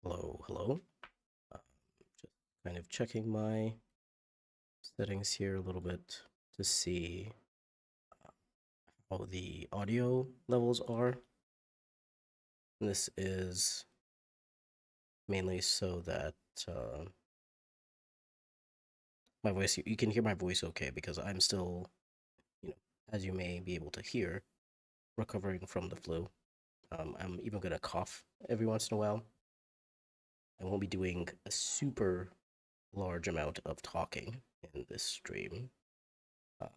Hello, hello. Just kind of checking my settings here a little bit to see how the audio levels are. And this is mainly so that my voice, you can hear my voice okay, because I'm still, you know, as you may be able to hear, recovering from the flu. I'm even gonna cough every once in a while. I won't be doing a super large amount of talking in this stream. Um,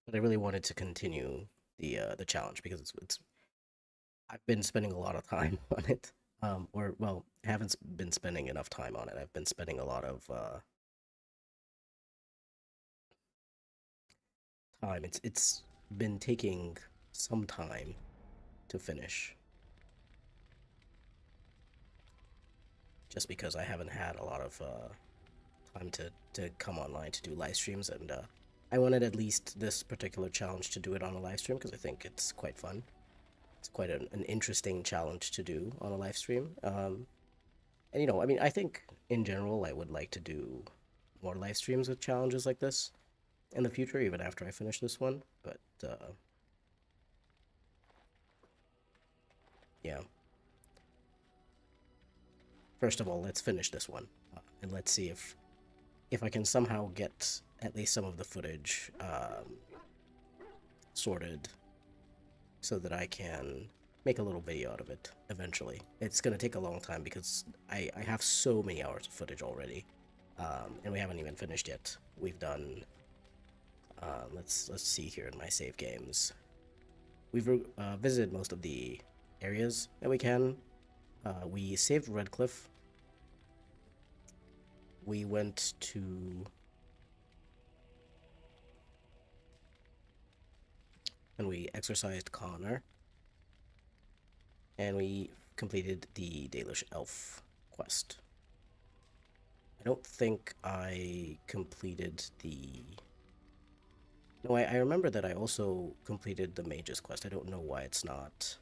but I really wanted to continue the challenge because it's I've been spending a lot of time on it. Or well, I haven't been spending enough time on it. I've been spending a lot of time. It's been taking some time to finish, just because I haven't had a lot of time to come online to do live streams, and I wanted at least this particular challenge to do it on a live stream because I think it's quite fun. It's quite an interesting challenge to do on a live stream. And I mean, I think in general, I would like to do more live streams with challenges like this in the future, even after I finish this one. But yeah, first of all, let's finish this one, and let's see if I can somehow get at least some of the footage sorted so that I can make a little video out of it eventually. It's gonna take a long time because I have so many hours of footage already, and we haven't even finished yet. We've done. Let's see here in my save games. We've visited most of the areas that we can. We saved Redcliffe. We went to and we exercised Connor, and we completed the Dalish Elf quest. I don't think I completed the... No, I remember that I also completed the Mage's quest. I don't know why it's not...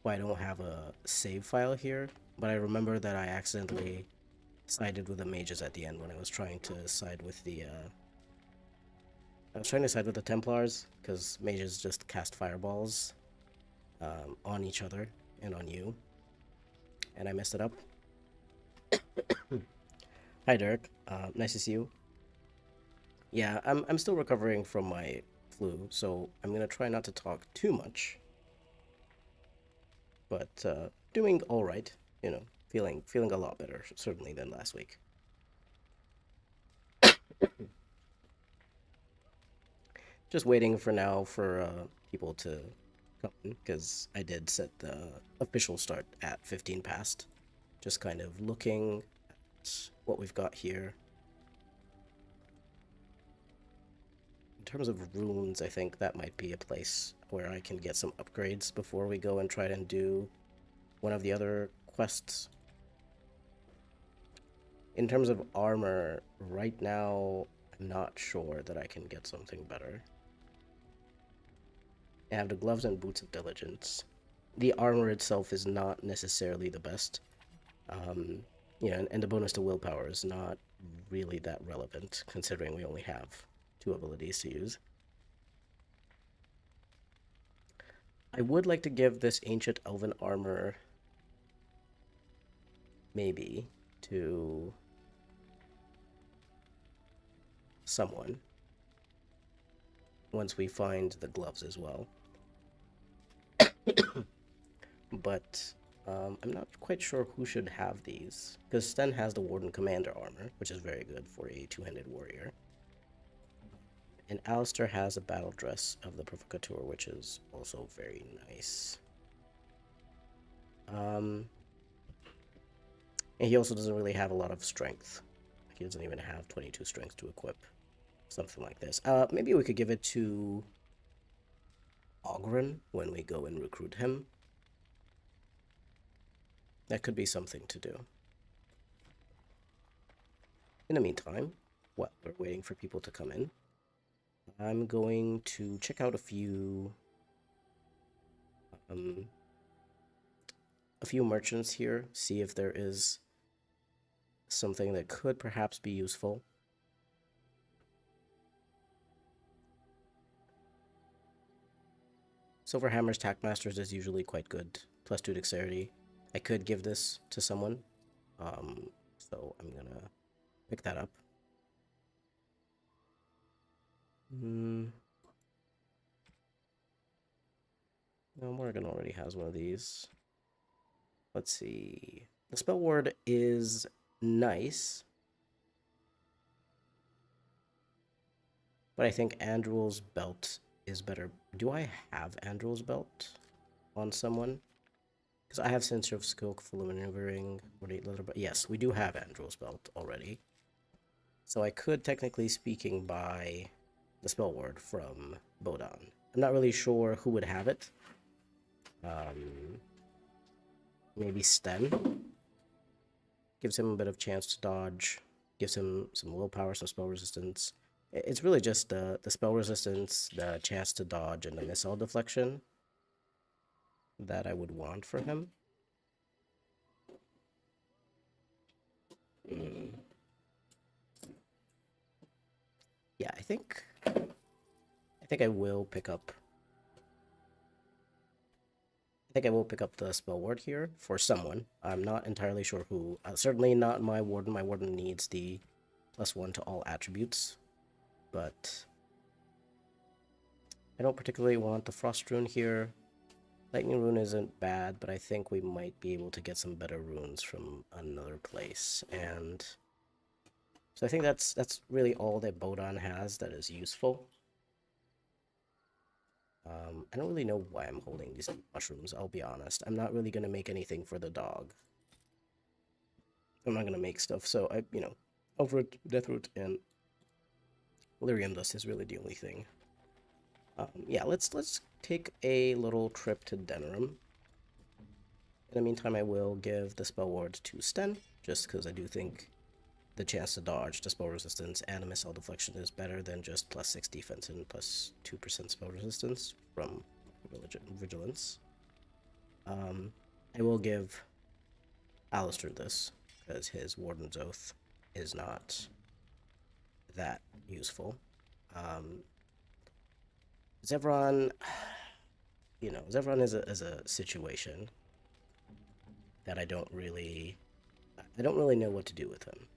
Why I don't have a save file here, but I remember that I accidentally sided with the Mages at the end when I was trying to side with the... I was trying to side with the Templars, because Mages just cast fireballs on each other and on you, and I messed it up. Hi, Derek. Nice to see you. Yeah, I'm still recovering from my flu, so I'm gonna try not to talk too much. But doing all right, feeling a lot better certainly than last week. Just waiting for now for people to come in, because I did set the official start at 15 past. Just kind of looking at what we've got here. In terms of runes, I think that might be a place where I can get some upgrades before we go and try and do one of the other quests. In terms of armor, right now, I'm not sure that I can get something better. I have the gloves and boots of diligence. The armor itself is not necessarily the best. And the bonus to willpower is not really that relevant, considering we only have 2 abilities to use. I would like to give this ancient elven armor maybe to someone once we find the gloves as well. But I'm not quite sure who should have these, because Sten has the Warden Commander armor, which is very good for a 2-handed warrior. And Alistair has a battle dress of the Provocateur, which is also very nice. And he also doesn't really have a lot of strength. He doesn't even have 22 strength to equip something like this. Maybe we could give it to Ogren when we go and recruit him. That could be something to do. In the meantime, while we're waiting for people to come in, I'm going to check out a few a few merchants here, see if there is something that could perhaps be useful. Silver Hammer's Tackmasters is usually quite good. +2 dexterity. I could give this to someone. So I'm gonna pick that up. No, Morgan already has one of these. Let's see. The spell ward is nice, but I think Andrew's belt is better. Do I have Andrew's belt on someone? Because I have Sensor of Skillful Maneuvering. Yes, we do have Andrew's belt already. So I could, technically speaking, buy the spell ward from Bodan. I'm not really sure who would have it. Maybe Sten. Gives him a bit of chance to dodge. Gives him some willpower, some spell resistance. It's really just the spell resistance, the chance to dodge, and the missile deflection that I would want for him. Yeah, I think I will pick up. I think I will pick up the spell ward here for someone. I'm not entirely sure who. Certainly not my warden. My warden needs the +1 to all attributes, but I don't particularly want the frost rune here. Lightning rune isn't bad, but I think we might be able to get some better runes from another place. And so I think that's really all that Bodan has that is useful. I don't really know why I'm holding these mushrooms, I'll be honest. I'm not really going to make anything for the dog. I'm not going to make stuff, so Overroot, Deathroot, and Lyrium Dust is really the only thing. Yeah, let's take a little trip to Denerim. In the meantime, I will give the spell ward to Sten, just because I do think the chance to dodge, the spell resistance, and a missile deflection is better than just +6 defense and +2% spell resistance from Vigilance. I will give Alistair this, because his Warden's Oath is not that useful. Zevron, Zevron is a situation that I don't really know what to do with him.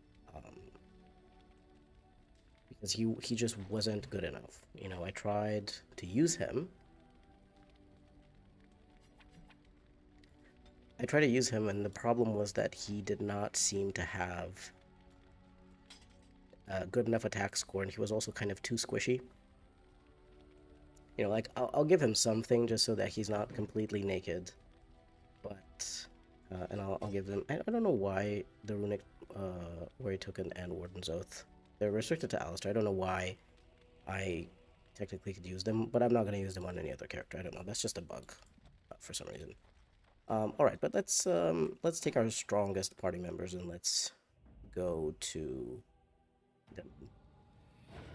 Because he just wasn't good enough. I tried to use him. And the problem was that he did not seem to have a good enough attack score, and he was also kind of too squishy. Like, I'll give him something just so that he's not completely naked. But, and I'll give them... I don't know why the Runic Warrior Token and Warden's Oath, they're restricted to Alistair. I don't know why I technically could use them, but I'm not going to use them on any other character. I don't know. That's just a bug for some reason. Alright, but let's take our strongest party members and let's go to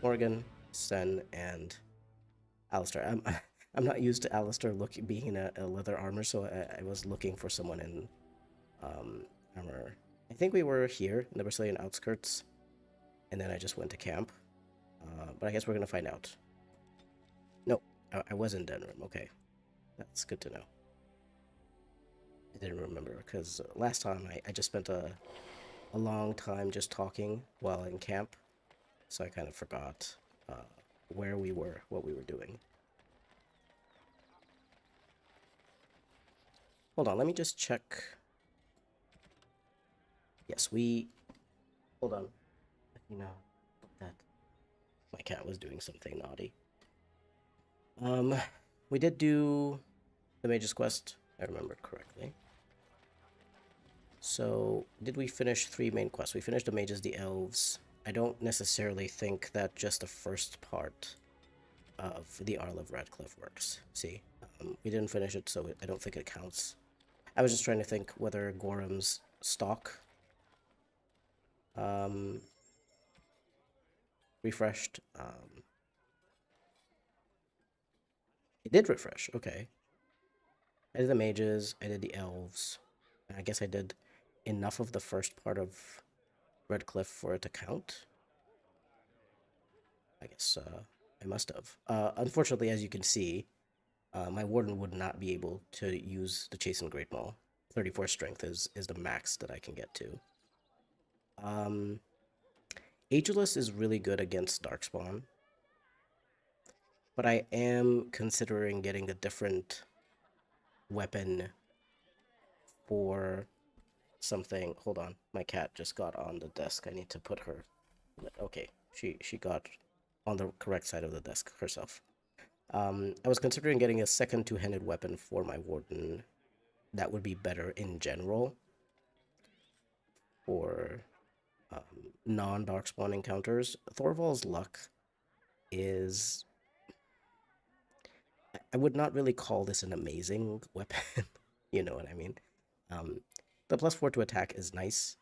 Morgan, Sen, and Alistair. I'm not used to Alistair being in a leather armor, so I was looking for someone in armor. I think we were here in the Brazilian outskirts, and then I just went to camp. But I guess we're gonna find out. No, I was in Denerim. Okay, that's good to know. I didn't remember, because last time I just spent a long time just talking while in camp, so I kind of forgot where we were, what we were doing. Hold on, let me just check. Yes, hold on. That my cat was doing something naughty. We did do the Mage's Quest, I remembered correctly. So, did we finish 3 main quests? We finished the Mages, the Elves. I don't necessarily think that just the first part of the Arl of Radcliffe works. See? We didn't finish it, so I don't think it counts. I was just trying to think whether Gorham's stock refreshed. It did refresh, okay. I did the Mages, I did the Elves. I guess I did enough of the first part of Redcliffe for it to count. I guess I must have. Unfortunately, as you can see, my Warden would not be able to use the Chastened Great Maul. 34 strength is the max that I can get to. Ageless is really good against Darkspawn, but I am considering getting a different weapon for something. Hold on, my cat just got on the desk. I need to put her. Okay, she got on the correct side of the desk herself. I was considering getting a second two-handed weapon for my Warden. That would be better in general for non-Darkspawn encounters. Thorvald's Luck is... I would not really call this an amazing weapon. You know what I mean? Um, the +4 to attack is nice.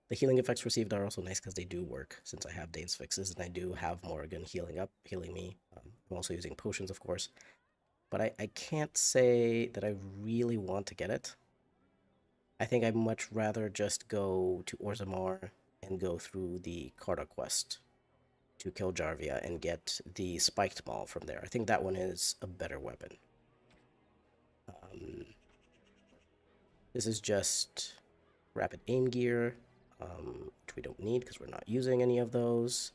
The healing effects received are also nice because they do work, since I have Dain's fixes, and I do have Morrigan healing me. I'm also using potions, of course. But I can't say that I really want to get it. I think I'd much rather just go to Orzammar and go through the Carta quest to kill Jarvia and get the Spiked Maul from there. I think that one is a better weapon. This is just rapid aim gear, which we don't need because we're not using any of those.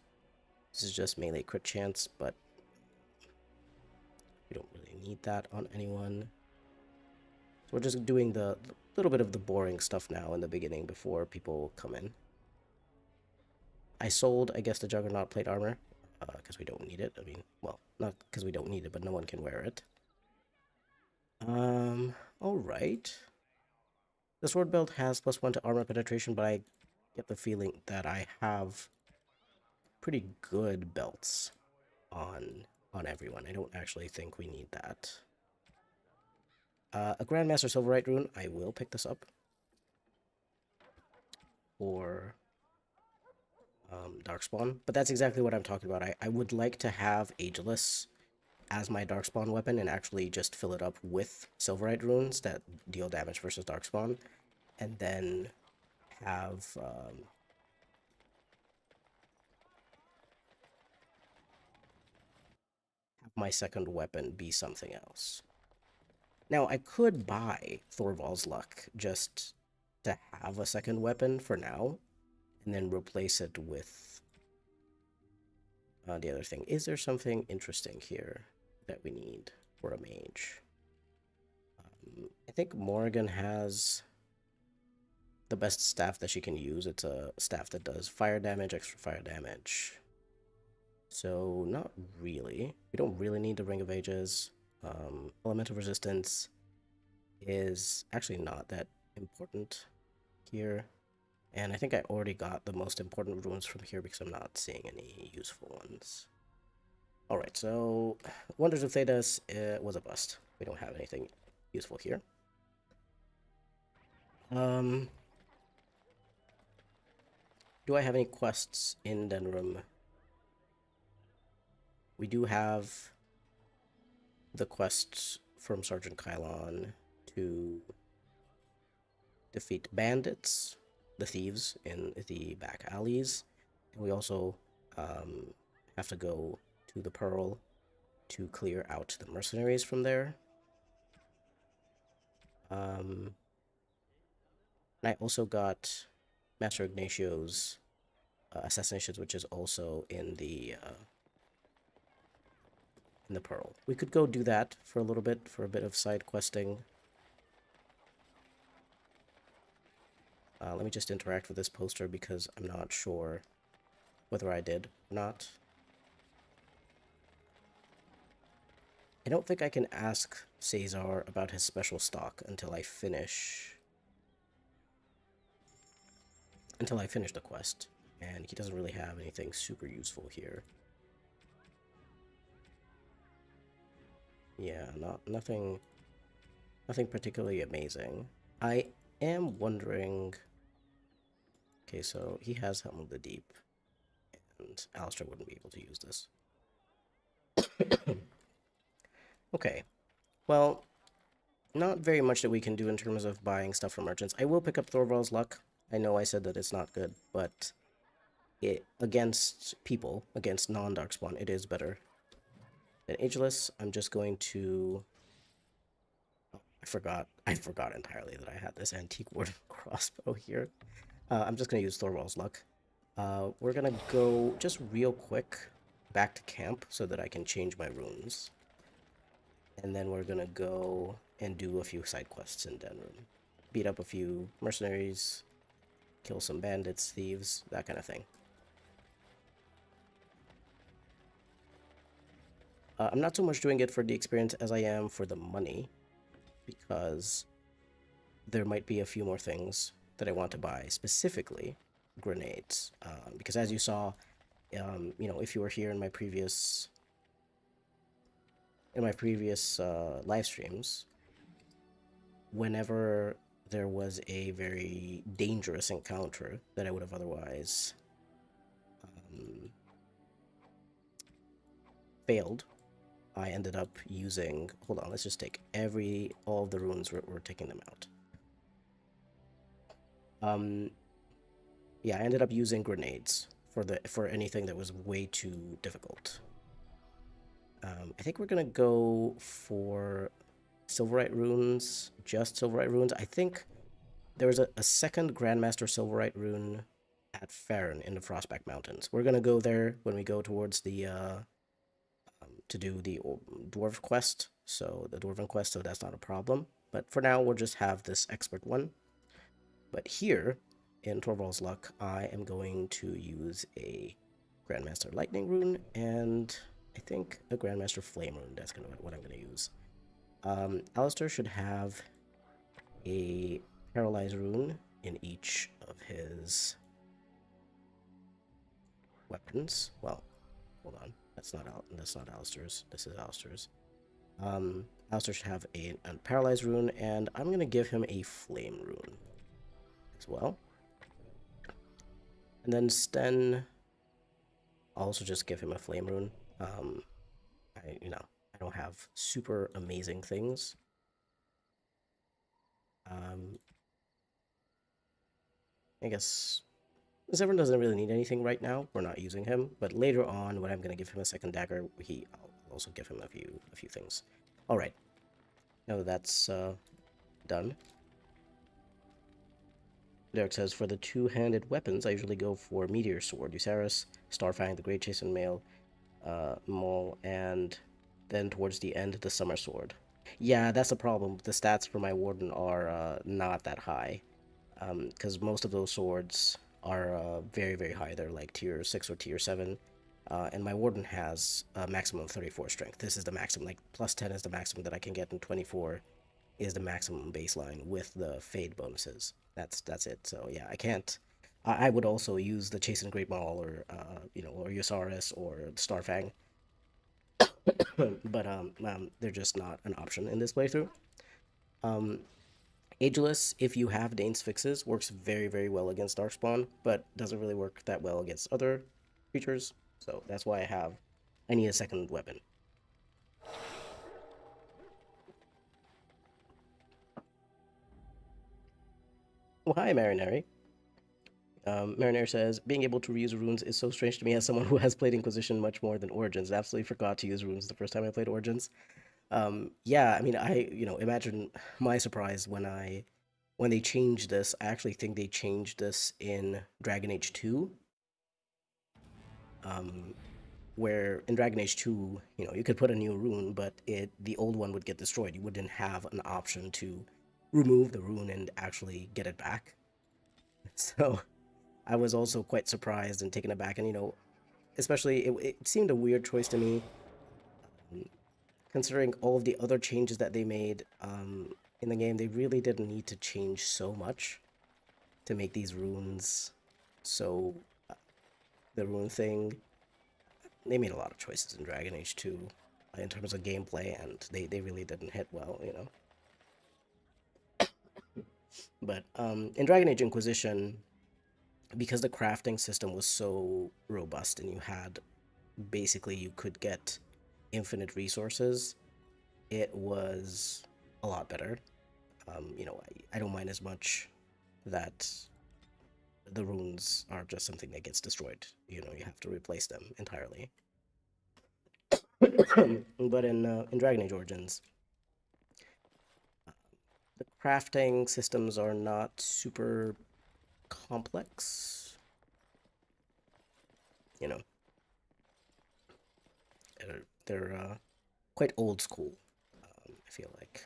This is just melee crit chance, but we don't really need that on anyone. So we're just doing the little bit of the boring stuff now in the beginning before people come in. I sold, I guess, the Juggernaut plate armor because we don't need it. I mean, well, not because we don't need it, but no one can wear it. All right. The sword belt has +1 to armor penetration, but I get the feeling that I have pretty good belts on everyone. I don't actually think we need that. A Grandmaster Silverite rune, I will pick this up. Or Darkspawn, but that's exactly what I'm talking about. I would like to have Ageless as my Darkspawn weapon and actually just fill it up with Silverite runes that deal damage versus Darkspawn, and then have my second weapon be something else. Now, I could buy Thorvald's Luck just to have a second weapon for now, and then replace it with the other thing. Is there something interesting here that we need for a mage? I think Morrigan has the best staff that she can use. It's a staff that does fire damage, extra fire damage. So, not really. We don't really need the Ring of Ages. Elemental resistance is actually not that important here. And I think I already got the most important runes from here because I'm not seeing any useful ones. Alright, so Wonders of Thedas was a bust. We don't have anything useful here. Do I have any quests in Denram? We do have the quest from Sergeant Kylon to defeat bandits, the thieves in the back alleys. And we also have to go to the Pearl to clear out the mercenaries from there. And I also got Master Ignatio's assassinations, which is also in the Pearl. We could go do that for a little bit, for a bit of side questing. Let me just interact with this poster because I'm not sure whether I did or not. I don't think I can ask Caesar about his special stock until I finish the quest, and he doesn't really have anything super useful here. Yeah, nothing particularly amazing. I am wondering... Okay, so he has Helm of the Deep, and Alistair wouldn't be able to use this. Okay, well, Not very much that we can do in terms of buying stuff from merchants. I will pick up Thorvald's Luck. I know I said that it's not good, but it against people, against non-Darkspawn, it is better than Ageless. I'm just going to... Oh, I forgot entirely that I had this Antique Warden crossbow here. I'm just going to use Thorvald's Luck. We're going to go just real quick back to camp so that I can change my runes. And then we're going to go and do a few side quests in Denryn. Beat up a few mercenaries, kill some bandits, thieves, that kind of thing. I'm not so much doing it for the experience as I am for the money, because there might be a few more things that I want to buy, specifically grenades. Because as you saw, you know, if you were here in my previous live streams, whenever there was a very dangerous encounter that I would have otherwise failed, I ended up using... Hold on, let's just take all of the runes. We're taking them out. Yeah, I ended up using grenades for anything that was way too difficult. I think we're gonna go for Silverite runes, just Silverite runes. I think there was a second Grandmaster Silverite rune at Farron in the Frostback Mountains. We're gonna go there when we go towards the to do the dwarf quest, so the dwarven quest, so that's not a problem. But for now, we'll just have this expert one. But here in Torvald's Luck, I am going to use a Grandmaster Lightning rune and I think a Grandmaster Flame rune. That's gonna what I'm gonna use. Alistair should have a Paralyze rune in each of his weapons. Well, hold on. That's not Alistair's. This is Alistair's. Alistair should have a Paralyze rune, and I'm gonna give him a Flame rune as well. And then Sten, I'll also just give him a Flame rune. I don't have super amazing things. I guess Zevran doesn't really need anything right now. We're not using him, but later on, when I'm gonna give him a second dagger, I'll also give him a few things. All right, now that that's done. Derek says, for the two-handed weapons, I usually go for Meteor Sword, Euceris, Starfang, the Great Chasen Mail, Maul, and then towards the end, the Summer Sword. Yeah, that's the problem. The stats for my Warden are not that high, because most of those swords are very, very high. They're like tier 6 or tier 7, and my Warden has a maximum of 34 strength. This is the maximum, like, plus 10 is the maximum that I can get, and 24 is the maximum baseline with the Fade bonuses. That's it. So yeah, I can't... I would also use the Chasen Great Maul or, or Yosaris or Starfang, but they're just not an option in this playthrough. Ageless, if you have Dain's fixes, works very, very well against Darkspawn, but doesn't really work that well against other creatures. So that's why I need a second weapon. Well, hi, Marinary. Marinere says, being able to reuse runes is so strange to me as someone who has played Inquisition much more than Origins. I absolutely forgot to use runes the first time I played Origins. Yeah, I mean, imagine my surprise when they changed this. I actually think they changed this in Dragon Age 2. Where in Dragon Age 2, you could put a new rune, but the old one would get destroyed. You wouldn't have an option to remove the rune and actually get it back. So I was also quite surprised and taken aback, and especially it seemed a weird choice to me, considering all of the other changes that they made in the game. They really didn't need to change so much to make these runes so the rune thing. They made a lot of choices in Dragon Age 2 in terms of gameplay, and they really didn't hit well, But in Dragon Age Inquisition, because the crafting system was so robust and you could get infinite resources, it was a lot better. You know, I don't mind as much that the runes are just something that gets destroyed. You know, you have to replace them entirely. But in Dragon Age Origins, the crafting systems are not super complex. You know, they're quite old school. I feel like.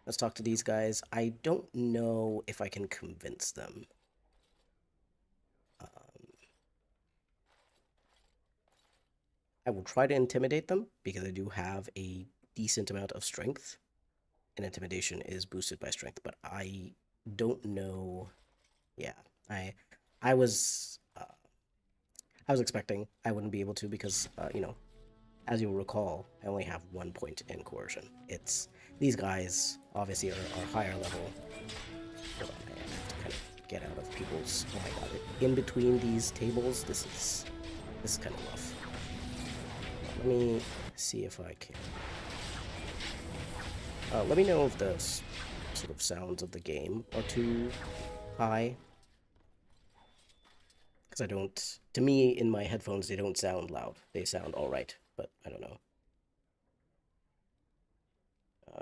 Let's talk to these guys. I don't know if I can convince them. Um, I will try to intimidate them because I do have a decent amount of strength, and intimidation is boosted by strength. But I don't know. Yeah, I I was I was expecting I wouldn't be able to because you know, as you'll recall, I only have 1 point in coercion. It's these guys obviously are higher level. Hold on, I have to kind of get out of people's. Oh my god! In between these tables, this is kind of rough. Let me see if I can. Let me know if the sort of sounds of the game are too high, because I don't. To me, in my headphones, they don't sound loud. They sound all right, but I don't know.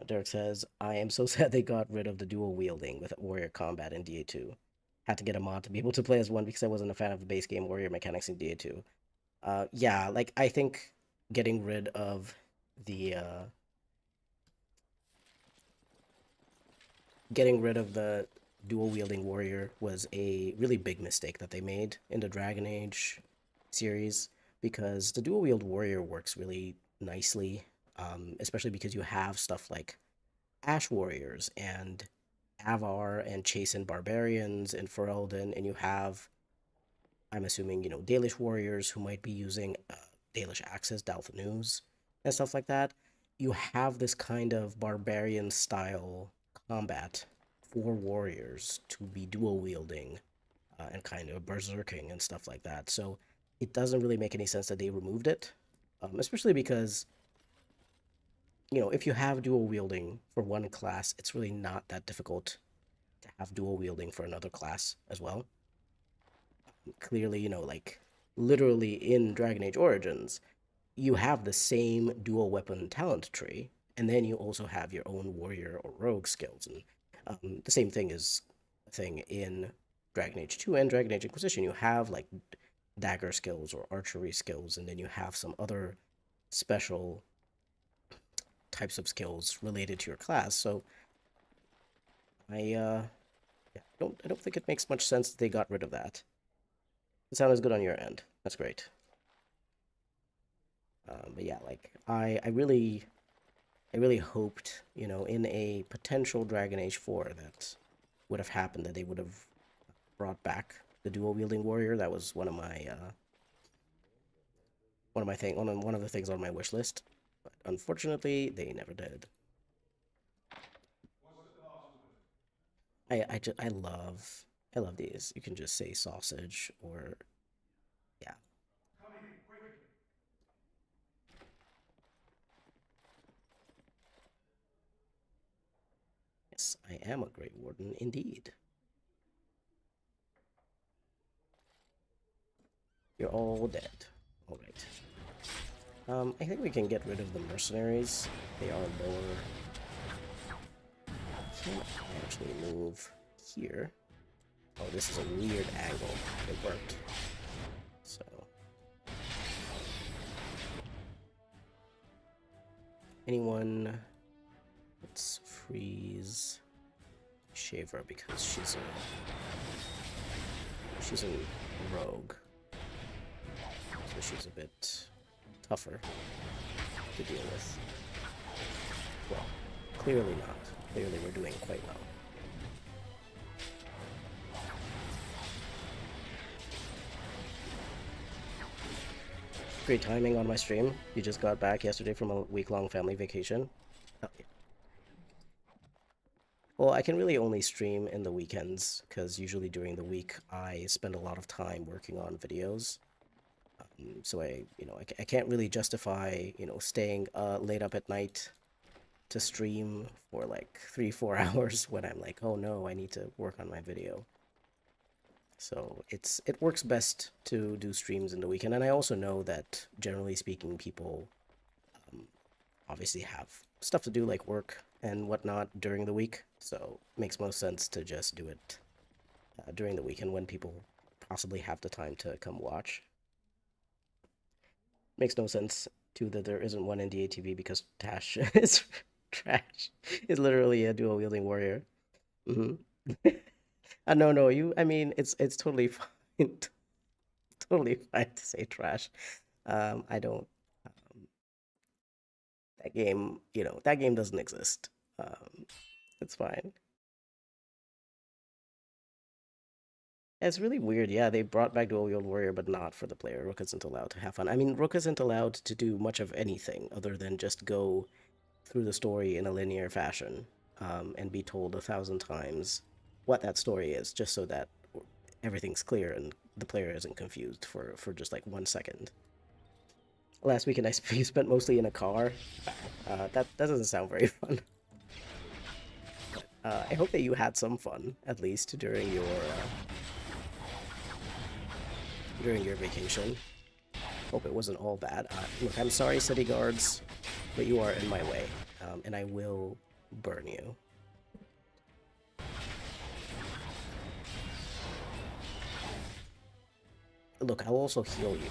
Derek says, I am so sad they got rid of the dual wielding with warrior combat in DA2. Had to get a mod to be able to play as one because I wasn't a fan of the base game warrior mechanics in DA2. Yeah, like, I think getting rid of the, dual wielding warrior was a really big mistake that they made in the Dragon Age series because the dual wield warrior works really nicely, especially because you have stuff like Ash Warriors and Avar and Chasen Barbarians and Ferelden, and you have, I'm assuming, you know, Dalish Warriors who might be using Dalish Axes, Dalthanu's, and stuff like that. You have this kind of barbarian style combat for warriors to be dual wielding and kind of berserking and stuff like that. So it doesn't really make any sense that they removed it, especially because you know, if you have dual wielding for one class, it's really not that difficult to have dual wielding for another class as well. Clearly, you know, like literally in Dragon Age Origins, you have the same dual weapon talent tree, and then you also have your own warrior or rogue skills. And the same thing is a thing in Dragon Age 2 and Dragon Age Inquisition. You have like dagger skills or archery skills, and then you have some other special types of skills related to your class. So yeah, I don't think it makes much sense that they got rid of that. It sounds good on your end. That's great. But yeah, like I really hoped, you know, in a potential Dragon Age 4 that would have happened, that they would have brought back the dual wielding warrior. That was one of the things on my wish list. But unfortunately, they never did. I love these. You can just say sausage or yeah. Yes, I am a Great Warden indeed. You're all dead. All right. I think we can get rid of the mercenaries. They are lower. Can't actually move here. Oh, this is a weird angle. It worked. So, anyone? Let's freeze Shaver because she's a rogue, so she's a bit tougher to deal with. Well, clearly not. Clearly we're doing quite well. Great timing on my stream. You just got back yesterday from a week-long family vacation. Oh, yeah. Well, I can really only stream in the weekends because usually during the week I spend a lot of time working on videos. So I can't really justify, you know, staying late up at night to stream for like 3-4 hours when I'm like, oh no, I need to work on my video. So it works best to do streams in the weekend, and I also know that generally speaking, people um, obviously have stuff to do like work and whatnot during the week. So it makes most sense to just do it during the weekend when people possibly have the time to come watch. Makes no sense too that there isn't one in DATV because Tash is trash. Is literally a dual wielding warrior. Hmm. No, no, you. I mean, it's totally fine, totally fine to say trash. I don't. Um, that game, that game doesn't exist. It's fine. It's really weird. Yeah, they brought back Dual Wield Warrior, but not for the player. Rook isn't allowed to have fun. I mean, Rook isn't allowed to do much of anything other than just go through the story in a linear fashion, and be told 1,000 times what that story is, just so that everything's clear and the player isn't confused for just like 1 second. Last weekend I spent mostly in a car. That doesn't sound very fun. I hope that you had some fun at least during your vacation. Hope it wasn't all bad. Look, I'm sorry, city guards, but you are in my way, and I will burn you. Look, I'll also heal you.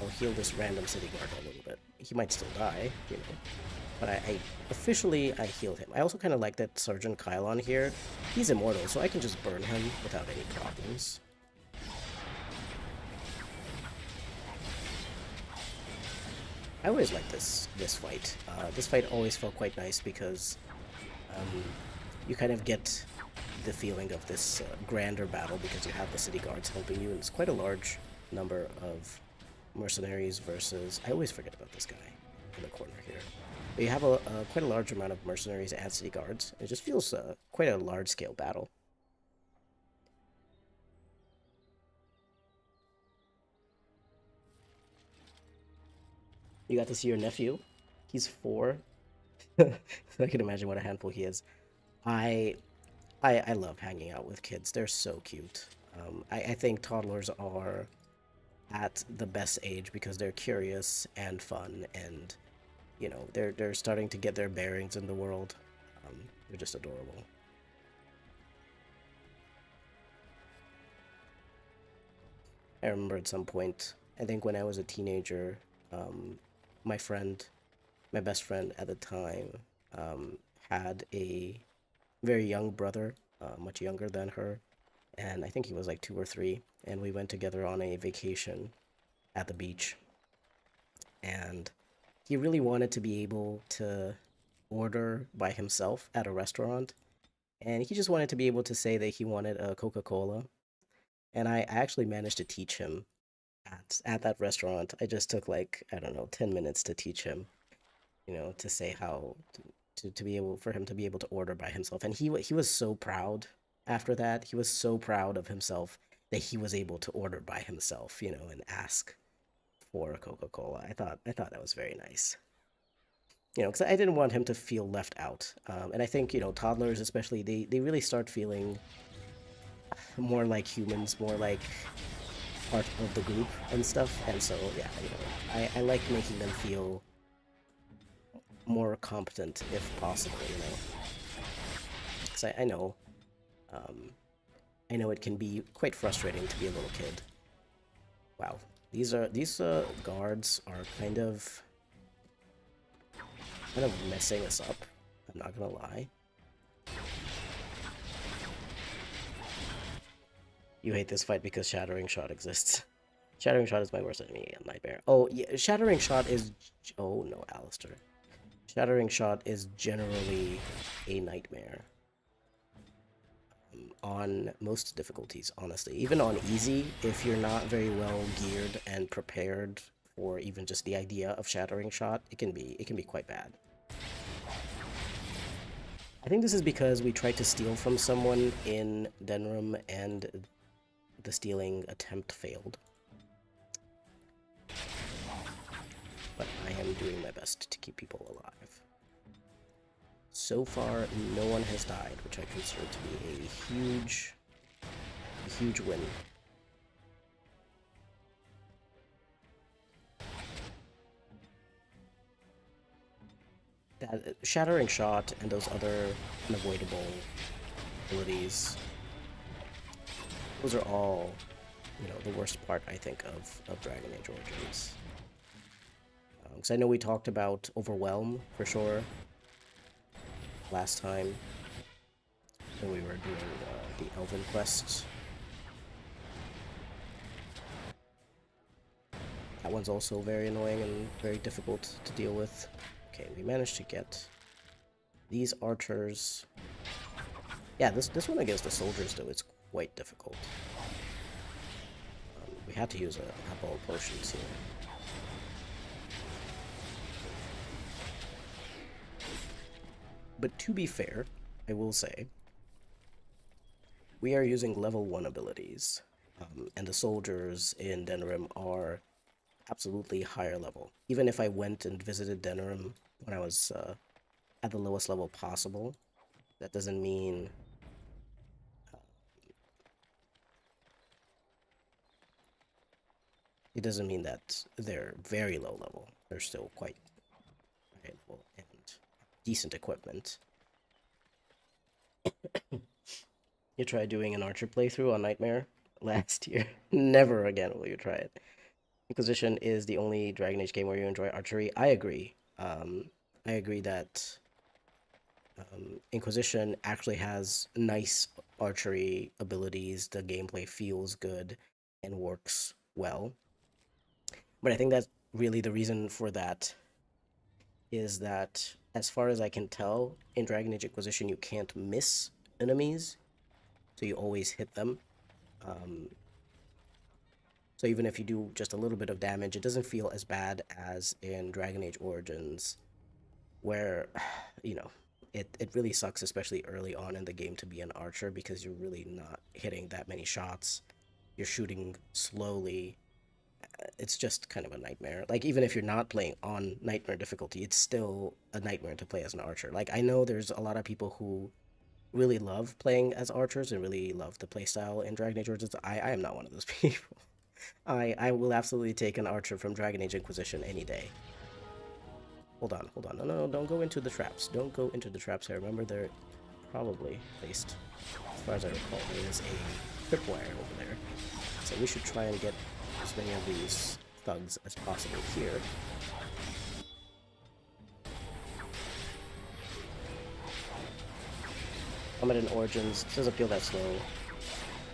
I'll heal this random city guard a little bit. He might still die, but I officially healed him. I also kind of like that Sergeant Kylon here. He's immortal, so I can just burn him without any problems. I always like this fight. This fight always felt quite nice because you kind of get the feeling of this grander battle because you have the city guards helping you, and it's quite a large number of mercenaries versus... I always forget about this guy in the corner here. But you have quite a large amount of mercenaries and city guards. It just feels quite a large-scale battle. You got to see your nephew. He's 4. I can imagine what a handful he is. I love hanging out with kids. They're so cute. I think toddlers are at the best age because they're curious and fun, and they're starting to get their bearings in the world. They're just adorable. I remember at some point, I think when I was a teenager, my best friend at the time, had a very young brother, much younger than her, and I think he was like 2 or 3, and we went together on a vacation at the beach, and he really wanted to be able to order by himself at a restaurant, and he just wanted to be able to say that he wanted a Coca-Cola, and I actually managed to teach him at that restaurant. I just took like, I don't know, 10 minutes to teach him, to say how to be able for him to be able to order by himself. And he was so proud after that. He was so proud of himself that he was able to order by himself, and ask for a Coca-Cola. I thought that was very nice. Because I didn't want him to feel left out. And I think, toddlers especially, they really start feeling more like humans, more like part of the group and stuff. And so, yeah, I like making them feel more competent if possible, because I know, it can be quite frustrating to be a little kid. Wow, these guards are kind of messing us up. I'm not gonna lie. You hate this fight because Shattering Shot exists. Shattering Shot is my worst enemy and nightmare. Oh yeah, Shattering Shot is... Oh no, Alistair. Shattering Shot is generally a nightmare. On most difficulties, honestly. Even on easy, if you're not very well geared and prepared for even just the idea of Shattering Shot, it can be quite bad. I think this is because we tried to steal from someone in Denram and the stealing attempt failed. But I am doing my best to keep people alive. so far, no one has died, which I consider to be a huge win. That Shattering Shot and those other unavoidable abilities, those are all, the worst part, I think, of Dragon Age Origins. Because I know we talked about Overwhelm, for sure, last time when we were doing the Elven quests. That one's also very annoying and very difficult to deal with. Okay, we managed to get these archers. Yeah, this one against the soldiers, though, it's quite difficult. We had to use a couple of potions here. But to be fair, I will say, we are using level 1 abilities, and the soldiers in Denerim are absolutely higher level. Even if I went and visited Denerim when I was at the lowest level possible, that doesn't mean it doesn't mean that they're very low level. They're still quite high level and decent equipment. You tried doing an archer playthrough on Nightmare last year. Never again will you try it. Inquisition is the only Dragon Age game where you enjoy archery. I agree. I agree that Inquisition actually has nice archery abilities. The gameplay feels good and works well. But I think that's really the reason for that is that, as far as I can tell, in Dragon Age Inquisition, you can't miss enemies, so you always hit them. So even if you do just a little bit of damage, it doesn't feel as bad as in Dragon Age Origins, where, it really sucks, especially early on in the game, to be an archer because you're really not hitting that many shots. You're shooting slowly. It's just kind of a nightmare. Like, even if you're not playing on Nightmare difficulty, it's still a nightmare to play as an archer. Like, I know there's a lot of people who really love playing as archers and really love the playstyle in Dragon Age Origins. I am not one of those people. I will absolutely take an archer from Dragon Age Inquisition any day. Hold on, hold on. No, don't go into the traps. Don't go into the traps. I remember they're probably placed, as far as I recall, there is a tripwire over there. So we should try and get as many of these thugs as possible here. Combat in Origins doesn't feel that slow,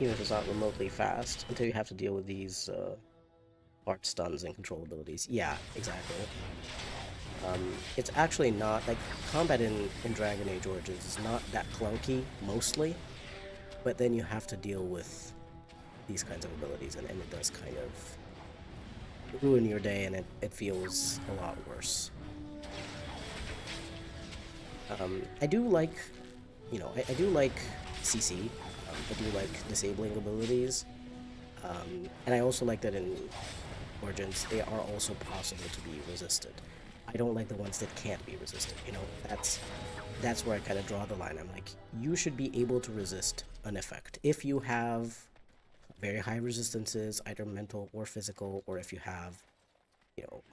even if it's not remotely fast, until you have to deal with these art stuns and control abilities. Yeah, exactly. It's actually not, like, combat in Dragon Age Origins is not that clunky, mostly, but then you have to deal with these kinds of abilities, and it does kind of ruin your day, and it feels a lot worse. I do like, I do like CC. I do like disabling abilities, and I also like that in Origins they are also possible to be resisted. I don't like the ones that can't be resisted. That's where I kind of draw the line. I'm like, you should be able to resist an effect if you have very high resistances, either mental or physical, or if you have,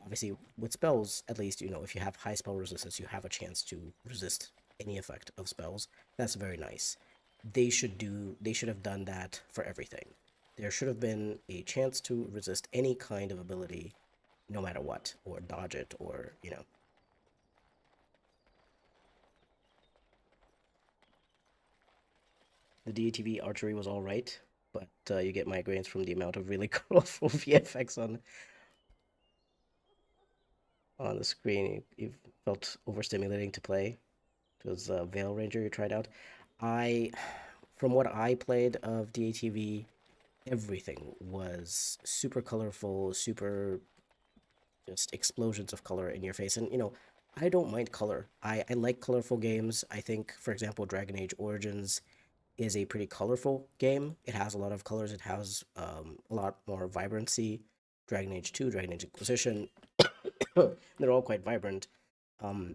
obviously with spells, at least, if you have high spell resistance, you have a chance to resist any effect of spells. That's very nice. They should have done that for everything. There should have been a chance to resist any kind of ability, no matter what, or dodge it, or, The DATV archery was alright, but you get migraines from the amount of really colorful VFX on the screen. You felt overstimulating to play. It was Veil Ranger you tried out. I, from what I played of DATV, everything was super colorful, super just explosions of color in your face. And, I don't mind color. I like colorful games. I think, for example, Dragon Age Origins is a pretty colorful game. It has a lot of colors. It has a lot more vibrancy. Dragon Age 2, Dragon Age Inquisition, they're all quite vibrant. Um,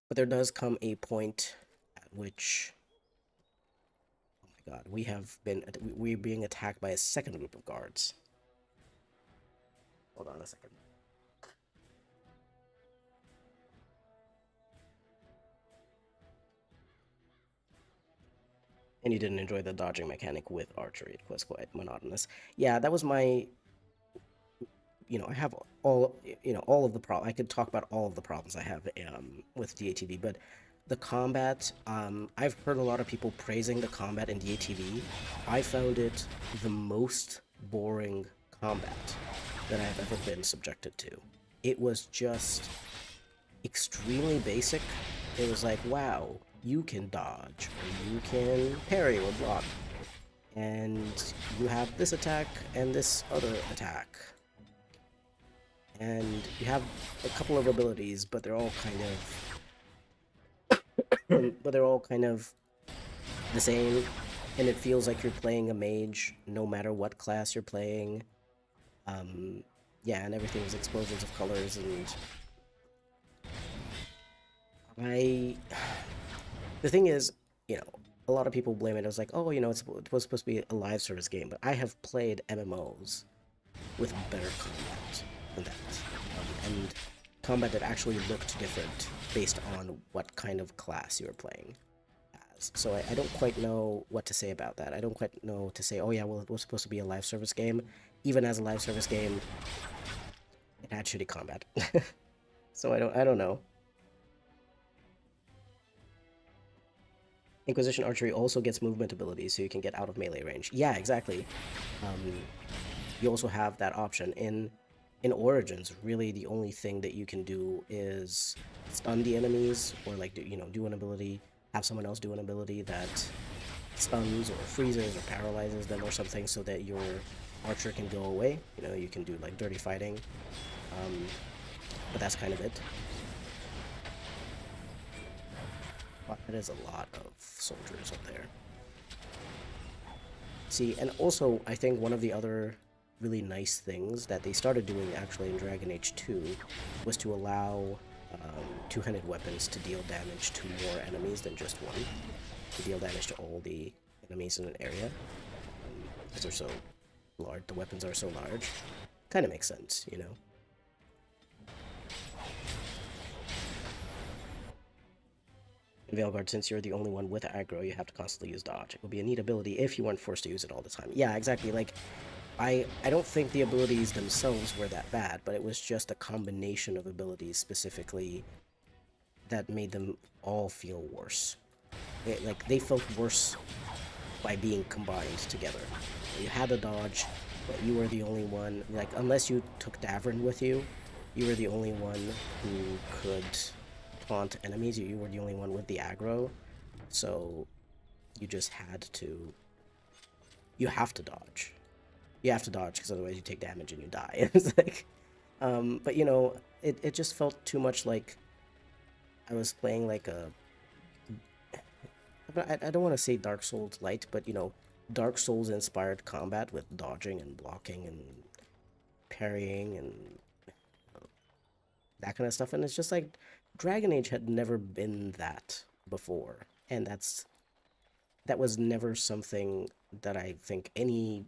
But there does come a point at which, oh my god, we're being attacked by a second group of guards. Hold on a second. And you didn't enjoy the dodging mechanic with archery. It was quite monotonous. Yeah, that was my, I have all of the I could talk about all of the problems I have with DATV, but the combat, I've heard a lot of people praising the combat in DATV. I found it the most boring combat that I've ever been subjected to. It was just extremely basic. It was like, wow, you can dodge, or you can parry or block, and you have this attack and this other attack, and you have a couple of abilities, but they're all kind of, the same, and it feels like you're playing a mage no matter what class you're playing. Um, yeah, and everything is explosions of colors, and I the thing is, you know, a lot of people blame it as like, oh, it was supposed to be a live service game, but I have played MMOs with better combat than that, and combat that actually looked different based on what kind of class you were playing as. So I don't quite know what to say about that. I don't quite know to say, oh yeah, well, it was supposed to be a live service game. Even as a live service game, it had shitty combat. So I don't know. Inquisition Archery also gets movement abilities, so you can get out of melee range. Yeah, exactly. Um, you also have that option. In Origins, really the only thing that you can do is stun the enemies, or like do an ability, have someone else do an ability that stuns or freezes or paralyzes them or something, so that your archer can go away. You can do like dirty fighting, um, but that's kind of it. Wow, that is a lot of soldiers up there. See, and also, I think one of the other really nice things that they started doing actually in Dragon Age 2 was to allow two-handed weapons to deal damage to more enemies than just one. To deal damage to all the enemies in an area. Because they're so large, the weapons are so large. Kind of makes sense, you know? In Veilguard, since you're the only one with aggro, you have to constantly use dodge. It would be a neat ability if you weren't forced to use it all the time. Yeah, exactly. Like, I don't think the abilities themselves were that bad, but it was just a combination of abilities specifically that made them all feel worse. They felt worse by being combined together. You had a dodge, but you were the only one. Like, unless you took Davrin with you, you were the only one who could taunt enemies. You were the only one with the aggro, so you just had to. You have to dodge. You have to dodge because otherwise you take damage and you die. It's like, but it just felt too much like I was playing like a. I don't want to say Dark Souls light, but Dark Souls inspired combat with dodging and blocking and parrying and that kind of stuff. And it's just like Dragon Age had never been that before, and that was never something that I think any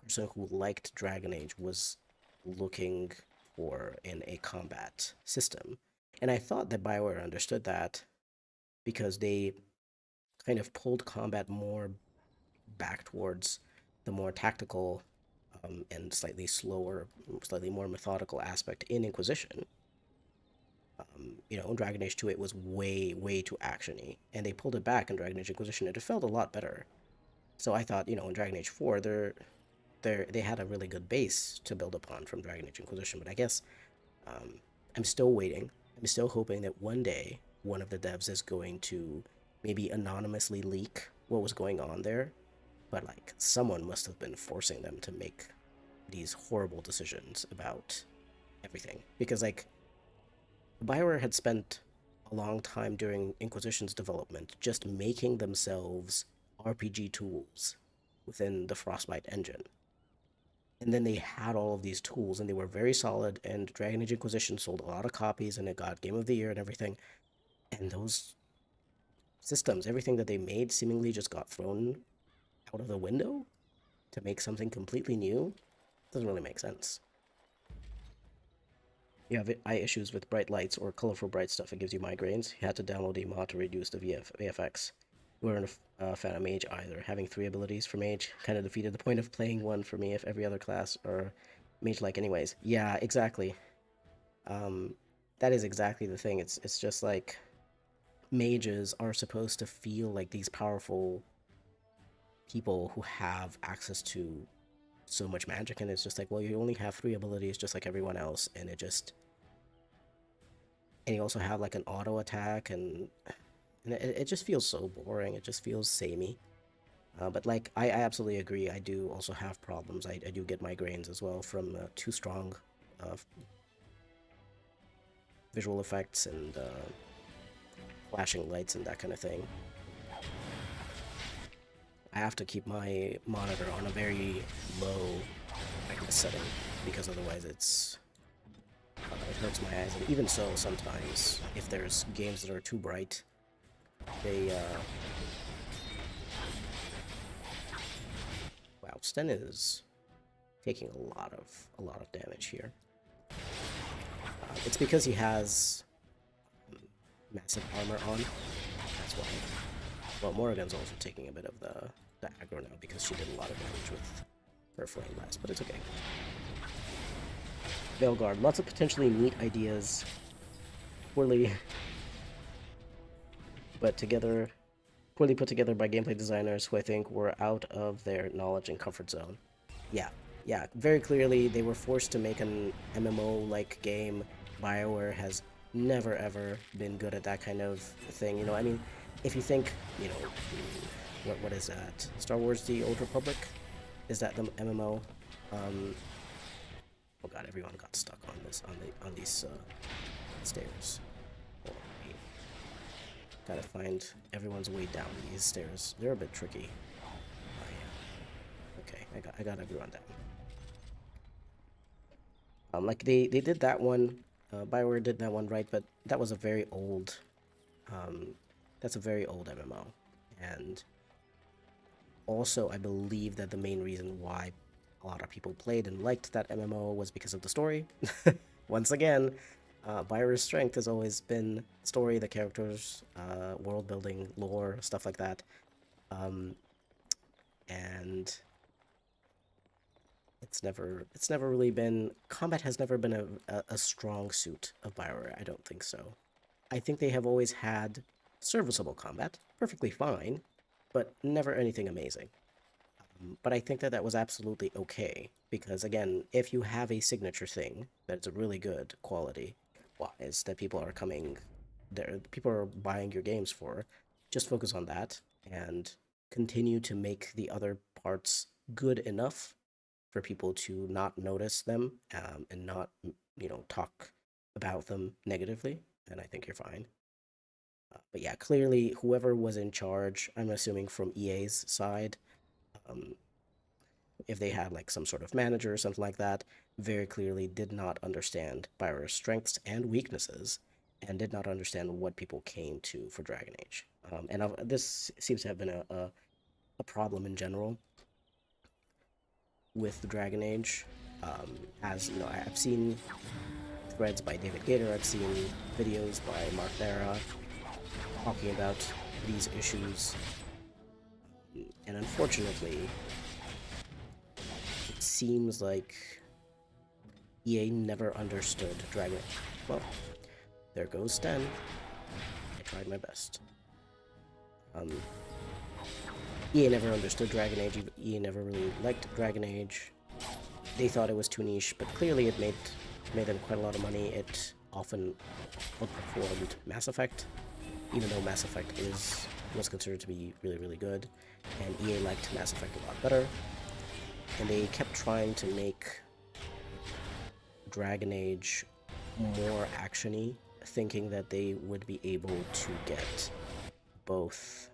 person who liked Dragon Age was looking for in a combat system. And I thought that BioWare understood that because they kind of pulled combat more back towards the more tactical and slightly slower, slightly more methodical aspect in Inquisition. In Dragon Age 2, it was way, way too actiony, and they pulled it back in Dragon Age Inquisition, and it felt a lot better. So I thought, in Dragon Age 4, they had a really good base to build upon from Dragon Age Inquisition, but I guess um, I'm still waiting. I'm still hoping that one day one of the devs is going to maybe anonymously leak what was going on there, but like someone must have been forcing them to make these horrible decisions about everything. Because like BioWare had spent a long time during Inquisition's development just making themselves RPG tools within the Frostbite engine. And then they had all of these tools and they were very solid, and Dragon Age Inquisition sold a lot of copies and it got Game of the Year and everything. And And those systems, everything that they made seemingly just got thrown out of the window to make something completely new. Doesn't really make sense. You have eye issues with bright lights or colorful bright stuff, it gives you migraines. You had to download a mod to reduce the VFX. You weren't a fan of mage either. Having 3 abilities for mage kind of defeated the point of playing one for me if every other class are mage-like anyways. Yeah, exactly. That is exactly the thing. It's just like mages are supposed to feel like these powerful people who have access to so much magic, and it's just like, well, you only have 3 abilities just like everyone else, and you also have like an auto attack, and it just feels so boring. It just feels samey. But like, I absolutely agree. I do also have problems. I do get migraines as well from too strong visual effects and flashing lights and that kind of thing. I have to keep my monitor on a very low brightness setting because otherwise it hurts my eyes. And even so, sometimes if there's games that are too bright, they wow, Sten is taking a lot of damage here. It's because he has massive armor on. That's why. Well, Morrigan's also taking a bit of the aggro now because she did a lot of damage with her flame blast, but it's okay. Veilguard, lots of potentially neat ideas, poorly put together by gameplay designers who I think were out of their knowledge and comfort zone. Yeah, very clearly they were forced to make an MMO-like game. BioWare has never ever been good at that kind of thing, you know. I mean, if you think, you know, what is that? Star Wars: The Old Republic? Is that the MMO? Oh god, everyone got stuck on these stairs. Hold on, wait. Gotta find everyone's way down these stairs. They're a bit tricky. Oh yeah. Okay, I got everyone down. Like they did that one. BioWare did that one right, but that was a very old. That's a very old MMO, and also I believe that the main reason why a lot of people played and liked that MMO was because of the story. Once again, BioWare's strength has always been story, the characters, world building, lore, stuff like that, and it's never really been, combat has never been a strong suit of BioWare. I don't think so. I think they have always had serviceable combat, perfectly fine, but never anything amazing. But I think that that was absolutely okay, because again, if you have a signature thing that's a really good quality wise that people are coming there, people are buying your games for, just focus on that and continue to make the other parts good enough for people to not notice them, and not, you know, talk about them negatively, and I think you're fine. But yeah, clearly, whoever was in charge, I'm assuming from EA's side, if they had like some sort of manager or something like that, very clearly did not understand BioWare's strengths and weaknesses, and did not understand what people came to for Dragon Age. And this seems to have been a problem in general with the Dragon Age. As you know, I've seen threads by David Gator, I've seen videos by Mark Vera talking about these issues, and unfortunately, it seems like EA never understood Dragon Age. Well, there goes Sten. I tried my best. EA never understood Dragon Age. EA never really liked Dragon Age. They thought it was too niche, but clearly it made them quite a lot of money. It often outperformed Mass Effect, even though Mass Effect was considered to be really, really good, and EA liked Mass Effect a lot better. And they kept trying to make Dragon Age more action-y, thinking that they would be able to get both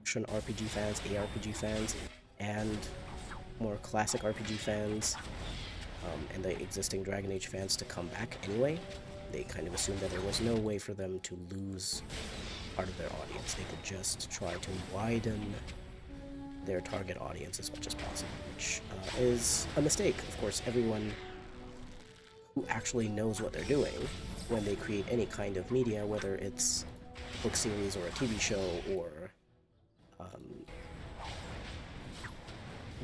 action RPG fans, ARPG fans, and more classic RPG fans, and the existing Dragon Age fans to come back anyway. they kind of assumed that there was no way for them to lose part of their audience. They could just try to widen their target audience as much as possible, which is a mistake. Of course, everyone who actually knows what they're doing when they create any kind of media, whether it's a book series or a TV show or um,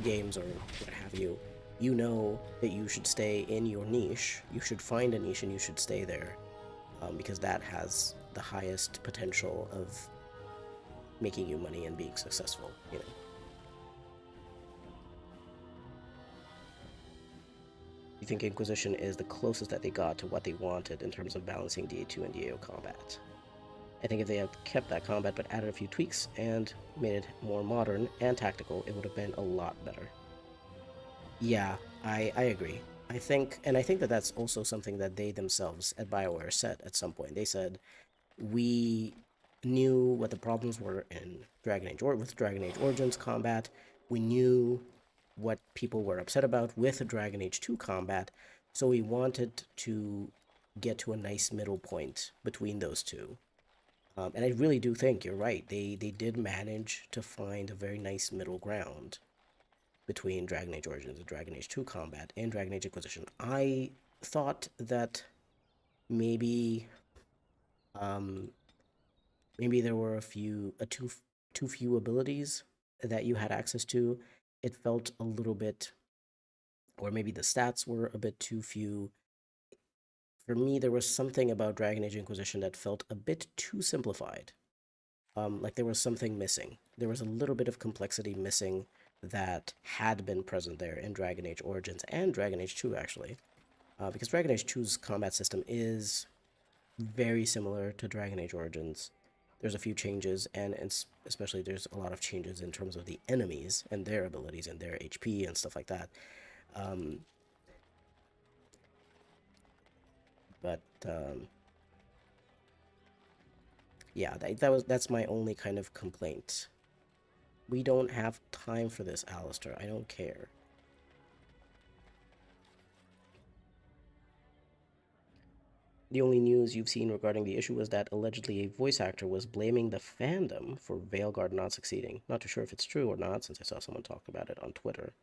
games or what have you, you know that you should stay in your niche. You should find a niche and you should stay there, because that has the highest potential of making you money and being successful, you know. You think Inquisition is the closest that they got to what they wanted in terms of balancing DA2 and DAO combat? I think if they had kept that combat but added a few tweaks and made it more modern and tactical, it would have been a lot better. Yeah, I agree. I think that that's also something that they themselves at BioWare said at some point. They said, we knew what the problems were in Dragon Age or with Dragon Age Origins combat. We knew what people were upset about with Dragon Age 2 combat, so we wanted to get to a nice middle point between those two. And I really do think you're right. They did manage to find a very nice middle ground between Dragon Age Origins and Dragon Age 2 combat and Dragon Age Inquisition. I thought that maybe um, maybe there were too few abilities that you had access to. It felt a little bit, or maybe the stats were a bit too few. For me, there was something about Dragon Age Inquisition that felt a bit too simplified. Like there was something missing. There was a little bit of complexity missing that had been present there in Dragon Age Origins and Dragon Age 2, actually. Because Dragon Age 2's combat system is very similar to Dragon Age Origins. There's a few changes, and especially there's a lot of changes in terms of the enemies and their abilities and their HP and stuff like that. Um, but yeah, that's my only kind of complaint. We don't have time for this, Alistair. I don't care. The only news you've seen regarding the issue was that allegedly a voice actor was blaming the fandom for Veilguard not succeeding. Not too sure if it's true or not, since I saw someone talk about it on Twitter.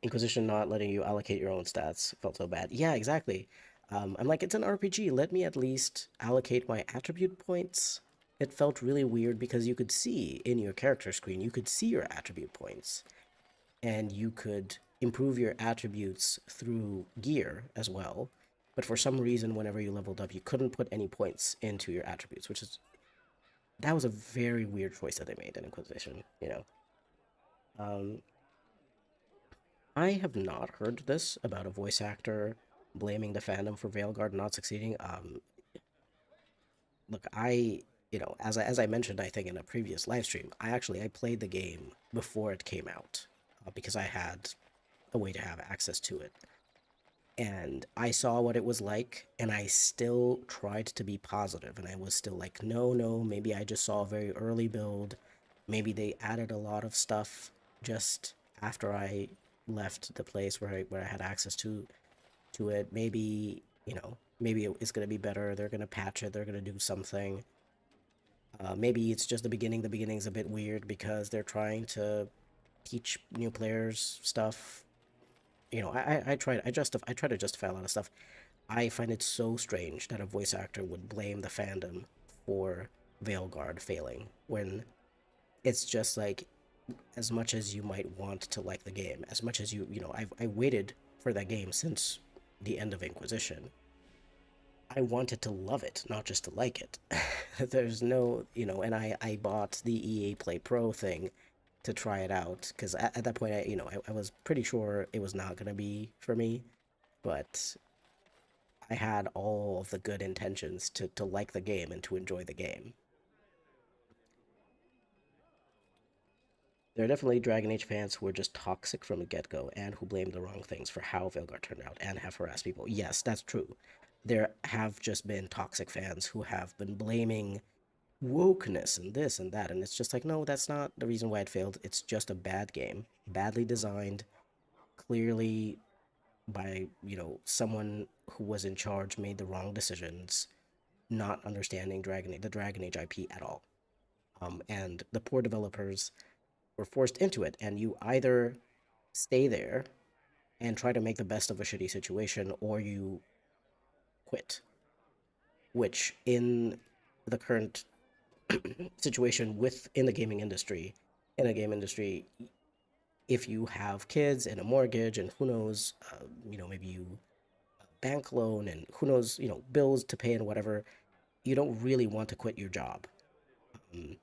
Inquisition not letting you allocate your own stats felt so bad. Yeah, exactly. I'm like, it's an RPG. Let me at least allocate my attribute points. It felt really weird because you could see in your character screen, you could see your attribute points, and you could improve your attributes through gear as well. But for some reason, whenever you leveled up, you couldn't put any points into your attributes, that was a very weird choice that they made in Inquisition, you know. Um, I have not heard this about a voice actor blaming the fandom for Veilguard not succeeding. Look, you know, as I mentioned, I think in a previous live stream, I played the game before it came out, because I had a way to have access to it. And I saw what it was like, and I still tried to be positive, and I was still like, no, maybe I just saw a very early build. Maybe they added a lot of stuff just after I left the place where I had access to it. Maybe, you know, maybe it's going to be better. They're going to patch it. They're going to do something. Maybe it's just the beginning. The beginning's a bit weird because they're trying to teach new players stuff. You know, I try to justify a lot of stuff. I find it so strange that a voice actor would blame the fandom for Veilguard failing when it's just like, as much as you might want to like the game, as much as you know, I waited for that game since the end of Inquisition. I wanted to love it, not just to like it. There's no, you know, and I bought the EA Play Pro thing to try it out because at that point, I was pretty sure it was not going to be for me, but I had all of the good intentions to like the game and to enjoy the game. There are definitely Dragon Age fans who are just toxic from the get-go and who blame the wrong things for how Veilguard turned out and have harassed people. Yes, that's true. There have just been toxic fans who have been blaming wokeness and this and that, and it's just like, no, that's not the reason why it failed. It's just a bad game, badly designed, clearly by, someone who was in charge made the wrong decisions, not understanding the Dragon Age IP at all. And the poor developers were forced into it, and you either stay there and try to make the best of a shitty situation, or you quit. Which, in the current situation within the gaming industry, in a game industry, if you have kids and a mortgage, and who knows, maybe you bank loan, and who knows, bills to pay and whatever, you don't really want to quit your job. Um,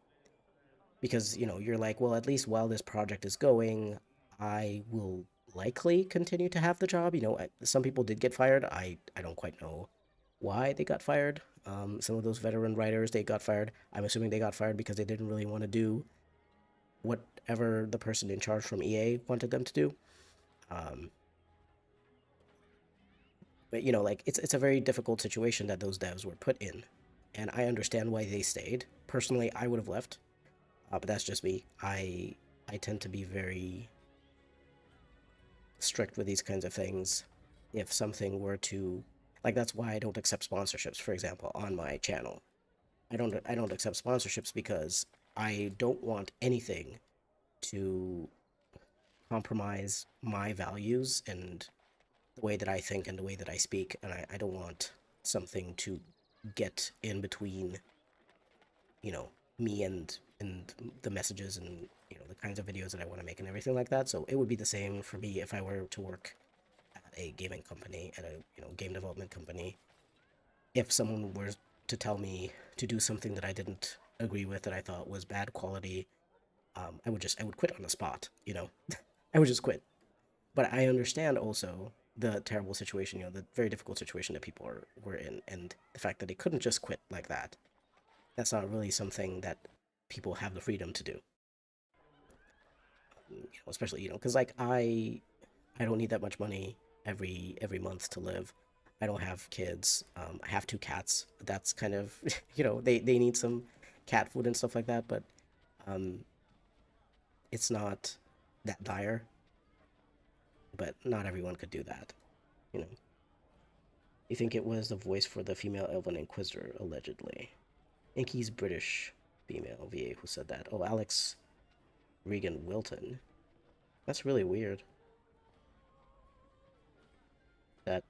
because you're like, well, at least while this project is going, I will likely continue to have the job. Some people did get fired. I don't quite know why they got fired. Some of those veteran writers, they got fired. I'm assuming they got fired because they didn't really want to do whatever the person in charge from EA wanted them to do. um, but like, it's a very difficult situation that those devs were put in, and I understand why they stayed. Personally, I would have left. But that's just me. I tend to be very strict with these kinds of things. If something were to, like, that's why I don't accept sponsorships, for example, on my channel. I don't accept sponsorships because I don't want anything to compromise my values and the way that I think and the way that I speak, and I don't want something to get in between, me and the messages, and the kinds of videos that I want to make and everything like that. So it would be the same for me if I were to work at a gaming company, at a game development company. If someone were to tell me to do something that I didn't agree with, that I thought was bad quality, I would quit on the spot. I would just quit. But I understand also the terrible situation, the very difficult situation that people were in, and the fact that they couldn't just quit like that. That's not really something that people have the freedom to do. Especially, because, like, I don't need that much money every month to live. I don't have kids. I have two cats. That's kind of they need some cat food and stuff like that, but um, it's not that dire. But not everyone could do that. You know, you think it was the voice for the female Elven Inquisitor, allegedly. Inky's British female VA who said that. Oh, Alex Regan Wilton. That's really weird that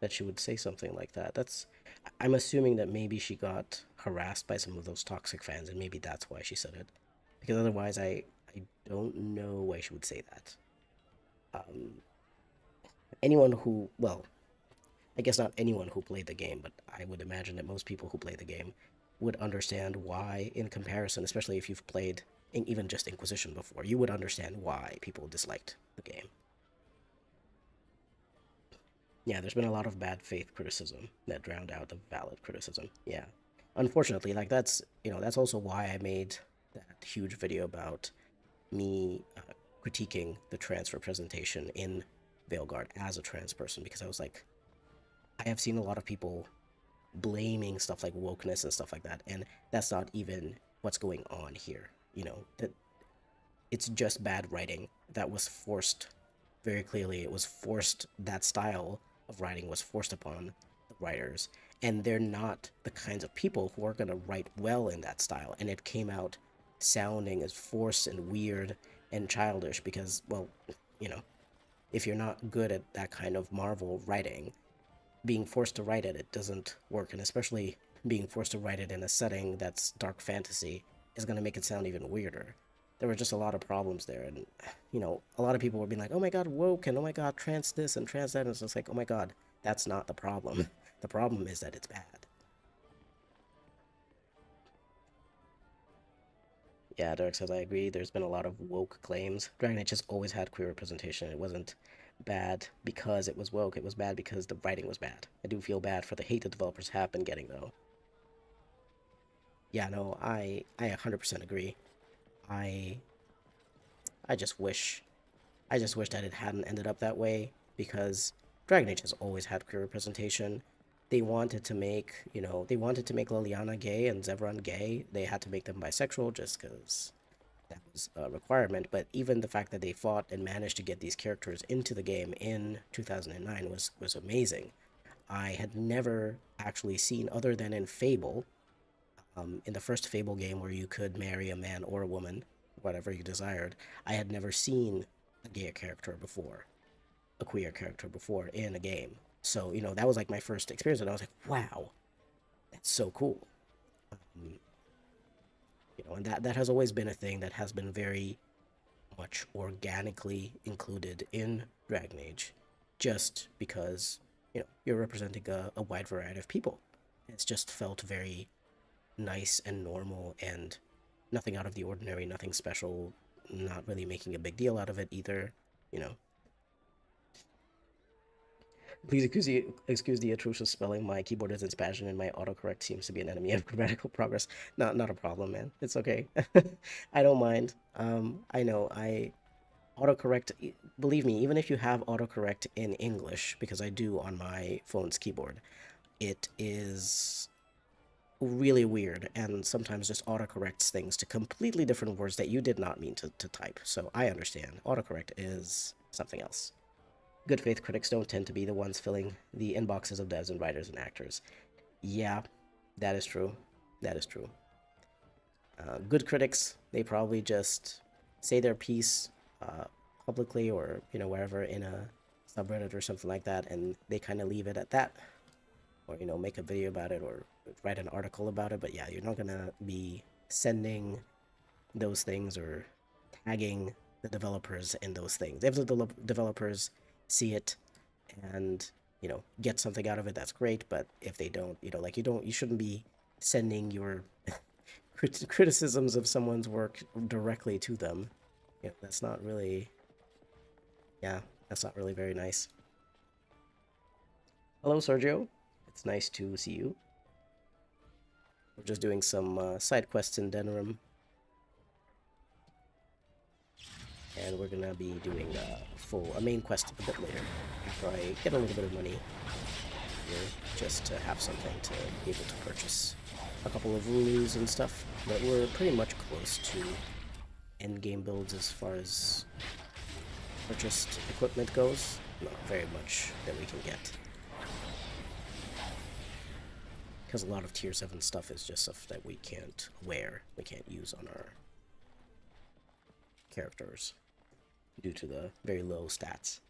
she would say something like that. I'm assuming that maybe she got harassed by some of those toxic fans, and maybe that's why she said it. Because otherwise, I don't know why she would say that. Um, anyone who, well, I guess not anyone who played the game, but I would imagine that most people who play the game would understand why, in comparison, especially if you've played even just Inquisition before, you would understand why people disliked the game. Yeah, there's been a lot of bad faith criticism that drowned out the valid criticism. Yeah. Unfortunately, like, that's also why I made that huge video about me critiquing the trans representation in Veilguard as a trans person, because I was like, I have seen a lot of people blaming stuff like wokeness and stuff like that, and that's not even what's going on here. That it's just bad writing that was forced. Very clearly, it was forced. That style of writing was forced upon the writers, and they're not the kinds of people who are going to write well in that style, and it came out sounding as forced and weird and childish because, well, you know if you're not good at that kind of Marvel writing, being forced to write it, it doesn't work. And especially being forced to write it in a setting that's dark fantasy is going to make it sound even weirder. There were just a lot of problems there, and a lot of people were being like, "Oh my God, woke," and "Oh my God, trans this and trans that," and it's just like, "Oh my God, that's not the problem. The problem is that it's bad." Yeah, Derek says, I agree. There's been a lot of woke claims. Dragon Age just always had queer representation. It wasn't bad because it was woke. It was bad because the writing was bad. I do feel bad for the hate the developers have been getting, though. Yeah, no, I 100% agree. I I just wish that it hadn't ended up that way, because Dragon Age has always had queer representation. They wanted to make Liliana gay and Zevran gay. They had to make them bisexual just because, that was a requirement. But even the fact that they fought and managed to get these characters into the game in 2009 was amazing. I had never actually seen, other than in Fable, in the first Fable game where you could marry a man or a woman, whatever you desired, I had never seen a gay character before, a queer character before in a game. So, that was like my first experience, and I was like, wow, that's so cool. Um, and that has always been a thing that has been very much organically included in Dragon Age, just because, you're representing a wide variety of people. It's just felt very nice and normal and nothing out of the ordinary, nothing special, not really making a big deal out of it either, you know. Please excuse the atrocious spelling. My keyboard is in Spanish and my autocorrect seems to be an enemy of grammatical progress. Not a problem, man. It's okay. I don't mind. I know I autocorrect. Believe me, even if you have autocorrect in English, because I do on my phone's keyboard, it is really weird and sometimes just autocorrects things to completely different words that you did not mean to type. So I understand. Autocorrect is something else. Good faith critics don't tend to be the ones filling the inboxes of devs and writers and actors. Yeah, that is true. That is true. Good critics, they probably just say their piece uh, publicly or, wherever in a subreddit or something like that, and they kind of leave it at that. Or, make a video about it or write an article about it. But yeah, you're not going to be sending those things or tagging the developers in those things. If the developers see it and get something out of it, that's great. But if they don't, like you shouldn't be sending your criticisms of someone's work directly to them. That's not really, yeah, that's not really very nice. Hello, Sergio. It's nice to see you. We're just doing some side quests in Denerim. And we're gonna be doing a main quest a bit later, after I get a little bit of money here, just to have something to be able to purchase a couple of rules and stuff. But we're pretty much close to endgame builds as far as purchased equipment goes. Not very much that we can get, because a lot of tier 7 stuff is just stuff that we can't wear, we can't use on our characters due to the very low stats.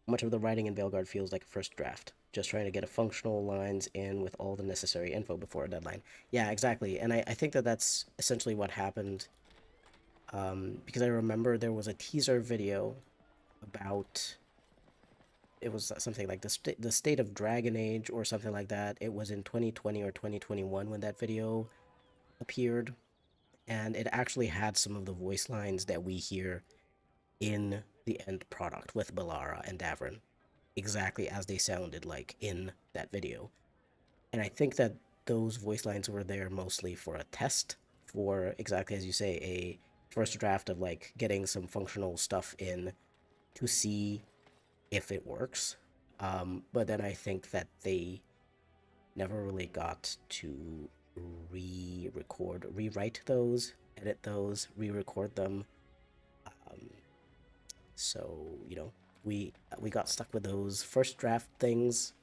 Much of the writing in Veilguard feels like a first draft, just trying to get a functional lines in with all the necessary info before a deadline. Yeah, exactly, and I think that that's essentially what happened, because I remember there was a teaser video about, it was something like the state of Dragon Age or something like that. It was in 2020 or 2021 when that video appeared, and it actually had some of the voice lines that we hear in the end product with Balara and Davrin, exactly as they sounded like in that video. And I think that those voice lines were there mostly for a test, for exactly as you say, a first draft of like getting some functional stuff in to see if it works. But then I think that they never really got to rewrite those, edit those, re-record them. Um, so we got stuck with those first draft things.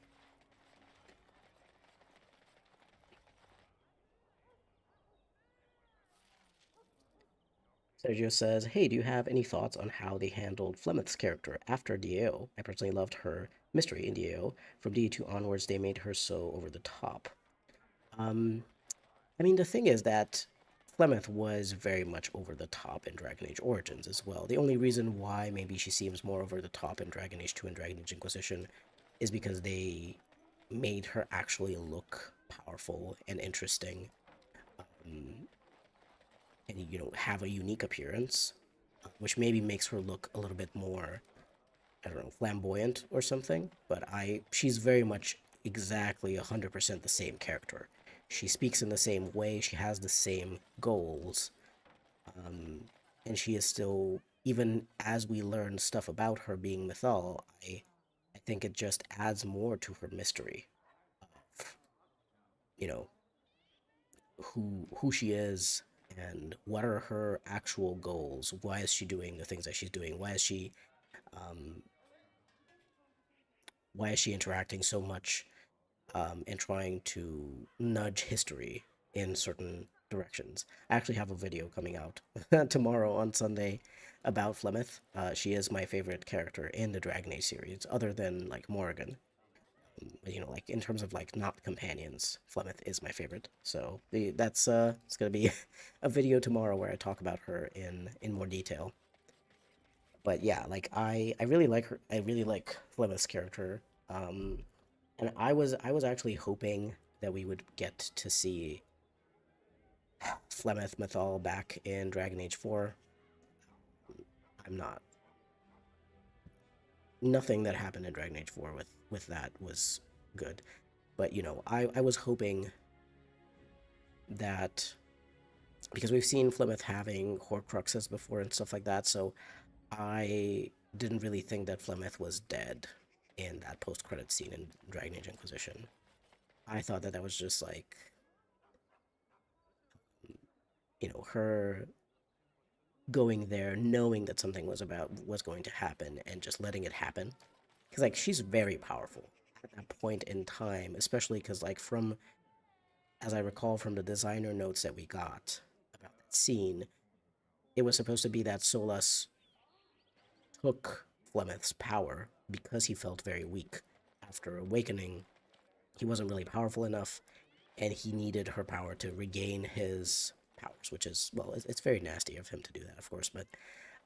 Sergio says, hey, do you have any thoughts on how they handled Flemeth's character after DAO? I personally loved her mystery in DAO. From DA2 onwards, they made her so over the top. I mean, the thing is that Flemeth was very much over the top in Dragon Age Origins as well. The only reason why maybe she seems more over the top in Dragon Age 2 and Dragon Age Inquisition is because they made her actually look powerful and interesting, um, and have a unique appearance, which maybe makes her look a little bit more, I don't know, flamboyant or something. But she's very much exactly 100% the same character. She speaks in the same way, she has the same goals, and she is still, even as we learn stuff about her being Mythal, I think it just adds more to her mystery of, you know, who she is and what are her actual goals? Why is she doing the things that she's doing? Um, why is she interacting so much and trying to nudge history in certain directions? I actually have a video coming out tomorrow on Sunday about Flemeth. She is my favorite character in the Dragon Age series, other than like Morrigan. You know, like in terms of like not companions, Flemeth is my favorite. So that's it's gonna be a video tomorrow where I talk about her in more detail. But yeah, like I really like her. I really like Flemeth's character. Um, and I was actually hoping that we would get to see Flemeth Mythal back in Dragon Age 4. I'm not. Nothing that happened in Dragon Age 4 with that was good. But you know, I was hoping that because we've seen Flemeth having Horcruxes before and stuff like that, so I didn't really think that Flemeth was dead in that post-credit scene in Dragon Age Inquisition. I thought that that was just like, you know, her going there knowing that something was going to happen and just letting it happen, because like she's very powerful at that point in time, especially because like from, as I recall from the designer notes that we got about that scene, it was supposed to be that Solas took Flemeth's power because he felt very weak after awakening. He wasn't really powerful enough, and he needed her power to regain his powers, which is, well, it's very nasty of him to do that, of course, but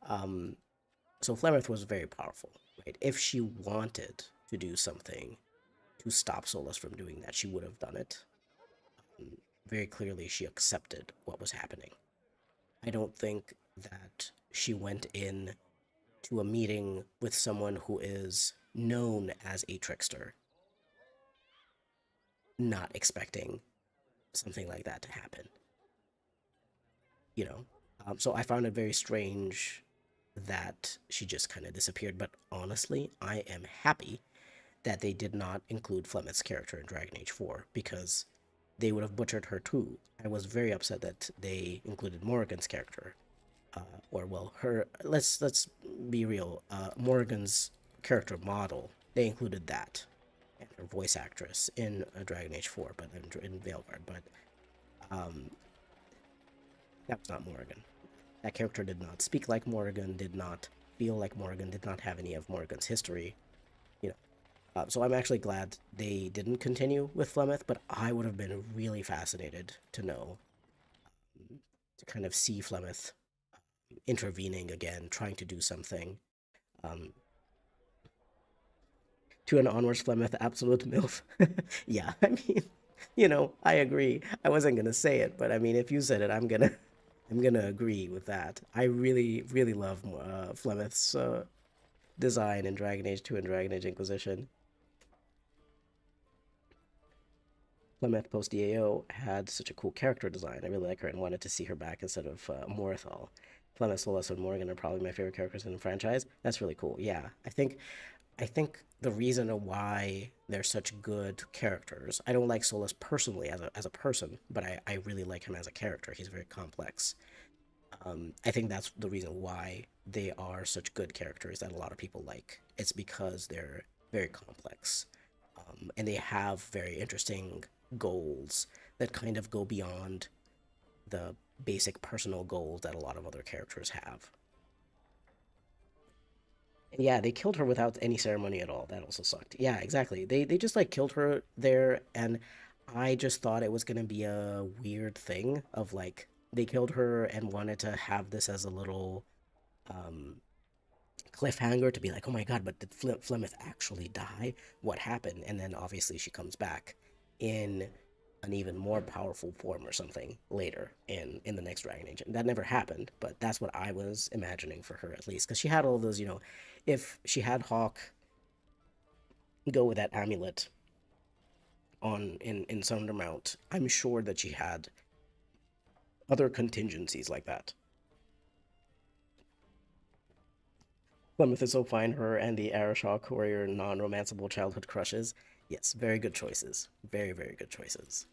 um, so Flemeth was very powerful, right? If she wanted to do something to stop Solus from doing that, she would have done it. Um, Very clearly, she accepted what was happening. I don't think that she went in to a meeting with someone who is known as a trickster, not expecting something like that to happen, you know? So I found it very strange that she just kind of disappeared, but honestly, I am happy that they did not include Flemeth's character in Dragon Age 4 because they would have butchered her too. I was very upset that they included Morrigan's character, or well, her. Let's be real. Morrigan's character model. They included that and her voice actress in Dragon Age 4, but in Veilguard. But um, that was not Morrigan. That character did not speak like Morrigan. Did not feel like Morrigan. Did not have any of Morrigan's history. You know, so I'm actually glad they didn't continue with Flemeth, but I would have been really fascinated to know, to kind of see Flemeth intervening again, trying to do something. Um, to an onwards Flemeth absolute MILF. Yeah, I mean, you know, I agree. I wasn't gonna say it, but I mean, if you said it, I'm gonna agree with that. I really, really love Flemeth's design in Dragon Age 2 and Dragon Age Inquisition. Flemeth post DAO had such a cool character design. I really like her and wanted to see her back instead of Morthal. Flemeth, Solas, and Morgan are probably my favorite characters in the franchise. That's really cool. Yeah, I think the reason why they're such good characters. I don't like Solas personally as a person, but I really like him as a character. He's very complex. I think that's the reason why they are such good characters that a lot of people like. It's because they're very complex, and they have very interesting goals that kind of go beyond the basic personal goals that a lot of other characters have. And yeah, they killed her without any ceremony at all. That also sucked. Yeah, exactly. They just like killed her there, and I just thought it was gonna be a weird thing of like they killed her and wanted to have this as a little um cliffhanger to be like, oh my god, but did Flemeth actually die? What happened? And then obviously she comes back in an even more powerful form or something later in the next Dragon Age. And that never happened, but that's what I was imagining for her at least, because she had all those, you know, if she had Hawk go with that amulet on in Sundermount, I'm sure that she had other contingencies like that. Plymouth is so fine, her and the Arashok, who are your non-romanceable childhood crushes. Yes, very good choices. Very, very good choices.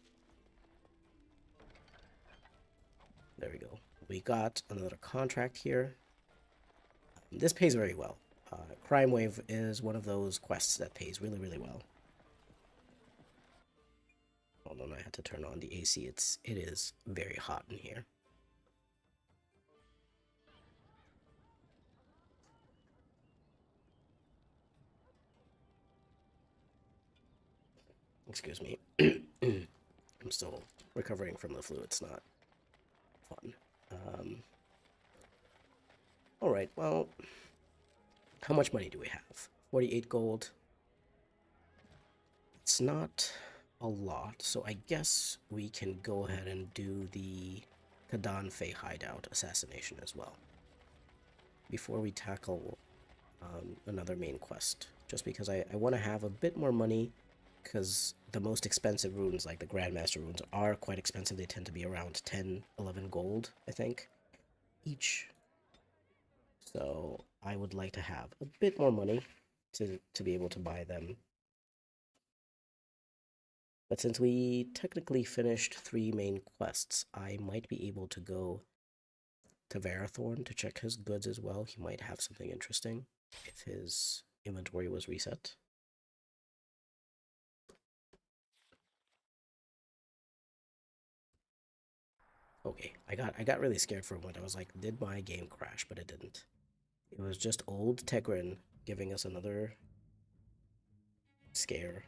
There we go. We got another contract here. This pays very well. Crime Wave is one of those quests that pays really, really well. Hold on, I had to turn on the AC. It is very hot in here. Excuse me. I'm still recovering from the flu. It's not fun. Alright, well, how much money do we have? 48 gold. It's not a lot, so I guess we can go ahead and do the Kadan Fey hideout assassination as well. Before we tackle another main quest. Just because I want to have a bit more money, because the most expensive runes, like the Grandmaster runes, are quite expensive. They tend to be around 10, 11 gold, I think, each. So I would like to have a bit more money to be able to buy them. But since we technically finished 3 main quests, I might be able to go to Varathorn to check his goods as well. He might have something interesting if his inventory was reset. Okay, I got really scared for a moment. I was like, did my game crash? But it didn't. It was just old Tegrin giving us another scare.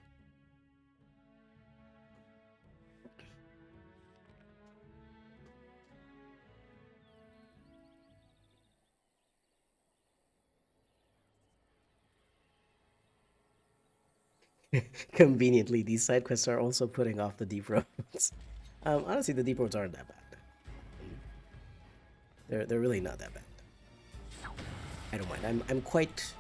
Conveniently, these side quests are also putting off the deep roads. Honestly, the deep roads aren't that bad. They're really not that bad. I don't mind. I'm quite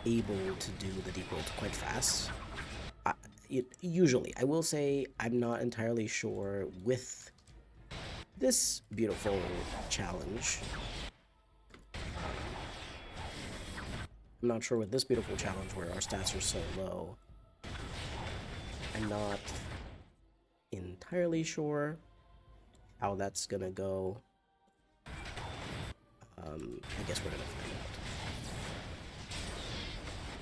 able to do the deep roads quite fast. Usually, I will say I'm not entirely sure with this beautiful challenge. I'm not sure with this beautiful challenge where our stats are so low. I'm not entirely sure how that's gonna go. I guess we're gonna find out.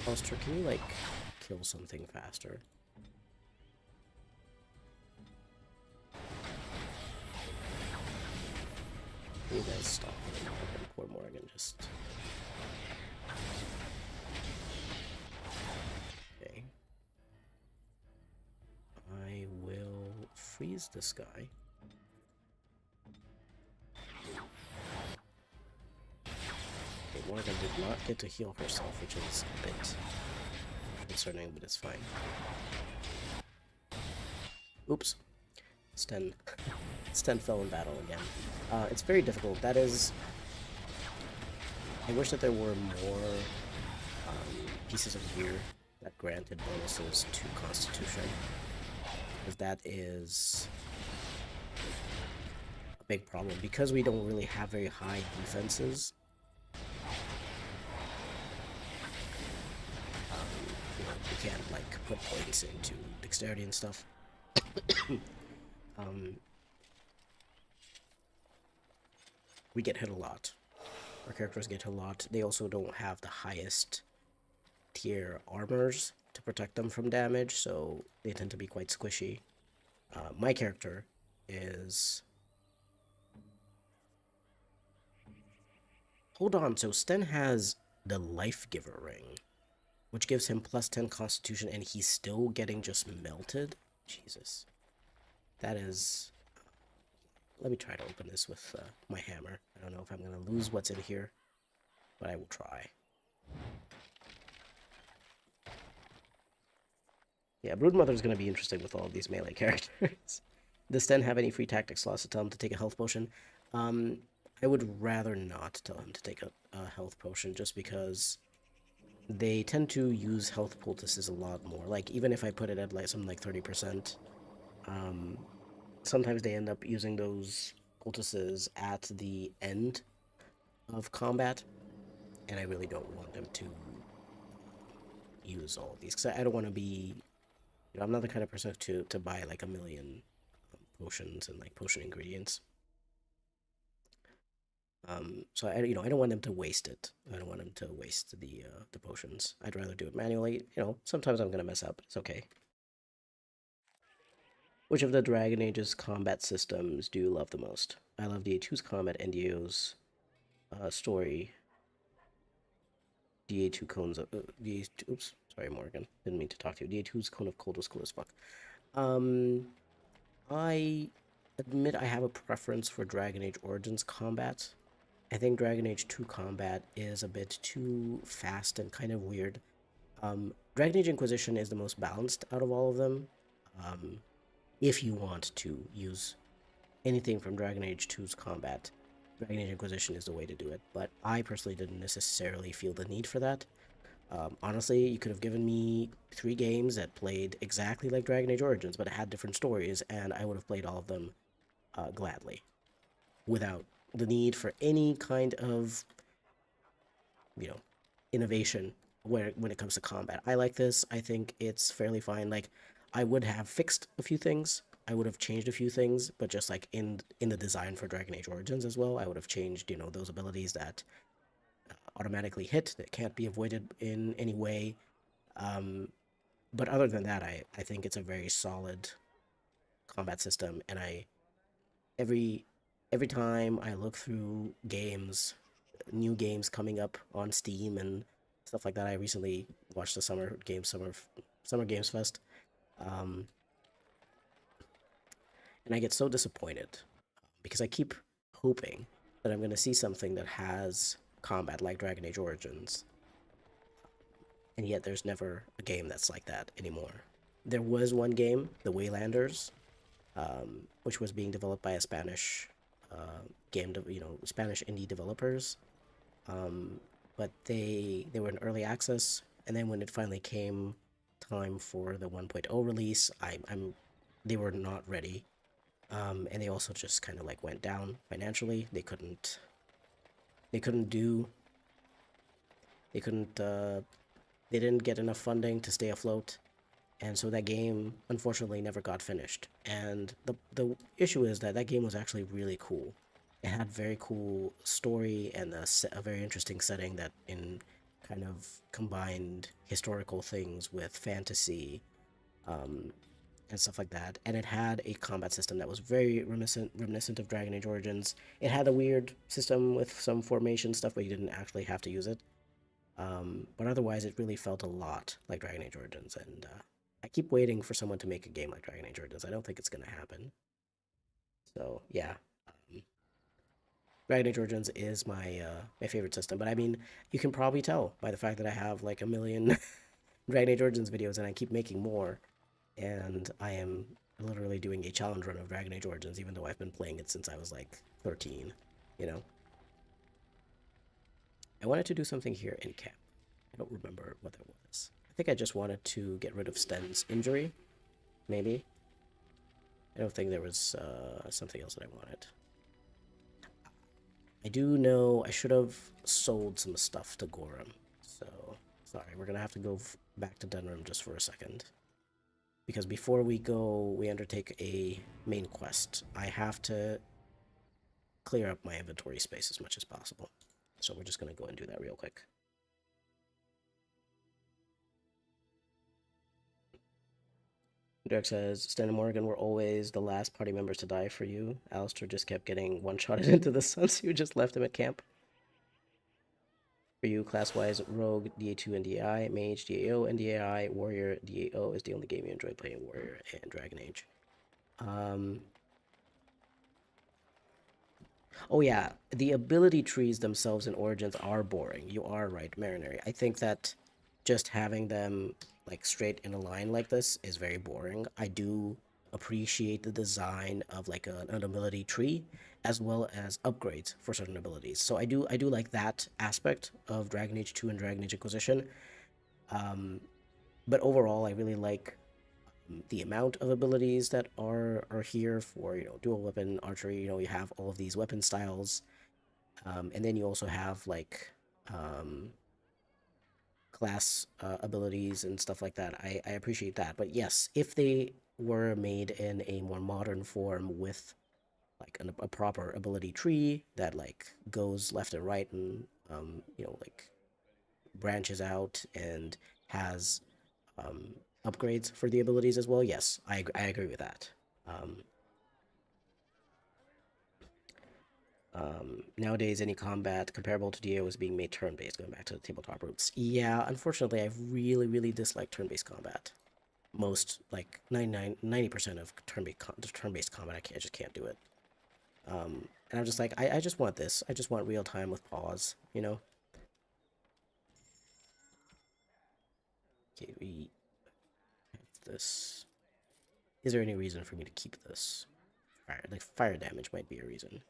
Alistair, can you, like, kill something faster? You guys stop. Poor Morgan just... Okay. I will freeze this guy. Okay, Morgan did not get to heal herself, which is a bit concerning, but it's fine. Oops. Sten fell in battle again. It's very difficult. That is... I wish that there were more pieces of gear that granted bonuses to Constitution, because that is a big problem. Because we don't really have very high defenses, we can't, like, put points into dexterity and stuff. We get hit a lot. Our characters get hit a lot. They also don't have the highest tier armors to protect them from damage, so they tend to be quite squishy. My character is... Hold on, so Sten has the Life Giver ring, which gives him plus 10 Constitution, and he's still getting just melted? Jesus. That is... Let me try to open this with my hammer. I don't know if I'm going to lose what's in here, but I will try. Yeah, Broodmother is going to be interesting with all of these melee characters. Does Sten have any free tactics slots to tell him to take a health potion? I would rather not tell him to take a health potion, just because they tend to use health poultices a lot more. Like, even if I put it at like something like 30%, sometimes they end up using those poultices at the end of combat, and I really don't want them to use all of these, because I don't want to be, I'm not the kind of person to buy like a million potions and like potion ingredients. So I don't want them to waste it. I don't want them to waste the potions. I'd rather do it manually. Sometimes I'm gonna mess up. It's okay. Which of the Dragon Age's combat systems do you love the most? I love DA2's combat and DAO's story. DA2 cones of DA2. Oops, sorry, Morgan. Didn't mean to talk to you. DA2's cone of cold was cool as fuck. Um, I admit I have a preference for Dragon Age Origins combat. I think Dragon Age 2 combat is a bit too fast and kind of weird. Dragon Age Inquisition is the most balanced out of all of them. Um, if you want to use anything from Dragon Age 2's combat, Dragon Age Inquisition is the way to do it. But I personally didn't necessarily feel the need for that. Honestly, you could have given me 3 games that played exactly like Dragon Age Origins, but it had different stories, and I would have played all of them gladly, without the need for any kind of, you know, innovation when it comes to combat. I like this. I think it's fairly fine. Like, I would have fixed a few things. I would have changed a few things, but just like in the design for Dragon Age Origins as well, I would have changed, those abilities that automatically hit that can't be avoided in any way. But other than that, I think it's a very solid combat system, and every every time I look through games, new games coming up on Steam and stuff like that. I recently watched the Summer Games Fest, um, and I get so disappointed because I keep hoping that I'm going to see something that has combat like Dragon Age Origins, and yet there's never a game that's like that anymore. There was one game, The Waylanders, which was being developed by a Spanish Spanish indie developers. Um, but they were in early access, and then when it finally came time for the 1.0 release, I'm they were not ready, and they also just kind of like went down financially. They couldn't do they couldn't they didn't get enough funding to stay afloat, and so that game unfortunately never got finished. And the issue is that that game was actually really cool. It had very cool story and a very interesting setting that in kind of combined historical things with fantasy, um, and stuff like that. And it had a combat system that was very reminiscent of Dragon Age Origins. It had a weird system with some formation stuff, but you didn't actually have to use it. But otherwise, it really felt a lot like Dragon Age Origins, and I keep waiting for someone to make a game like Dragon Age Origins. I don't think it's gonna happen. So yeah, um, Dragon Age Origins is my favorite system. But I mean, you can probably tell by the fact that I have like a million Dragon Age Origins videos, and I keep making more. And I am literally doing a challenge run of Dragon Age Origins, even though I've been playing it since I was like 13. You know, I wanted to do something here in camp. I don't remember what that was. I think I just wanted to get rid of Sten's injury, maybe. I don't think there was something else that I wanted. I do know I should have sold some stuff to Gorham. So, sorry, we're gonna have to go back to Dunram just for a second. Because before we undertake a main quest, I have to clear up my inventory space as much as possible. So we're just gonna go and do that real quick. Derek says, Stan and Morgan were always the last party members to die for you. Alistair just kept getting one-shotted into the sun, so you just left him at camp. For you, class-wise, Rogue, DA2 and DAI, Mage, DAO and DAI, Warrior, DAO is the only game you enjoy playing, Warrior and Dragon Age. Oh yeah, the ability trees themselves in Origins are boring. You are right, Marinary. I think that just having them like straight in a line like this is very boring. I do appreciate the design of like an ability tree as well as upgrades for certain abilities. So I do like that aspect of Dragon Age 2 and Dragon Age Inquisition. But overall I really like the amount of abilities that are here for dual weapon archery. You have all of these weapon styles, and then you also have like class abilities and stuff like that. I appreciate that, but yes, if they were made in a more modern form with like a proper ability tree that like goes left and right and like branches out and has um, upgrades for the abilities as well. Yes, I agree with that. Um, Nowadays, any combat comparable to DO is being made turn-based, going back to the tabletop roots. Yeah, unfortunately, I really dislike turn-based combat. Most, like, 90% of turn-based combat, I just can't do it. And I'm just like, I just want this. I just want real time with pause, you know? Okay, we have this. Is there any reason for me to keep this? Fire damage might be a reason.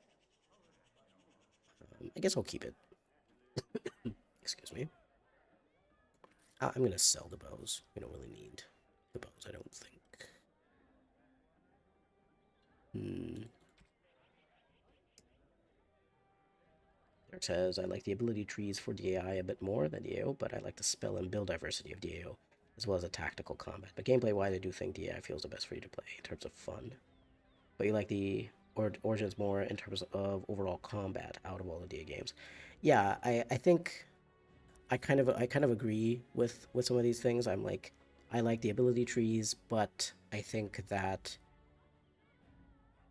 I guess I'll keep it. Excuse me. I'm gonna sell the bows. We don't really need the bows, I don't think. Hmm. Derek says, I like the ability trees for DAI a bit more than DAO, but I like the spell and build diversity of DAO, as well as the tactical combat. But gameplay-wise, I do think DAI feels the best for you to play in terms of fun. But you like the Origins more in terms of overall combat out of all the DA games. Yeah, I think I kind of agree with some of these things. I'm like, I like the ability trees, but I think that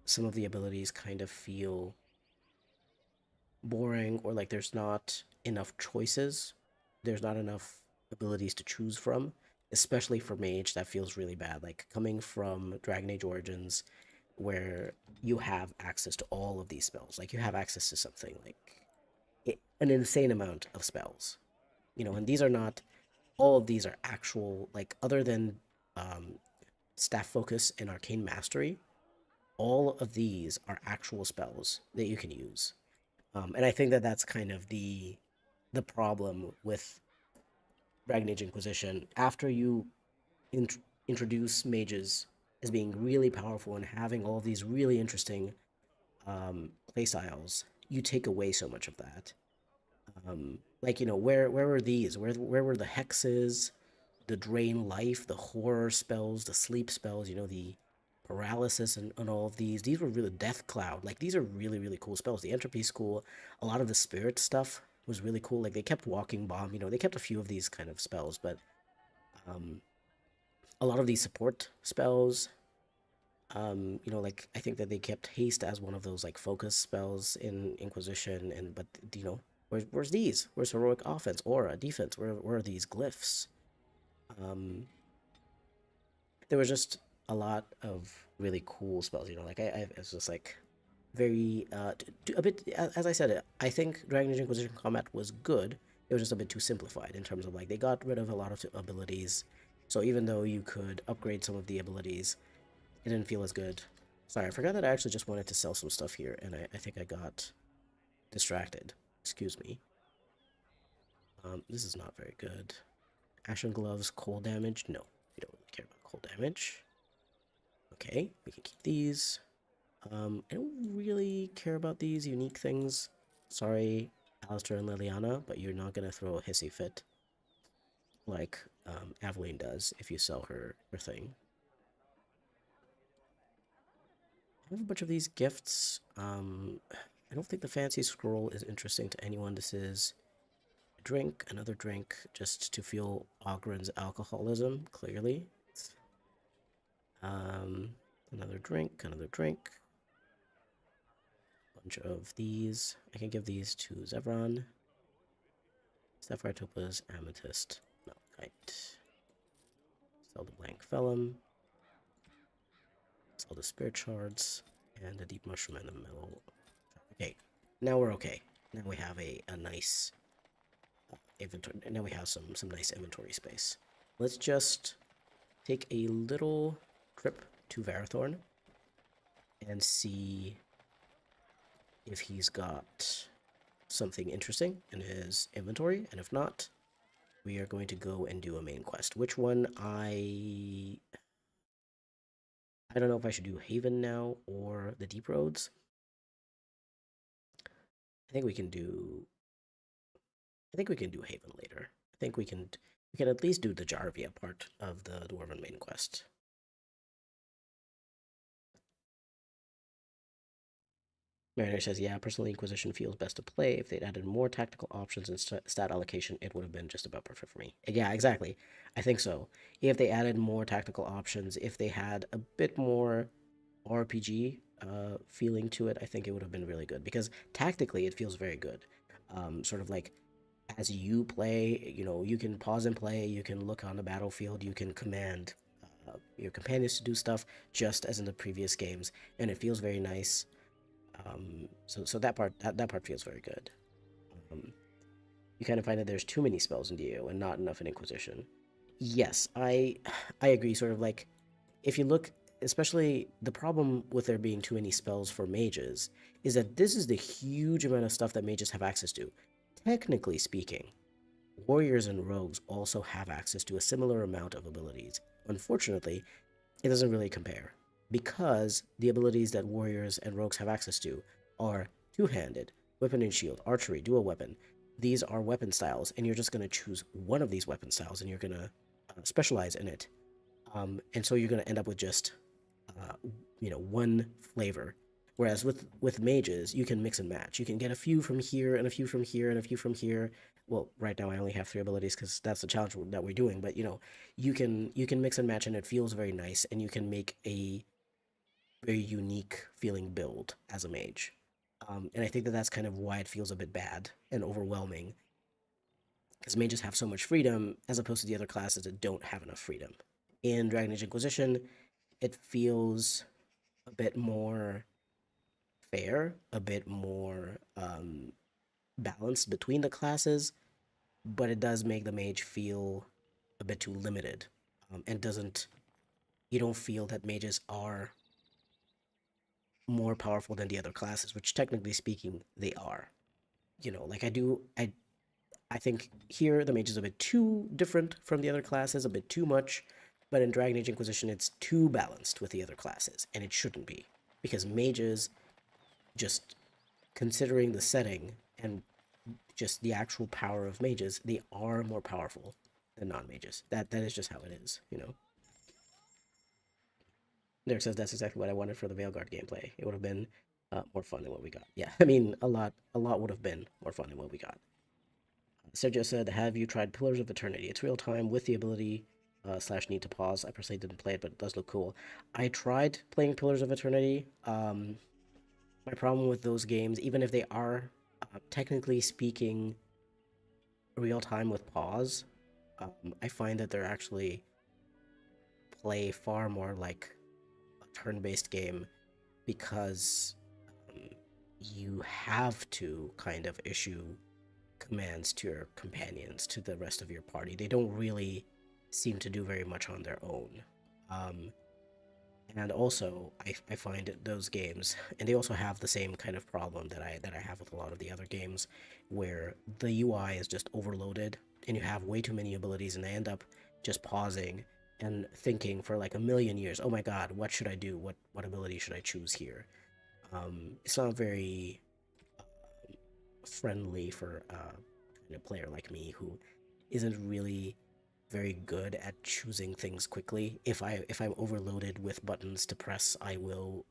some of the abilities kind of feel boring or like there's not enough choices. There's not enough abilities to choose from, especially for mage. That feels really bad. Like coming from Dragon Age Origins, where you have access to all of these spells. Like you have access to something like an insane amount of spells. And these are not all of these are actual like other than um, staff focus and arcane mastery. All of these are actual spells that you can use. And I think that that's kind of the problem with Dragon Age Inquisition. After you introduce mages as being really powerful and having all these really interesting playstyles, you take away so much of that. Like where were these? Where were the hexes, the drain life, the horror spells, the sleep spells? The paralysis and all of these. These were really death cloud. Like these are really cool spells. The entropy's cool. A lot of the spirit stuff was really cool. Like they kept walking bomb. They kept a few of these kind of spells, but um, a lot of these support spells. Like I think that they kept haste as one of those like focus spells in Inquisition, and but where's these? Where's heroic offense, aura, defense? Where are these glyphs? Um, there was just a lot of really cool spells. Like I it's just like very a bit as I said. I think Dragon Age Inquisition combat was good. It was just a bit too simplified in terms of like they got rid of a lot of abilities. So even though you could upgrade some of the abilities, it didn't feel as good. Sorry, I forgot that I actually just wanted to sell some stuff here, and I think I got distracted. Excuse me. This is not very good. Ashen Gloves, cold damage. No, we don't really care about cold damage. Okay, we can keep these. I don't really care about these unique things. Sorry, Alistair and Liliana, but you're not gonna throw a hissy fit like Aveline does if you sell her thing. I have a bunch of these gifts. I don't think the fancy scroll is interesting to anyone. This is a drink, another drink, just to feel Ogren's alcoholism, clearly. Um, another drink, another drink. Bunch of these. I can give these to Zevran. Sapphire, Topaz, Amethyst, Malachite. Sell the Blank Vellum. Sell the Spirit Shards. And the Deep Mushroom and the Metal. Okay, now we're okay. Now we have a nice inventory. Now we have some nice inventory space. Let's just take a little trip to Varathorn and see if he's got something interesting in his inventory, and if not, we are going to go and do a main quest. Which one I don't know if I should do Haven now or the Deep Roads. I think we can do Haven later. I think we can at least do the Jarvia part of the Dwarven main quest. Mariner says, yeah, personally, Inquisition feels best to play. If they'd added more tactical options and stat allocation, it would have been just about perfect for me. Yeah, exactly. I think so. If they added more tactical options, if they had a bit more RPG feeling to it, I think it would have been really good because tactically it feels very good. Sort of like as you play, you can pause and play, you can look on the battlefield, you can command your companions to do stuff just as in the previous games, and it feels very nice. So that part feels very good. Um, you kind of find that there's too many spells in DAO and not enough in Inquisition. Yes, I agree. Sort of like if you look, especially the problem with there being too many spells for mages is that this is the huge amount of stuff that mages have access to. Technically speaking, warriors and rogues also have access to a similar amount of abilities. Unfortunately, it doesn't really compare because the abilities that warriors and rogues have access to are two-handed, weapon and shield, archery, dual weapon. These are weapon styles, and you're just going to choose one of these weapon styles and you're going to specialize in it. And so you're going to end up with just uh, one flavor. Whereas with mages, you can mix and match. You can get a few from here and a few from here and a few from here. Well, right now I only have 3 abilities because that's the challenge that we're doing. But you can mix and match, and it feels very nice. And you can make a very unique feeling build as a mage. And I think that that's kind of why it feels a bit bad and overwhelming because mages have so much freedom as opposed to the other classes that don't have enough freedom. In Dragon Age Inquisition, it feels a bit more fair, a bit more balanced between the classes, but it does make the mage feel a bit too limited, and doesn't you don't feel that mages are more powerful than the other classes, which technically speaking they are. Like I think here the mage is a bit too different from the other classes, a bit too much, but in Dragon Age Inquisition it's too balanced with the other classes, and it shouldn't be because mages, just considering the setting and just the actual power of mages, they are more powerful than non-mages. That is just how it is. Derek says that's exactly what I wanted for the Veilguard gameplay. It would have been more fun than what we got. Yeah, I mean a lot would have been more fun than what we got. Sergio said, "Have you tried Pillars of Eternity? It's real time with the ability slash need to pause. I personally didn't play it, but it does look cool. I tried playing Pillars of Eternity. My problem with those games, even if they are technically speaking real time with pause, I find that they're actually play far more like a turn-based game because um, you have to kind of issue commands to your companions, to the rest of your party. They don't really seem to do very much on their own. Um, and also, I find those games, and they also have the same kind of problem that I have with a lot of the other games, where the UI is just overloaded, and you have way too many abilities, and they end up just pausing and thinking for like a million years. Oh my God, what should I do? What ability should I choose here? It's not very friendly for a player like me who isn't really very good at choosing things quickly. If I'm overloaded with buttons to press, I will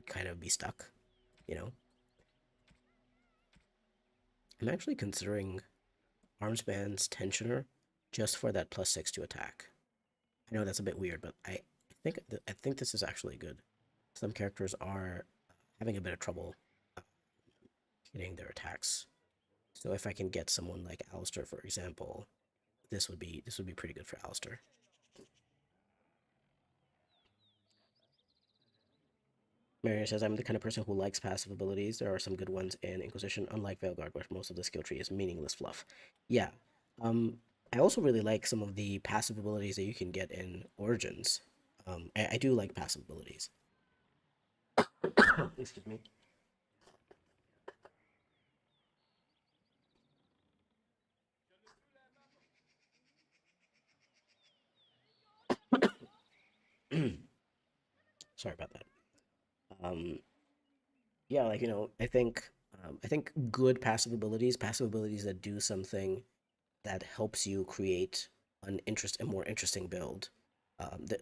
kind of be stuck, you know. I'm actually considering Armsman's Tensioner just for that +6 to attack. I know that's a bit weird, but I think this is actually good. Some characters are having a bit of trouble hitting their attacks. So if I can get someone like Alistair, for example, this would be pretty good for Alistair. Marion says, I'm the kind of person who likes passive abilities. There are some good ones in Inquisition, unlike Veilguard, where most of the skill tree is meaningless fluff. Yeah. I also really like some of the passive abilities that you can get in Origins. I do like passive abilities. Excuse me. Sorry about that. Um, yeah, like I think good passive abilities that do something that helps you create a more interesting build.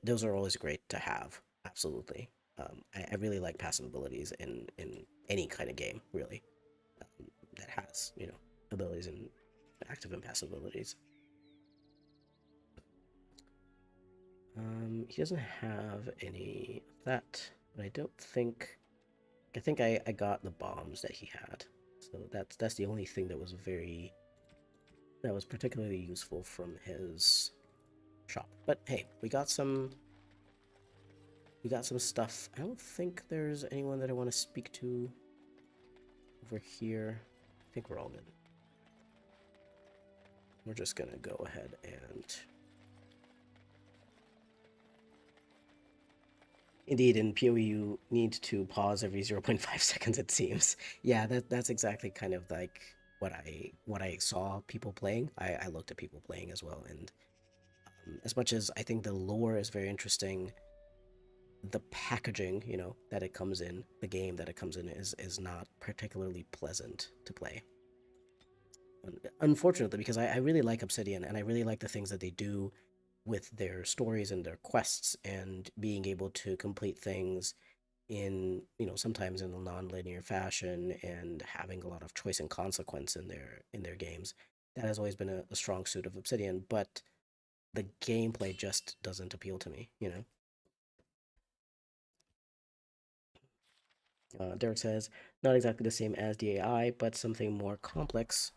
Those are always great to have. Absolutely. I really like passive abilities in any kind of game, really, that has, abilities and active and passive abilities. He doesn't have any of that, but I don't think. I think I got the bombs that he had, so that's the only thing that was particularly useful from his shop. But hey, we got some stuff. I don't think there's anyone that I want to speak to over here. I think we're all good. We're just gonna go ahead and... Indeed, in PoE you need to pause every 0.5 seconds, it seems. Yeah, that's exactly kind of like what I saw people playing. I looked at people playing as well, and as much as I think the lore is very interesting, the packaging, that it comes in, the game that it comes in is not particularly pleasant to play. Unfortunately, because I really like Obsidian, and I really like the things that they do with their stories and their quests, and being able to complete things in, sometimes in a non-linear fashion, and having a lot of choice and consequence in their games. That has always been a strong suit of Obsidian, but the gameplay just doesn't appeal to me. Derek says, not exactly the same as DAI, but something more complex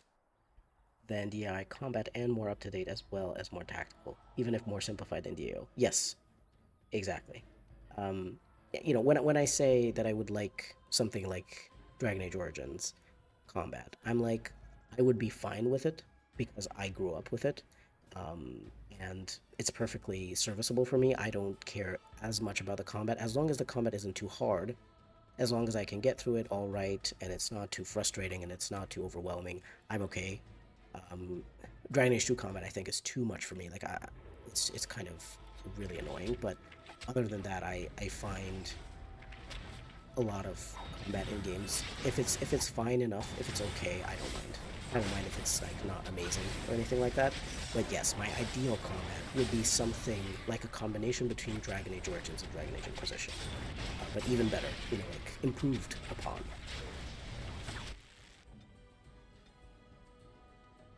than DAI combat and more up to date, as well as more tactical, even if more simplified than DAO. Yes, exactly. Um, when I say that I would like something like Dragon Age Origins combat, I'm like, I would be fine with it because I grew up with it. Um, and it's perfectly serviceable for me. I don't care as much about the combat as long as the combat isn't too hard, as long as I can get through it all right, and it's not too frustrating and it's not too overwhelming. I'm okay. Um, Dragon Age 2 combat, I think, is too much for me. Like, it's kind of really annoying. But other than that, I find a lot of combat in games, if it's fine enough, if it's okay, I don't mind. I don't mind if it's like not amazing or anything like that. But yes, my ideal combat would be something like a combination between Dragon Age Origins and Dragon Age Inquisition, but even better, like improved upon.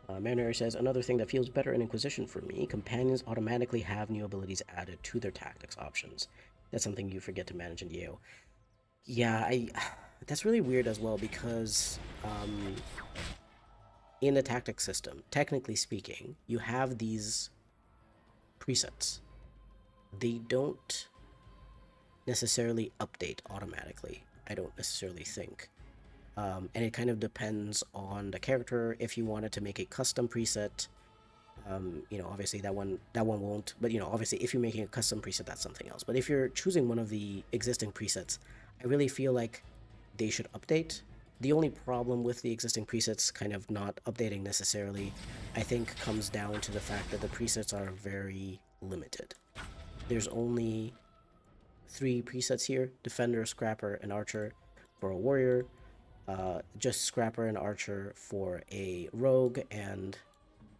Marinary says, another thing that feels better in Inquisition for me, companions automatically have new abilities added to their tactics options. That's something you forget to manage in DAO. Yeah, that's really weird as well, because in the tactics system, technically speaking, you have these presets. They don't necessarily update automatically, I don't necessarily think. And it kind of depends on the character. If you wanted to make a custom preset, obviously that one won't. But obviously, if you're making a custom preset, that's something else. But if you're choosing one of the existing presets, I really feel like they should update. The only problem with the existing presets kind of not updating necessarily, I think, comes down to the fact that the presets are very limited. There's only 3 presets here: Defender, Scrapper, and Archer for a Warrior, just Scrapper and Archer for a Rogue, and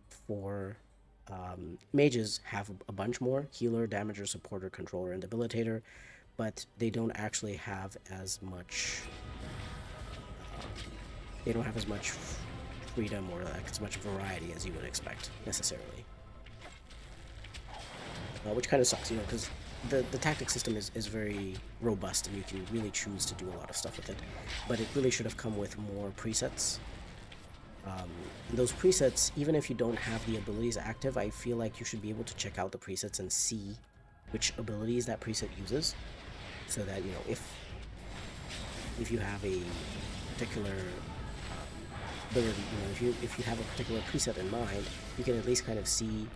for mages have a bunch more: Healer, Damager, Supporter, Controller, and Debilitator, but they don't actually have as much... they don't have as much freedom or like as much variety as you would expect, necessarily. Which kind of sucks, because the tactic system is very robust, and you can really choose to do a lot of stuff with it. But it really should have come with more presets. Those presets, even if you don't have the abilities active, I feel like you should be able to check out the presets and see which abilities that preset uses, so that if you have a particular ability, if you have a particular preset in mind, you can at least kind of see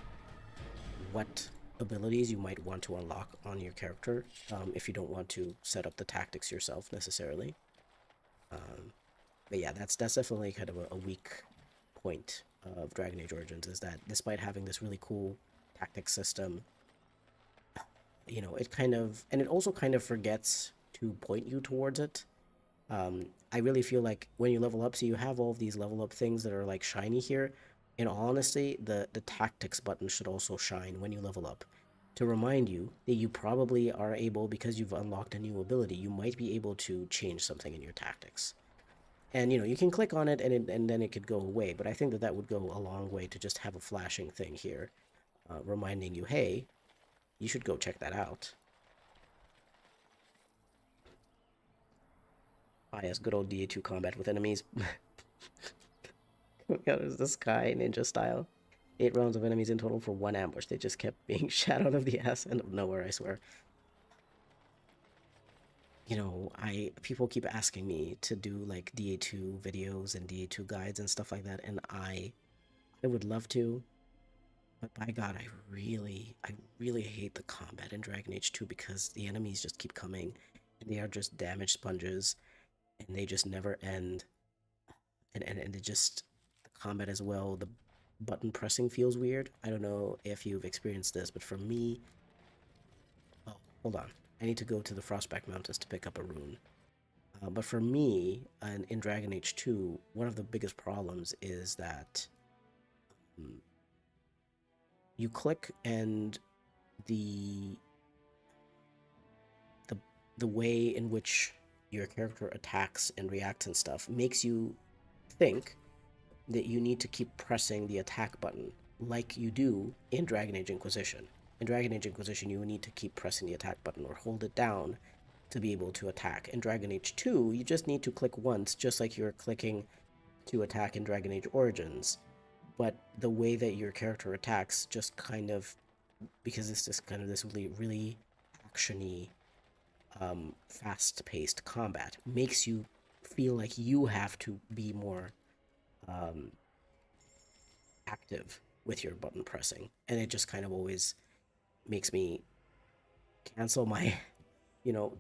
what abilities you might want to unlock on your character, if you don't want to set up the tactics yourself necessarily. But yeah, that's definitely kind of a weak point of Dragon Age Origins, is that despite having this really cool tactics system, it kind of, and it also kind of forgets to point you towards it. I really feel like when you level up, so you have all of these level up things that are like shiny here. In all honesty, the tactics button should also shine when you level up, to remind you that you probably are able, because you've unlocked a new ability, you might be able to change something in your tactics. And you can click on it, and then it could go away. But I think that would go a long way to just have a flashing thing here, reminding you, hey, you should go check that out. Ah, yes, good old DA2 combat with enemies. Out of the sky, ninja style. 8 rounds of enemies in total for 1 ambush. They just kept being shot out of the ass and of nowhere, I swear. People keep asking me to do like DA2 videos and DA2 guides and stuff like that, and I would love to, but by God, I really hate the combat in Dragon Age 2 because the enemies just keep coming, and they are just damage sponges, and they just never end, and it just, the combat as well, the button pressing feels weird. I don't know if you've experienced this, but for me, oh, hold on. I need to go to the Frostback Mountains to pick up a rune. But for me, in Dragon Age 2, one of the biggest problems is that you click and the the the way in which your character attacks and reacts and stuff makes you think that you need to keep pressing the attack button like you do in Dragon Age Inquisition. In Dragon Age Inquisition, you need to keep pressing the attack button or hold it down to be able to attack. In Dragon Age 2, you just need to click once, just like you're clicking to attack in Dragon Age Origins. But the way that your character attacks just kind of, because it's just kind of this really action-y, fast-paced combat, makes you feel like you have to be more active with your button pressing. And it just kind of always makes me cancel my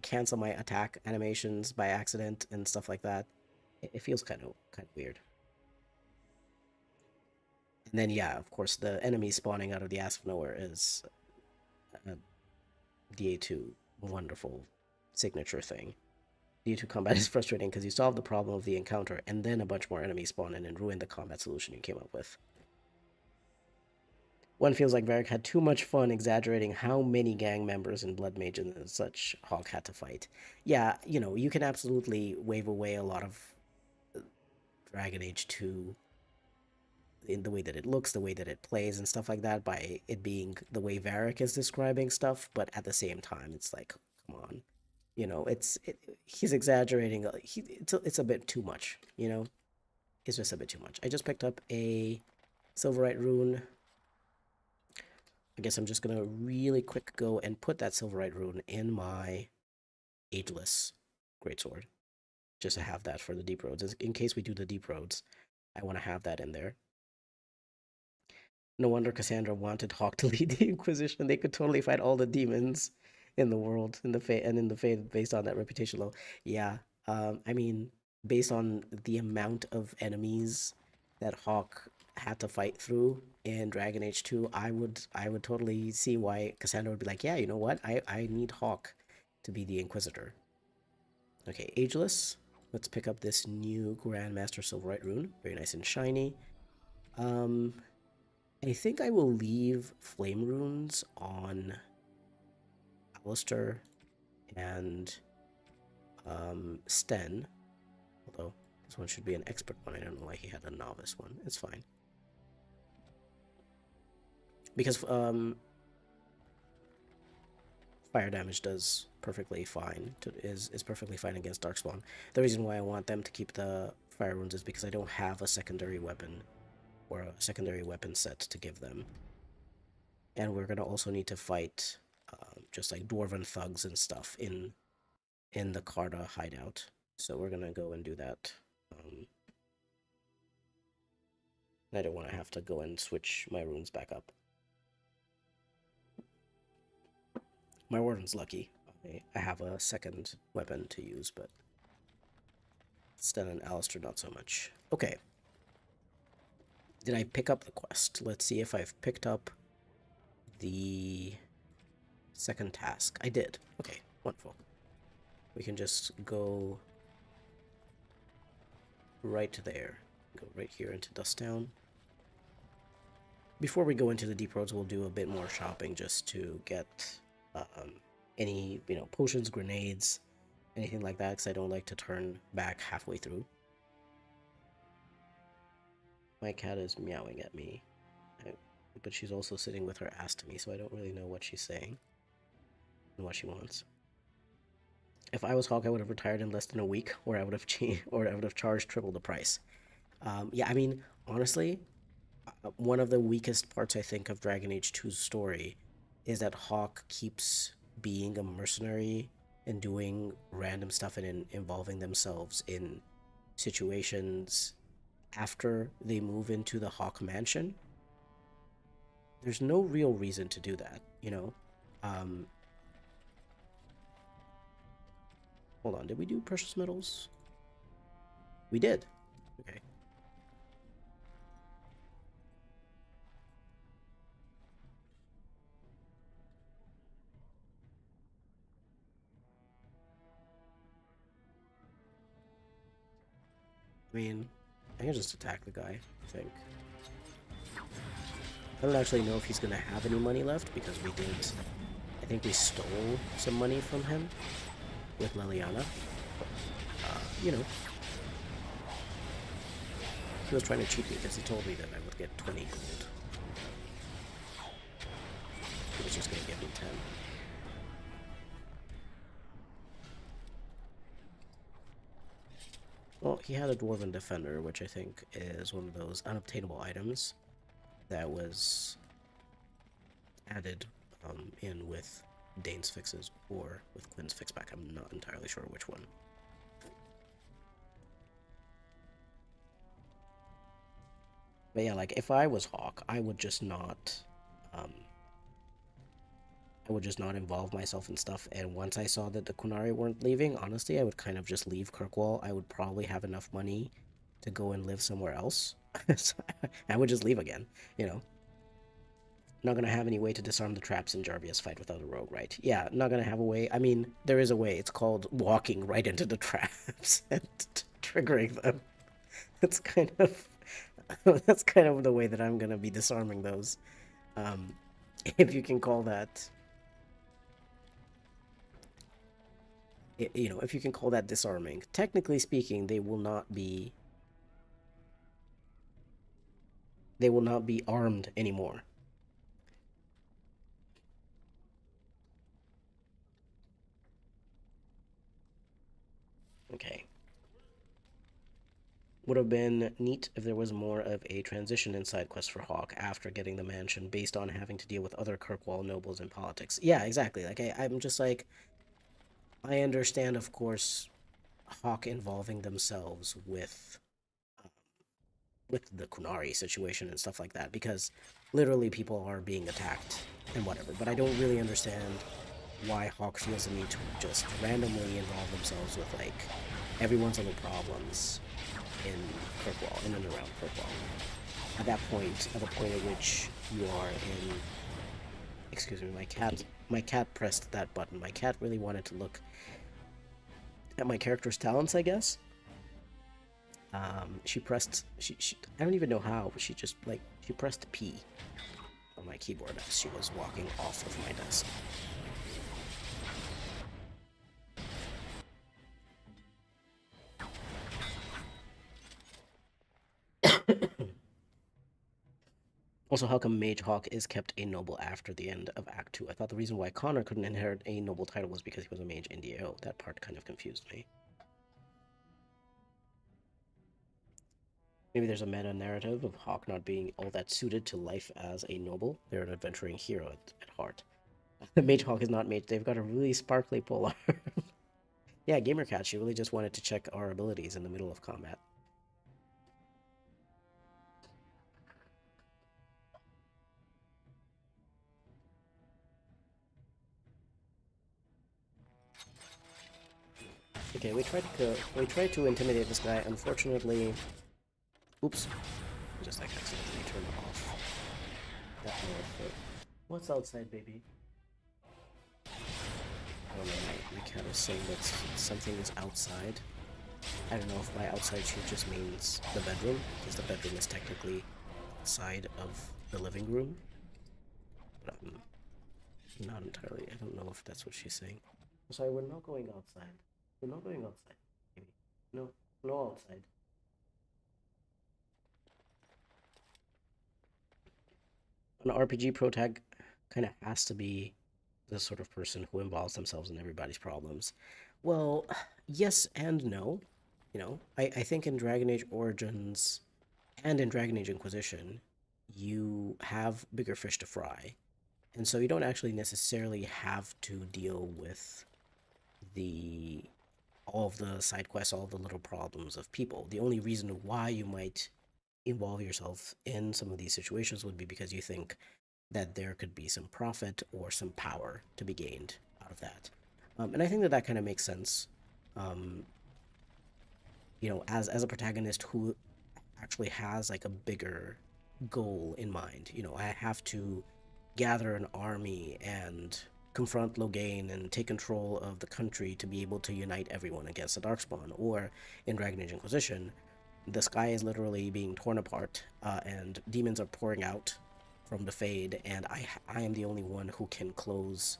cancel my attack animations by accident and stuff like that. It feels kind of weird. And then yeah, of course, the enemy spawning out of the ass of nowhere is a DA2 wonderful signature thing. DA2 combat is frustrating because you solve the problem of the encounter and then a bunch more enemies spawn in and ruin the combat solution you came up with. One feels like Varric had too much fun exaggerating how many gang members and blood mages and such Hawk had to fight. Yeah, you can absolutely wave away a lot of Dragon Age 2 in the way that it looks, the way that it plays, and stuff like that by it being the way Varric is describing stuff, but at the same time, it's like, come on. He's exaggerating. It's a bit too much, It's just a bit too much. I just picked up a Silverite rune. I guess I'm just gonna really quick go and put that Silverite rune in my Ageless Greatsword, just to have that for the deep roads. In case we do the deep roads, I want to have that in there. No wonder Cassandra wanted Hawk to lead the Inquisition. They could totally fight all the demons in the world, in the Fate, based on that reputation low. Yeah, I mean, based on the amount of enemies that Hawk had to fight through in Dragon Age 2, I would totally see why Cassandra would be like, yeah, you know what? I need Hawk to be the Inquisitor. Okay, Ageless. Let's pick up this new Grandmaster Silverite rune. Very nice and shiny. I think I will leave flame runes on Alistair and Sten, although this one should be an expert one. I don't know why he had a novice one. It's fine. Because fire damage does perfectly fine, is perfectly fine against Darkspawn. The reason why I want them to keep the fire runes is because I don't have a secondary weapon or a secondary weapon set to give them. And we're gonna also need to fight just like dwarven thugs and stuff in the Carta hideout. So we're gonna go and do that. I don't want to have to go and switch my runes back up. My Warden's lucky. I have a second weapon to use, but Sten and Alistair not so much. Okay. Did I pick up the quest? Let's see if I've picked up the second task. I did. Okay, wonderful. We can just go right there. Go right here into Dusttown. before we go into the deep roads, we'll do a bit more shopping just to get any, potions, grenades, anything like that, because I don't like to turn back halfway through. My cat is meowing at me, but she's also sitting with her ass to me, so I don't really know what she's saying and what she wants. If I was Hawk, I would have retired in less than a week, or I would have charged triple the price. Yeah, I mean, honestly, one of the weakest parts I think of Dragon Age 2's story is that Hawk keeps being a mercenary and doing random stuff and involving themselves in situations after they move into the Hawk Mansion. There's no real reason to do that, Hold on, did we do precious metals? We did. Okay. I mean, I can just attack the guy, I think. I don't actually know if he's going to have any money left, because we did... I think we stole some money from him with Leliana. He was trying to cheat me because he told me that I would get 20 gold. He was just going to give me 10. Well, he had a Dwarven Defender, which I think is one of those unobtainable items that was added in with Dain's fixes or with Qwynn's Fixpack. I'm not entirely sure which one. But yeah, like, if I was Hawk, I would just not involve myself in stuff, and once I saw that the Qunari weren't leaving, honestly, I would kind of just leave Kirkwall. I would probably have enough money to go and live somewhere else. So I would just leave again, Not gonna have any way to disarm the traps in Jarvia's fight without a rogue, right? Yeah, not gonna have a way. I mean, there is a way. It's called walking right into the traps and triggering them. That's kind of the way that I'm gonna be disarming those. If you can call that, if you can call that disarming. Technically speaking, they will not be armed anymore. Okay. Would have been neat if there was more of a transition in side quest for Hawk after getting the mansion, based on having to deal with other Kirkwall nobles in politics. Yeah, exactly. Like, I'm just like, I understand, of course, Hawk involving themselves with the Qunari situation and stuff like that, because literally people are being attacked and whatever, but I don't really understand why Hawk feels the need to just randomly involve themselves with, like, everyone's little problems in Kirkwall, in and around Kirkwall. At the point at which you are in... Excuse me, my cat pressed that button. My cat really wanted to look at my character's talents, I guess. She pressed... I don't even know how, but she just, like, she pressed P on my keyboard as she was walking off of my desk. Also, how come Mage Hawk is kept a noble after the end of Act 2? I thought the reason why Connor couldn't inherit a noble title was because he was a mage in DAO. That part kind of confused me. Maybe there's a meta-narrative of Hawk not being all that suited to life as a noble. They're an adventuring hero at heart. Mage Hawk is not mage. They've got a really sparkly polearm. Yeah, GamerCat, she really just wanted to check our abilities in the middle of combat. Okay, we tried to intimidate this guy. Unfortunately, oops, just like accidentally turned off that mode. What's outside, baby? I don't know. My cat is saying that something is outside. I don't know if by outside she just means the bedroom, because the bedroom is technically outside of the living room. But I'm not entirely. I don't know if that's what she's saying. I'm sorry, we're not going outside. We're not going outside. Maybe. No, no outside. An RPG protag kind of has to be the sort of person who involves themselves in everybody's problems. Well, yes and no. I think in Dragon Age Origins and in Dragon Age Inquisition, you have bigger fish to fry. And so you don't actually necessarily have to deal with the all of the side quests, all of the little problems of people. The only reason why you might involve yourself in some of these situations would be because you think that there could be some profit or some power to be gained out of that. And I think that that kind of makes sense. Um, as a protagonist who actually has like a bigger goal in mind. I have to gather an army and confront Loghain and take control of the country to be able to unite everyone against the Darkspawn. Or in Dragon Age Inquisition, the sky is literally being torn apart, and demons are pouring out from the Fade, and I am the only one who can close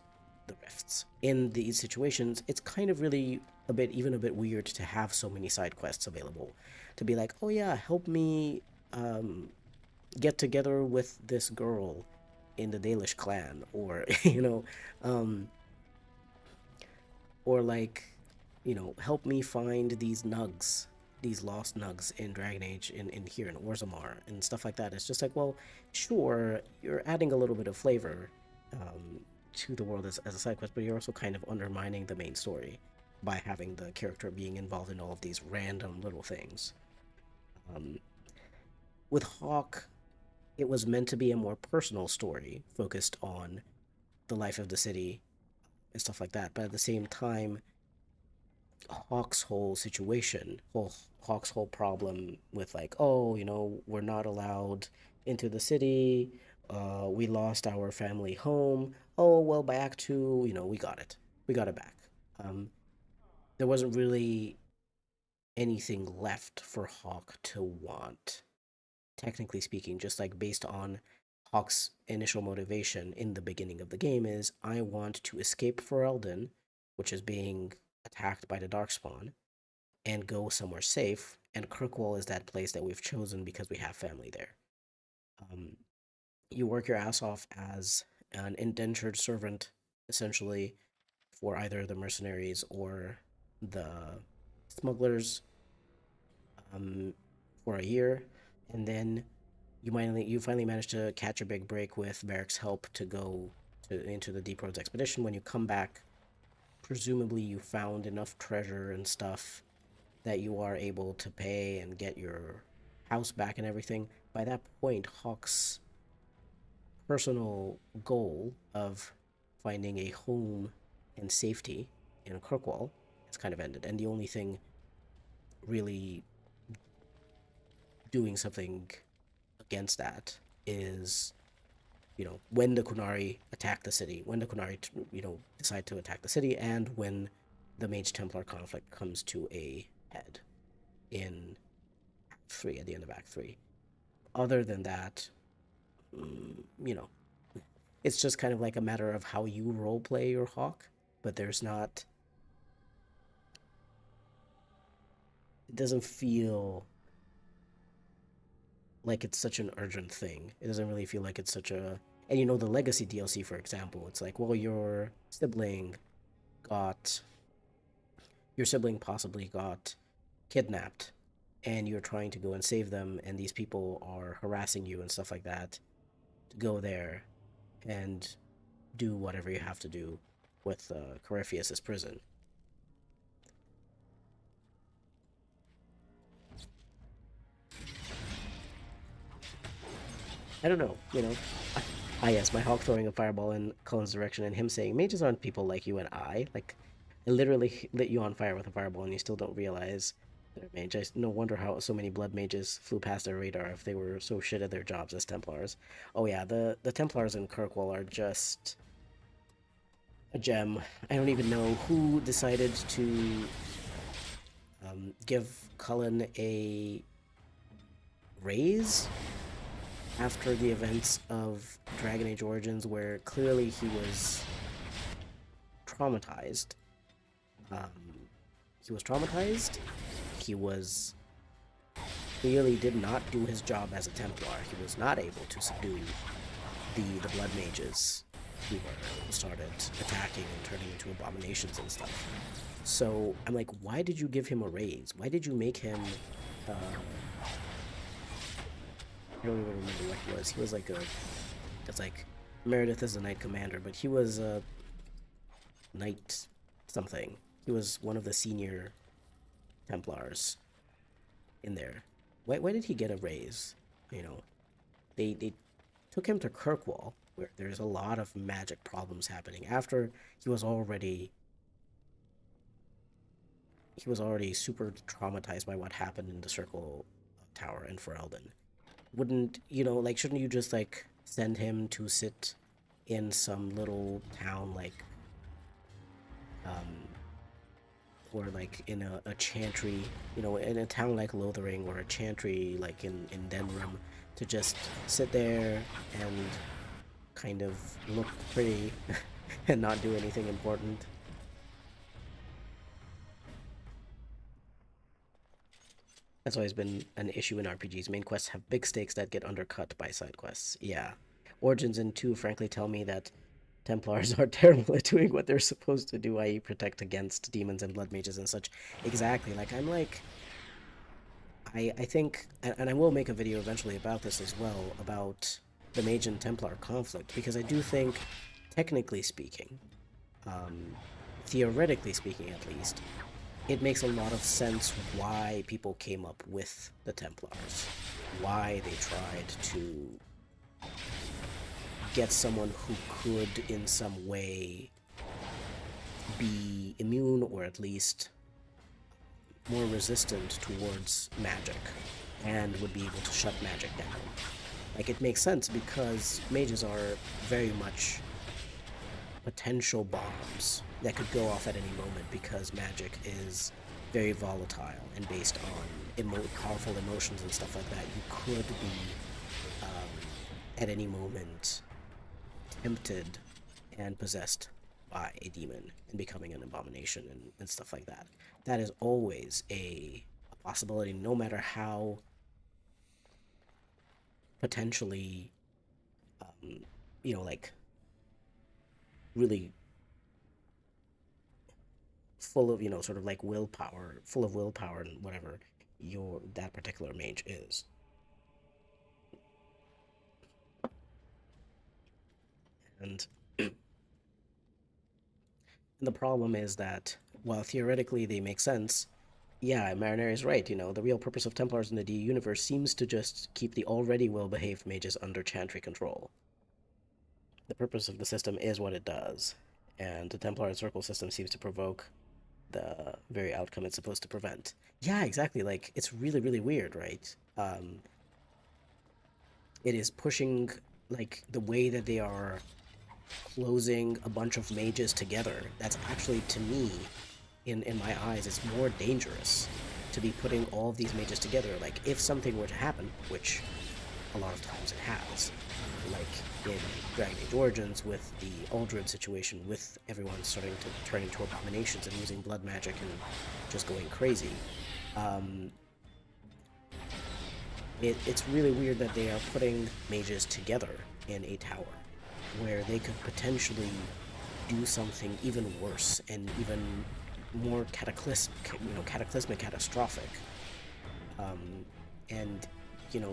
the rifts. In these situations, it's kind of really even a bit weird to have so many side quests available. To be like, oh yeah, help me get together with this girl in the Dalish clan, or or like, help me find these nugs, these lost nugs in Dragon Age, in here in Orzammar and stuff like that. It's just like, well, sure, you're adding a little bit of flavor to the world as a side quest, but you're also kind of undermining the main story by having the character being involved in all of these random little things. With Hawke, it was meant to be a more personal story focused on the life of the city and stuff like that, but at the same time, Hawke's whole situation, Hawke's whole problem with like, oh, we're not allowed into the city, we lost our family home. Oh, well, by Act 2, we got it. We got it back. There wasn't really anything left for Hawke to want, technically speaking, just like based on Hawke's initial motivation in the beginning of the game is, I want to escape Ferelden, which is being attacked by the Darkspawn, and go somewhere safe, and Kirkwall is that place that we've chosen because we have family there. You work your ass off as an indentured servant, essentially, for either the mercenaries or the smugglers for a year, and then you finally manage to catch a big break with Varric's help to go into the Deep Roads expedition. When you come back, presumably you found enough treasure and stuff that you are able to pay and get your house back and everything. By that point, Hawke's personal goal of finding a home and safety in Kirkwall has kind of ended, and the only thing really doing something against that is, when the Qunari attack the city, when the Qunari, decide to attack the city, and when the Mage Templar conflict comes to a head in Act 3, at the end of Act 3. Other than that, it's just kind of like a matter of how you roleplay your Hawke, but there's not... It doesn't feel like it's such an urgent thing. It doesn't really feel like it's such a... And the Legacy DLC, for example, it's like, well, your sibling possibly got kidnapped, and you're trying to go and save them, and these people are harassing you and stuff like that, to go there and do whatever you have to do with Corypheus's prison. I don't know, yes, my Hawke throwing a fireball in Cullen's direction and him saying, mages aren't people like you and I. Like, I literally lit you on fire with a fireball and you still don't realize they're a mage. No wonder how so many blood mages flew past their radar if they were so shit at their jobs as Templars. Oh yeah, the Templars in Kirkwall are just a gem. I don't even know who decided to give Cullen a raise after the events of Dragon Age Origins, where clearly he was traumatized. He was traumatized. He was clearly did not do his job as a Templar. He was not able to subdue the Blood Mages who started attacking and turning into abominations and stuff. So I'm like, why did you give him a raise? Why did you make him? I don't even remember what he was. He was like it's like Meredith is the Knight Commander, but he was a Knight something. He was one of the senior Templars in there. Why did he get a raise? You know, they took him to Kirkwall, where there's a lot of magic problems happening after he was already super traumatized by what happened in the Circle Tower in Ferelden. Wouldn't, like, shouldn't you just, like, send him to sit in some little town, like, or, like, in a chantry, in a town like Lothering, or a chantry, like, in Denrim, to just sit there and kind of look pretty and not do anything important? That's always been an issue in RPGs. Main quests have big stakes that get undercut by side quests. Yeah. Origins and 2 frankly tell me that Templars are terrible at doing what they're supposed to do, i.e. protect against demons and blood mages and such. Exactly. Like, I'm like... I think, and I will make a video eventually about this as well, about the Mage and Templar conflict, because I do think, technically speaking, theoretically speaking at least, it makes a lot of sense why people came up with the Templars, why they tried to get someone who could in some way be immune, or at least more resistant towards magic, and would be able to shut magic down. Like, it makes sense because mages are very much potential bombs that could go off at any moment, because magic is very volatile and based on powerful emotions and stuff like that. You could be at any moment tempted and possessed by a demon and becoming an abomination and stuff like that. That is always a possibility, no matter how potentially, like, really full of, sort of like full of willpower and whatever that particular mage is. And the problem is that, while theoretically they make sense, yeah, Marinere is right, the real purpose of Templars in the DE universe seems to just keep the already well-behaved mages under Chantry control. The purpose of the system is what it does, and the Templar Circle system seems to provoke the very outcome it's supposed to prevent. Yeah, exactly, like, it's really, really weird, right? It is pushing, like, the way that they are closing a bunch of mages together. That's actually, to me, in my eyes, it's more dangerous to be putting all of these mages together. Like, if something were to happen, which a lot of times it has, like in Dragon Age Origins with the Aldred situation, with everyone starting to turn into abominations and using blood magic and just going crazy, it's really weird that they are putting mages together in a tower where they could potentially do something even worse and even more cataclysmic, catastrophic. And,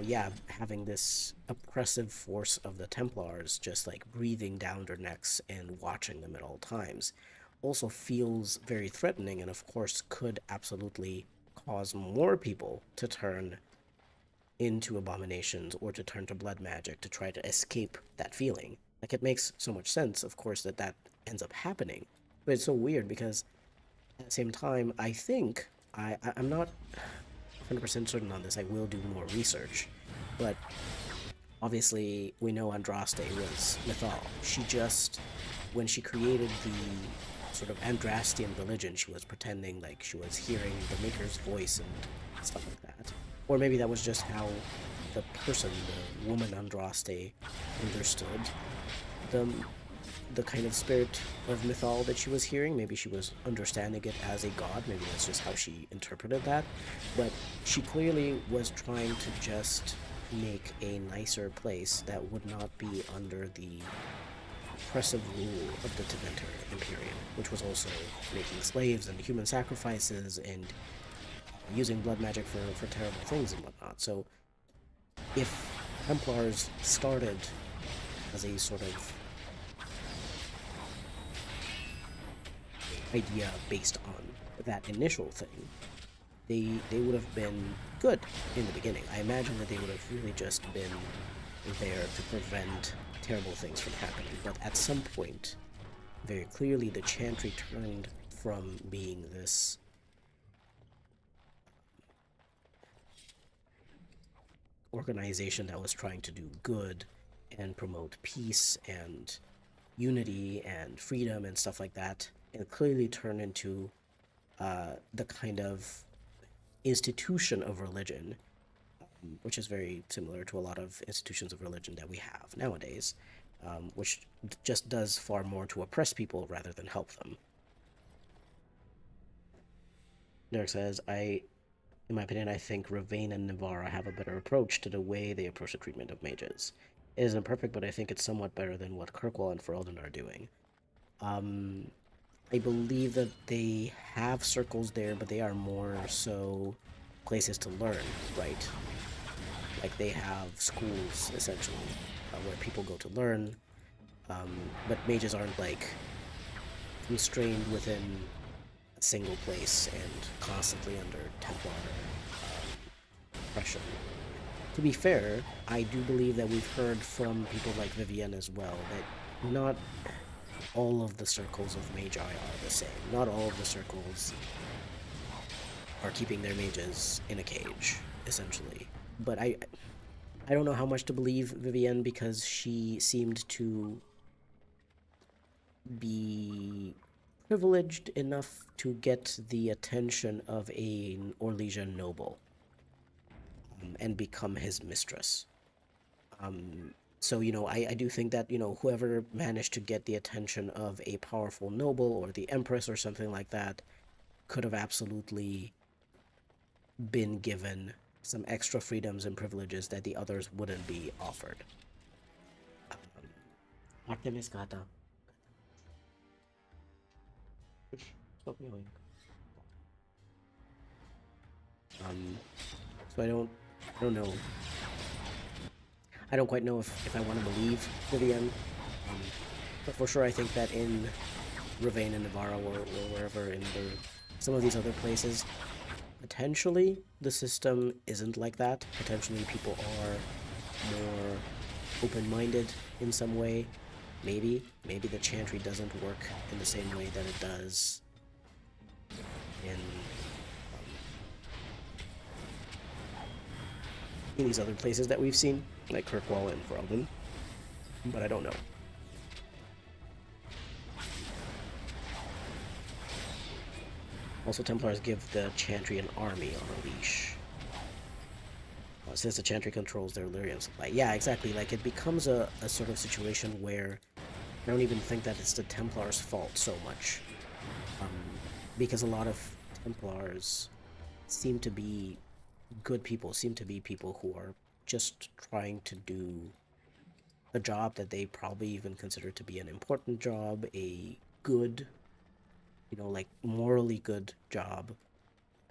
yeah, having this oppressive force of the Templars just, like, breathing down their necks and watching them at all times also feels very threatening, and of course could absolutely cause more people to turn into abominations or to turn to blood magic to try to escape that feeling. Like, it makes so much sense, of course, that ends up happening. But it's so weird because at the same time, I think, I'm not 100% certain on this, I will do more research, but obviously we know Andraste was Mythal. She just, when she created the sort of Andrastian religion, she was pretending like she was hearing the Maker's voice and stuff like that. Or maybe that was just how the person, the woman Andraste, understood the the kind of spirit of mythal that she was hearing. Maybe she was understanding it as a god. Maybe that's just how she interpreted that. But she clearly was trying to just make a nicer place that would not be under the oppressive rule of the Tevinter Imperium, which was also making slaves and human sacrifices and using blood magic for terrible things and whatnot. So if Templars started as a sort of idea based on that initial thing, they would have been good in the beginning. I imagine that they would have really just been there to prevent terrible things from happening. But at some point, very clearly, the Chantry turned from being this organization that was trying to do good and promote peace and unity and freedom and stuff like that, and clearly turned into the kind of institution of religion, which is very similar to a lot of institutions of religion that we have nowadays, which just does far more to oppress people rather than help them. Derek says, in my opinion, I think Ravane and Nivara have a better approach to the way they approach the treatment of mages. It isn't perfect, but I think it's somewhat better than what Kirkwall and Ferelden are doing. I believe that they have circles there, but they are more so places to learn, right? Like they have schools, essentially, where people go to learn, but mages aren't, like, constrained within a single place and constantly under Templar oppression. To be fair, I do believe that we've heard from people like Vivienne as well that not all of the circles of Magi are the same. Not all of the circles are keeping their mages in a cage, essentially. But I don't know how much to believe Vivienne, because she seemed to be privileged enough to get the attention of an Orlesian noble and become his mistress. So, I do think that, whoever managed to get the attention of a powerful noble or the Empress or something like that could have absolutely been given some extra freedoms and privileges that the others wouldn't be offered. Artemis Gata. Stop yelling. So I don't know. I don't quite know if I want to believe Vivienne, but for sure I think that in Ravane and Nivara or wherever in some of these other places, potentially the system isn't like that. Potentially people are more open-minded in some way. Maybe the Chantry doesn't work in the same way that it does in these other places that we've seen, like Kirkwall and Ferelden, but I don't know. Also, Templars give the Chantry an army on a leash. Since the Chantry controls their lyrium supply. Yeah, exactly. Like, it becomes a sort of situation where I don't even think that it's the Templars' fault so much. Because a lot of Templars seem to be good people, seem to be people who are just trying to do a job that they probably even consider to be an important job, a good, like, morally good job.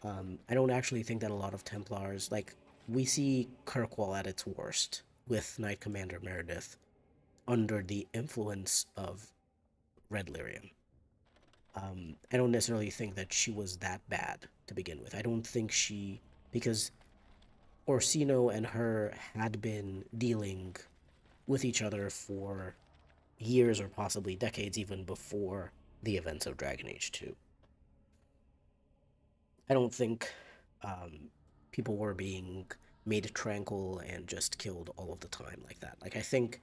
I don't actually think that a lot of Templars, like, we see Kirkwall at its worst with Knight Commander Meredith under the influence of Red Lyrium. I don't necessarily think that she was that bad to begin with. I don't think because Orsino and her had been dealing with each other for years or possibly decades even before the events of Dragon Age 2. I don't think people were being made tranquil and just killed all of the time like that. Like, I think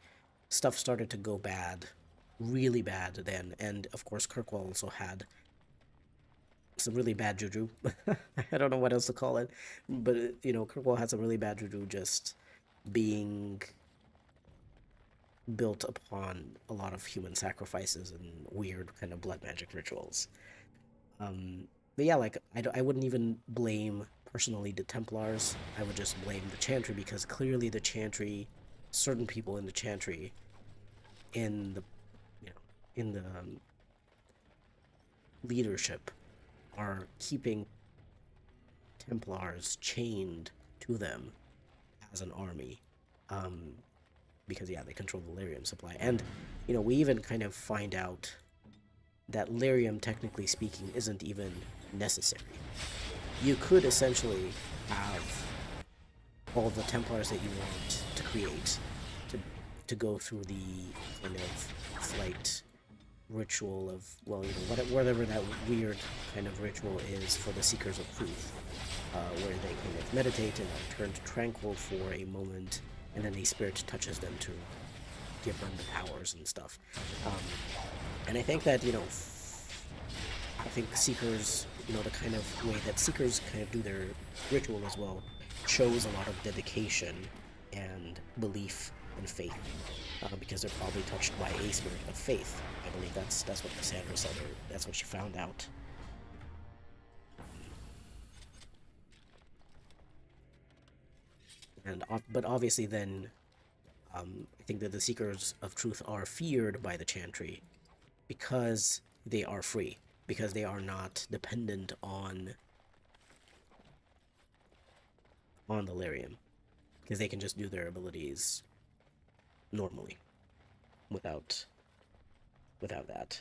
stuff started to go bad, really bad then, and of course Kirkwall also had some really bad juju. I don't know what else to call it, but Kirkwall had some really bad juju just being built upon a lot of human sacrifices and weird kind of blood magic rituals. But yeah, like, I wouldn't even blame personally the Templars. I would just blame the Chantry, because clearly the Chantry, certain people in the Chantry, in the, you know, in the leadership, are keeping Templars chained to them as an army. Because, yeah, they control the lyrium supply. And, you know, we even kind of find out that lyrium, technically speaking, isn't even necessary. You could essentially have all the Templars that you want to create to go through the kind of flight ritual of, well, you know, whatever that weird kind of ritual is for the Seekers of Truth, where they kind of meditate and turn tranquil for a moment, and then a spirit touches them to give them the powers and stuff. And I think that, you know, I think Seekers, you know, the kind of way that Seekers kind of do their ritual as well, shows a lot of dedication and belief and faith, because they're probably touched by a spirit of faith. I believe that's what Cassandra said, or that's what she found out. And but obviously then, I think that the Seekers of Truth are feared by the Chantry because they are free, because they are not dependent on the lyrium, because they can just do their abilities normally without that.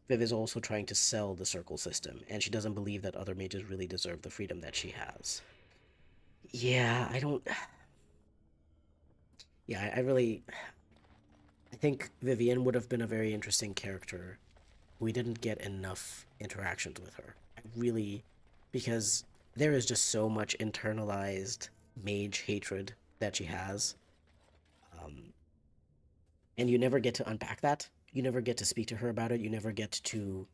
Viv is also trying to sell the circle system, and she doesn't believe that other mages really deserve the freedom that she has. Yeah, I don't... Yeah, I think Vivienne would have been a very interesting character. We didn't get enough interactions with her. Really, because there is just so much internalized mage hatred that she has. And you never get to unpack that. You never get to speak to her about it. You never get to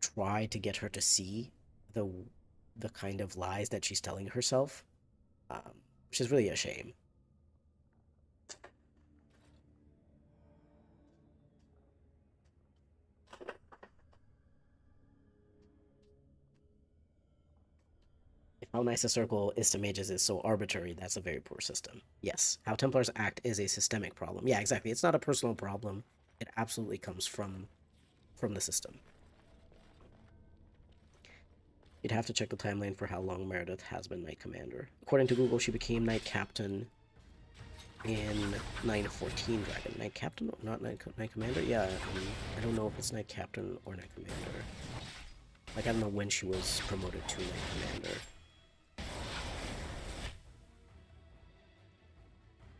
try to get her to see the kind of lies that she's telling herself, which is really a shame. How nice a circle is to mages is so arbitrary, that's a very poor system. Yes, how Templars act is a systemic problem. Yeah, exactly. It's not a personal problem. It absolutely comes from the system. You'd have to check the timeline for how long Meredith has been Knight Commander. According to Google, she became Knight Captain in 914 Dragon. Knight Captain? Not Knight Commander? Yeah, I don't know if it's Knight Captain or Knight Commander. Like, I don't know when she was promoted to Knight Commander.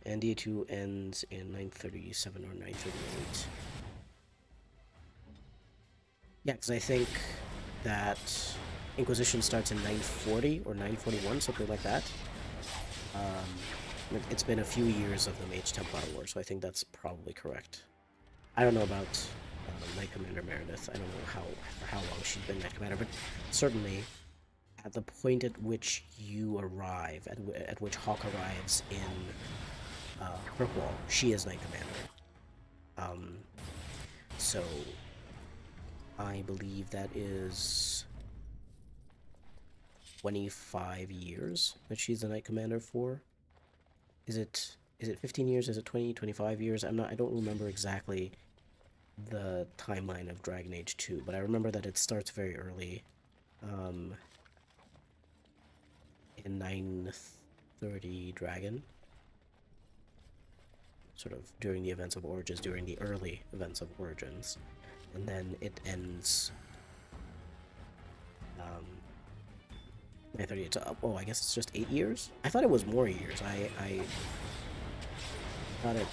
And DA2 ends in 937 or 938. Yeah, because I think that Inquisition starts in 940 or 941, something like that. It's been a few years of the Mage Templar War, so I think that's probably correct. I don't know about Knight Commander Meredith. I don't know for how long she's been Knight Commander, but certainly at the point at which you arrive, at which Hawk arrives in Kirkwall, she is Knight Commander. So I believe that is 25 years that she's the Knight Commander for. Is it 15 years? Is it 20, 25 years? I don't remember exactly the timeline of Dragon Age 2, but I remember that it starts very early. In 930 Dragon. Sort of during the events of Origins, during the early events of Origins. And then it ends 938. Oh, I guess it's just 8 years? I thought it was more years. I thought I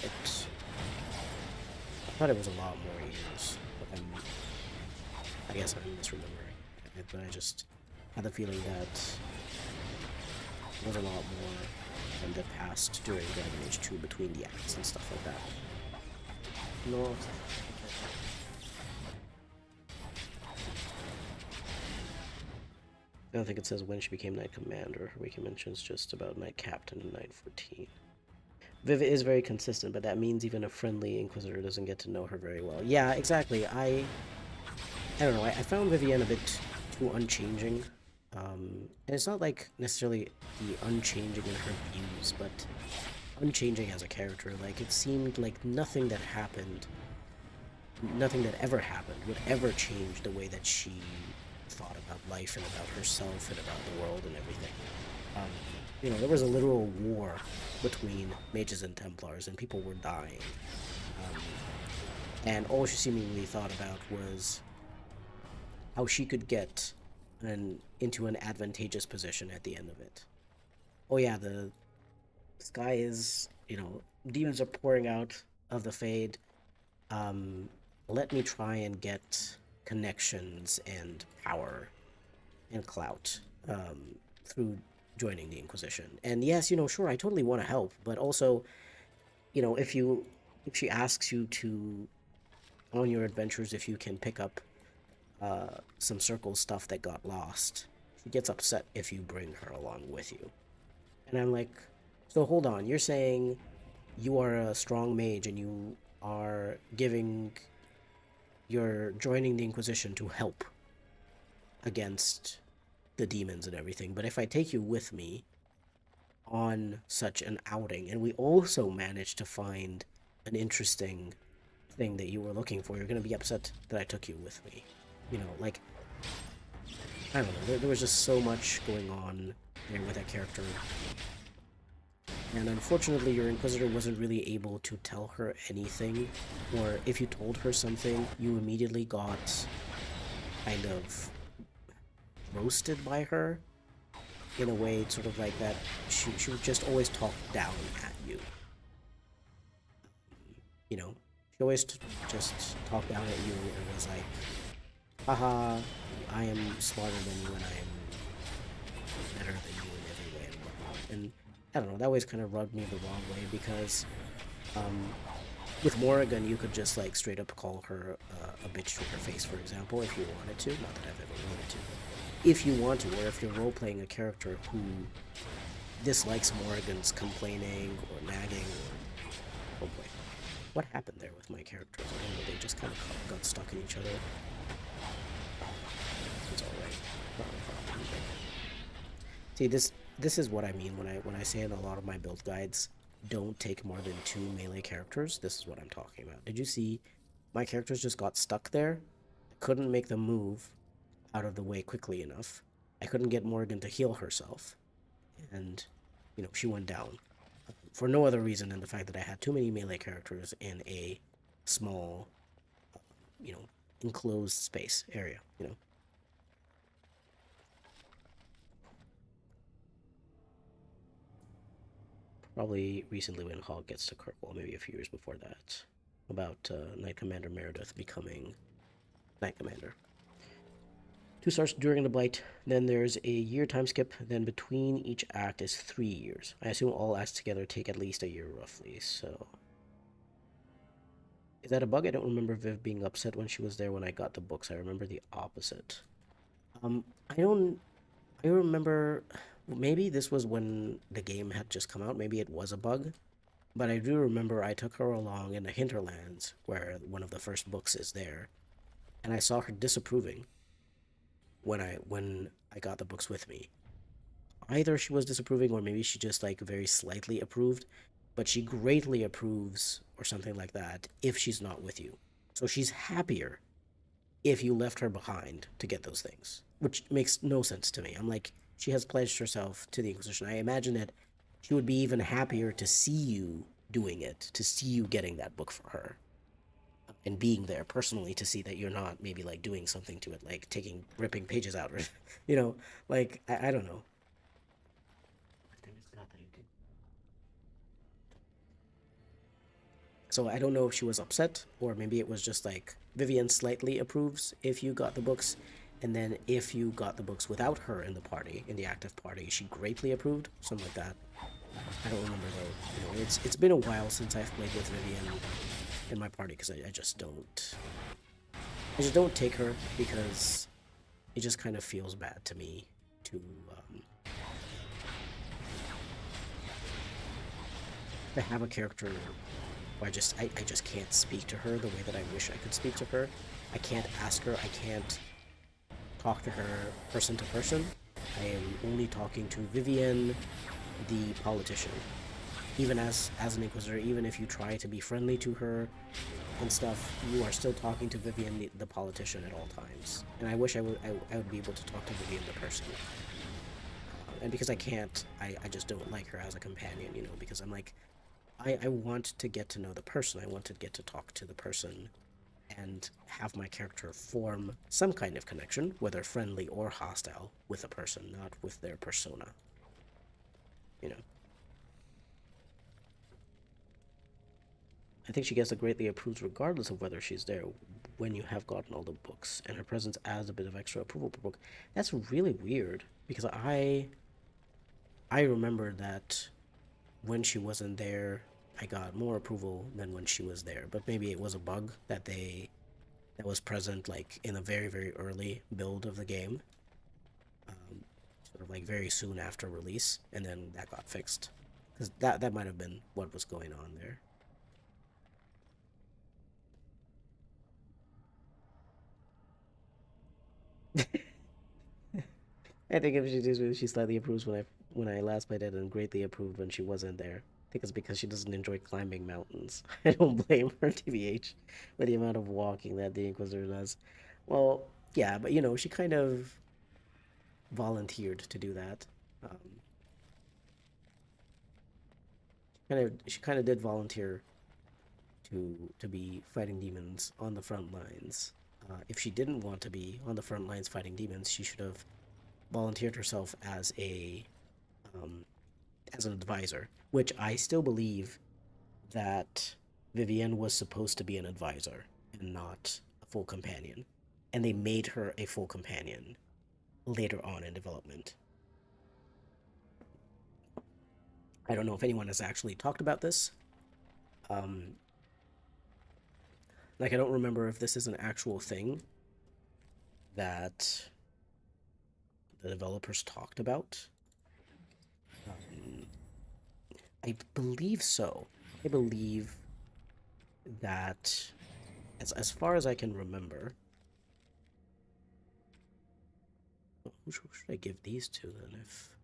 thought it was a lot more years. But I guess I'm misremembering. But I just had the feeling that there was a lot more that passed during Dragon Age 2 between the acts and stuff like that. No. I don't think it says when she became Knight Commander. Her wiki mentions just about Knight Captain in Knight 14. Viv is very consistent, but that means even a friendly Inquisitor doesn't get to know her very well. Yeah, exactly. I don't know. I found Vivienne a bit too unchanging. And it's not like necessarily the unchanging in her views, but unchanging as a character. Like, it seemed like nothing that happened, nothing that ever happened would ever change the way that she thought about life and about herself and about the world and everything. Um, there was a literal war between mages and Templars, and people were dying. Um, and all she seemingly thought about was how she could get into an advantageous position at the end of it. Oh yeah, the sky is, demons are pouring out of the Fade. Um, Let me try and get connections and power and clout through joining the Inquisition. And yes, sure, I totally want to help, but also, if she asks you to on your adventures, if you can pick up some circle stuff that got lost, she gets upset if you bring her along with you. And I'm like, so hold on, you're saying you are a strong mage and you're joining the Inquisition to help against the demons and everything, but if I take you with me on such an outing, and we also manage to find an interesting thing that you were looking for, you're going to be upset that I took you with me. Like, I don't know, there was just so much going on there with that character. And unfortunately, your Inquisitor wasn't really able to tell her anything, or if you told her something, you immediately got kind of roasted by her in a way, sort of like that. She would just always talk down at you. She always just talked down at you and was like, haha, I am smarter than you and I am better than you in every way and whatnot. And I don't know, that always kind of rubbed me the wrong way because with Morrigan, you could just like straight up call her a bitch to her face, for example, if you wanted to. Not that I've ever wanted to. If you want to, or if you're role-playing a character who dislikes Morrigan's complaining or nagging or... Oh boy. What happened there with my characters? I don't know, they just kind of got stuck in each other. It's alright. Not a problem. See, this is what I mean when I say in a lot of my build guides, don't take more than 2 melee characters. This is what I'm talking about. Did you see my characters just got stuck there? I couldn't make them move out of the way quickly enough. I couldn't get Morgan to heal herself. And, she went down. For no other reason than the fact that I had too many melee characters in a small, enclosed space area, Probably recently when Hog gets to Kirkwall, maybe a few years before that, about Knight Commander Meredith becoming Knight Commander. 2 starts during the Blight, then there's a year time skip, then between each act is 3 years. I assume all acts together take at least a year roughly, so... Is that a bug? I don't remember Viv being upset when she was there when I got the books. I remember the opposite. I remember... Maybe this was when the game had just come out. Maybe it was a bug. But I do remember I took her along in the Hinterlands, where one of the first books is there, and I saw her disapproving when I got the books with me. Either she was disapproving or maybe she just like very slightly approved, but she greatly approves or something like that if she's not with you. So she's happier if you left her behind to get those things, which makes no sense to me. I'm like, she has pledged herself to the Inquisition. I imagine that she would be even happier to see you doing it, to see you getting that book for her, and being there personally to see that you're not maybe like doing something to it, like ripping pages out, or like I don't know. So I don't know if she was upset, or maybe it was just like Vivian slightly approves if you got the books, and then if you got the books without her in the party, in the active party, she greatly approved, something like that. I don't remember though. It's been a while since I've played with Vivian in my party because I just don't take her because it just kind of feels bad to me to um, to have a character where I just can't speak to her the way that I wish I could speak to her. I can't ask her. I can't talk to her person to person. I am only talking to Vivienne, the politician. Even as an Inquisitor, even if you try to be friendly to her and stuff, you are still talking to Vivienne, the politician, at all times. And I wish I would be able to talk to Vivienne, the person. And because I can't, I just don't like her as a companion, you know, because I'm like, I want to get to know the person. I want to get to talk to the person and have my character form some kind of connection, whether friendly or hostile, with a person, not with their persona. You know, I think she gets a greatly approved regardless of whether she's there when you have gotten all the books, and her presence adds a bit of extra approval per book. That's really weird because I remember that when she wasn't there, I got more approval than when she was there. But maybe it was a bug that was present like in a very early build of the game, um, sort of like very soon after release, and then that got fixed because that might have been what was going on there. I think if she slightly approves when I last played it and greatly approved when she wasn't there. I think it's because she doesn't enjoy climbing mountains. I don't blame her, TBH, with the amount of walking that the Inquisitor does. Well, yeah, but you know, she kind of volunteered to do that. Um, she kind of did volunteer to be fighting demons on the front lines. If she didn't want to be on the front lines fighting demons, she should have volunteered herself um, as an advisor, which I still believe that Vivienne was supposed to be an advisor and not a full companion. And they made her a full companion later on in development. I don't know if anyone has actually talked about this. Um, like, I don't remember if this is an actual thing that the developers talked about. Um, I believe so. I believe that, as far as I can remember, who should I give these to then? If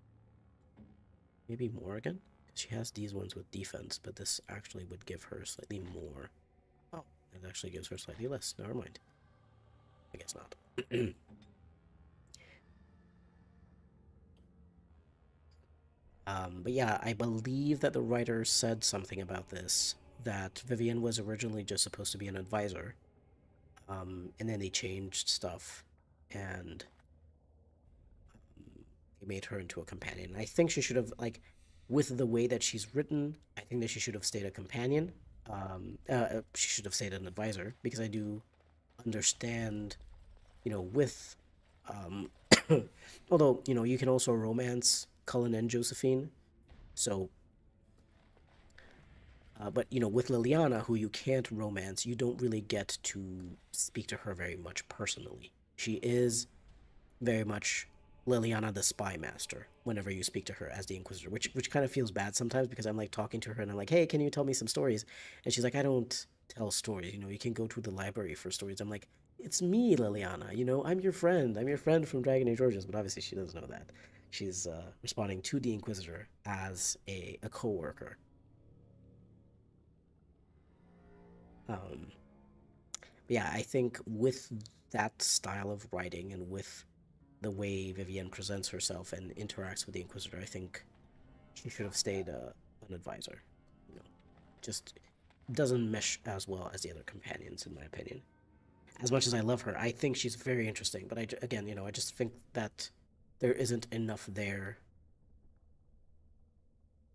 maybe Morrigan? Because she has these ones with defense, but this actually would give her slightly more. Oh, it actually gives her slightly less. Never mind. I guess not. But yeah, I believe that the writer said something about this, that Vivian was originally just supposed to be an advisor, and then they changed stuff, and they made her into a companion. I think she should have, like, with the way that she's written, I think that she should have stayed a companion. She should have stayed an advisor, because I do understand, you know, with, um, although, you know, you can also romance Cullen and Josephine, so but you know, with Liliana, who you can't romance, you don't really get to speak to her very much personally. She is very much Liliana the spy master whenever you speak to her as the Inquisitor, which kind of feels bad sometimes because I'm like talking to her and I'm like, hey, can you tell me some stories? And she's like, I don't tell stories. You know, you can go to the library for stories. I'm like, it's me, Liliana. You know, I'm your friend. I'm your friend from Dragon Age Origins. But obviously, she doesn't know that. She's responding to the Inquisitor as a co-worker. Um, yeah, I think with that style of writing and with the way Vivienne presents herself and interacts with the Inquisitor, I think she should have stayed an advisor. You know, just doesn't mesh as well as the other companions, in my opinion. As much as I love her, I think she's very interesting. But again, you know, I just think that there isn't enough there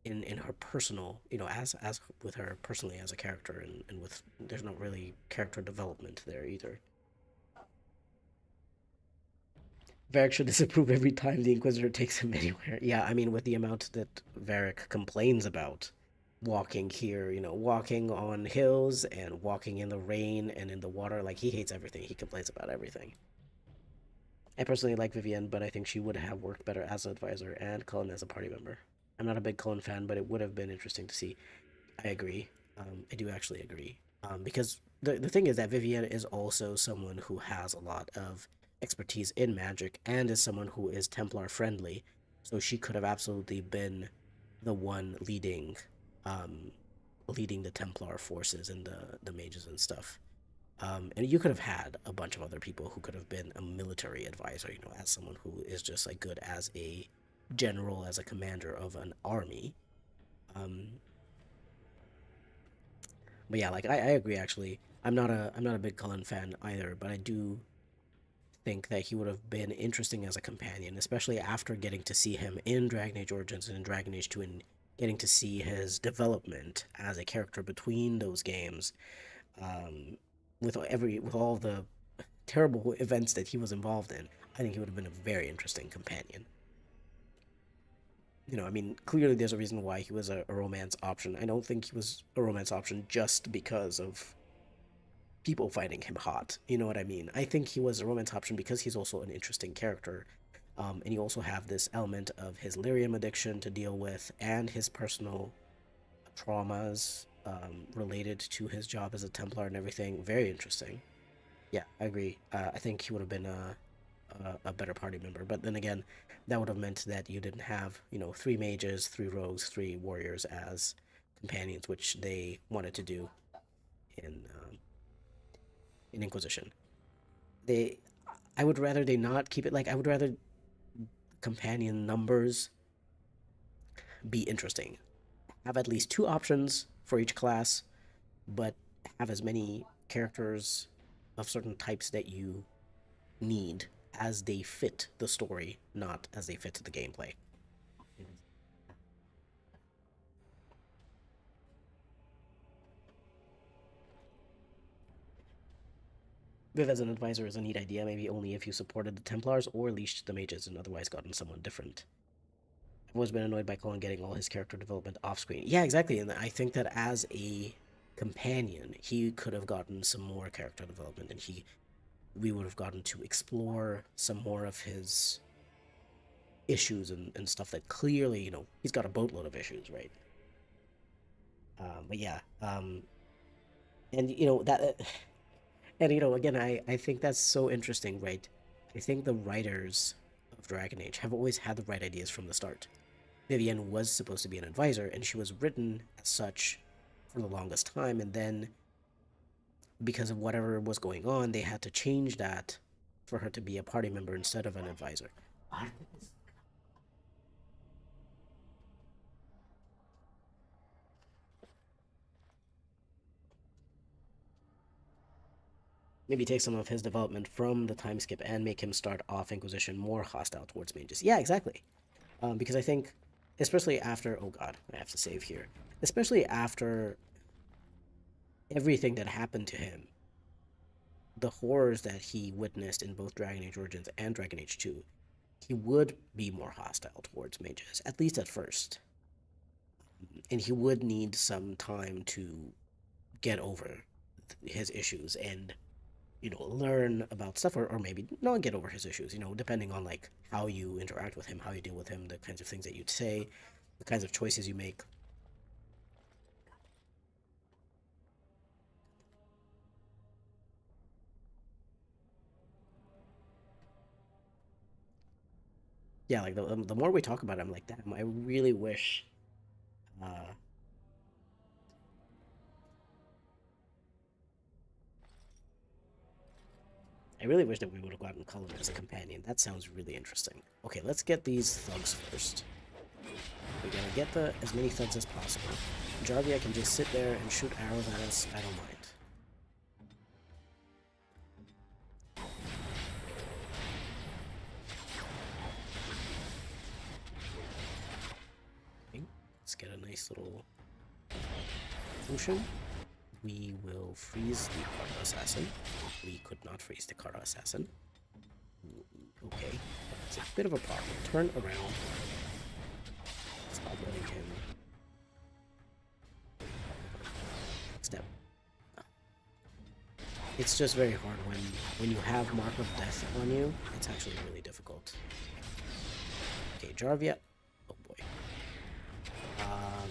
in her personal, you know, as with her personally as a character, and with there's not really character development there either. Varric should disapprove every time the Inquisitor takes him anywhere. Yeah, I mean, with the amount that Varric complains about walking here, you know, walking on hills and walking in the rain and in the water, like, he hates everything. He complains about everything. I personally like Vivienne, but I think she would have worked better as an advisor and Qwinn as a party member. I'm not a big Qwinn fan, but it would have been interesting to see. I agree. I do actually agree. Because the thing is that Vivienne is also someone who has a lot of expertise in magic and is someone who is Templar friendly. So she could have absolutely been the one um, leading the Templar forces and the mages and stuff. And you could have had a bunch of other people who could have been a military advisor, as someone who is just like good as a general, as a commander of an army. Um, but yeah, like I agree actually. I'm not a big Cullen fan either, but I do think that he would have been interesting as a companion, especially after getting to see him in Dragon Age Origins and in Dragon Age 2 and getting to see his development as a character between those games. Um, with all the terrible events that he was involved in, I think he would have been a very interesting companion. I mean, clearly there's a reason why he was a romance option. I don't think he was a romance option just because of people finding him hot. You know what I mean? I think he was a romance option because he's also an interesting character. And you also have this element of his lyrium addiction to deal with and his personal traumas related to his job as a Templar and everything. Very interesting. Yeah, I agree. I think he would have been a better party member. But then again, that would have meant that you didn't have, three mages, three rogues, three warriors as companions, which they wanted to do in in Inquisition. They, I would rather they not keep it like I would rather companion numbers be interesting. Have at least two options for each class, but have as many characters of certain types that you need as they fit the story, not as they fit the gameplay. Viv as an advisor is a neat idea, maybe only if you supported the Templars or leashed the mages and otherwise gotten someone different. I've always been annoyed by Colin getting all his character development off screen. Yeah, exactly, and I think that as a companion, he could have gotten some more character development, and we would have gotten to explore some more of his issues and stuff that clearly, he's got a boatload of issues, right? But yeah, and and again, I think that's so interesting, right? I think the writers of Dragon Age have always had the right ideas from the start. Vivienne was supposed to be an advisor, and she was written as such for the longest time, and then because of whatever was going on, they had to change that for her to be a party member instead of an advisor. Maybe take some of his development from the time skip and make him start off Inquisition more hostile towards mages. Yeah, exactly. Because I think, especially after, oh god, I have to save here. Especially after everything that happened to him, the horrors that he witnessed in both Dragon Age Origins and Dragon Age 2, he would be more hostile towards mages, at least at first. And he would need some time to get over his issues and learn about stuff, or maybe not get over his issues, depending on like how you interact with him, how you deal with him, the kinds of things that you say, the kinds of choices you make. Yeah, like the more we talk about it, I'm like, damn, I really wish uh I really wish that we would have gotten Cullen as a companion. That sounds really interesting. Okay, let's get these thugs first. We're gonna get as many thugs as possible. Jarvia can just sit there and shoot arrows at us. I don't mind. Okay, let's get a nice little potion. We will freeze the Kara Assassin. We could not freeze the Kara Assassin. Okay, it's a bit of a problem. Turn around. Stop letting him step. it's just very hard when you have Mark of Death on you. It's actually really difficult. Okay, Jarvia. Oh boy. Um,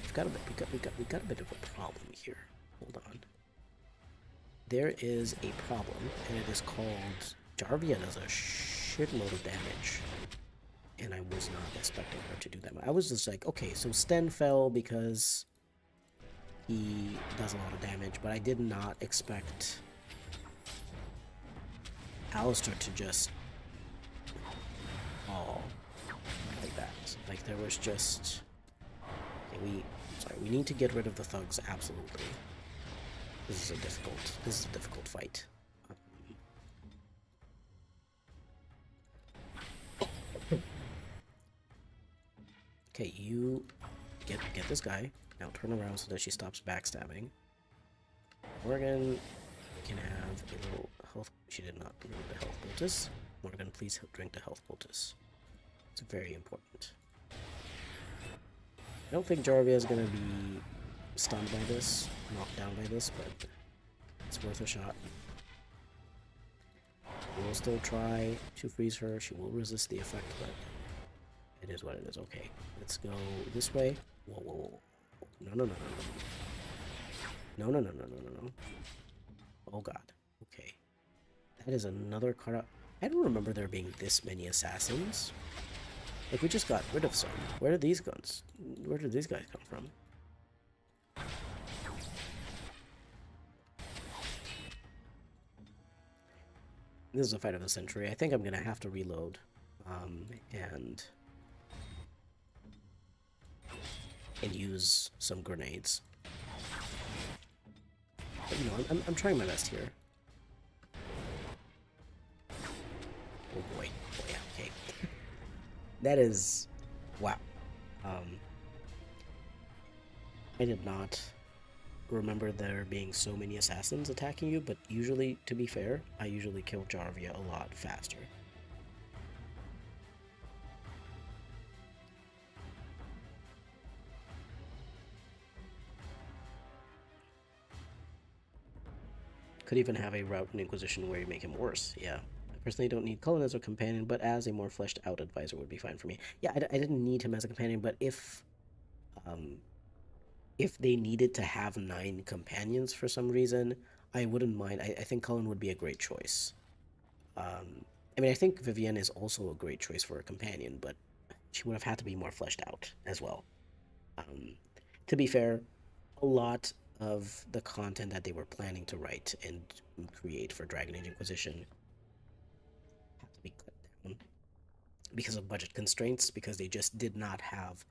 we got a bit of a problem here. Hold on. There is a problem, and it is called Jarvia does a shitload of damage. And I was not expecting her to do that. I was just like, okay, so Sten fell because he does a lot of damage, but I did not expect Alistair to just fall like that. Like there was just we need to get rid of the thugs, absolutely. This is a difficult fight. Okay, you get this guy. Now turn around so that she stops backstabbing. Morgan can have a little health. She did not drink the health poultice. Morgan, please drink the health poultice. It's very important. I don't think Jarvia is going to be stunned by this, knocked down by this, but it's worth a shot. We'll still try to freeze her. She will resist the effect, but it is what it is. Okay, let's go this way. Whoa, whoa, whoa. No, no, no, no, no. No, no, no, no, no, no, no. Oh, God. Okay. That is another card out. I don't remember there being this many assassins. Like, we just got rid of some. Where did these guns? Where did these guys come from? This is a fight of the century. I think I'm gonna have to reload. And use some grenades. But, you know, I'm trying my best here. Oh boy. Oh yeah, okay. That is... wow. I did not remember there being so many assassins attacking you, but usually, to be fair, I usually kill Jarvia a lot faster. Could even have a route in Inquisition where you make him worse. Yeah. I personally don't need Cullen as a companion, but as a more fleshed out advisor would be fine for me. Yeah, I didn't need him as a companion, but if they needed to have 9 companions for some reason, I wouldn't mind. I think Cullen would be a great choice. I mean, I think Vivienne is also a great choice for a companion, but she would have had to be more fleshed out as well. Um, to be fair, a lot of the content that they were planning to write and create for Dragon Age Inquisition had to be cut down because of budget constraints, because they just did not have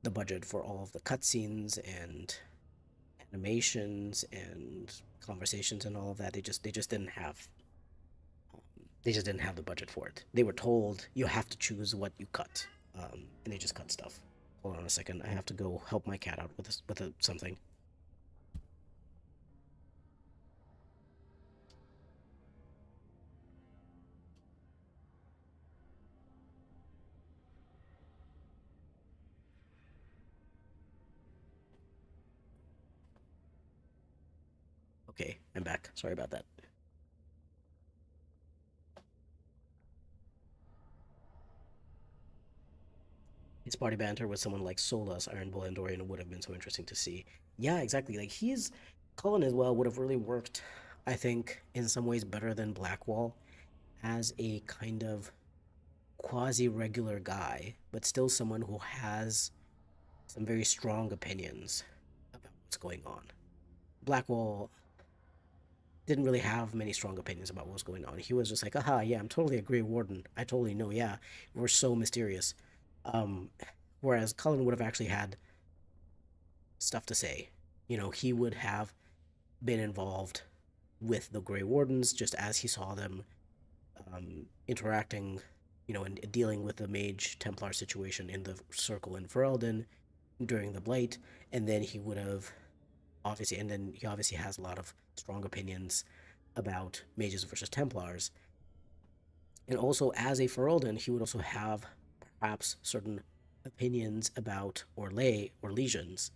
the budget for all of the cutscenes and animations and conversations and all of that. They just didn't have the budget for it. They were told you have to choose what you cut, and they just cut stuff. Hold on a second. I have to go help my cat out with something. Okay, I'm back. Sorry about that. His party banter with someone like Solas, Iron Bull, and Dorian would have been so interesting to see. Yeah, exactly. Like Cullen as well would have really worked, I think, in some ways better than Blackwall as a kind of quasi-regular guy, but still someone who has some very strong opinions about what's going on. Blackwall didn't really have many strong opinions about what was going on. He was just like, aha, yeah, I'm totally a Grey Warden. I totally know, yeah, we're so mysterious. Um, Whereas Cullen would have actually had stuff to say. You know, he would have been involved with the Grey Wardens just as he saw them interacting, you know, and dealing with the Mage Templar situation in the Circle in Ferelden during the Blight, and then he would have and then he obviously has a lot of strong opinions about Mages versus Templars. And also, as a Ferelden, he would also have perhaps certain opinions about legions.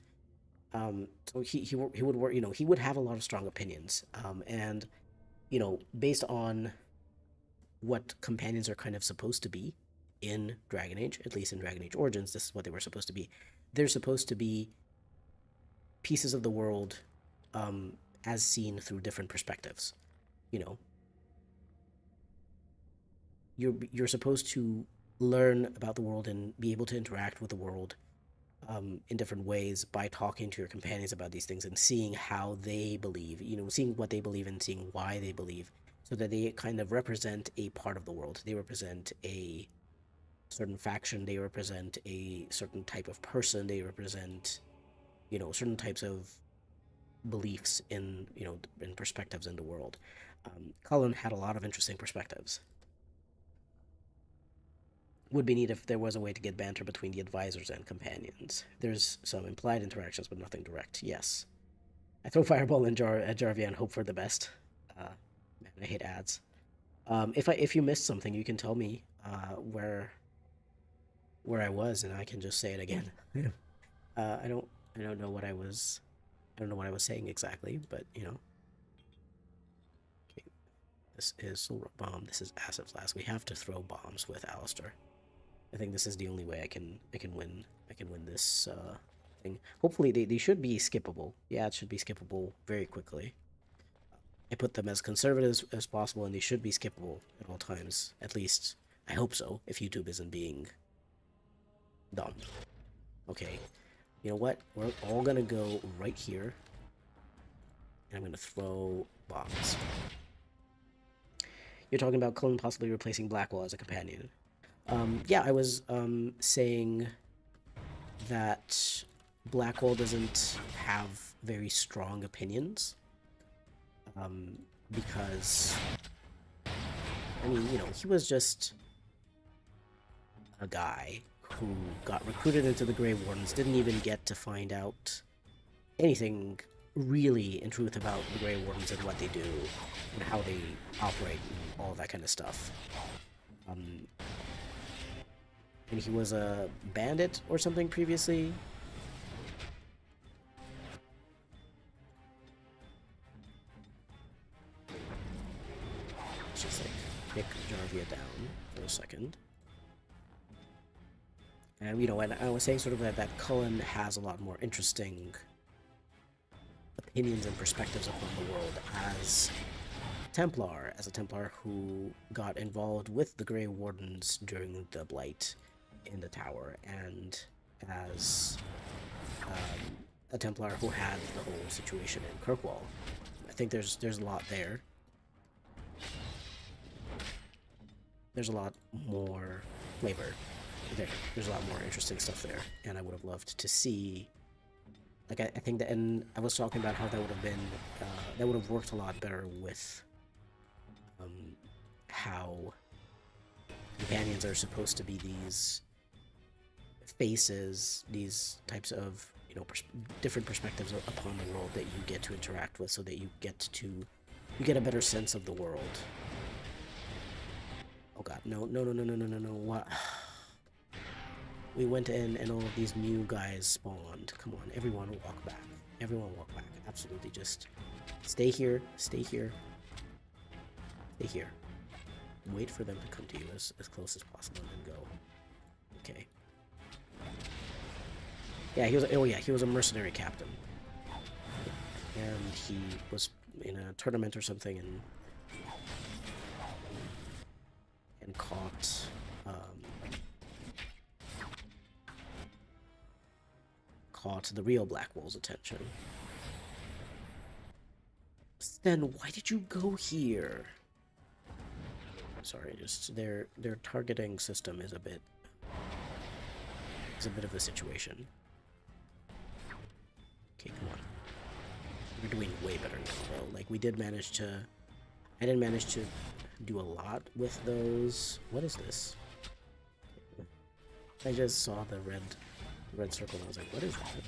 So he would work. He would have a lot of strong opinions. And based on what companions are kind of supposed to be in Dragon Age, at least in Dragon Age Origins, this is what they were supposed to be. They're supposed to be pieces of the world, um, as seen through different perspectives. You know, you're supposed to learn about the world and be able to interact with the world, in different ways by talking to your companions about these things and seeing how they believe, seeing what they believe and seeing why they believe, so that they kind of represent a part of the world. They represent a certain faction, they represent a certain type of person, they represent, certain types of beliefs in perspectives in the world. Cullen had a lot of interesting perspectives. Would be neat if there was a way to get banter between the advisors and companions. There's some implied interactions, but nothing direct. Yes. I throw Fireball at Jarvia and hope for the best. Man, I hate ads. If you missed something, you can tell me where I was, and I can just say it again. I don't know what I was saying exactly, but Okay, this is Soul Bomb. This is Acid Flask. We have to throw bombs with Alistair. I think this is the only way I can win. I can win this thing. Hopefully they should be skippable. Yeah, it should be skippable very quickly. I put them as conservative as possible, and they should be skippable at all times. At least I hope so. If YouTube isn't being dumb. Okay, you know what? We're all gonna go right here, and I'm gonna throw bombs. You're talking about Qwinn possibly replacing Blackwall as a companion. Yeah, I was saying that Blackwall doesn't have very strong opinions, because, I mean, he was just a guy who got recruited into the Grey Wardens, didn't even get to find out anything really in truth about the Grey Wardens and what they do and how they operate and all that kind of stuff. And he was a bandit or something previously. Let's just kick Jarvia down for a second. And and I was saying sort of that Cullen has a lot more interesting opinions and perspectives upon the world as a Templar who got involved with the Grey Wardens during the Blight in the tower, and as a Templar who had the whole situation in Kirkwall. I think there's a lot there. There's a lot more flavor there. There's a lot more interesting stuff there, and I would have loved to see. Like, I think that, and I was talking about how that would have been, that would have worked a lot better with how companions are supposed to be these faces, these types of different perspectives upon the world that you get to interact with, so that you get a better sense of the world. Oh god, no, what? We went in and all of these new guys spawned. Come on, everyone walk back. Everyone walk back. Absolutely, just stay here, stay here, stay here. Wait for them to come to you as close as possible and then go. Okay. Yeah, he was a mercenary captain. And he was in a tournament or something and caught the real Blackwall's attention. Then why did you go here? Sorry, just their targeting system is a bit of a situation. Okay, come on. We're doing way better now, though. Like, we did manage to... I didn't manage to do a lot with those... What is this? I just saw the red circle and I was like, what is that?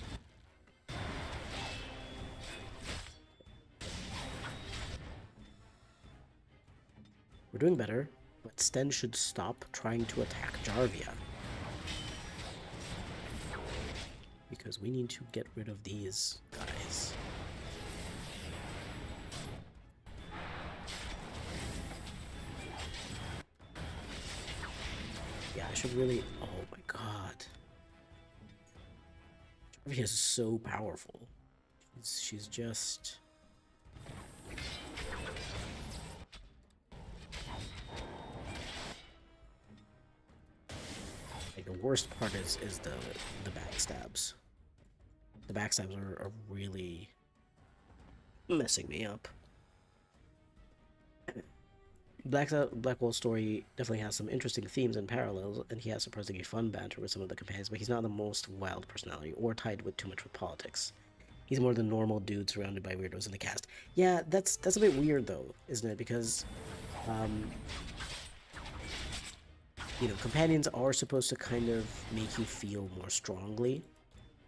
We're doing better, but Sten should stop trying to attack Jarvia. because we need to get rid of these guys. Yeah, I should really... Oh my god. Jarvia is so powerful. She's just... Like, the worst part is the backstabs. The backstabs are really messing me up. Blackwell's story definitely has some interesting themes and parallels, and he has surprisingly fun banter with some of the companions, but he's not the most wild personality or tied with too much with politics. He's more the normal dude surrounded by weirdos in the cast. Yeah, that's a bit weird though, isn't it? Because, you know, companions are supposed to kind of make you feel more strongly.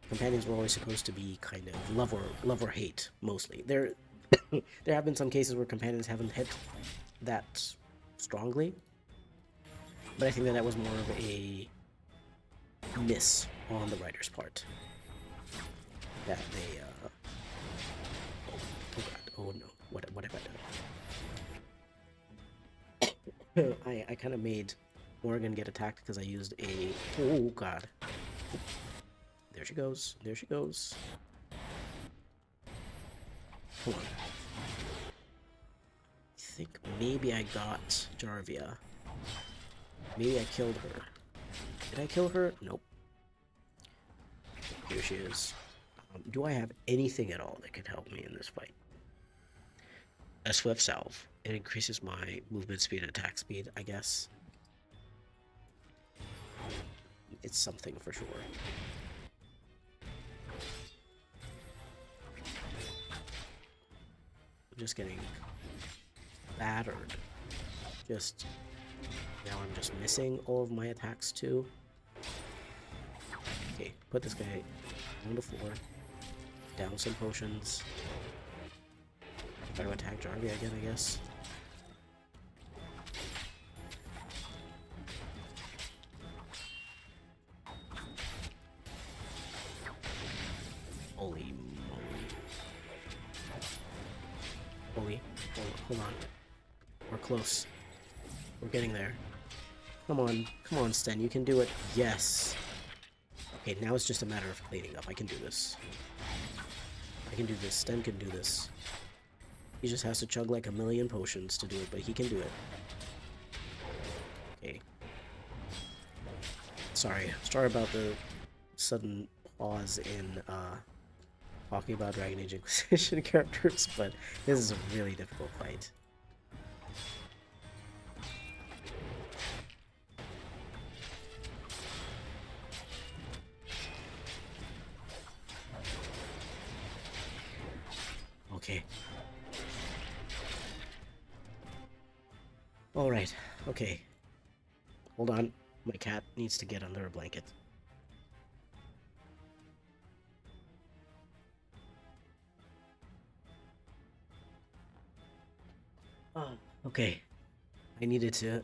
Companions were always supposed to be kind of love or hate, mostly. There have been some cases where companions haven't hit that strongly, but I think that was more of a miss on the writer's part. That they, oh god, oh no, what have I done? I kind of made Morgan get attacked because I used a, oh god. There she goes, there she goes. Hold on. I think maybe I got Jarvia. Maybe I killed her. Did I kill her? Nope. Here she is. Do I have anything at all that could help me in this fight? A swift salve. It increases my movement speed and attack speed, I guess. It's something for sure. I'm just getting battered. Just now I'm just missing all of my attacks too. Okay, put this guy on the floor. Down some potions. Try to attack Jarvia again, I guess. Holy moly. Holy. Hold on. We're close. We're getting there. Come on, Sten, you can do it. Yes. Okay, now it's just a matter of cleaning up. I can do this. I can do this. Sten can do this. He just has to chug like a million potions to do it, but he can do it. Okay. Sorry about the sudden pause in talking about Dragon Age Inquisition characters, but this is a really difficult fight. Okay. Alright, okay. Hold on. My cat needs to get under a blanket. Oh, okay. I needed to...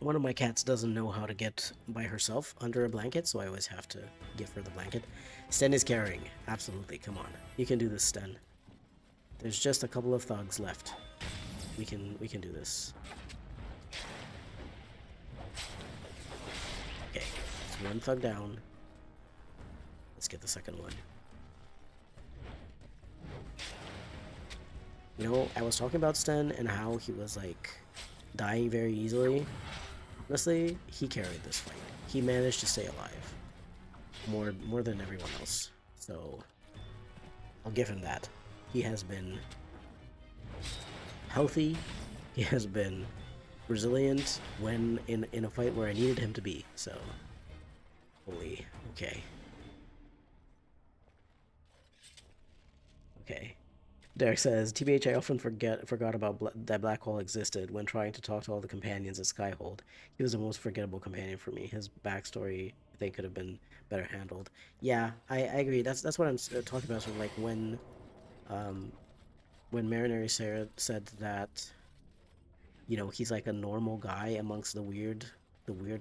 One of my cats doesn't know how to get by herself under a blanket, so I always have to give her the blanket. Sten is carrying. Absolutely, come on. You can do this, Sten. There's just a couple of thugs left. We can do this. Okay, there's one thug down. Let's get the second one. You know, I was talking about Sten and how he was like dying very easily. Honestly, he carried this fight. He managed to stay alive more than everyone else. So I'll give him that. He has been healthy. He has been resilient when in a fight where I needed him to be. So, holy, okay. Okay. Derek says, TBH, I often forgot about that black hole existed when trying to talk to all the companions at Skyhold. He was the most forgettable companion for me. His backstory, I think, could have been better handled. Yeah, I agree. That's what I'm talking about. Sort of like when Marinary Sarah said that, you know, he's like a normal guy amongst the weird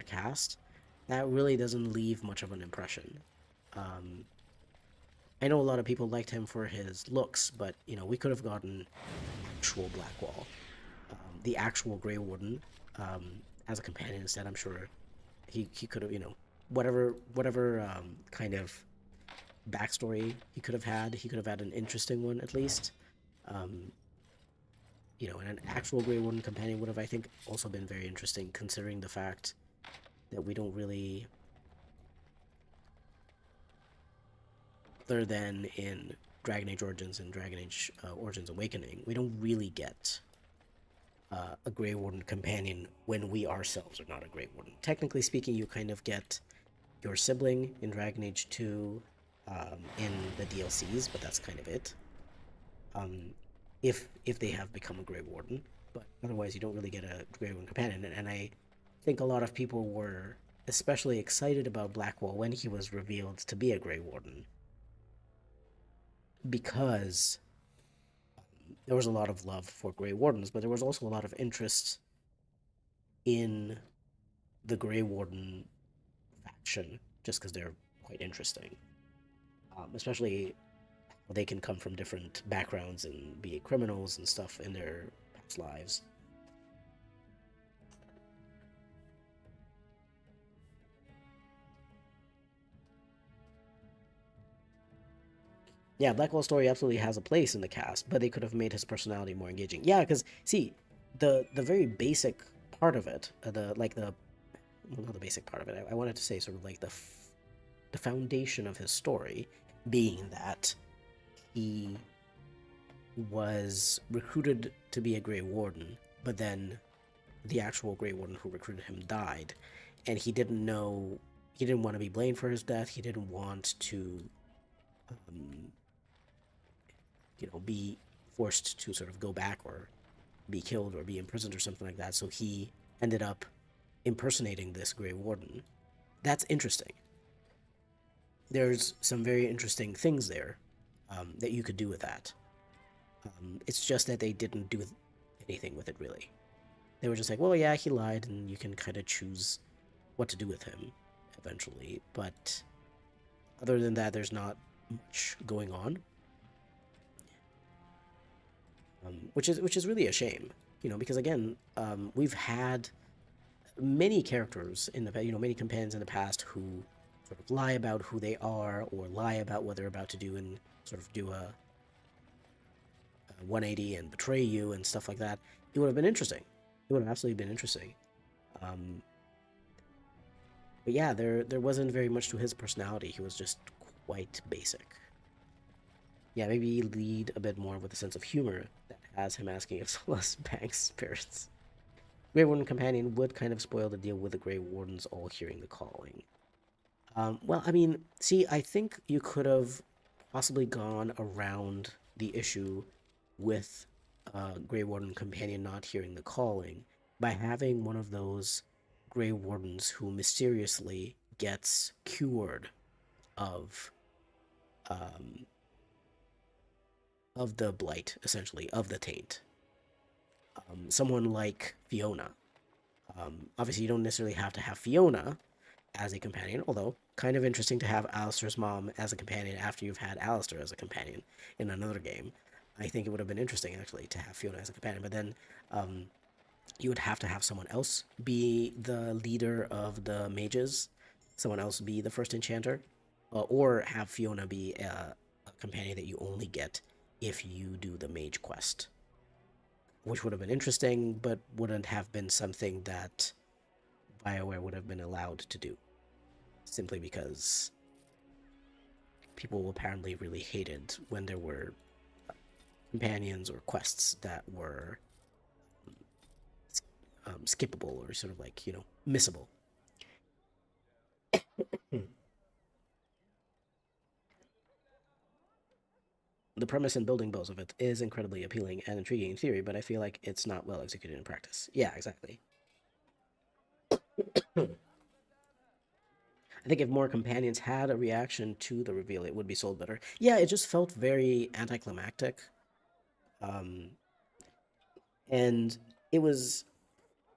cast. That really doesn't leave much of an impression. I know a lot of people liked him for his looks, but you know we could have gotten actual Blackwall, the actual Grey Warden, as a companion instead. I'm sure he could have, you know, whatever kind of backstory he could have had. He could have had an interesting one at least. Um, you know, and an actual Grey Warden companion would have, I think, also been very interesting, considering the fact that we don't really, other than in Dragon Age Origins and Dragon Age Origins Awakening, we don't really get a Grey Warden companion when we ourselves are not a Grey Warden. Technically speaking, you kind of get your sibling in Dragon Age 2 in the DLCs, but that's kind of it. Um, if they have become a Grey Warden, but otherwise you don't really get a Grey Warden companion. And I think a lot of people were especially excited about Blackwall when he was revealed to be a Grey Warden because there was a lot of love for Grey Wardens, but there was also a lot of interest in the Grey Warden faction just because they're quite interesting. Especially they can come from different backgrounds and be criminals and stuff in their past lives. Yeah, Blackwell's story absolutely has a place in the cast, but they could have made his personality more engaging. Yeah, because see, the very basic part of it, the like the well, not the basic part of it. I wanted to say sort of like the foundation of his story being that he was recruited to be a Grey Warden, but then the actual Grey Warden who recruited him died, and he didn't want to be blamed for his death. He didn't want to, um, you know, be forced to sort of go back or be killed or be imprisoned or something like that. So he ended up impersonating this Grey Warden. That's interesting. There's some very interesting things there that you could do with that. It's just that they didn't do anything with it really. They were just like, well, yeah, he lied, and you can kind of choose what to do with him eventually. But other than that, there's not much going on, which is really a shame, you know, because again, we've had many characters in the, you know, many companions in the past who sort of lie about who they are or lie about what they're about to do and sort of do a 180 and betray you and stuff like that. It would have been interesting. It would have absolutely been interesting. Um, but yeah, there wasn't very much to his personality. He was just quite basic. Yeah, maybe lead a bit more with a sense of humor that has him asking if Celeste bangs spirits. Grey Warden companion would kind of spoil the deal with the Grey Wardens all hearing the calling. Well, I mean, see, I think you could have possibly gone around the issue with Grey Warden companion not hearing the calling by having one of those Grey Wardens who mysteriously gets cured of um, of the blight, essentially, of the taint. Someone like Fiona. Obviously, you don't necessarily have to have Fiona as a companion, although kind of interesting to have Alistair's mom as a companion after you've had Alistair as a companion in another game. I think it would have been interesting, actually, to have Fiona as a companion, but then you would have to have someone else be the leader of the mages, someone else be the first enchanter, or have Fiona be a companion that you only get if you do the mage quest, which would have been interesting, but wouldn't have been something that BioWare would have been allowed to do, simply because people apparently really hated when there were companions or quests that were skippable or sort of like, you know, missable. The premise and building bows of it is incredibly appealing and intriguing in theory, but I feel like it's not well executed in practice. Yeah, exactly. I think if more companions had a reaction to the reveal, it would be sold better. Yeah, it just felt very anticlimactic. Um, and it was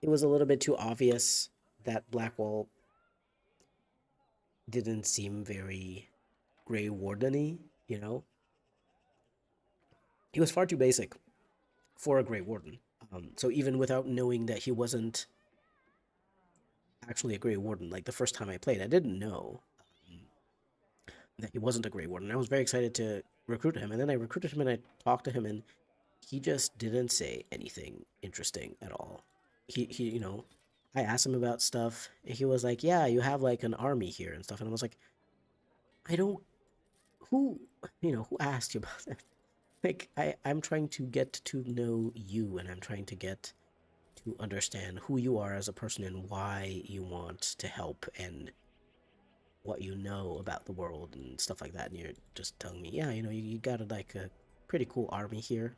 it was a little bit too obvious that Blackwall didn't seem very Grey Wardeny. you know? He was far too basic for a Grey Warden. So even without knowing that he wasn't actually a Grey Warden, like the first time I played, I didn't know um, that he wasn't a Grey Warden. I was very excited to recruit him, and then I recruited him and I talked to him, and he just didn't say anything interesting at all. I asked him about stuff, and he was like, "Yeah, you have like an army here and stuff," and I was like, "I don't. Who, who asked you about that?" Like, I'm trying to get to know you, and I'm trying to get to understand who you are as a person and why you want to help and what you know about the world and stuff like that. And you're just telling me, yeah, you got like a pretty cool army here.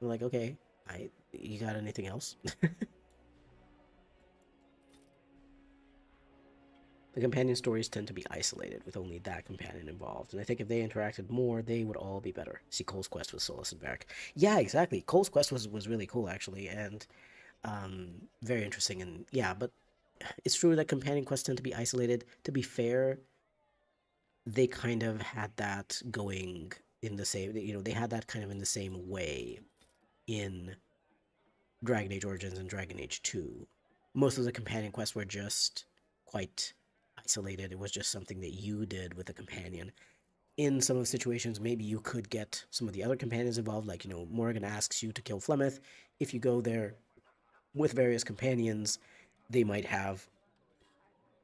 I'm like, okay, you got anything else? The companion stories tend to be isolated with only that companion involved, and I think if they interacted more, they would all be better. See Cole's quest with Solus and Varric. Yeah, exactly. Cole's quest was really cool actually, and very interesting. And yeah, but it's true that companion quests tend to be isolated. To be fair, they kind of had that going in the same. They had that kind of in the same way in Dragon Age Origins and Dragon Age 2. Most of the companion quests were just quite isolated. It was just something that you did with a companion. In some of the situations, maybe you could get some of the other companions involved, like, Morgan asks you to kill Flemeth. If you go there with various companions, they might have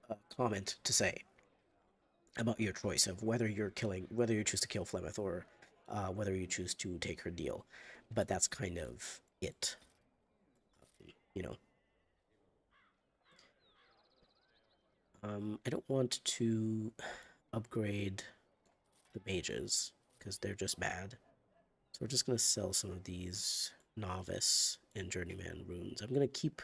a comment to say about your choice of whether you choose to kill Flemeth or whether you choose to take her deal. But that's kind of it, you know. I don't want to upgrade the mages because they're just bad. So we're just gonna sell some of these novice and journeyman runes. I'm gonna keep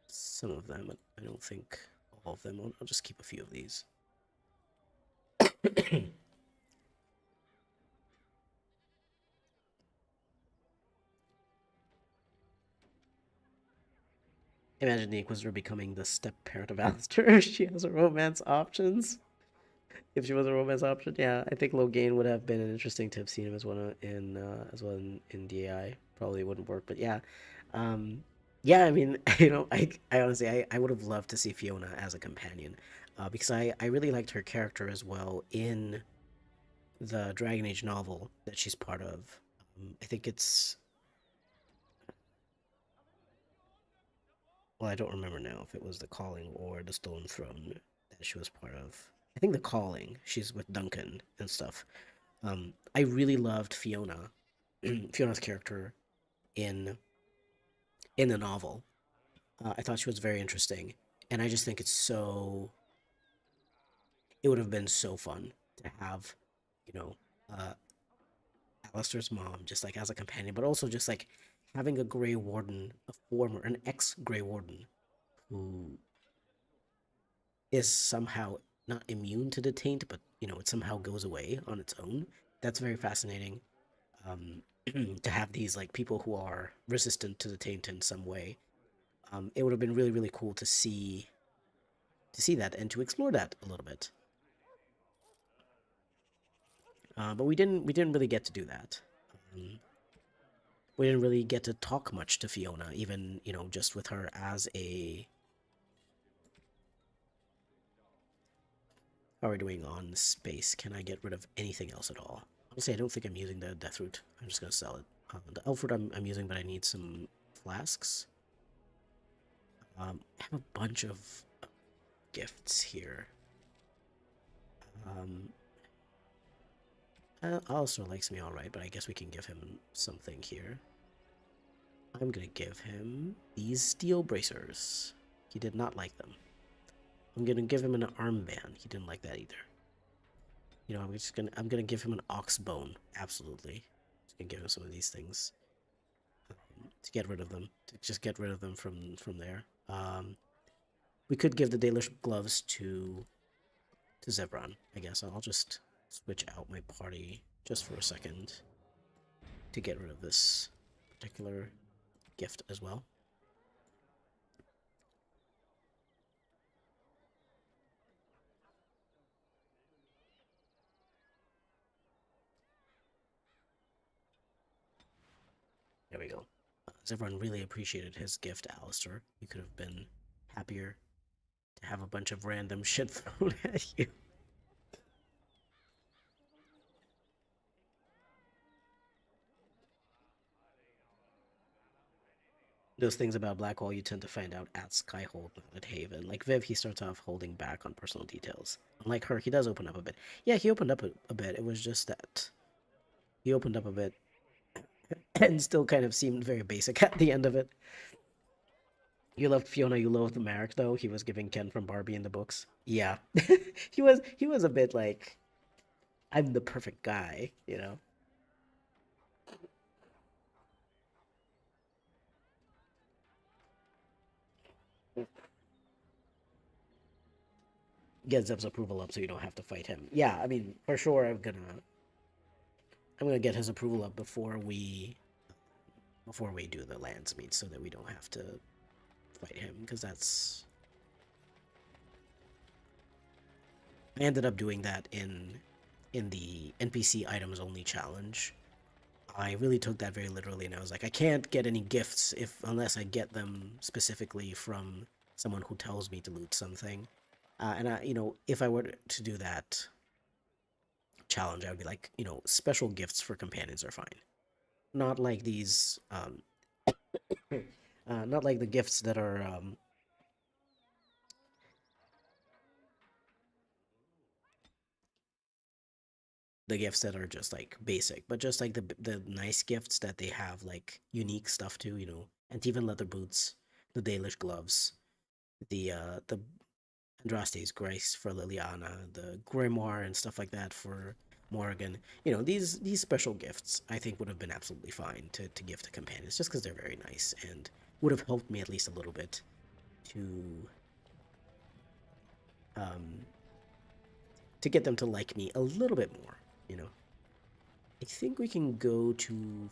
some of them, but I don't think all of them. I'll just keep a few of these. Imagine the Inquisitor becoming the step parent of Alistair. She has a romance options. If she was a romance option, yeah, I think Logain would have been interesting to have seen him as one in as well in DAI. Probably wouldn't work, but yeah, yeah. I mean, I honestly, I would have loved to see Fiona as a companion, because I really liked her character as well in the Dragon Age novel that she's part of. I think it's well, I don't remember now if it was the Calling or the Stolen Throne that she was part of. I think the Calling. She's with Duncan and stuff. I really loved Fiona, Fiona's character in the novel. I thought she was very interesting, and I just think it's so. It would have been so fun to have, you know, uh, Alistair's mom just like as a companion, but also just like having a Grey Warden, an ex-Grey Warden, who is somehow not immune to the taint, but it somehow goes away on its own. That's very fascinating. Um, to have these like people who are resistant to the taint in some way. It would have been really really cool to see that and to explore that a little bit. But we didn't really get to do that. Um, we didn't really get to talk much to Fiona, even just with her as a. How are we doing on space? Can I get rid of anything else at all? Honestly, I don't think I'm using the death root. I'm just gonna sell it. The elf root I'm using, but I need some flasks. I have a bunch of gifts here. Um, Alistair likes me alright, but I guess we can give him something here. I'm gonna give him these steel bracers. He did not like them. I'm gonna give him an armband. He didn't like that either. I'm gonna give him an ox bone. Absolutely. Just gonna give him some of these things to get rid of them. To just get rid of them from there. We could give the Dalish gloves to Zebron. I guess I'll just switch out my party just for a second to get rid of this particular gift as well. There we go. As everyone really appreciated his gift, Alistair. You could have been happier to have a bunch of random shit thrown at you. Those things about Blackwall you tend to find out at Skyhold, not at Haven. Like Viv, he starts off holding back on personal details. Unlike her, he does open up a bit. Yeah, he opened up a bit. It was just that he opened up a bit and still kind of seemed very basic at the end of it. You loved Fiona, you loved Marek, though. He was giving Ken from Barbie in the books. Yeah. he was a bit like, I'm the perfect guy, you know? Get Zeb's approval up so you don't have to fight him. Yeah, I mean, for sure I'm gonna get his approval up before we do the lands meet so that we don't have to fight him, because that's I ended up doing that in the NPC items only challenge. I really took that very literally, and I was like, I can't get any gifts unless I get them specifically from someone who tells me to loot something. And if I were to do that challenge, I would be like, special gifts for companions are fine. Not like these, not like the gifts that are, just like basic, but just like the nice gifts that they have like unique stuff to, Antivan leather boots, the Dalish gloves, the Andraste's Grace for Liliana, the Grimoire and stuff like that for Morrigan. These special gifts I think would have been absolutely fine to give to companions just because they're very nice and would have helped me at least a little bit to um to get them to like me a little bit more, you know. I think we can go to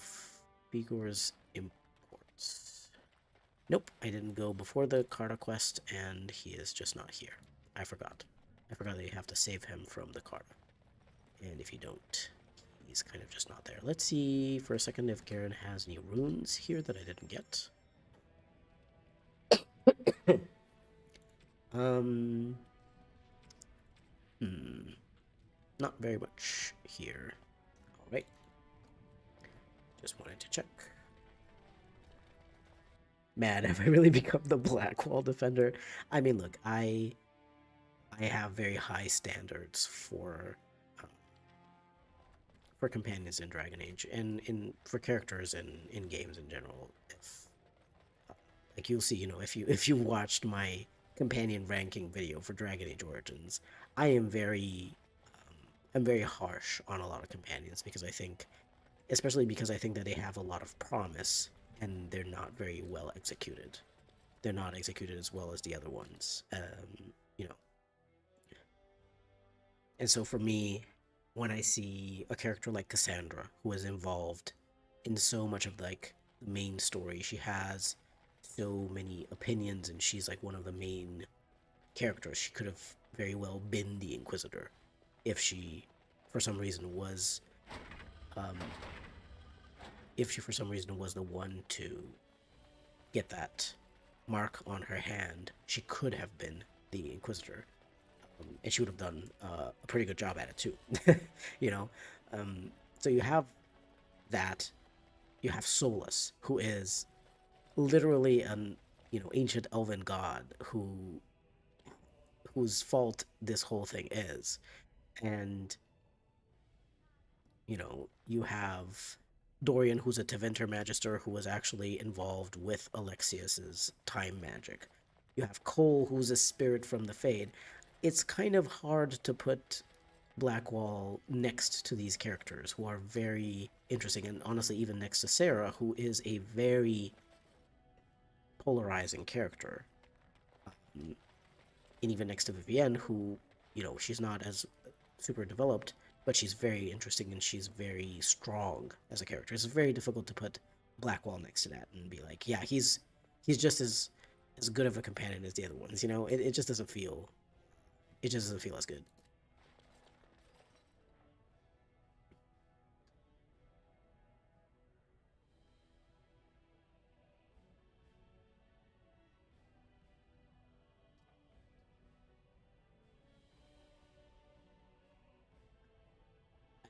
Figur's imports. Nope, I didn't go before the Carta quest, and he is just not here. I forgot. I forgot that you have to save him from the Carta. And if you don't, he's kind of just not there. Let's see for a second if Garen has any runes here that I didn't get. um, not very much here. All right. Just wanted to check. Man, have I really become the Blackwall defender? I mean, look, I have very high standards for companions in Dragon Age and for characters in games in general. If like you'll see, if you watched my companion ranking video for Dragon Age Origins, I am I'm very harsh on a lot of companions because especially because I think that they have a lot of promise and they're not very well executed. They're not executed as well as the other ones. You know, and so for me, when I see a character like Cassandra, who is involved in so much of like the main story, she has so many opinions, and she's like one of the main characters. She could have very well been the Inquisitor if she, for some reason, was, um, the one to get that mark on her hand. She could have been the Inquisitor. And she would have done a pretty good job at it too. you know so you have that. You have Solus, who is literally an ancient elven god whose fault this whole thing is. And you have Dorian, who's a Teventer Magister who was actually involved with Alexius's time magic. You have Cole, who's a spirit from the Fade. It's kind of hard to put Blackwall next to these characters who are very interesting, and honestly, even next to Sarah, who is a very polarizing character. And even next to Vivienne, who, she's not as super developed, but she's very interesting and she's very strong as a character. It's very difficult to put Blackwall next to that and be like, yeah, he's just as good of a companion as the other ones. It just doesn't feel as good.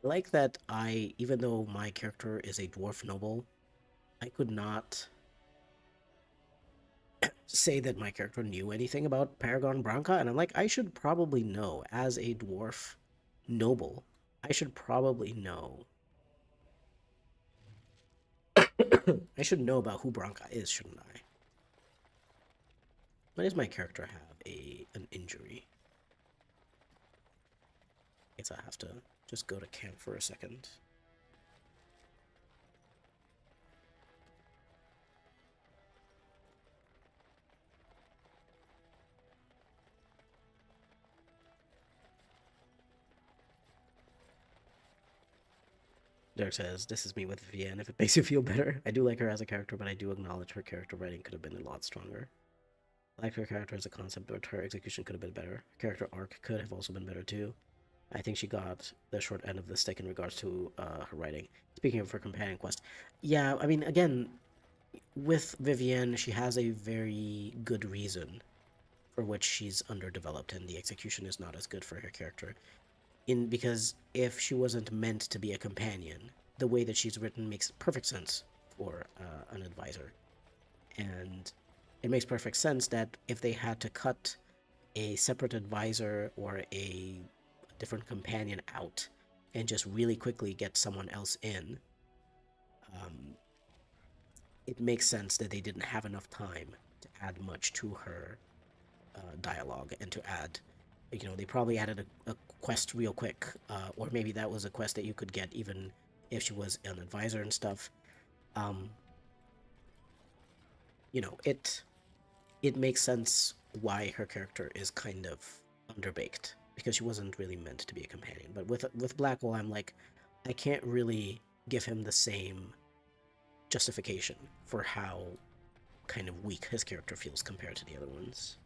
like that even though my character is a dwarf noble, I could not say that my character knew anything about Paragon Branca, and I'm like, I should probably know as a dwarf noble. I should probably know. I should know about who Branca is, shouldn't I? Why does my character have an injury? I guess I have to just go to camp for a second. Derek says, "This is me with Vivienne. If it makes you feel better, I do like her as a character, but I do acknowledge her character writing could have been a lot stronger. I like her character as a concept, but her execution could have been better. Her character arc could have also been better too. I think she got the short end of the stick in regards to her writing. Speaking of her companion quest, yeah, I mean, again, with Vivienne, she has a very good reason for which she's underdeveloped, and the execution is not as good for her character. Because if she wasn't meant to be a companion, the way that she's written makes perfect sense for an advisor, and it makes perfect sense that if they had to cut a separate advisor or a different companion out and just really quickly get someone else in, um, it makes sense that they didn't have enough time to add much to her dialogue and to add, they probably added a quest real quick, or maybe that was a quest that you could get even if she was an advisor and stuff. Um, it makes sense why her character is kind of underbaked because she wasn't really meant to be a companion. But with Blackwell, I'm like, I can't really give him the same justification for how kind of weak his character feels compared to the other ones.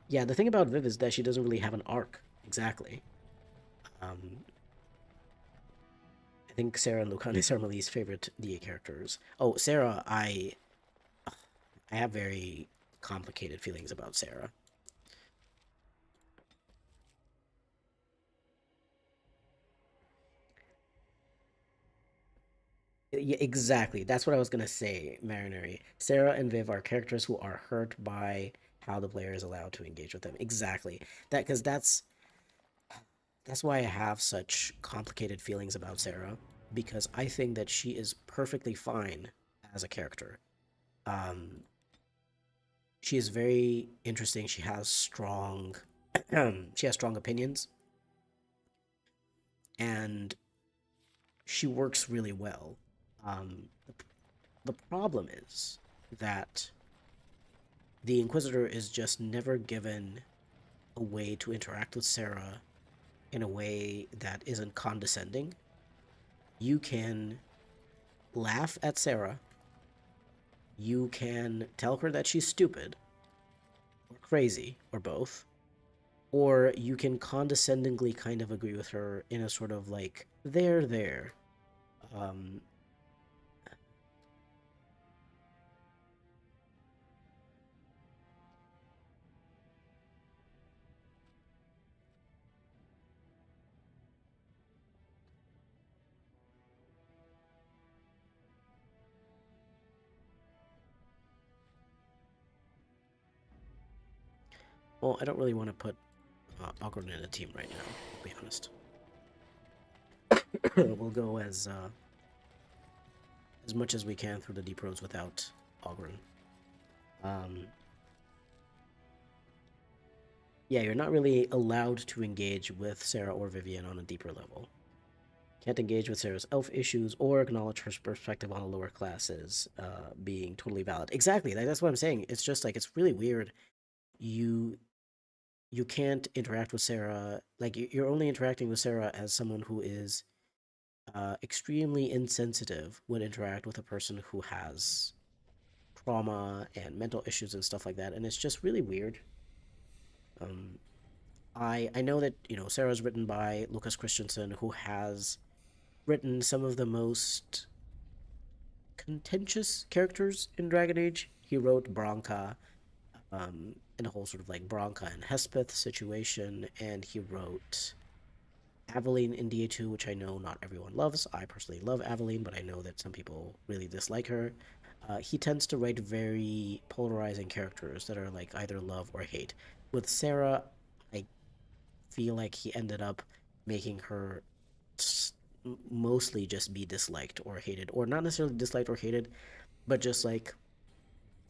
Yeah, the thing about Viv is that she doesn't really have an arc. Exactly. Um, I think Sarah and Lucan is Armeli's favorite DA characters. Oh, Sarah, I have very complicated feelings about Sarah. Yeah, exactly. That's what I was gonna say, Marinary. Sarah and Viv are characters who are hurt by how the player is allowed to engage with them. Exactly. Because that's why I have such complicated feelings about Sarah, because I think that she is perfectly fine as a character. Um, she is very interesting. She has strong, she has strong opinions, and she works really well. The problem is that the Inquisitor is just never given a way to interact with Sarah in a way that isn't condescending. You can laugh at Sarah, you can tell her that she's stupid, or crazy, or both, or you can condescendingly kind of agree with her in a sort of like, there. Um, well, I don't really want to put Ogren in a team right now, I'll be honest. We'll go as much as we can through the deep roads without Ogren. Um, yeah, you're not really allowed to engage with Sarah or Vivian on a deeper level. Can't engage with Sarah's elf issues or acknowledge her perspective on the lower classes being totally valid. Exactly, that's what I'm saying. It's just like it's really weird. You you can't interact with Sarah. Like you're only interacting with Sarah as someone who is extremely insensitive would interact with a person who has trauma and mental issues and stuff like that, and it's just really weird. Um, I know that Sarah's written by Lucas Christensen, who has written some of the most contentious characters in Dragon Age. He wrote Branka, and a whole sort of like Branka and Hespeth situation, and he wrote Aveline in DA2, which I know not everyone loves. I personally love Aveline, but I know that some people really dislike her. He tends to write very polarizing characters that are like either love or hate. With Sarah, I feel like he ended up making her mostly just be disliked or hated, or not necessarily disliked or hated, but just like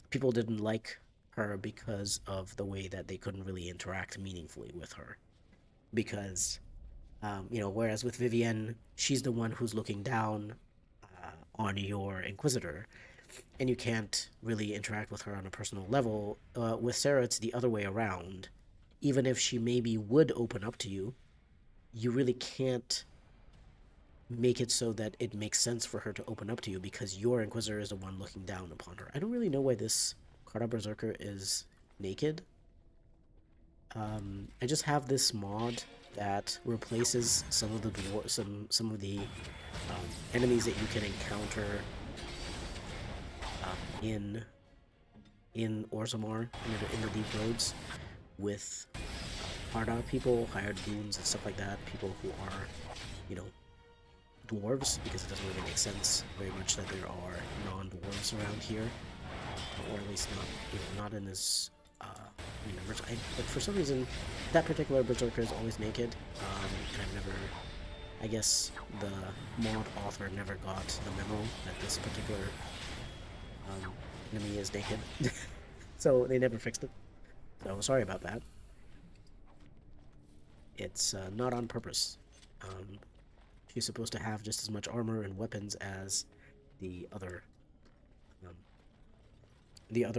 people didn't like her because of the way that they couldn't really interact meaningfully with her. Because, whereas with Vivienne, she's the one who's looking down on your Inquisitor, and you can't really interact with her on a personal level. With Sarah, it's the other way around. Even if she maybe would open up to you, you really can't make it so that it makes sense for her to open up to you because your Inquisitor is the one looking down upon her. I don't really know why this Carta Berserker is naked. I just have this mod that replaces some of the some of the enemies that you can encounter in Orzammar in the Deep Roads with Harda people, hired goons and stuff like that, people who are, you know, dwarves, because it doesn't really make sense very much that there are non-dwarves around here, or at least not, not in this universe. But for some reason, that particular berserker is always naked, and I've never, I guess the mod author never got the memo that this particular enemy is naked, so they never fixed it. So sorry about that. It's not on purpose. She's supposed to have just as much armor and weapons as the other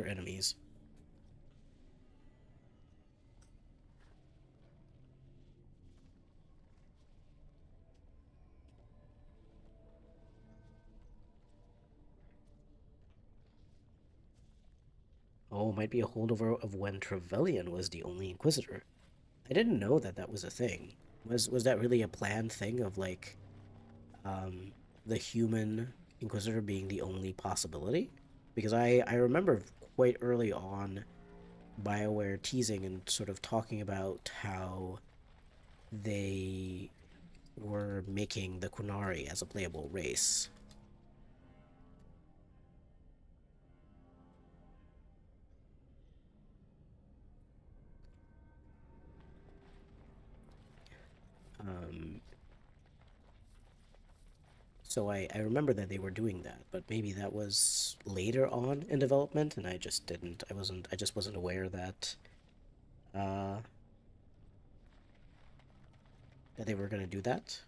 enemies. Oh, might be a holdover of when Trevelyan was the only Inquisitor. I didn't know that that was a thing. Was that really a planned thing of like the human Inquisitor being the only possibility? Because I remember quite early on BioWare teasing and sort of talking about how they were making the Qunari as a playable race. Um, so I remember that they were doing that, but maybe that was later on in development, and I just didn't. I just wasn't aware uh, that they were gonna do that.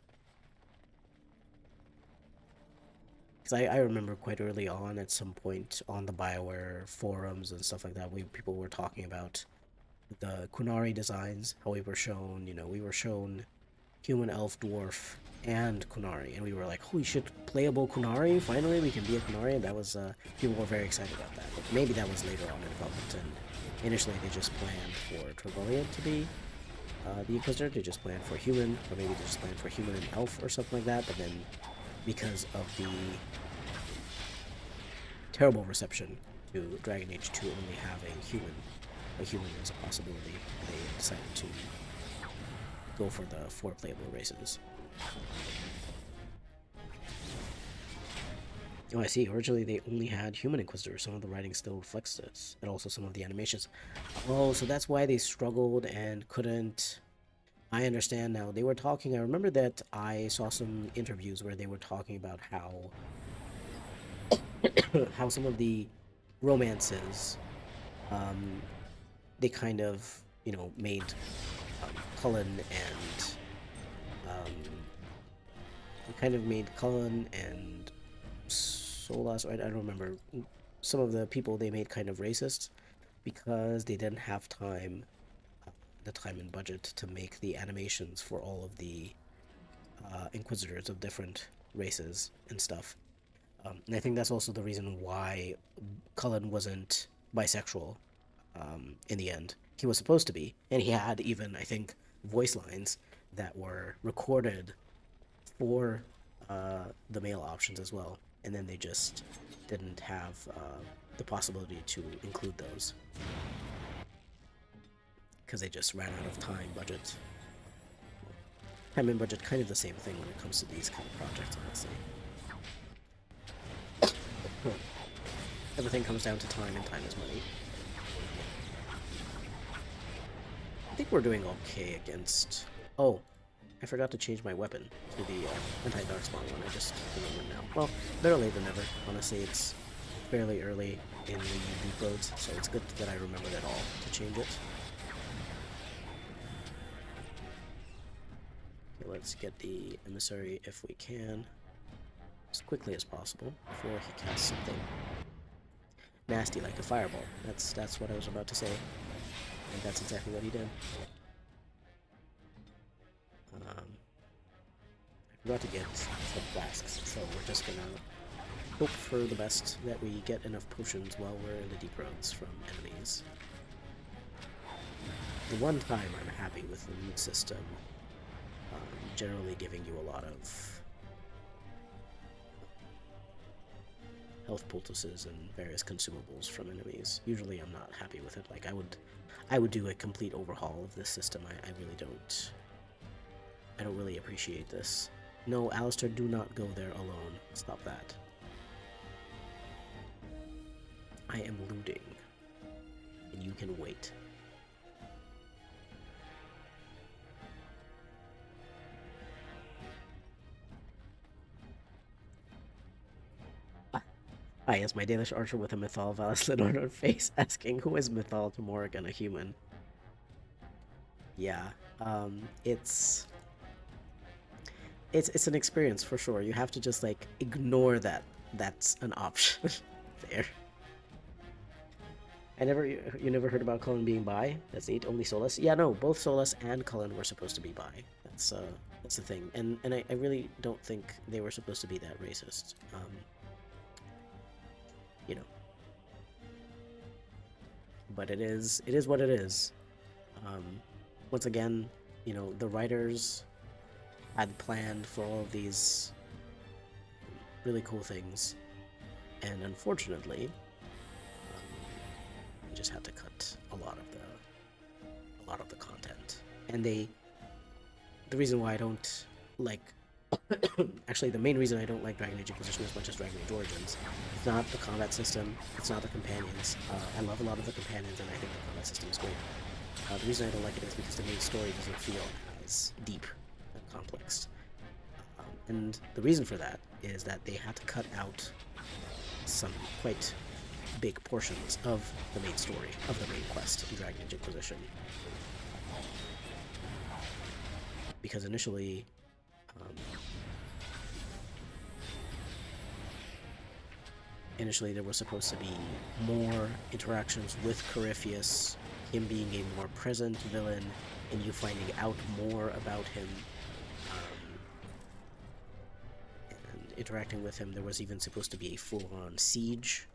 Because I remember quite early on, at some point on the BioWare forums and stuff like that, people were talking about the Qunari designs, how we were shown, we were shown human, elf, dwarf, and Qunari, and we were like, holy shit, playable Qunari, finally we can be a Qunari, and that was, people were very excited about that, but maybe that was later on in development, and initially they just planned for Trevelyan to be the Inquisitor, they just planned for human, or maybe they just planned for human and elf or something like that, but then because of the terrible reception to Dragon Age 2 only having a human as a possibility, they decided to go for the 4 playable races. Oh, I see. Originally, they only had human Inquisitors. Some of the writing still reflects this, and also some of the animations. Oh, so that's why they struggled and couldn't... I understand now. They were talking... I remember that I saw some interviews where they were talking about how... how some of the romances, they kind of, made Qwinn and... they kind of made Qwinn and Solas, I don't remember, some of the people they made kind of racist because they didn't have the time and budget to make the animations for all of the Inquisitors of different races and stuff. And I think that's also the reason why Qwinn wasn't bisexual in the end. He was supposed to be, and he had even, I think, voice lines that were recorded for the male options as well, and then they just didn't have the possibility to include those because they just ran out of time, budget. time and budget, kind of the same thing when it comes to these kind of projects, honestly. Everything comes down to time, and time is money. I think we're doing okay against... Oh, I forgot to change my weapon to the anti-darkspawn one. I just remembered now. Well, better late than never. Honestly, it's fairly early in the deep roads, so it's good that I remembered at all to change it. Okay, let's get the emissary if we can, as quickly as possible before he casts something nasty like a fireball. That's what I was about to say, and that's exactly what he did. I forgot to get some flasks, so we're just gonna hope for the best that we get enough potions while we're in the deep roads from enemies. The one time I'm happy with the loot system, generally giving you a lot of health poultices and various consumables from enemies. Usually I'm not happy with it. Like, I would do a complete overhaul of this system. I really don't... I don't really appreciate this. No, Alistair, do not go there alone. Stop that. I am looting, and you can wait. Ah, yes, my Danish archer with a Mythal Valis on her face, asking, who is Mythal to Morrigan, a human? Yeah, it's an experience for sure. You have to just, like, ignore that that's an option there. You never heard about Qwinn being bi? That's 8, only Solus? Yeah, no, both Solus and Qwinn were supposed to be bi. That's the thing. And I really don't think they were supposed to be that racist. You know. But it is what it is. Once again, you know, the writers had planned for all of these really cool things, and unfortunately, we just had to cut a lot of the content. And the reason why I don't like actually the main reason I don't like Dragon Age Inquisition as much as Dragon Age Origins, it's not the combat system, it's not the companions. I love a lot of the companions, and I think the combat system is great. The reason I don't like it is because the main story doesn't feel as deep and complex. And the reason for that is that they had to cut out some quite big portions of the main story, of the main quest in Dragon Age Inquisition. Because initially, there was supposed to be more interactions with Corypheus, him being a more present villain, and you finding out more about him, and interacting with him. There was even supposed to be a full-on siege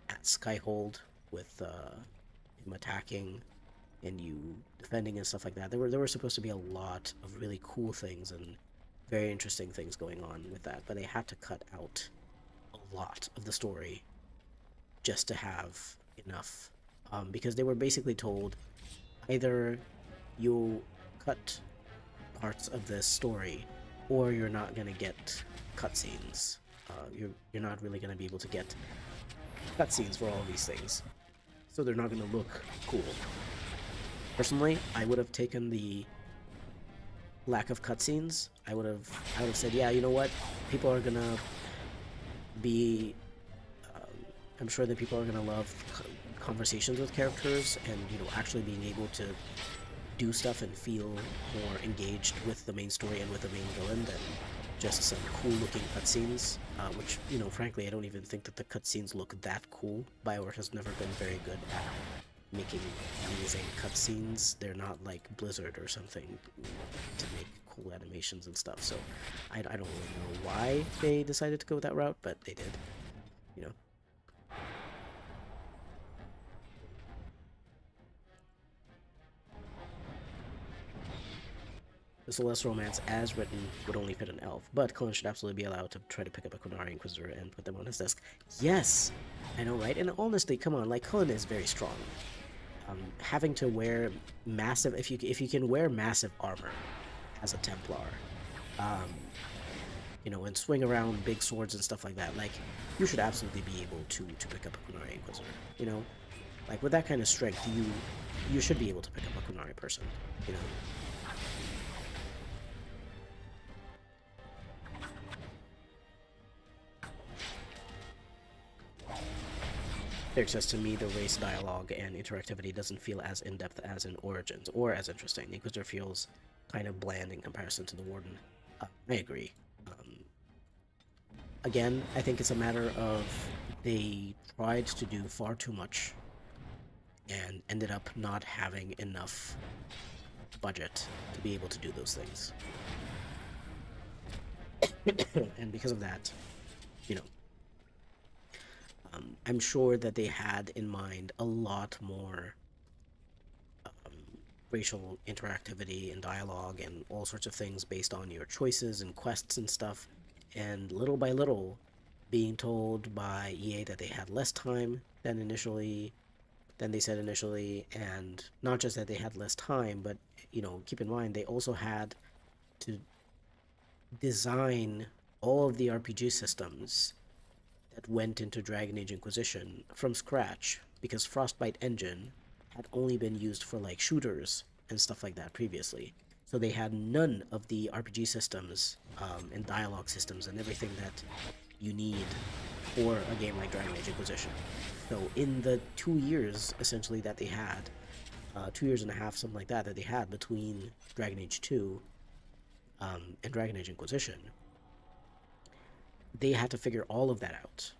at Skyhold with him attacking and you defending and stuff like that. There were supposed to be a lot of really cool things and very interesting things going on with that, but they had to cut out a lot of the story just to have enough, because they were basically told, either you cut parts of this story or you're not gonna get cutscenes. You're not really gonna be able to get cutscenes for all of these things, so they're not gonna look cool. Personally, I would have taken the lack of cutscenes. I would have said, yeah, you know what, people are gonna be I'm sure that people are gonna love conversations with characters, and you know, actually being able to do stuff and feel more engaged with the main story and with the main villain than just some cool looking cutscenes, which, you know, frankly, I don't even think that the cutscenes look that cool. BioWare has never been very good at making amazing cutscenes. They're not like Blizzard or something to make cool animations and stuff, so I don't really know why they decided to go that route, but they did, you know. The Celeste romance, as written, would only fit an elf, but Qwinn should absolutely be allowed to try to pick up a Qwannari Inquisitor and put them on his desk. Yes! I know, right? And honestly, come on, like, Qwinn is very strong. Having to wear massive... If you can wear massive armor, as a Templar. Um, and swing around big swords and stuff like that. Like, you should absolutely be able to pick up a Qunari Inquisitor. You know, like with that kind of strength, you should be able to pick up a Qunari person. You know, Derek says to me the race dialogue and interactivity doesn't feel as in depth as in Origins or as interesting. The Inquisitor feels kind of bland in comparison to the Warden. I agree. Um, Again, I think it's a matter of they tried to do far too much and ended up not having enough budget to be able to do those things. And because of that, you know, I'm sure that they had in mind a lot more racial interactivity and dialogue and all sorts of things based on your choices and quests and stuff. And little by little, being told by EA that they had less time than they said initially, and not just that they had less time, but keep in mind they also had to design all of the RPG systems that went into Dragon Age Inquisition from scratch because Frostbite Engine had only been used for like shooters and stuff like that previously. So they had none of the RPG systems and dialogue systems and everything that you need for a game like Dragon Age Inquisition. So in the 2 years essentially that they had, 2 years and a half, something like that, that they had between Dragon Age 2 and Dragon Age Inquisition, they had to figure all of that out.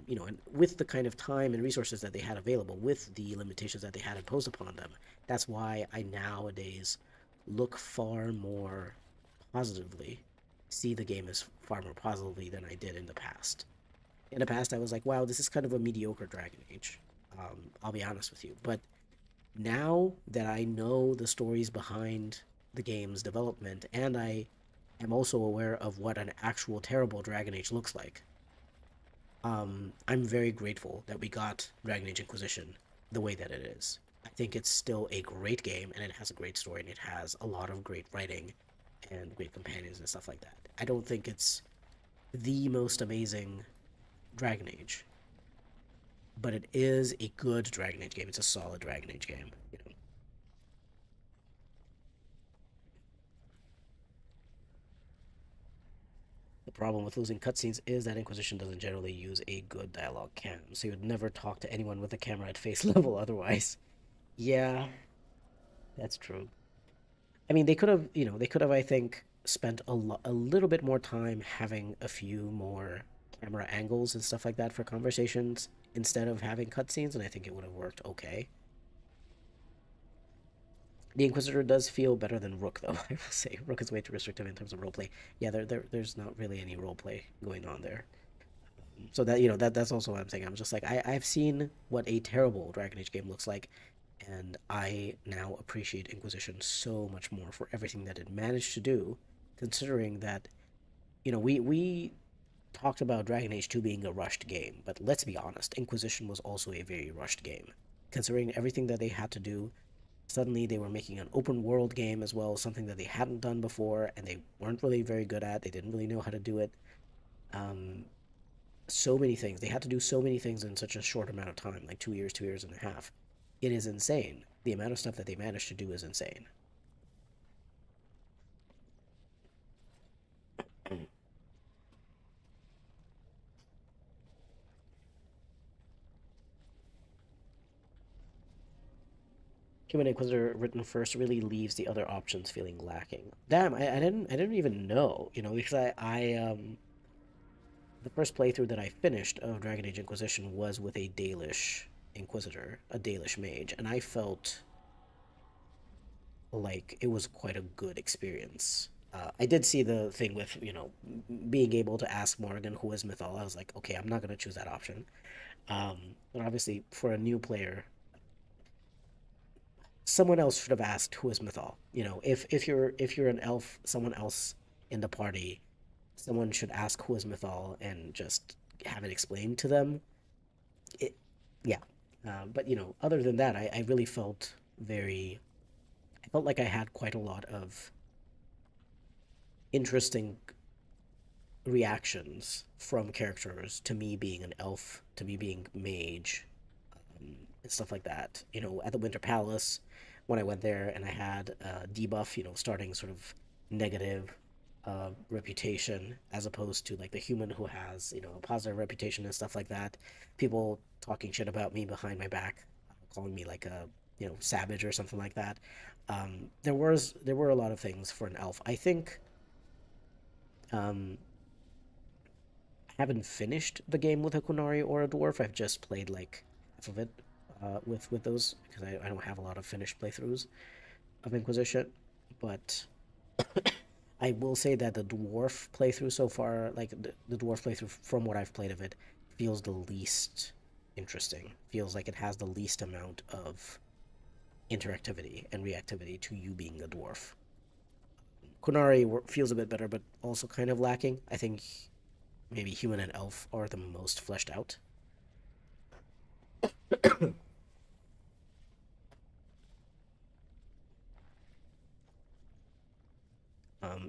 And with the kind of time and resources that they had available, with the limitations that they had imposed upon them, that's why I nowadays look far more positively, see the game as far more positively than I did in the past. In the past, I was like, wow, this is kind of a mediocre Dragon Age. I'll be honest with you. But now that I know the stories behind the game's development, and I am also aware of what an actual terrible Dragon Age looks like, I'm very grateful that we got Dragon Age Inquisition the way that it is. I think it's still a great game, and it has a great story, and it has a lot of great writing and great companions and stuff like that. I don't think it's the most amazing Dragon Age, but it is a good Dragon Age game. It's a solid Dragon Age game. The problem with losing cutscenes is that Inquisition doesn't generally use a good dialogue cam, so you would never talk to anyone with a camera at face level otherwise. Yeah, that's true. I mean, they could have, I think, spent a little bit more time having a few more camera angles and stuff like that for conversations instead of having cutscenes, and I think it would have worked okay. The Inquisitor does feel better than Rook, though. I will say Rook is way too restrictive in terms of roleplay. Yeah, there's not really any roleplay going on there. So that's also what I'm saying. I'm just like I've seen what a terrible Dragon Age game looks like, and I now appreciate Inquisition so much more for everything that it managed to do, considering that we talked about Dragon Age 2 being a rushed game, but let's be honest, Inquisition was also a very rushed game, considering everything that they had to do. Suddenly they were making an open world game as well, something that they hadn't done before and they weren't really very good at. They didn't really know how to do it. Um, so many things. They had to do so many things in such a short amount of time, like 2 years, 2 years and a half. It is insane. The amount of stuff that they managed to do is insane. Human Inquisitor written first really leaves the other options feeling lacking. Damn, I didn't even know, because the first playthrough that I finished of Dragon Age Inquisition was with a Dalish Inquisitor, a Dalish mage, and I felt like it was quite a good experience. I did see the thing with, being able to ask Morgan who is Mythal. I was like, okay, I'm not going to choose that option. But obviously, for a new player, someone else should have asked who is Mythal. If you're an elf, someone else in the party, someone should ask who is Mythal and just have it explained to them. It, yeah. But other than that, I really felt very. I felt like I had quite a lot of interesting reactions from characters to me being an elf, to me being mage, and stuff like that. You know, at the Winter Palace, when I went there and I had a debuff, you know, starting sort of negative reputation as opposed to like the human who has, you know, a positive reputation and stuff like that. People talking shit about me behind my back, calling me like a, you know, savage or something like that. There were a lot of things for an elf. I think um, I haven't finished the game with a Kunari or a dwarf. I've just played like half of it with those because I don't have a lot of finished playthroughs of Inquisition. But I will say that the dwarf playthrough so far, like the dwarf playthrough from what I've played of it, feels the least interesting. Feels like it has the least amount of interactivity and reactivity to you being a dwarf. Kunari feels a bit better, but also kind of lacking. I think maybe human and elf are the most fleshed out.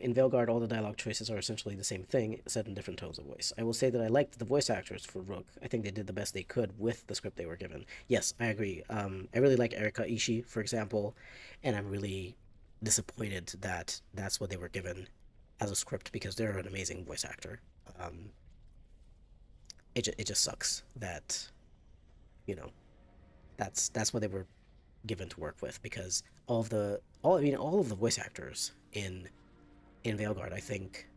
In Veilguard, all the dialogue choices are essentially the same thing, said in different tones of voice. I will say that I liked the voice actors for Rook. I think they did the best they could with the script they were given. Yes, I agree. I really like Erika Ishii, for example, and I'm really disappointed that that's what they were given as a script because they're an amazing voice actor. Um, it just sucks that, you know, that's what they were given to work with because all of the voice actors in Veilguard, I think,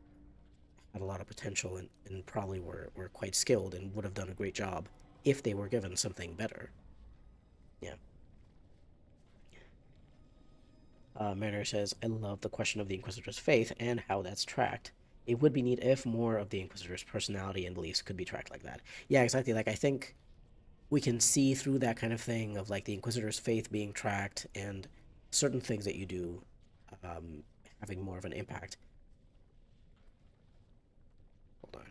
had a lot of potential and probably were quite skilled and would have done a great job if they were given something better. Yeah. Mariner says, I love the question of the Inquisitor's faith and how that's tracked. It would be neat if more of the Inquisitor's personality and beliefs could be tracked like that. Yeah, exactly. Like, I think we can see through that kind of thing of, like, the Inquisitor's faith being tracked and certain things that you do um, having more of an impact. Hold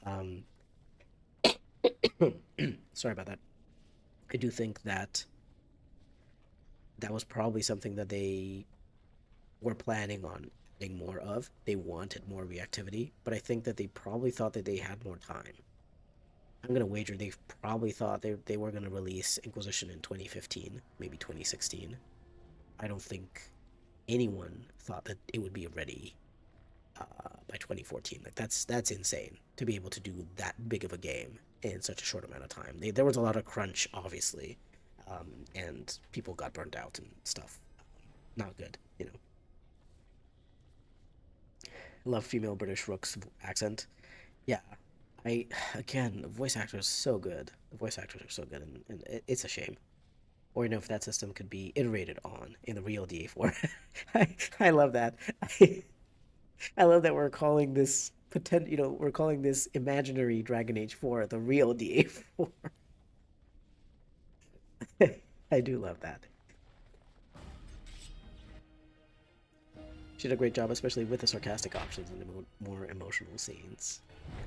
on. Sorry about that. I do think that that was probably something that they were planning on adding more of. They wanted more reactivity, but I think that they probably thought that they had more time. I'm going to wager they probably thought they were going to release Inquisition in 2015, maybe 2016. I don't think anyone thought that it would be ready by 2014. Like that's insane to be able to do that big of a game in such a short amount of time. There was a lot of crunch, obviously, and people got burned out and stuff. Not good, you know. I love female British Rook's accent. Yeah, I again, the voice actor is so good. The voice actors are so good, and it's a shame. Or you know if that system could be iterated on in the real DA4. I love that. I love that we're calling this we're calling this imaginary Dragon Age 4 the real DA4. I do love that. She did a great job, especially with the sarcastic options and the more emotional scenes.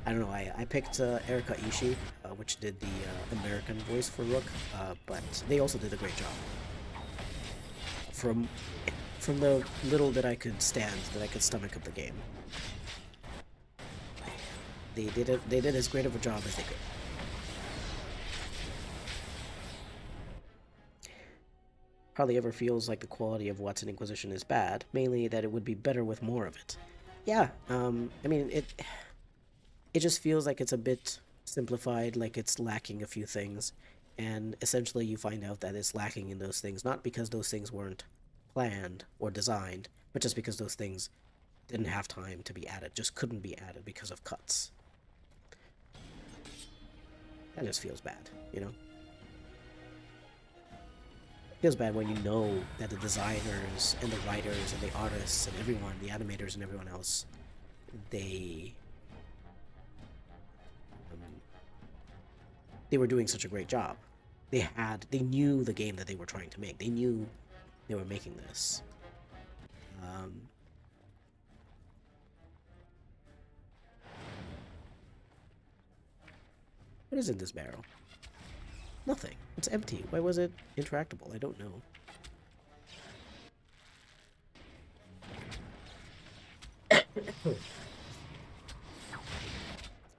I don't know. I picked Erika Ishii, which did the American voice for Rook, but they also did a great job. From from the little that I could stand, that I could stomach of the game, they did it. They did as great of a job as they could. Hardly ever feels like the quality of what's in Inquisition is bad. Mainly that it would be better with more of it. Yeah. I mean it just feels like it's a bit simplified, like it's lacking a few things, and essentially you find out that it's lacking in those things, not because those things weren't planned or designed, but just because those things didn't have time to be added, just couldn't be added because of cuts. That just feels bad, you know? It feels bad when you know that the designers and the writers and the artists and everyone, the animators and everyone else, they um, they were doing such a great job. They knew the game that they were trying to make. They knew they were making this. Um, what is in this barrel? Nothing. It's empty. Why was it interactable? I don't know.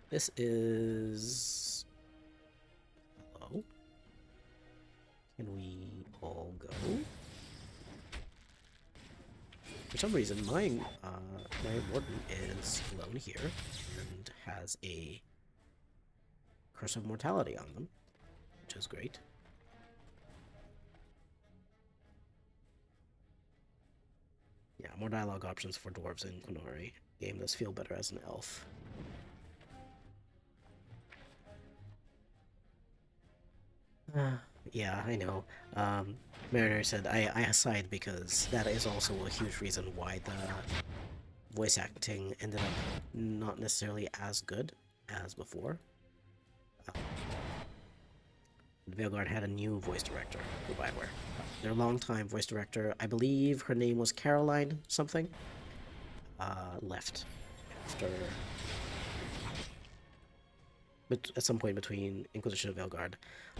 This is... Hello? Can we all go? For some reason, my warden is alone here and has a curse of mortality on them, which is great. Yeah, more dialogue options for dwarves in Qwinn. Game does feel better as an elf. Yeah, I know. Mariner said I aside because that is also a huge reason why the voice acting ended up not necessarily as good as before. Veilguard had a new voice director for Bioware. Their longtime voice director, I believe her name was Caroline something, left after... But at some point between Inquisition and Veilguard.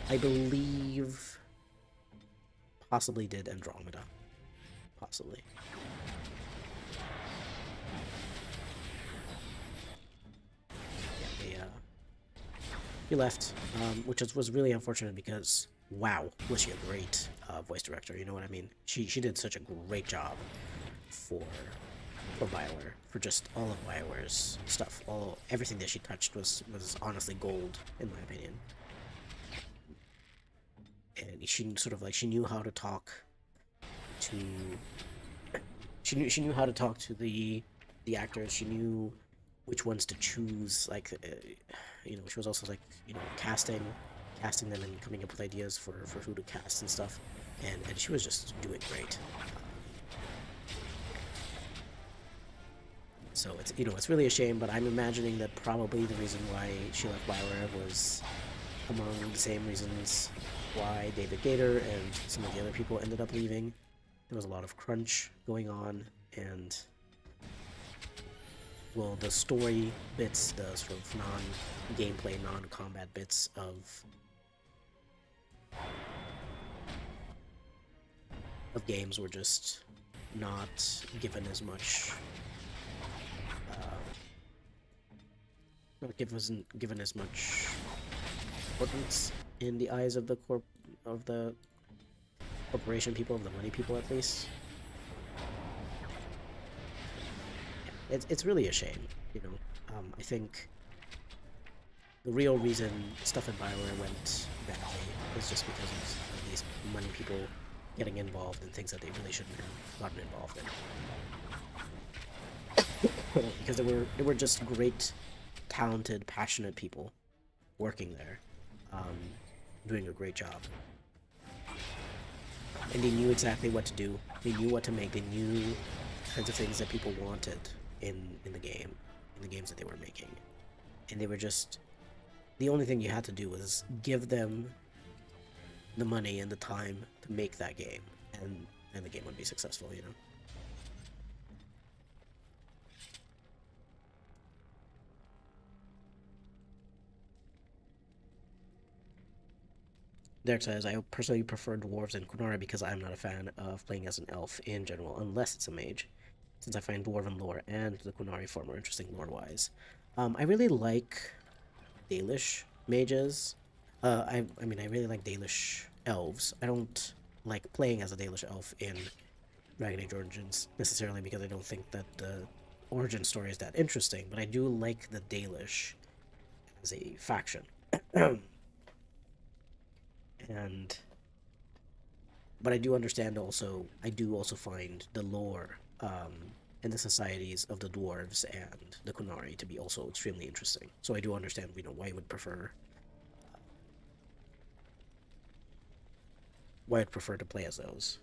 I believe possibly did Andromeda. Possibly. Yeah, he left, which was really unfortunate because, wow, was she a great voice director, you know what I mean? She did such a great job for BioWare, for just all of BioWare's stuff. Everything that she touched was honestly gold, in my opinion. And she sort of like, she knew how to talk to... She knew how to talk to the actors. She knew which ones to choose. Like, you know, she was also like, you know, casting them and coming up with ideas for who to cast and stuff. And she was just doing great. So it's, you know, it's really a shame, but I'm imagining that probably the reason why she left BioWare was among the same reasons why David Gator and some of the other people ended up leaving. There was a lot of crunch going on, and, well, the story bits, the sort of non-gameplay, non-combat bits of games were just not given as much not given as much importance in the eyes of the corporation people, of the money people at least. Yeah, it's really a shame, you know. I think the real reason stuff at BioWare went badly was just because of these money people getting involved in things that they really shouldn't have gotten involved in. Because there were just great, talented, passionate people working there, doing a great job. And they knew exactly what to do. They knew what to make. They knew the kinds of things that people wanted in the games that they were making. And they were just... The only thing you had to do was give them the money and the time to make that game, and the game would be successful, you know? Derek says, I personally prefer dwarves in Qwinn because I'm not a fan of playing as an elf in general, unless it's a mage, since I find dwarven lore and the Qwinn form more interesting lore-wise. I really like Dalish mages. I mean, I really like Dalish elves. I don't like playing as a Dalish elf in Dragon Age Origins, necessarily because I don't think that the origin story is that interesting, but I do like the Dalish as a faction. But I do understand also, I do also find the lore and the societies of the dwarves and the Qwinn to be also extremely interesting. So I do understand, you know, why I'd prefer to play as those.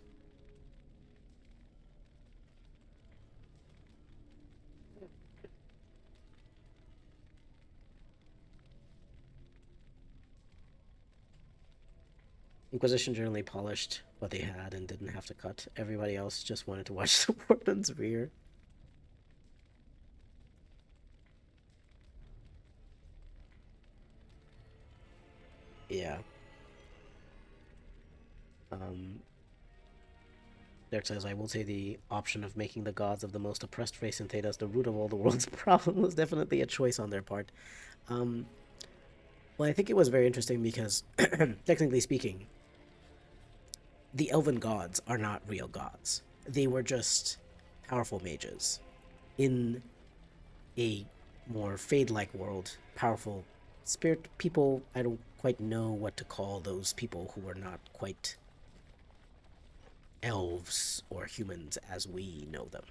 Inquisition generally polished what they had and didn't have to cut. Everybody else just wanted to watch the Warden's rear. Yeah. Derek says, I will say the option of making the gods of the most oppressed race in Thedas the root of all the world's problem was definitely a choice on their part. Um, well, I think it was very interesting because, technically speaking, the elven gods are not real gods. They were just powerful mages in a more Fade-like world. Powerful spirit people. I don't quite know what to call those people who are not quite elves or humans as we know them.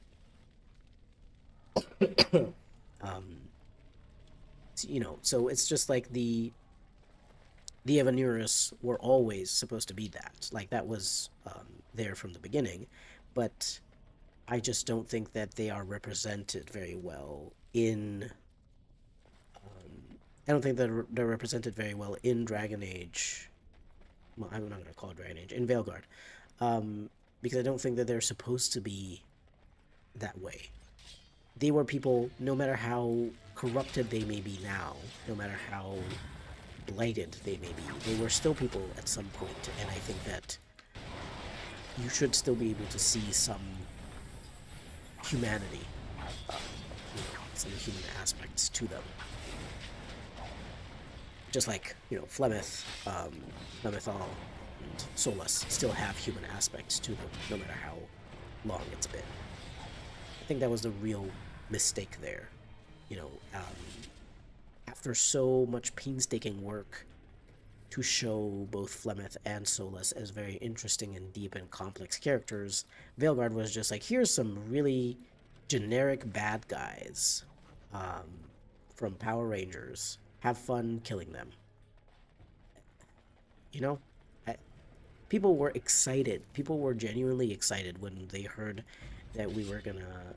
So it's just like the Evanuris were always supposed to be that. Like, that was there from the beginning. But I just don't think that they are represented very well in... I don't think that they're represented very well in Dragon Age. Well, I'm not going to call it Dragon Age. In Veilguard. Because I don't think that they're supposed to be that way. They were people, no matter how corrupted they may be now, no matter how blighted they may be, they were still people at some point, and I think that you should still be able to see some humanity, some human aspects to them. Just like, Flemeth, Flemethal, and Solus still have human aspects to them, no matter how long it's been. I think that was the real mistake there. After so much painstaking work to show both Flemeth and Solus as very interesting and deep and complex characters, Veilguard was just like, here's some really generic bad guys from Power Rangers. Have fun killing them. People were excited. People were genuinely excited when they heard that we were gonna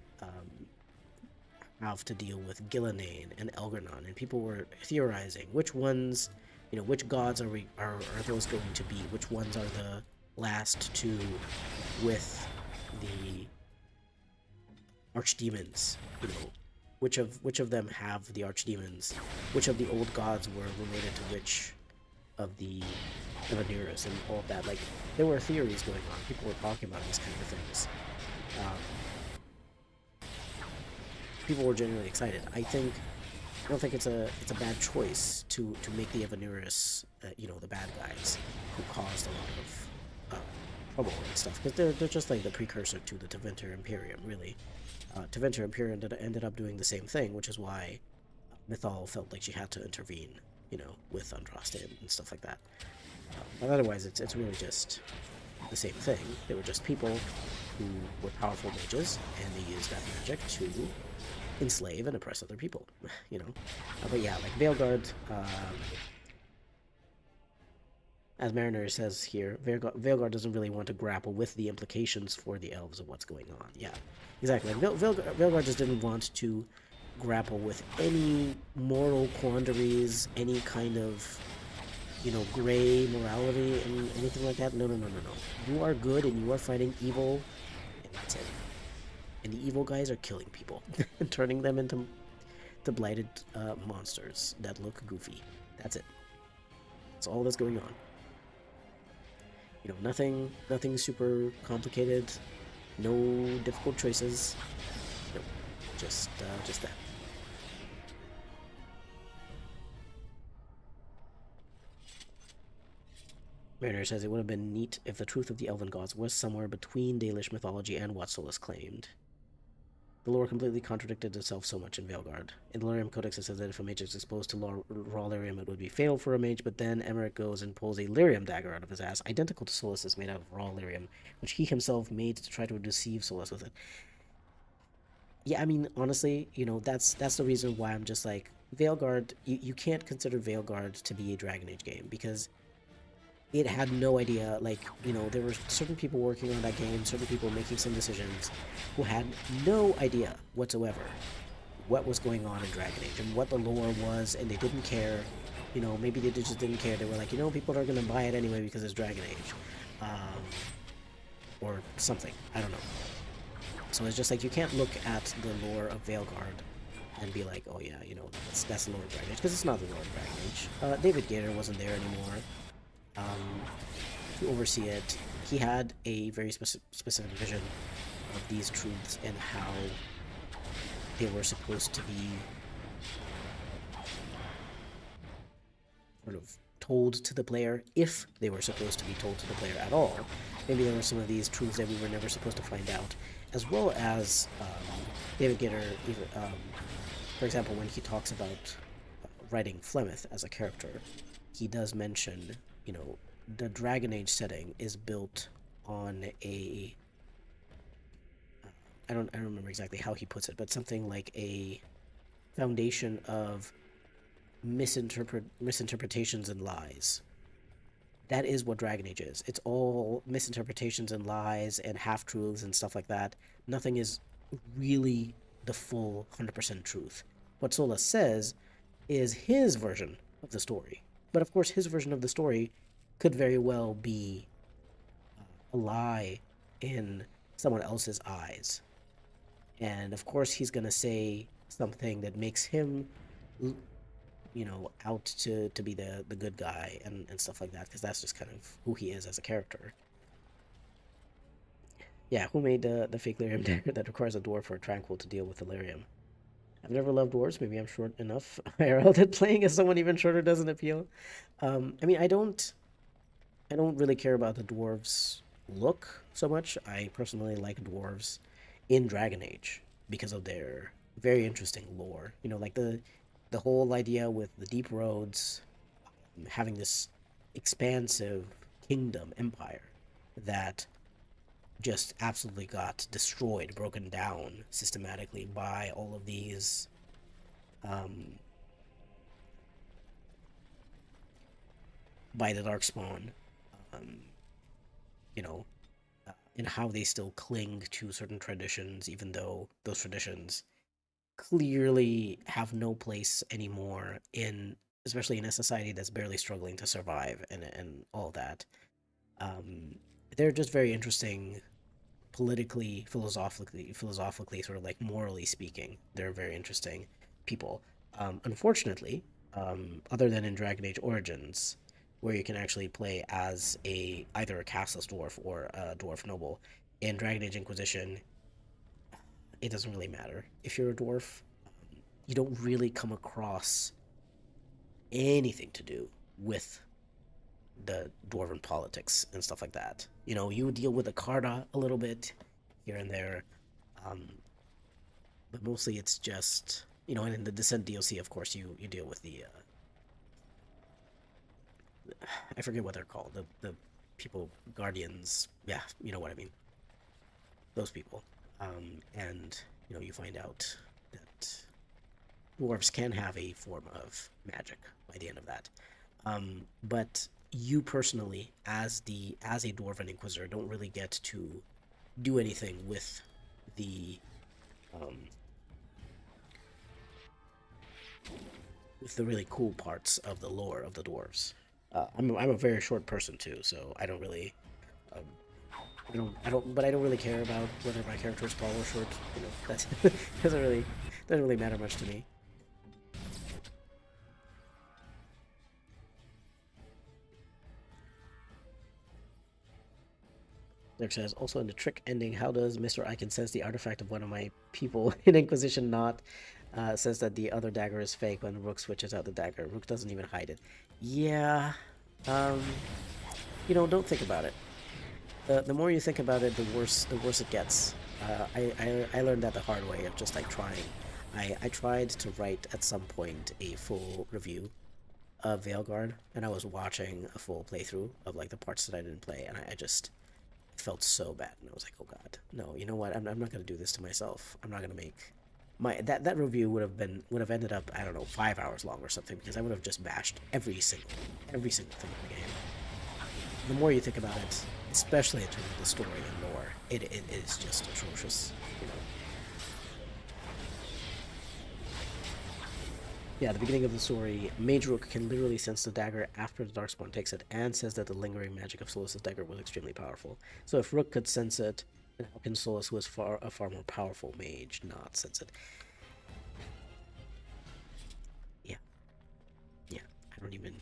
have to deal with Gillenane and Elgar'nan, and people were theorizing which ones, which gods are those going to be? Which ones are the last two with the archdemons? Which of them have the archdemons? Which of the old gods were related to which of the Evanuris and all of that? Like, there were theories going on. People were talking about these kind of things. People were genuinely excited. I don't think it's a bad choice to make the Evanuris, the bad guys who caused a lot of trouble and stuff, because they're just like the precursor to the Tevinter Imperium, really. Tevinter Imperium ended up doing the same thing, which is why Mythal felt like she had to intervene, with Andraste and stuff like that. But otherwise, it's really just the same thing. They were just people who were powerful mages, and they used that magic to enslave and oppress other people, But yeah, like Veilguard, as Mariner says here, Veilguard doesn't really want to grapple with the implications for the elves of what's going on. Yeah, exactly. Veilguard just didn't want to grapple with any moral quandaries, any kind of, gray morality and anything like that. No. You are good and you are fighting evil, and that's it. And the evil guys are killing people and turning them into blighted monsters that look goofy. That's it. That's all that's going on. Nothing super complicated. No difficult choices. No, just that. Mariner says it would have been neat if the truth of the elven gods was somewhere between Dalish mythology and what Solus claimed. The lore completely contradicted itself so much in Veilguard. In the Lyrium Codex, it says that if a mage is exposed to raw lyrium, it would be fatal for a mage, but then Emmerich goes and pulls a lyrium dagger out of his ass, identical to Solus's, made out of raw lyrium, which he himself made to try to deceive Solus with it. Yeah, I mean, honestly, that's the reason why I'm just like, Veilguard, you can't consider Veilguard to be a Dragon Age game, because it had no idea, there were certain people working on that game, certain people making some decisions, who had no idea whatsoever what was going on in Dragon Age and what the lore was, and they didn't care. Maybe they just didn't care. They were like, people are going to buy it anyway because it's Dragon Age. Or something. I don't know. So it's just like, you can't look at the lore of Veilguard and be like, oh yeah, that's the lore of Dragon Age, because it's not the lore of Dragon Age. David Gator wasn't there anymore. to oversee it. He had a very specific vision of these truths and how they were supposed to be sort of told to the player, if they were supposed to be told to the player at all. Maybe there were some of these truths that we were never supposed to find out, as well as David Gitter, for example, when he talks about writing Flemeth as a character, he does mention, the Dragon Age setting is built on a I don't remember exactly how he puts it, but something like a foundation of misinterpretations and lies. That is what Dragon Age is. It's all misinterpretations and lies and half truths and stuff like that. Nothing is really the full 100% truth. What Sola says is his version of the story. But of course, his version of the story could very well be a lie in someone else's eyes. And of course, he's going to say something that makes him, out to be the good guy and stuff like that, because that's just kind of who he is as a character. Yeah, who made the fake lyrium dagger that requires a dwarf or a tranquil to deal with the lyrium? I've never loved dwarves. Maybe I'm short enough. IRL that playing as someone even shorter doesn't appeal. I mean, I don't really care about the dwarves' look so much. I personally like dwarves in Dragon Age because of their very interesting lore. Like the whole idea with the deep roads having this expansive kingdom empire that just absolutely got destroyed, broken down systematically by all of these by the Darkspawn, um, you know, and how they still cling to certain traditions, even though those traditions clearly have no place anymore especially in a society that's barely struggling to survive and all that. They're just very interesting politically, philosophically, sort of like morally speaking. They're very interesting people. Unfortunately, other than in Dragon Age Origins, where you can actually play as either a castless dwarf or a dwarf noble, in Dragon Age Inquisition, it doesn't really matter if you're a dwarf. You don't really come across anything to do with the dwarven politics and stuff like that. You deal with the Carta a little bit here and there, um, but mostly it's just and in the Descent DLC, of course, you deal with the I forget what they're called, the people, guardians. Yeah, you know what I mean. Those people, and you find out that dwarves can have a form of magic by the end of that. But you personally, as a dwarven inquisitor, don't really get to do anything um, with the really cool parts of the lore of the dwarves. I'm a very short person too, so I don't really, but I don't really care about whether my character is tall or short. That doesn't really matter much to me. Derek says, also in the trick ending, how does Mr. I can sense the artifact of one of my people in Inquisition not says that the other dagger is fake when Rook switches out the dagger. Rook doesn't even hide it. Yeah. Don't think about it. The more you think about it, the worse it gets. I learned that the hard way of just like trying. I tried to write at some point a full review of Veilguard, and I was watching a full playthrough of like the parts that I didn't play, and I just felt so bad, and I was like, oh god, no, you know what, I'm not gonna do this to myself. I'm not gonna make that review would have ended up, I don't know, 5 hours long or something, because I would have just bashed every single thing in the game. The more you think about it, especially in terms of the story and lore, it is just atrocious. Yeah, the beginning of the story, Mage Rook can literally sense the dagger after the Darkspawn takes it, and says that the lingering magic of Solus's dagger was extremely powerful. So if Rook could sense it, then how can Solus, who is a far more powerful mage, not sense it? Yeah. Yeah, I don't even...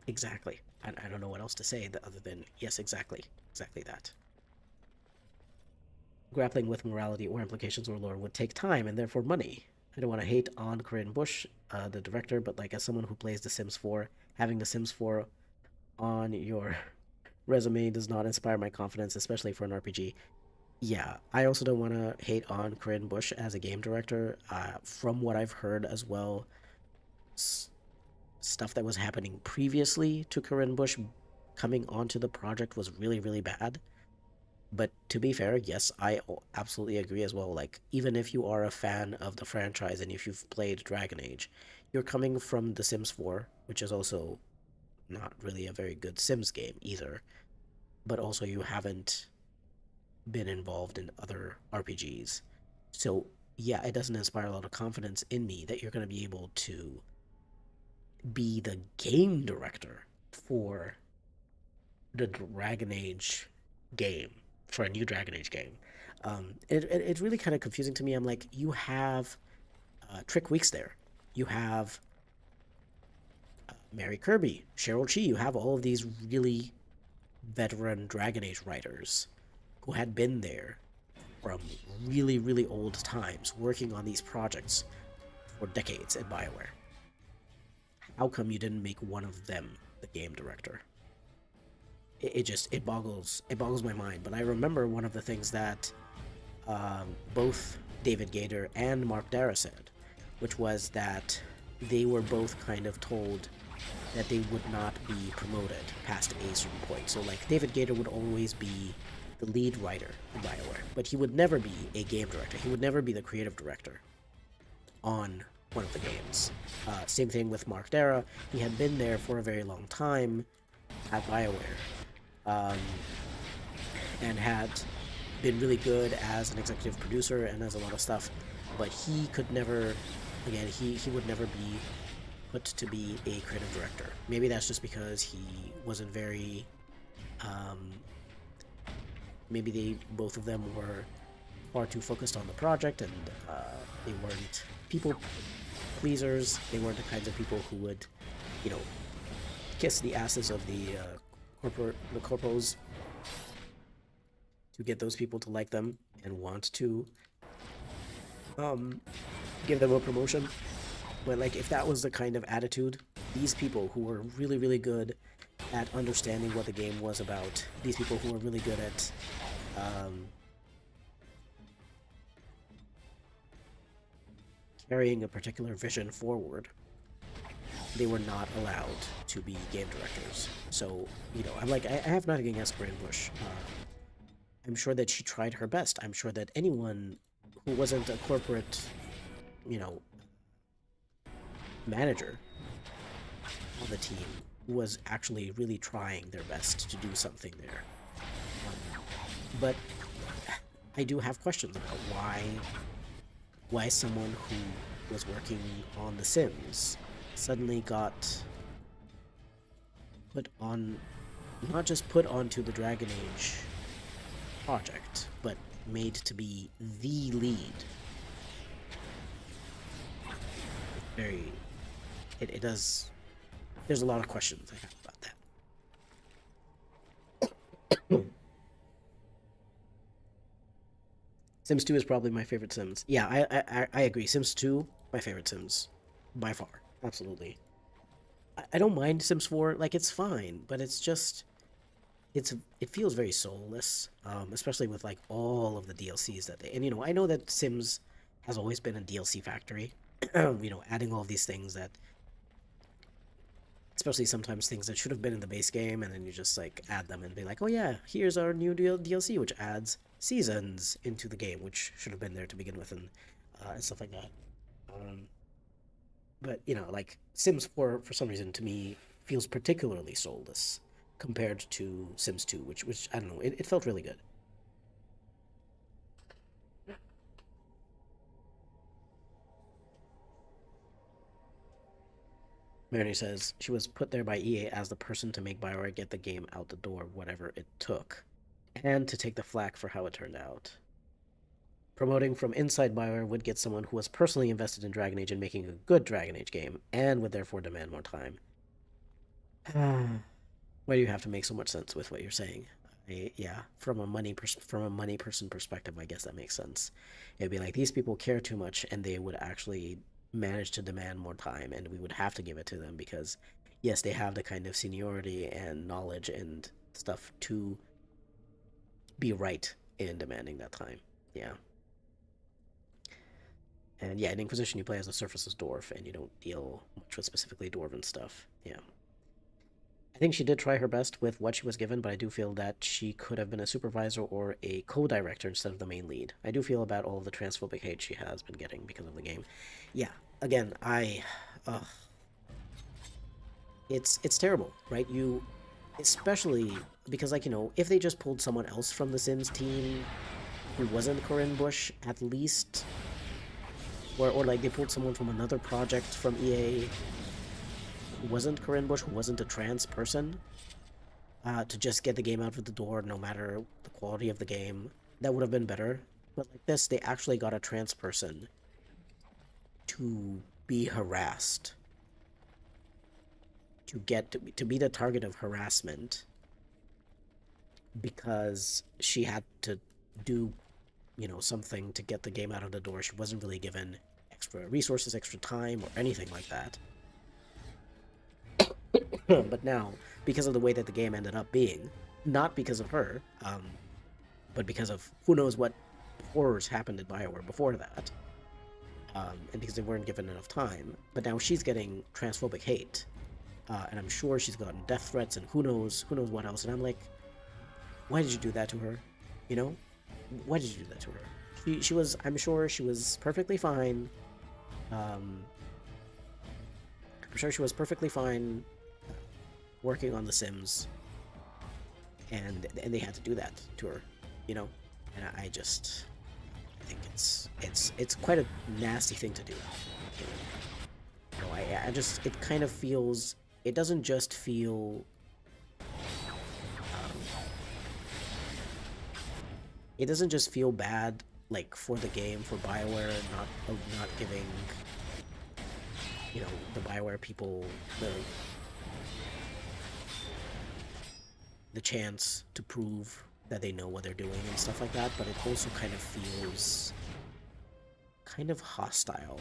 Exactly. I don't know what else to say other than yes, exactly. Exactly that. Grappling with morality or implications or lore would take time and therefore money. I don't want to hate on Corinne Bush, the director, but like as someone who plays The Sims 4, having The Sims 4 on your resume does not inspire my confidence, especially for an RPG. Yeah, I also don't want to hate on Corinne Bush as a game director. From what I've heard as well, stuff that was happening previously to Corinne Bush coming onto the project was really, really bad. But to be fair, yes, I absolutely agree as well. Like, even if you are a fan of the franchise and if you've played Dragon Age, you're coming from The Sims 4, which is also not really a very good Sims game either. But also, you haven't been involved in other RPGs. So, yeah, it doesn't inspire a lot of confidence in me that you're going to be able to be the game director for the Dragon Age game, for a new Dragon Age game. It's really kind of confusing to me. I'm like, you have Trick Weeks there. You have Mary Kirby, Cheryl Chi. You have all of these really veteran Dragon Age writers who had been there from really, really old times working on these projects for decades at BioWare. How come you didn't make one of them the game director? It just it boggles my mind. But I remember one of the things that both David Gator and Mark Dara said, which was that they were both kind of told that they would not be promoted past a certain point. So like David Gator would always be the lead writer in BioWare, but he would never be a game director. He would never be the creative director on one of the games. Same thing with Mark Dara. He had been there for a very long time at BioWare, and had been really good as an executive producer and as a lot of stuff, but he could never, again, he would never be put to be a creative director. Maybe that's just because he wasn't very, maybe both of them were far too focused on the project, and they weren't people pleasers. They weren't the kinds of people who would, you know, kiss the asses of the corpos to get those people to like them and want to give them a promotion. But like, if that was the kind of attitude, these people who were really, really good at understanding what the game was about, these people who were really good at carrying a particular vision forward, they were not allowed to be game directors. So, you know, I'm like, I have nothing against Corinne Bush. I'm sure that she tried her best. I'm sure that anyone who wasn't a corporate, you know, manager on the team was actually really trying their best to do something there. But I do have questions about why someone who was working on The Sims suddenly got put on, not just put onto the Dragon Age project, but made to be the lead. Very, it does, there's a lot of questions I have about that. Sims 2 is probably my favorite Sims. Yeah, I agree. Sims 2, my favorite Sims, by far. Absolutely. I don't mind Sims 4. Like, it's fine, but it's just, it feels very soulless, especially with, like, all of the DLCs that they... And, you know, I know that Sims has always been a DLC factory. You know, adding all of these things that... Especially sometimes things that should have been in the base game, and then you just, like, add them and be like, oh yeah, here's our new DLC, which adds seasons into the game, which should have been there to begin with, and stuff like that. But, you know, like, Sims 4, for some reason, to me, feels particularly soulless compared to Sims 2, which I don't know, it felt really good. Mary says she was put there by EA as the person to make BioWare get the game out the door, whatever it took, and to take the flack for how it turned out. Promoting from inside BioWare would get someone who was personally invested in Dragon Age and making a good Dragon Age game, and would therefore demand more time. Why do you have to make so much sense with what you're saying? Yeah, from a money person perspective, I guess that makes sense. It'd be like these people care too much, and they would actually manage to demand more time, and we would have to give it to them because, yes, they have the kind of seniority and knowledge and stuff to be right in demanding that time. Yeah. And yeah, in Inquisition, you play as a Surfaceless Dwarf, and you don't deal much with specifically Dwarven stuff. Yeah. I think she did try her best with what she was given, but I do feel that she could have been a supervisor or a co-director instead of the main lead. I do feel about all of the transphobic hate she has been getting because of the game. Yeah, again, it's terrible, right? You, especially because, like, if they just pulled someone else from the Sims team who wasn't Corinne Bush, at least, or like they pulled someone from another project from EA who wasn't Corinne Bush, who wasn't a trans person, to just get the game out of the door, no matter the quality of the game, that would have been better. But like this, they actually got a trans person to be harassed, to be the target of harassment because she had to do, something to get the game out of the door. She wasn't really given extra resources, extra time, or anything like that. But now, because of the way that the game ended up being, not because of her, but because of who knows what horrors happened in BioWare before that, and because they weren't given enough time, but now she's getting transphobic hate, and I'm sure she's gotten death threats and who knows what else. And I'm like, why did you do that to her? Why did you do that to her? She was, I'm sure she was perfectly fine. I'm sure she was perfectly fine working on The Sims, and they had to do that to her, and I think it's quite a nasty thing to do. I just, it kind of feels, it doesn't just feel, it doesn't just feel bad, like, for the game, for BioWare not giving, the BioWare people the chance to prove that they know what they're doing and stuff like that, but it also kind of feels kind of hostile,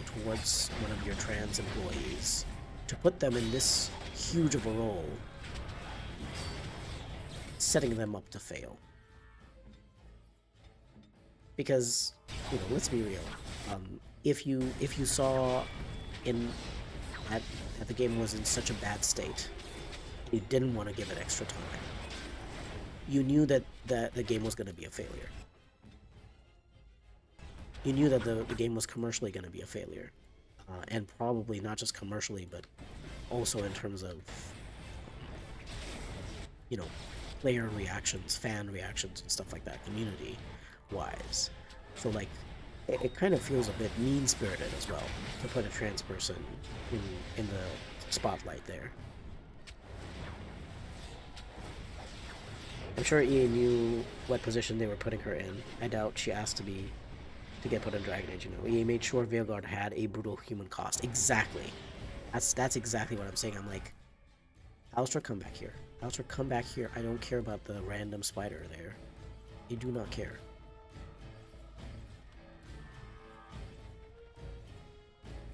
towards one of your trans employees, to put them in this huge of a role, setting them up to fail. Because, let's be real. If you saw that the game was in such a bad state, you didn't want to give it extra time, you knew that the game was going to be a failure. You knew that the game was commercially going to be a failure. And probably not just commercially, but also in terms of, player reactions, fan reactions, and stuff like that, community-wise. So, like, it kind of feels a bit mean-spirited as well, to put a trans person in the spotlight there. I'm sure EA knew what position they were putting her in. I doubt she asked to get put in Dragon Age, EA made sure Veilguard had a brutal human cost. Exactly. That's exactly what I'm saying. I'm like, Alistair, come back here. Alistair, come back here. I don't care about the random spider there. I do not care.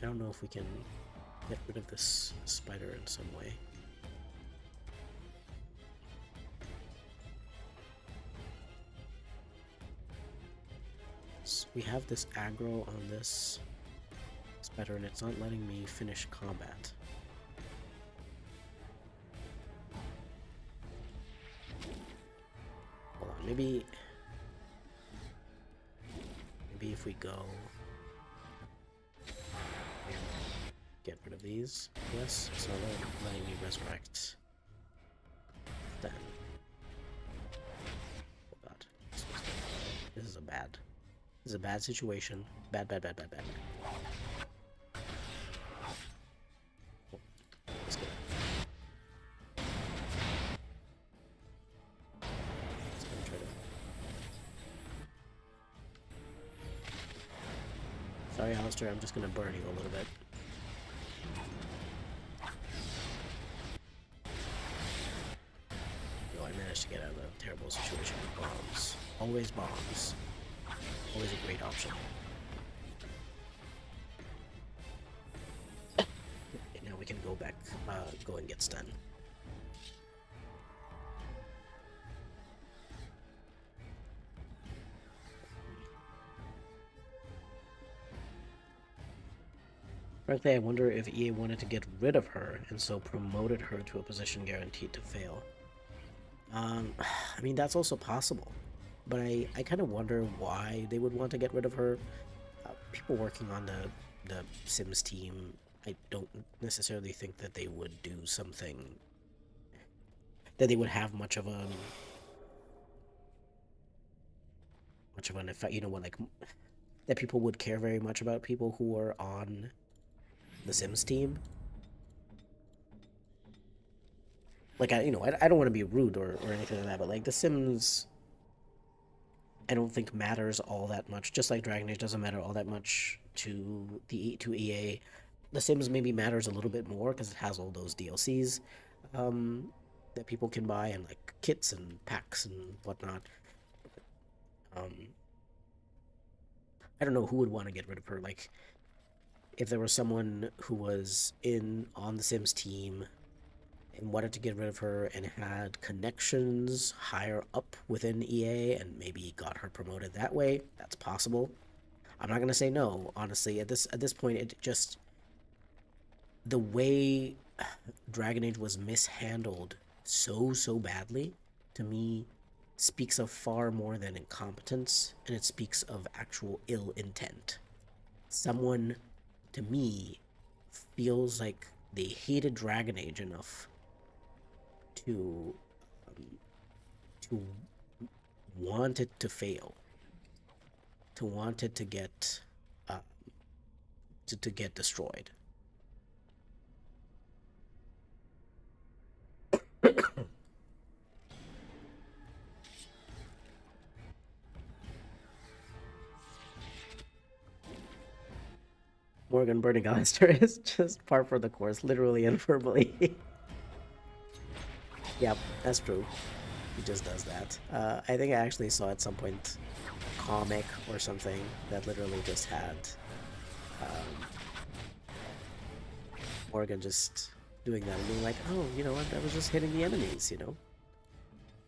I don't know if we can get rid of this spider in some way. So we have this aggro on this spider, and it's not letting me finish combat. Hold on, maybe if we go and get rid of these, yes, it's not letting me resurrect then. Oh god, this is a bad situation. Bad. Oh, let's go. Let's go try to... Sorry, Alistair, I'm just gonna burn you a little bit. I managed to get out of a terrible situation with bombs. Always bombs. Always a great option. And now we can go back, go and get stun. Frankly, I wonder if EA wanted to get rid of her and so promoted her to a position guaranteed to fail. I mean, that's also possible, but I kind of wonder why they would want to get rid of her. People working on the Sims team, I don't necessarily think that they would do something that they would have much of an effect. You know what, like that people would care very much about people who are on the Sims team. Like I don't want to be rude or anything like that, but like the Sims, I don't think matters all that much. Just like Dragon Age doesn't matter all that much to EA. The Sims maybe matters a little bit more because it has all those DLCs that people can buy and like kits and packs and whatnot. Um, I don't know who would want to get rid of her. Like if there was someone who was on the Sims team and wanted to get rid of her and had connections higher up within EA and maybe got her promoted that way, that's possible. I'm not gonna say no, honestly. At this point, it just the way Dragon Age was mishandled so badly to me speaks of far more than incompetence, and it speaks of actual ill intent. Someone, to me, feels like they hated Dragon Age enough to to want it to fail, to want it to get to get destroyed. Morgan burning Alistair is just par for the course, literally and verbally. Yep, that's true. He just does that. I think I actually saw at some point a comic or something that literally just had um, Morgan just doing that and being like, oh, you know what, I was just hitting the enemies, you know?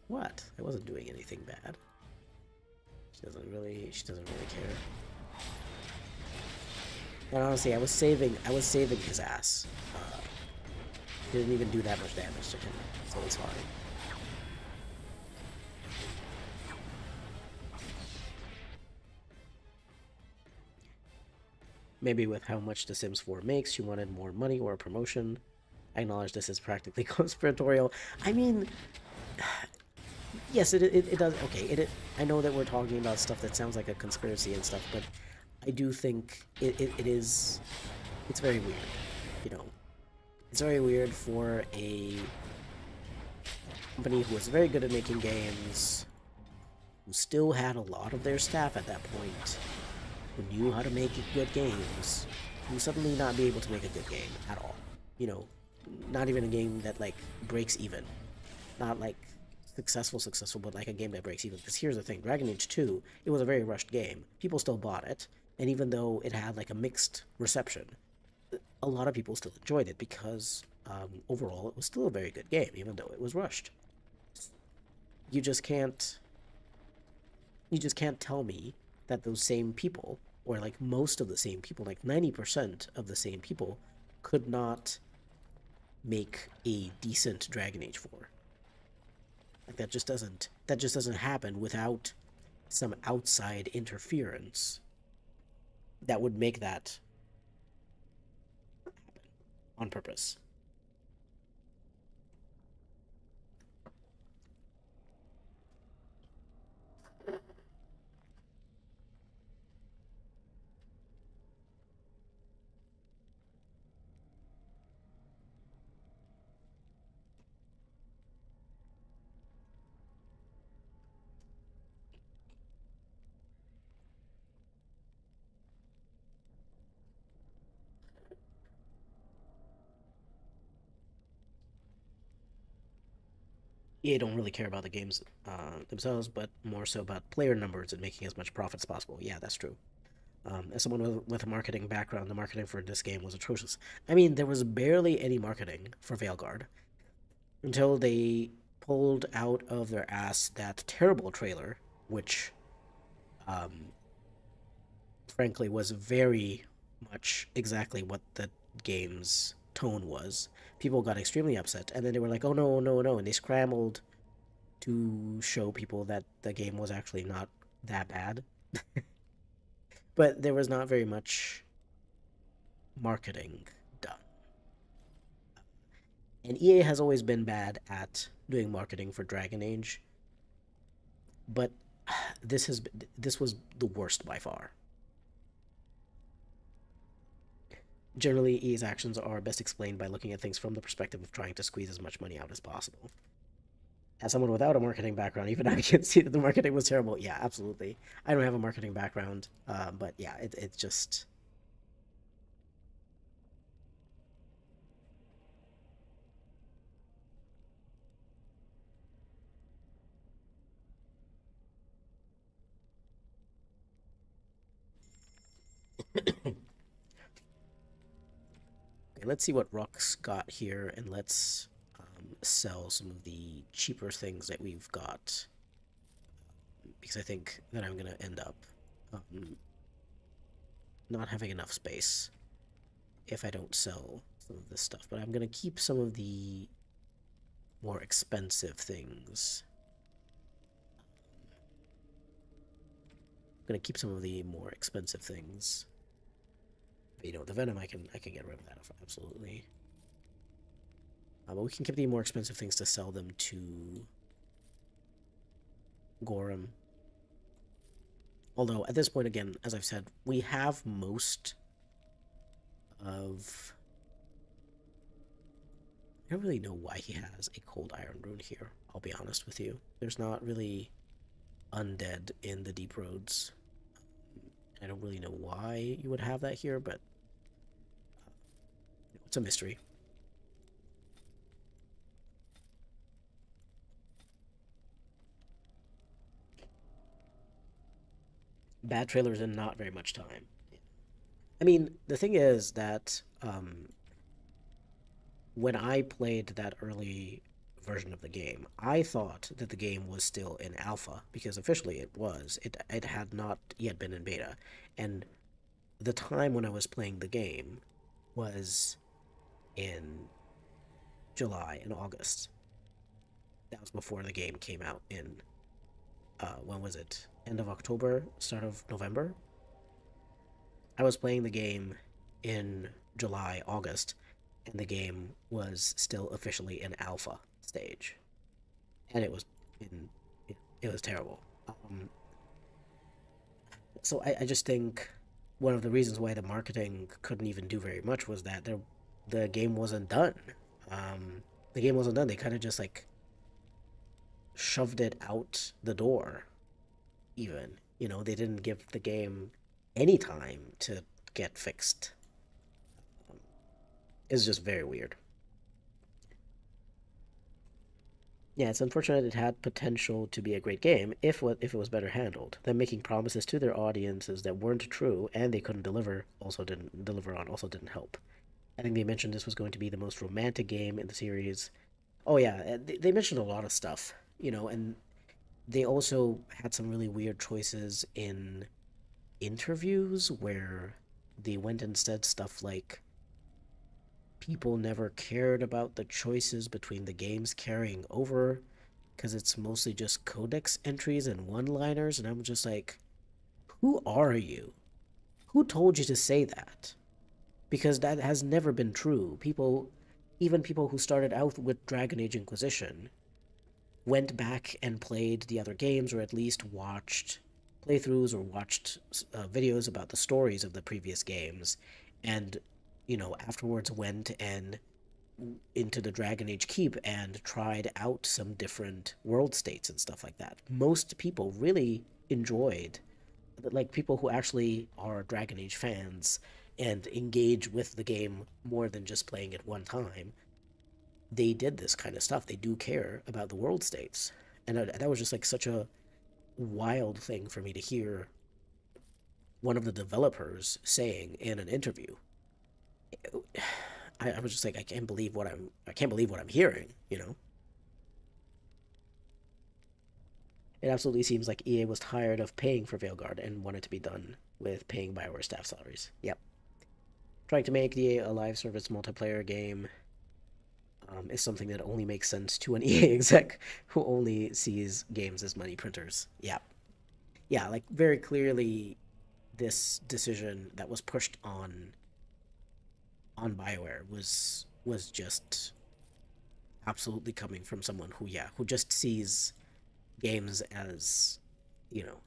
What? I wasn't doing anything bad. She doesn't really care. And honestly, I was saving his ass. Didn't even do that much damage to him, so it's fine. Maybe with how much The Sims 4 makes, she wanted more money or a promotion. I acknowledge this is practically conspiratorial. I mean, yes, it does. Okay, I know that we're talking about stuff that sounds like a conspiracy and stuff, but I do think it is. It's very weird, you know. It's very weird for a company who was very good at making games, who still had a lot of their staff at that point, who knew how to make good games, who suddenly not be able to make a good game at all. You know, not even a game that like breaks even, not like successful, but like a game that breaks even. Because here's the thing, Dragon Age 2, it was a very rushed game. People still bought it, and even though it had like a mixed reception, a lot of people still enjoyed it because overall it was still a very good game, even though it was rushed. You just can't tell me that those same people, or like most of the same people, like 90% of the same people, could not make a decent Dragon Age 4. Like that just doesn't happen without some outside interference that would make that happen on purpose. EA don't really care about the games themselves, but more so about player numbers and making as much profit as possible. Yeah, that's true. As someone with a marketing background, the marketing for this game was atrocious. I mean, there was barely any marketing for Veilguard until they pulled out of their ass that terrible trailer, which, um, frankly, was very much exactly what the game's tone was. People got extremely upset, and then they were like, "Oh no, no, no!" and they scrambled to show people that the game was actually not that bad. But there was not very much marketing done. And EA has always been bad at doing marketing for Dragon Age, but this was the worst by far. Generally, EA's actions are best explained by looking at things from the perspective of trying to squeeze as much money out as possible. As someone without a marketing background, even I can see that the marketing was terrible. Yeah, absolutely. I don't have a marketing background, but yeah, it's just okay, let's see what Rock's got here, and let's sell some of the cheaper things that we've got, because I think that I'm gonna end up um, not having enough space if I don't sell some of this stuff. But I'm gonna keep some of the more expensive things. I'm gonna keep some of the more expensive things. But, the venom I can get rid of that absolutely. But we can keep the more expensive things to sell them to Gorham. Although at this point, again, as I've said, we have most of. I don't really know why he has a cold iron rune here. I'll be honest with you. There's not really undead in the deep roads. I don't really know why you would have that here, but it's a mystery. Bad trailers in not very much time. I mean, the thing is that when I played that early version of the game, I thought that the game was still in alpha because officially it was. It had not yet been in beta, and the time when I was playing the game was in July and August. That was before the game came out in when was it? End of October, start of November. I was playing the game in July, August, and the game was still officially in alpha stage, and in it was terrible. So I just think one of the reasons why the marketing couldn't even do very much was that the game wasn't done. The game wasn't done. They kind of just like shoved it out the door. Even they didn't give the game any time to get fixed. It's just very weird. Yeah, it's unfortunate it had potential to be a great game if it was better handled. Them making promises to their audiences that weren't true and they couldn't deliver on also didn't help. I think they mentioned this was going to be the most romantic game in the series. Oh yeah, they mentioned a lot of stuff, and they also had some really weird choices in interviews where they went and said stuff like people never cared about the choices between the games carrying over because it's mostly just codex entries and one liners. And I'm just like, who are you? Who told you to say that? Because that has never been true. Even people who started out with Dragon Age Inquisition, went back and played the other games, or at least watched playthroughs or watched videos about the stories of the previous games, and afterwards went and into the Dragon Age Keep and tried out some different world states and stuff like that. Most people really enjoyed, like people who actually are Dragon Age fans and engage with the game more than just playing it one time, they did this kind of stuff. They do care about the world states. And that was just like such a wild thing for me to hear one of the developers saying in an interview. I was just like, I can't believe what I'm hearing, you know? It absolutely seems like EA was tired of paying for Veilguard and wanted to be done with paying Bioware staff salaries. Yep. Trying to make the a live service multiplayer game is something that only makes sense to an EA exec who only sees games as money printers. Yeah. Yeah, like very clearly this decision that was pushed on BioWare was just absolutely coming from someone who just sees games as, you know,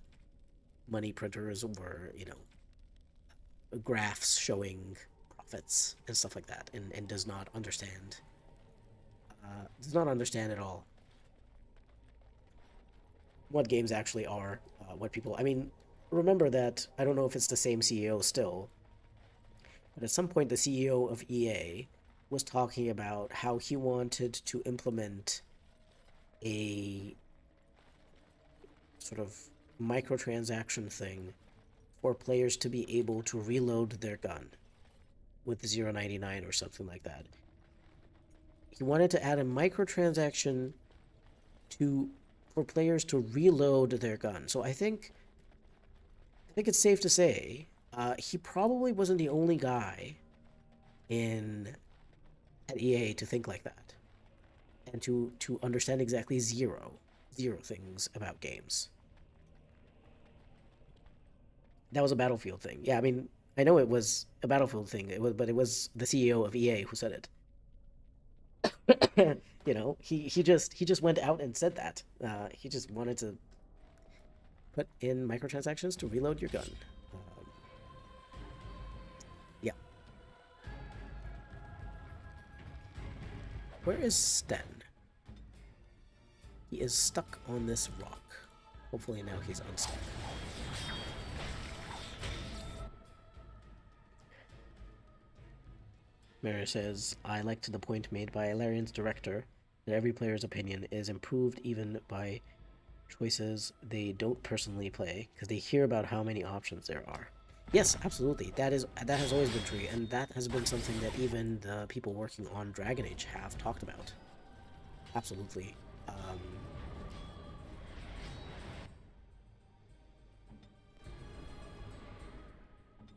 money printers or, you know, graphs showing profits and stuff like that, and does not understand at all what games actually are, what people. I mean, remember that I don't know if it's the same CEO still, but at some point the CEO of EA was talking about how he wanted to implement a sort of microtransaction thing for players to be able to reload their gun with 0.99 or something like that. He wanted to add a microtransaction to for players to reload their gun. So I think it's safe to say he probably wasn't the only guy in at EA to think like that and to understand exactly zero things about games. That was a Battlefield thing. Yeah, I mean, I know it was a Battlefield thing. But it was the CEO of EA who said it. You know, he just went out and said that. He just wanted to put in microtransactions to reload your gun. Um, yeah. Where is Sten? He is stuck on this rock. Hopefully now he's unstuck. Mary says, I liked the point made by Larian's director that every player's opinion is improved even by choices they don't personally play because they hear about how many options there are. Yes, absolutely. That has always been true, and that has been something that even the people working on Dragon Age have talked about. Absolutely.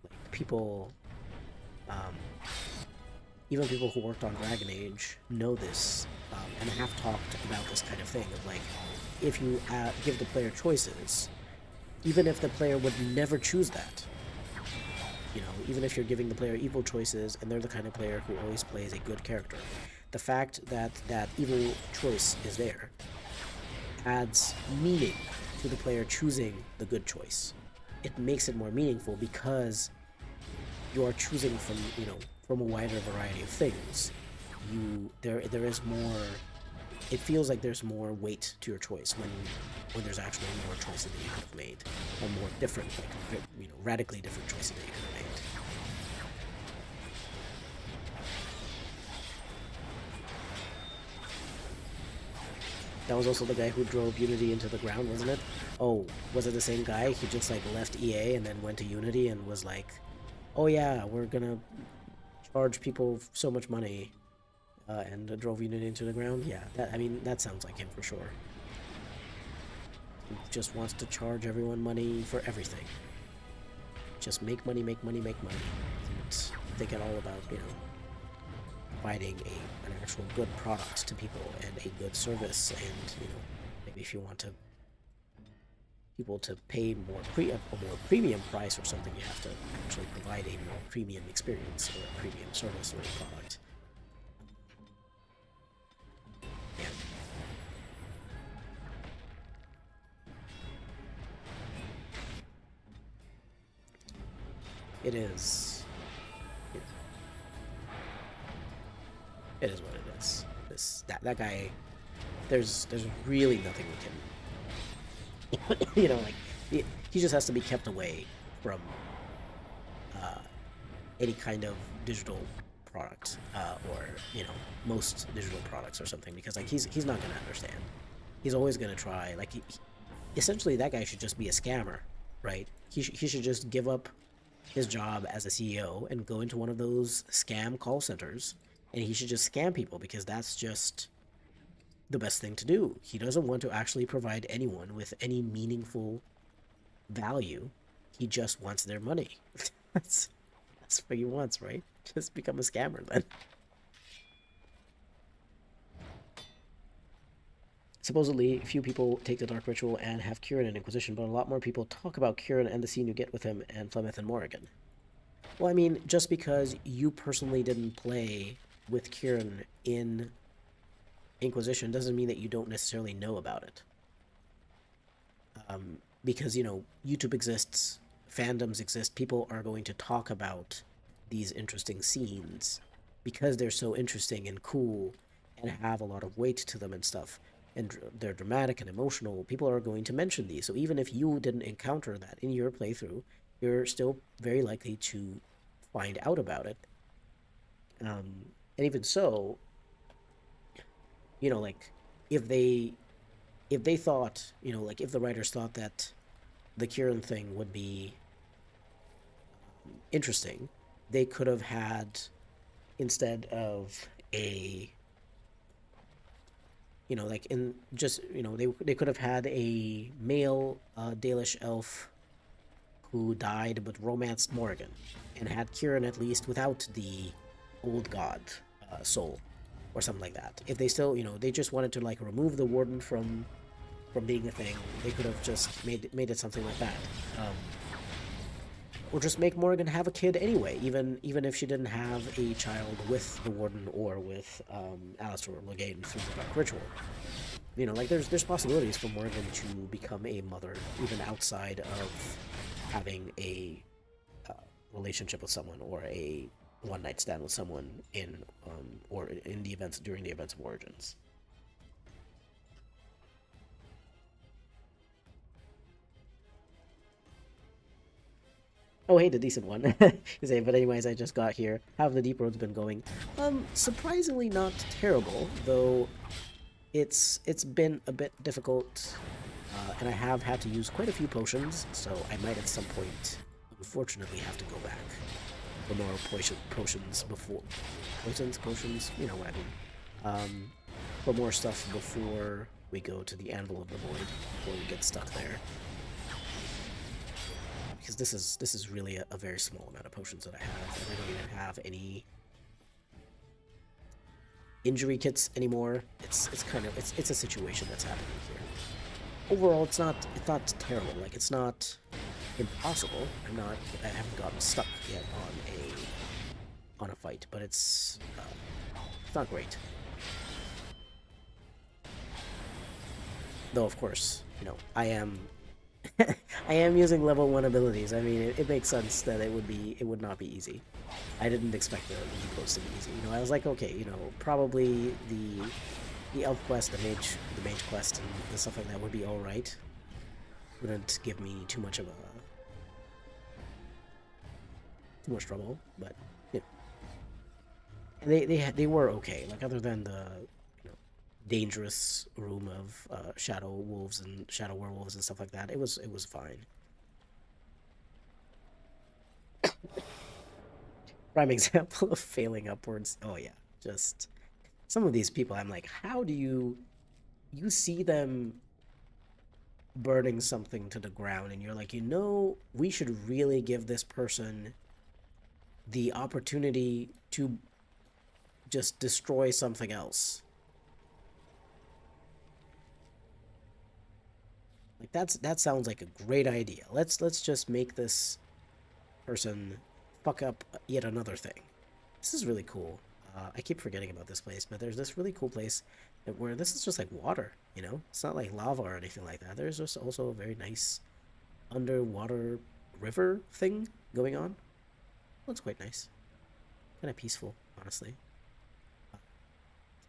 Like people, um, even people who worked on Dragon Age know this, and have talked about this kind of thing of like, if you give the player choices, even if the player would never choose that, you know, even if you're giving the player evil choices and they're the kind of player who always plays a good character, the fact that that evil choice is there adds meaning to the player choosing the good choice. It makes it more meaningful because you are choosing from, you know, from a wider variety of things. There is more. It feels like there's more weight to your choice when there's actually more choices that you could have made, or more different, like, you know, radically different choices that you could have made. That was also the guy who drove Unity into the ground, wasn't it? Oh, was it the same guy? He just like left EA and then went to Unity and was like, "Oh yeah, we're gonna charge people so much money," and drove Unity into the ground. Yeah, I mean, that sounds like him for sure. He just wants to charge everyone money for everything. Just make money, make money, make money. And thinking all about, you know, providing an actual good product to people and a good service, and, you know, maybe if you want to people to pay a more premium price or something, you have to actually provide a more premium experience or a premium service or a product. Yeah. It is. It is what it is. That guy. There's really nothing we can. You know, like he just has to be kept away from uh, any kind of digital product, or most digital products or something, because like he's not gonna understand. He's always gonna try. Like essentially, that guy should just be a scammer, right? He should just give up his job as a CEO and go into one of those scam call centers, and he should just scam people because that's just the best thing to do. He doesn't want to actually provide anyone with any meaningful value. He just wants their money. that's that's what he wants, right? Just become a scammer then. Supposedly, few people take the Dark Ritual and have Qwinn and Inquisition, but a lot more people talk about Qwinn and the scene you get with him and Flemeth and Morrigan. Well, I mean, just because you personally didn't play with Qwinn in Inquisition doesn't mean that you don't necessarily know about it. Because, YouTube exists, fandoms exist, people are going to talk about these interesting scenes because they're so interesting and cool and have a lot of weight to them and stuff, and they're dramatic and emotional. People are going to mention these. So even if you didn't encounter that in your playthrough, you're still very likely to find out about it. And even so, like if they thought, like if the writers thought that the Qwinn thing would be interesting, they could have had, instead of a, like in just, they could have had a male Dalish elf who died but romanced Morrigan, and had Qwinn at least without the old god soul or something like that. If they still, they just wanted to like remove the warden from being a thing, they could have just made it something like that. Or just make Morrigan have a kid anyway, even if she didn't have a child with the warden or with Alistair or Logain through the Dark Ritual. Like there's possibilities for Morrigan to become a mother even outside of having a relationship with someone or a one-night stand with someone during the events of Origins. Oh, hey, the decent one. But anyways, I just got here. How have the deep roads been going? Surprisingly not terrible, though it's been a bit difficult, and I have had to use quite a few potions, so I might at some point, unfortunately, have to go back for more potions before... Potions? You know what I mean. For more stuff before we go to the Anvil of the Void, before we get stuck there. Because this is really a very small amount of potions that I have, and I don't even have any injury kits anymore. It's a situation that's happening here. Overall, it's not terrible. Like, it's not impossible. I haven't gotten stuck yet on a fight, but it's not great. Though of course, I am I am using level 1 abilities. I mean, it makes sense that it would not be easy. I didn't expect the close to be easy. I was like, okay, probably the elf quest, the mage quest, and the stuff like that would be all right. Wouldn't give me too much trouble, but and they were okay. Like, other than the dangerous room of shadow wolves and shadow werewolves and stuff like that, it was fine. Prime example of failing upwards. Oh yeah, just some of these people, I'm like, how do you see them burning something to the ground and you're like, we should really give this person the opportunity to just destroy something else. Like, that sounds like a great idea. Let's just make this person fuck up yet another thing. This is really cool. I keep forgetting about this place, but there's this really cool place where this is just like water, It's not like lava or anything like that. There's just also a very nice underwater river thing going on. Looks quite nice. Kind of peaceful, honestly.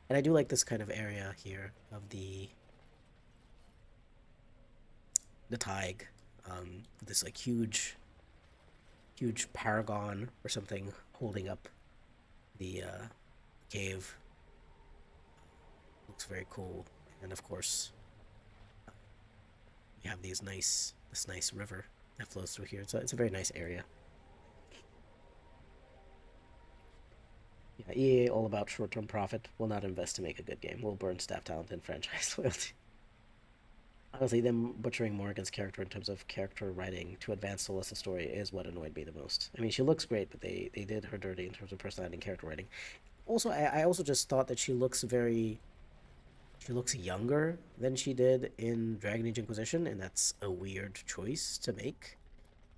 And I do like this kind of area here of the Taig. This like huge paragon or something holding up The cave looks very cool, and of course, you have this nice river that flows through here. It's a very nice area. Yeah, EA all about short-term profit. Will not invest to make a good game. Will burn staff talent and franchise loyalty. Honestly, them butchering Morgan's character in terms of character writing to advance Solstice's story is what annoyed me the most. I mean, she looks great, but they did her dirty in terms of personality and character writing. Also, I also just thought that she looks younger than she did in Dragon Age Inquisition, and that's a weird choice to make.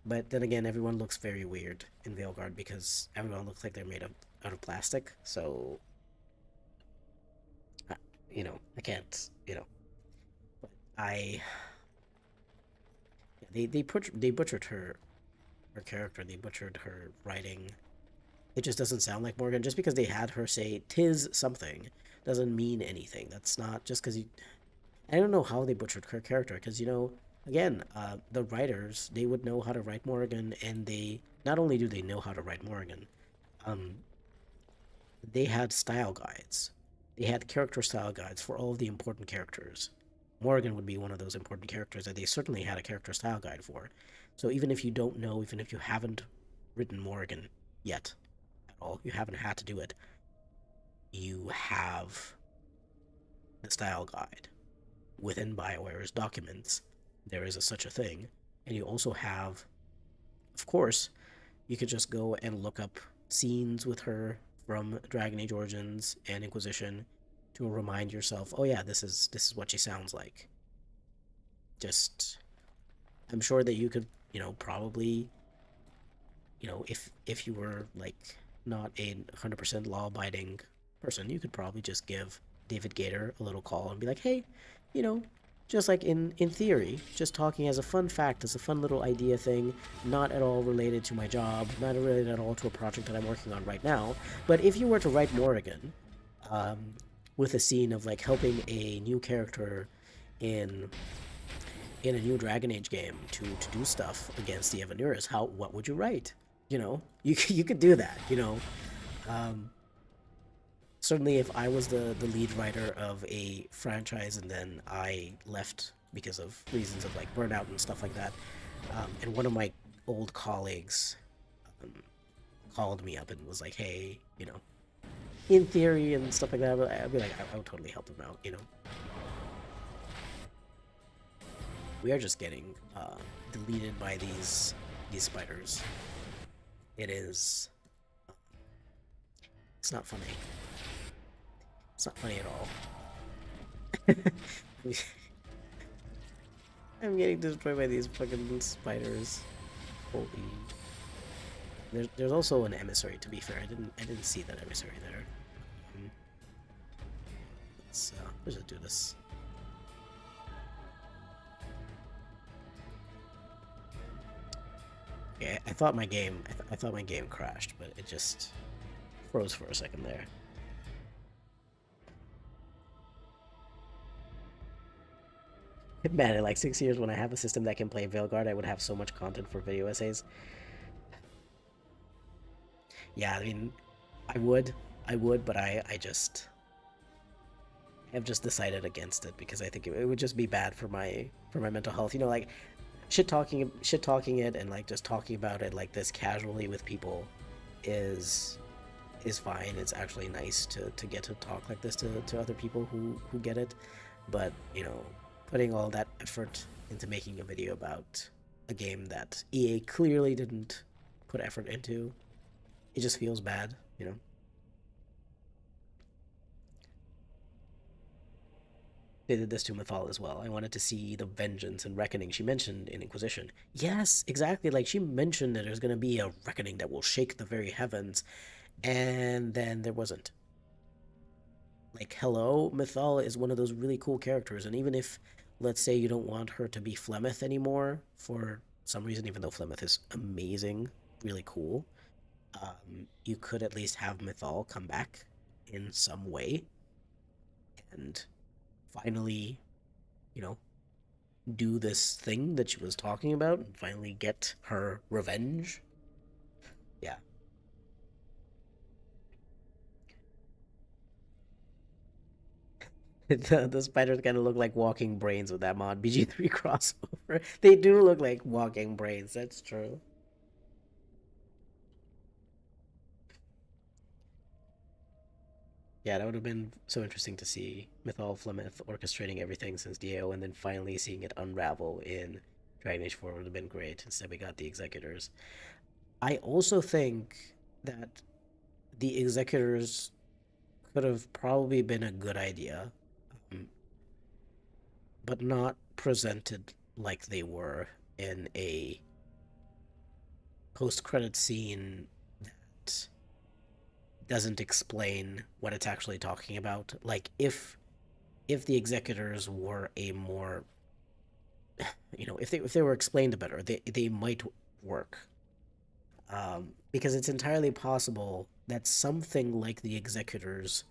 But then again, everyone looks very weird in Veilguard because everyone looks like they're made out of plastic. So, uh, I can't, But I, yeah, they butchered her character. They butchered her writing. It just doesn't sound like Morgan. Just because they had her say "tis something" doesn't mean anything. That's not just because you. I don't know how they butchered her character because again, the writers they would know how to write Morgan, and they not only do they know how to write Morgan, um, they had style guides. They had character style guides for all of the important characters. Morgan would be one of those important characters that they certainly had a character style guide for. So even if you don't know, even if you haven't written Morgan yet at all, you haven't had to do it, you have the style guide within BioWare's documents. There is such a thing. And you also have, of course, you could just go and look up scenes with her from Dragon Age Origins and Inquisition to remind yourself, oh yeah, this is what she sounds like. Just I'm sure that you could, probably, if you were like not a 100% law-abiding person, you could probably just give David Gator a little call and be like, hey, you know, just like in theory, just talking as a fun fact, as a fun little idea thing, not at all related to my job, not related at all to a project that I'm working on right now. But if you were to write Morrigan, um, with a scene of like helping a new character in a new Dragon Age game to do stuff against the Evanuras, what would you write? You could do that. Um, Certainly, if I was the lead writer of a franchise and then I left because of reasons of like burnout and stuff like that, and one of my old colleagues um, called me up and was like, "Hey, in theory and stuff like that," I'd be like, I would totally help them out. We are just getting deleted by these spiders. It is. It's not funny. It's not funny at all. I'm getting destroyed by these fucking spiders. Holy. There's also an emissary. To be fair, I didn't see that emissary there. Let's just do this. Yeah, I thought my game crashed, but it just froze for a second there. Man, in like 6 years, when I have a system that can play Veilguard, I would have so much content for video essays. Yeah, I mean, I would, but I have just decided against it because I think it would just be bad for my mental health. Like shit talking it and like just talking about it like this casually with people is fine. It's actually nice to get to talk like this to other people who get it. But putting all that effort into making a video about a game that EA clearly didn't put effort into, it just feels bad. They did this to Mythal as well. I wanted to see the vengeance and reckoning she mentioned in Inquisition. Yes, exactly. Like she mentioned that there's going to be a reckoning that will shake the very heavens, and then there wasn't. Like, hello, Mythal is one of those really cool characters, and even if, let's say, you don't want her to be Flemeth anymore for some reason, even though Flemeth is amazing, really cool, you could at least have Mythal come back in some way and finally, you know, do this thing that she was talking about and finally get her revenge. Yeah. The spiders kind of look like walking brains with that mod BG3 crossover. They do look like walking brains, that's true. Yeah, that would have been so interesting to see Mythal Flemeth orchestrating everything since DAO and then finally seeing it unravel in Dragon Age 4 would have been great. Instead, we got the Executors. I also think that the Executors could have probably been a good idea, um, but not presented like they were in a post-credit scene that doesn't explain what it's actually talking about. Like if the Executors were a more, if they were explained better, they might work. Because it's entirely possible that something like the Executors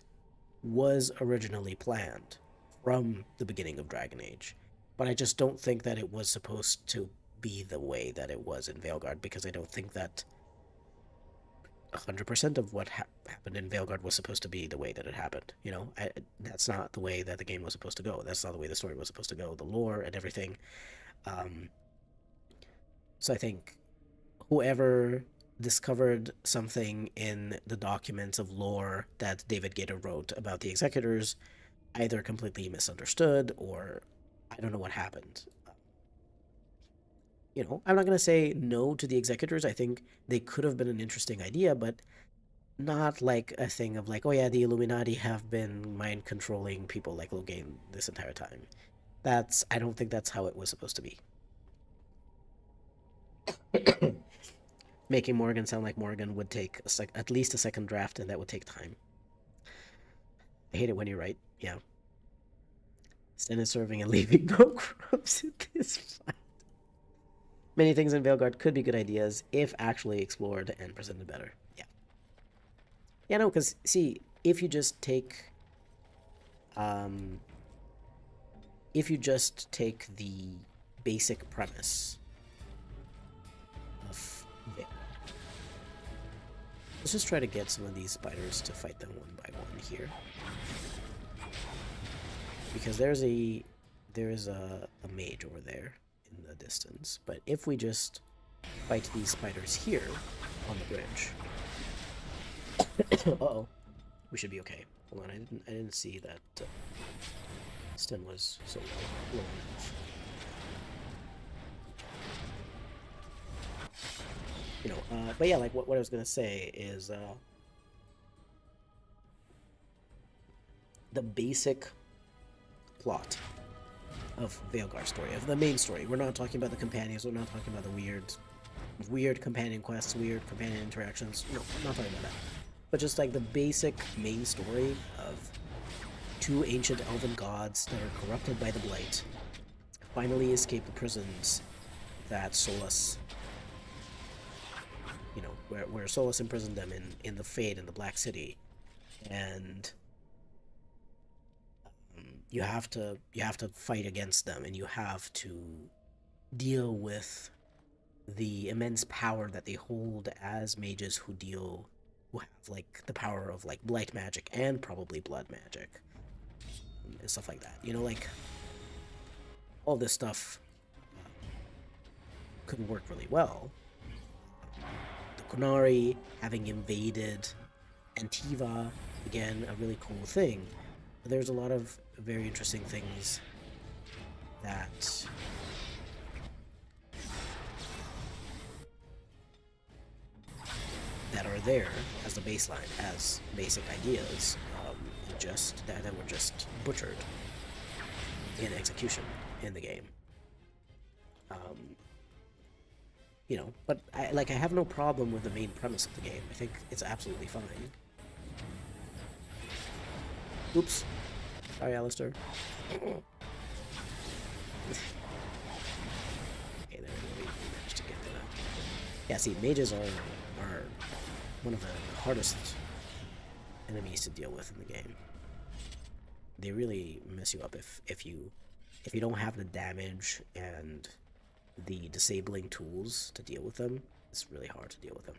was originally planned from the beginning of Dragon Age, but I just don't think that it was supposed to be the way that it was in Veilguard, because I don't think that 100% of what happened in Veilguard was supposed to be the way that it happened. That's not the way that the game was supposed to go. That's not the way the story was supposed to go. The lore and everything. Um, so I think whoever discovered something in the documents of lore that David Gator wrote about the Executors either completely misunderstood or I don't know what happened. I'm not going to say no to the Executors. I think they could have been an interesting idea, but not like a thing of like, oh yeah, the Illuminati have been mind controlling people like Logain this entire time. I don't think that's how it was supposed to be. Making Morgan sound like Morgan would take at least a second draft, and that would take time. I hate it when you're right. Yeah. Sten is serving and leaving no crumbs in this fight. Many things in Veilguard could be good ideas if actually explored and presented better. Yeah. Yeah, no, because, see, if you just take um, the basic premise of it, let's just try to get some of these spiders to fight them one by one here, because there is a mage over there in the distance. But if we just fight these spiders here on the bridge, uh-oh, we should be okay. Hold on, I didn't see that Sten was so low enough. But yeah, like what I was gonna say is the basic plot of Veilguard story, of the main story. We're not talking about the companions. We're not talking about the weird companion quests, weird companion interactions. No, I'm not talking about that. But just like the basic main story of two ancient elven gods that are corrupted by the Blight finally escape the prisons that Solus, where Solus imprisoned them in the Fade in the Black City, and you have to fight against them, and you have to deal with the immense power that they hold as mages who have like the power of like blight magic and probably blood magic and stuff like that. Like all this stuff could work really well. The Qunari having invaded Antiva, again, a really cool thing. But there's a lot of very interesting things that are there as the baseline, as basic ideas, that were just butchered in execution in the game. But I have no problem with the main premise of the game. I think it's absolutely fine. Oops. Sorry, Alistair. Okay, there we managed to get that out. Yeah, see, mages are one of the hardest enemies to deal with in the game. They really mess you up if you don't have the damage and the disabling tools to deal with them. It's really hard to deal with them.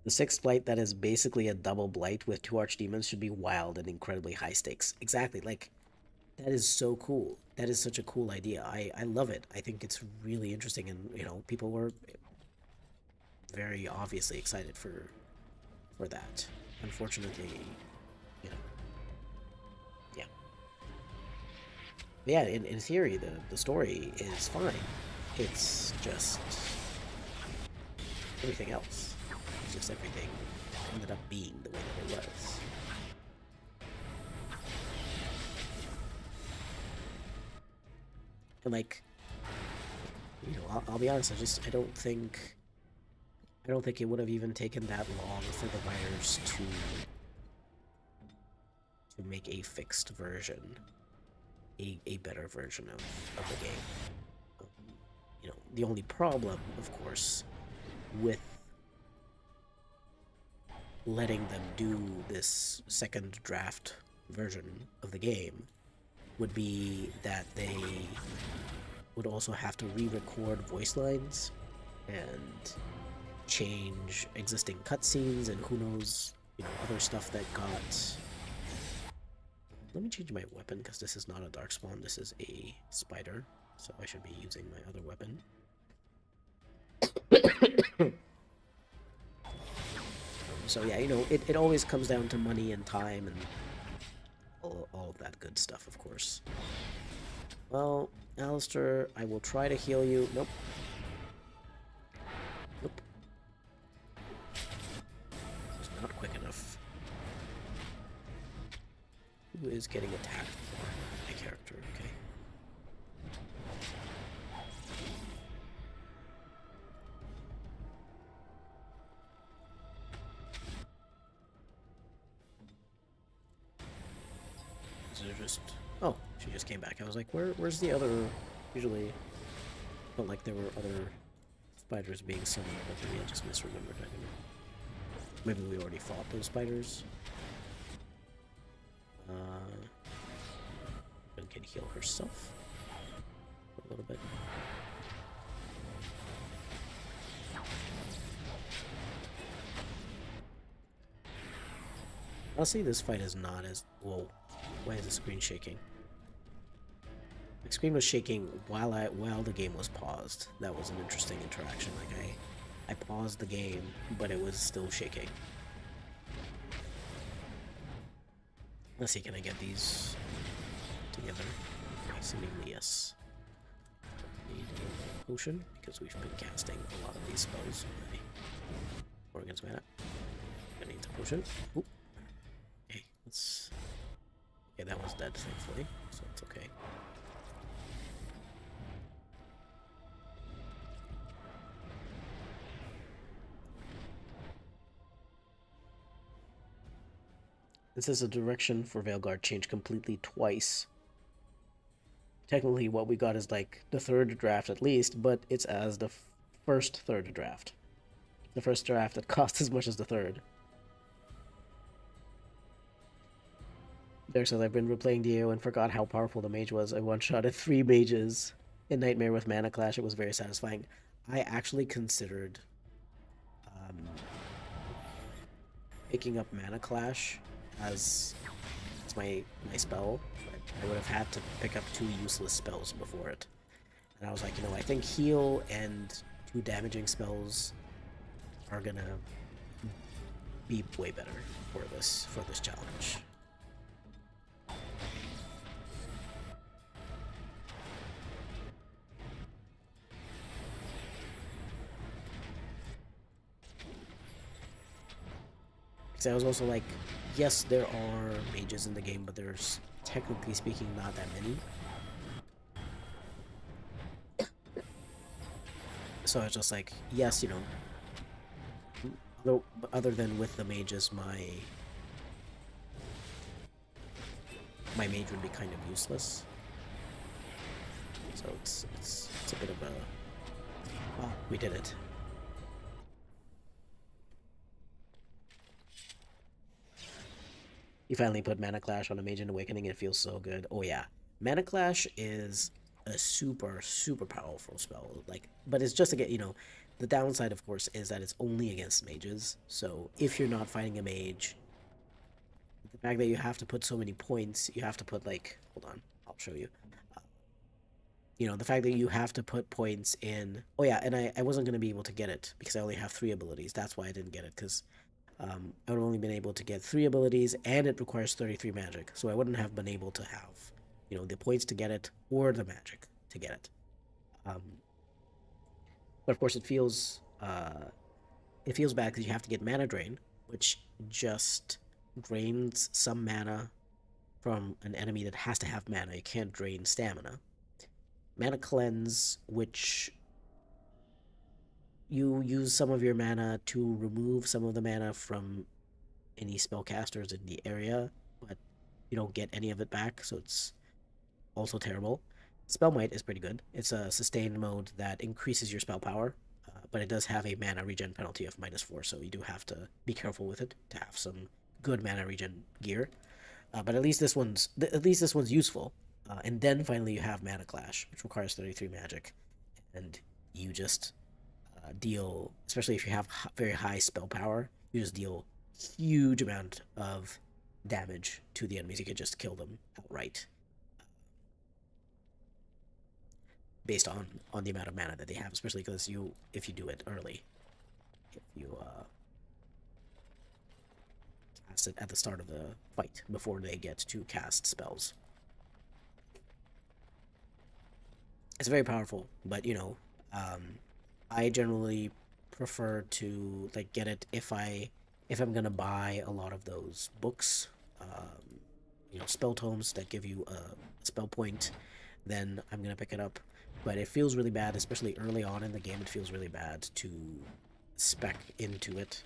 The sixth blight that is basically a double blight with two archdemons should be wild and incredibly high stakes. Exactly. Like, that is so cool. That is such a cool idea. I love it. I think it's really interesting, and people were very obviously excited for that. Unfortunately, you know, yeah. But yeah, in theory, the story is fine. It's just everything else. It's just everything ended up being the way that it was. And like, I'll be honest. I don't think it would have even taken that long for the writers to make a fixed version, a better version of the game. The only problem, of course, with letting them do this second draft version of the game would be that they would also have to re-record voice lines and change existing cutscenes and who knows, other stuff that got. Let me change my weapon because this is not a darkspawn. This is a spider, so I should be using my other weapon. So yeah, it always comes down to money and time and all of that good stuff, of course. Well, Alistair, I will try to heal you. Nope. Nope. It's not quick enough. Who is getting attacked for my character? Okay. Is it just... Oh, she just came back. I was like, where's the other... Usually, felt like there were other spiders being summoned, but maybe I just misremembered. I don't know. Maybe we already fought those spiders. And can heal herself a little bit. Honestly, this fight is not as... Whoa. Why is the screen shaking? The screen was shaking while the game was paused. That was an interesting interaction. Like, I paused the game, but it was still shaking. Let's see, can I get these together? Okay, seemingly yes. Need a potion, because we've been casting a lot of these spells. Or against mana. I need a potion. Ooh. Okay, let's... Okay, that was dead, thankfully, so it's okay. It says the direction for Veilguard changed completely twice. Technically, what we got is like the third draft at least, but it's as the first third draft. The first draft that cost as much as the third. Derek says, I've been replaying DAO and forgot how powerful the mage was. I one-shotted 3 mages in Nightmare with Mana Clash. It was very satisfying. I actually considered picking up Mana Clash as my spell, but I would have had to pick up 2 useless spells before it. And I was like, I think heal and 2 damaging spells are gonna be way better for this challenge. I was also like, yes, there are mages in the game, but there's, technically speaking, not that many. So I was just like, yes, other than with the mages, my mage would be kind of useless. So it's a bit of a... Oh, we did it. You finally put Mana Clash on a Mage and Awakening, and it feels so good. Oh yeah. Mana Clash is a super, super powerful spell. Like, but it's just to get, The downside, of course, is that it's only against mages. So if you're not fighting a mage, the fact that you have to put so many points, you have to put like, hold on, I'll show you. The fact that you have to put points in. Oh yeah, and I wasn't going to be able to get it because I only have 3 abilities. That's why I didn't get it, because I would have only been able to get 3 abilities, and it requires 33 magic. So I wouldn't have been able to have, the points to get it or the magic to get it. Um, but of course, it feels bad because you have to get mana drain, which just drains some mana from an enemy that has to have mana. You can't drain stamina. Mana cleanse, which you use some of your mana to remove some of the mana from any spellcasters in the area, but you don't get any of it back, so it's also terrible. Spell Might is pretty good. It's a sustained mode that increases your spell power, but it does have a mana regen penalty of -4, so you do have to be careful with it to have some good mana regen gear. But at least this one's useful. And then finally you have Mana Clash, which requires 33 magic, and you just deal, especially if you have very high spell power, you just deal huge amount of damage to the enemies. You could just kill them outright based on the amount of mana that they have, especially because if you do it early, if you cast it at the start of the fight before they get to cast spells. It's very powerful, but I generally prefer to like get it if I'm gonna buy a lot of those books, spell tomes that give you a spell point, then I'm gonna pick it up. But it feels really bad, especially early on in the game. It feels really bad to spec into it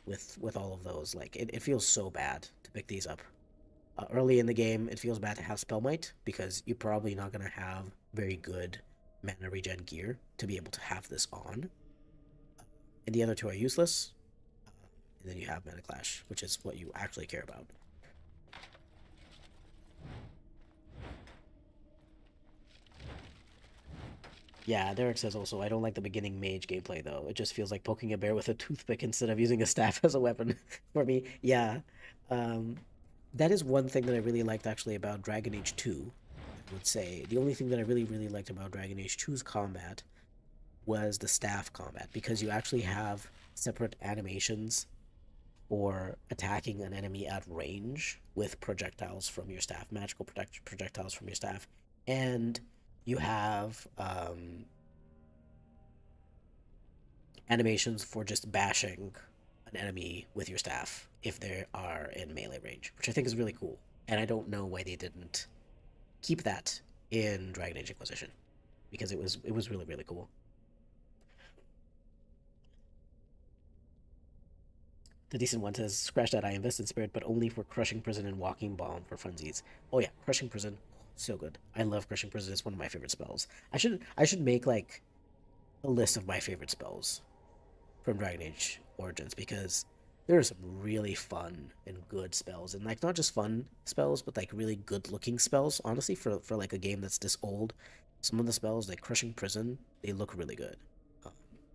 with all of those. Like it feels so bad to pick these up. Early in the game, it feels bad to have Spell Might because you're probably not going to have very good mana regen gear to be able to have this on. And the other two are useless. And then you have Mana Clash, which is what you actually care about. Yeah, Derek says also, I don't like the beginning mage gameplay though. It just feels like poking a bear with a toothpick instead of using a staff as a weapon for me. Yeah. Um, that is one thing that I really liked actually about Dragon Age 2. I would say the only thing that I really, really liked about Dragon Age 2's combat was the staff combat, because you actually have separate animations for attacking an enemy at range with projectiles from your staff, magical projectiles from your staff, and you have animations for just bashing an enemy with your staff if they are in melee range, which I think is really cool. And I don't know why they didn't keep that in Dragon Age Inquisition, because it was really, really cool. The decent one says, "Scratch that! I invest in Spirit, but only for Crushing Prison and Walking Bomb for funsies." Oh yeah, Crushing Prison, so good. I love Crushing Prison. It's one of my favorite spells. I should make like a list of my favorite spells from Dragon Age Origins, because there are some really fun and good spells, and like not just fun spells, but like really good looking spells. Honestly, for like a game that's this old, some of the spells like Crushing Prison, they look really good.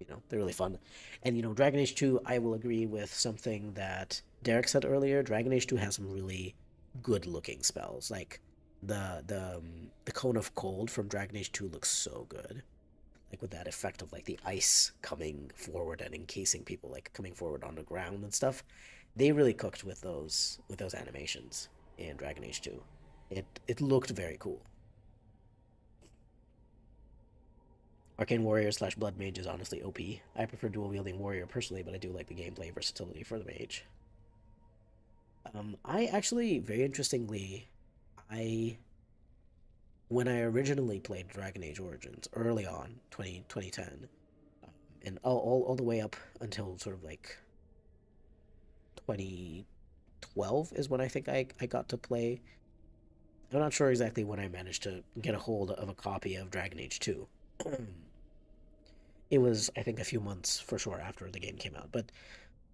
Um, they're really fun, and Dragon Age 2, I will agree with something that Derek said earlier. Dragon Age 2 has some really good looking spells, like the Cone of Cold from Dragon Age 2 looks so good, like with that effect of like the ice coming forward and encasing people, like coming forward on the ground and stuff. They really cooked with those animations in Dragon Age 2. It looked very cool. Arcane Warrior slash Blood Mage is honestly OP. I prefer dual wielding warrior personally, but I do like the gameplay versatility for the mage. I actually, very interestingly, I when I originally played Dragon Age Origins early on, 2010, and all the way up until sort of like 2012 is when I think I got to play. I'm not sure exactly when I managed to get a hold of a copy of Dragon Age 2. It was, I think, a few months for sure after the game came out. But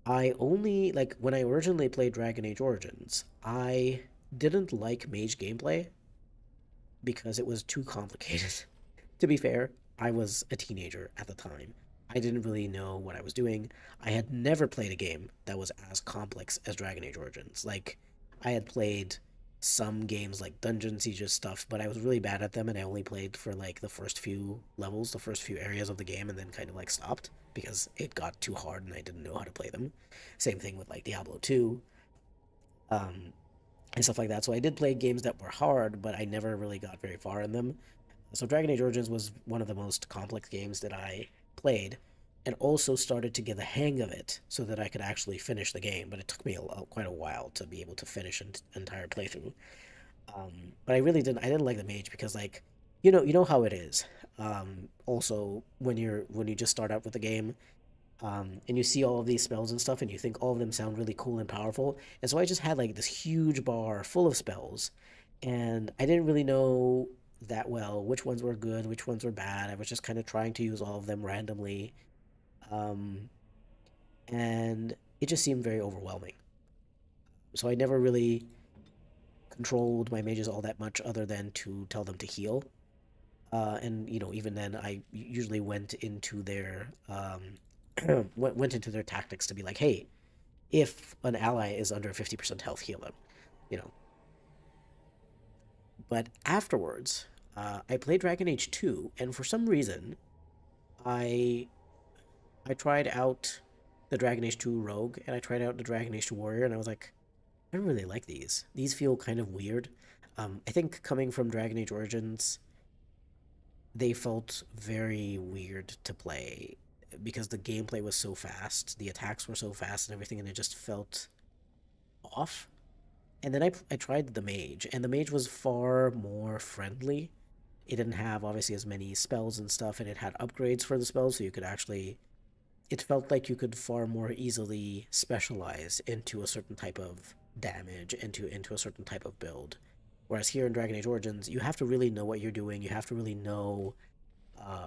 I only, like, when I originally played Dragon Age Origins, I didn't like mage gameplay because it was too complicated. To be fair, I was a teenager at the time. I didn't really know what I was doing. I had never played a game that was as complex as Dragon Age Origins. Like, I had played some games like Dungeon Siege stuff, but I was really bad at them, and I only played for like the first few levels, the first few areas of the game, and then kind of like stopped because it got too hard and I didn't know how to play them. Same thing with like Diablo 2, um, and stuff like that. So I did play games that were hard, but I never really got very far in them. So Dragon Age Origins was one of the most complex games that I played, and also started to get the hang of it so that I could actually finish the game. But it took me quite a while to be able to finish an entire playthrough. But I really didn't. I didn't like the mage because, like, you know how it is. Also, when you just start out with the game, and you see all of these spells and stuff, and you think all of them sound really cool and powerful. And so I just had like this huge bar full of spells, and I didn't really know that well which ones were good, which ones were bad. I was just kind of trying to use all of them randomly, um, and it just seemed very overwhelming. So I never really controlled my mages all that much, other than to tell them to heal. And even then, I usually went into their went into their tactics to be like, hey, if an ally is under 50% health, heal them, you know. But afterwards, I played Dragon Age 2, and for some reason, I I tried out the Dragon Age 2 Rogue, and I tried out the Dragon Age 2 Warrior, and I was like, I don't really like these. These feel kind of weird. I think coming from Dragon Age Origins, they felt very weird to play because the gameplay was so fast, the attacks were so fast and everything, and it just felt off. And then I tried the mage, and the mage was far more friendly. It didn't have obviously as many spells and stuff, and it had upgrades for the spells, so you could actually. It felt like you could far more easily specialize into a certain type of damage, into a certain type of build. Whereas here in Dragon Age Origins, you have to really know what you're doing. You have to really know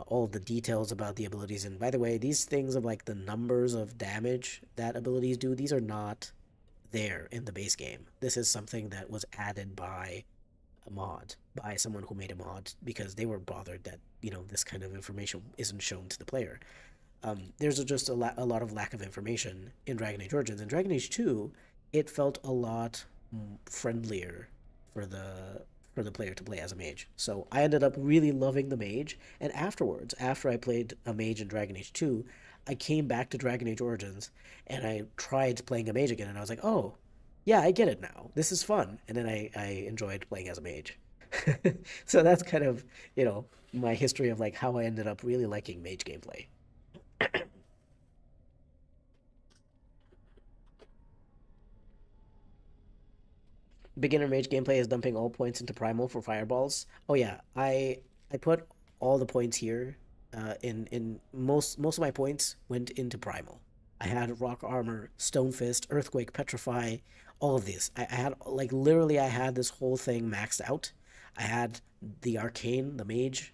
all of the details about the abilities. And by the way, these things of like the numbers of damage that abilities do, these are not there in the base game. This is something that was added by a mod, by someone who made a mod, because they were bothered that, this kind of information isn't shown to the player. There's just a lot of lack of information in Dragon Age Origins. In Dragon Age 2, it felt a lot friendlier for the player to play as a mage. So I ended up really loving the mage, and afterwards, after I played a mage in Dragon Age 2, I came back to Dragon Age Origins and I tried playing a mage again, and I was like, oh, yeah, I get it now. This is fun. And then I enjoyed playing as a mage. So that's kind of, my history of like how I ended up really liking mage gameplay. Beginner mage gameplay is dumping all points into primal for fireballs. Oh yeah, I put all the points here. In most of my points went into primal. I had rock armor, stone fist, earthquake, petrify, all of these. I had like literally I had this whole thing maxed out. I had the arcane, the mage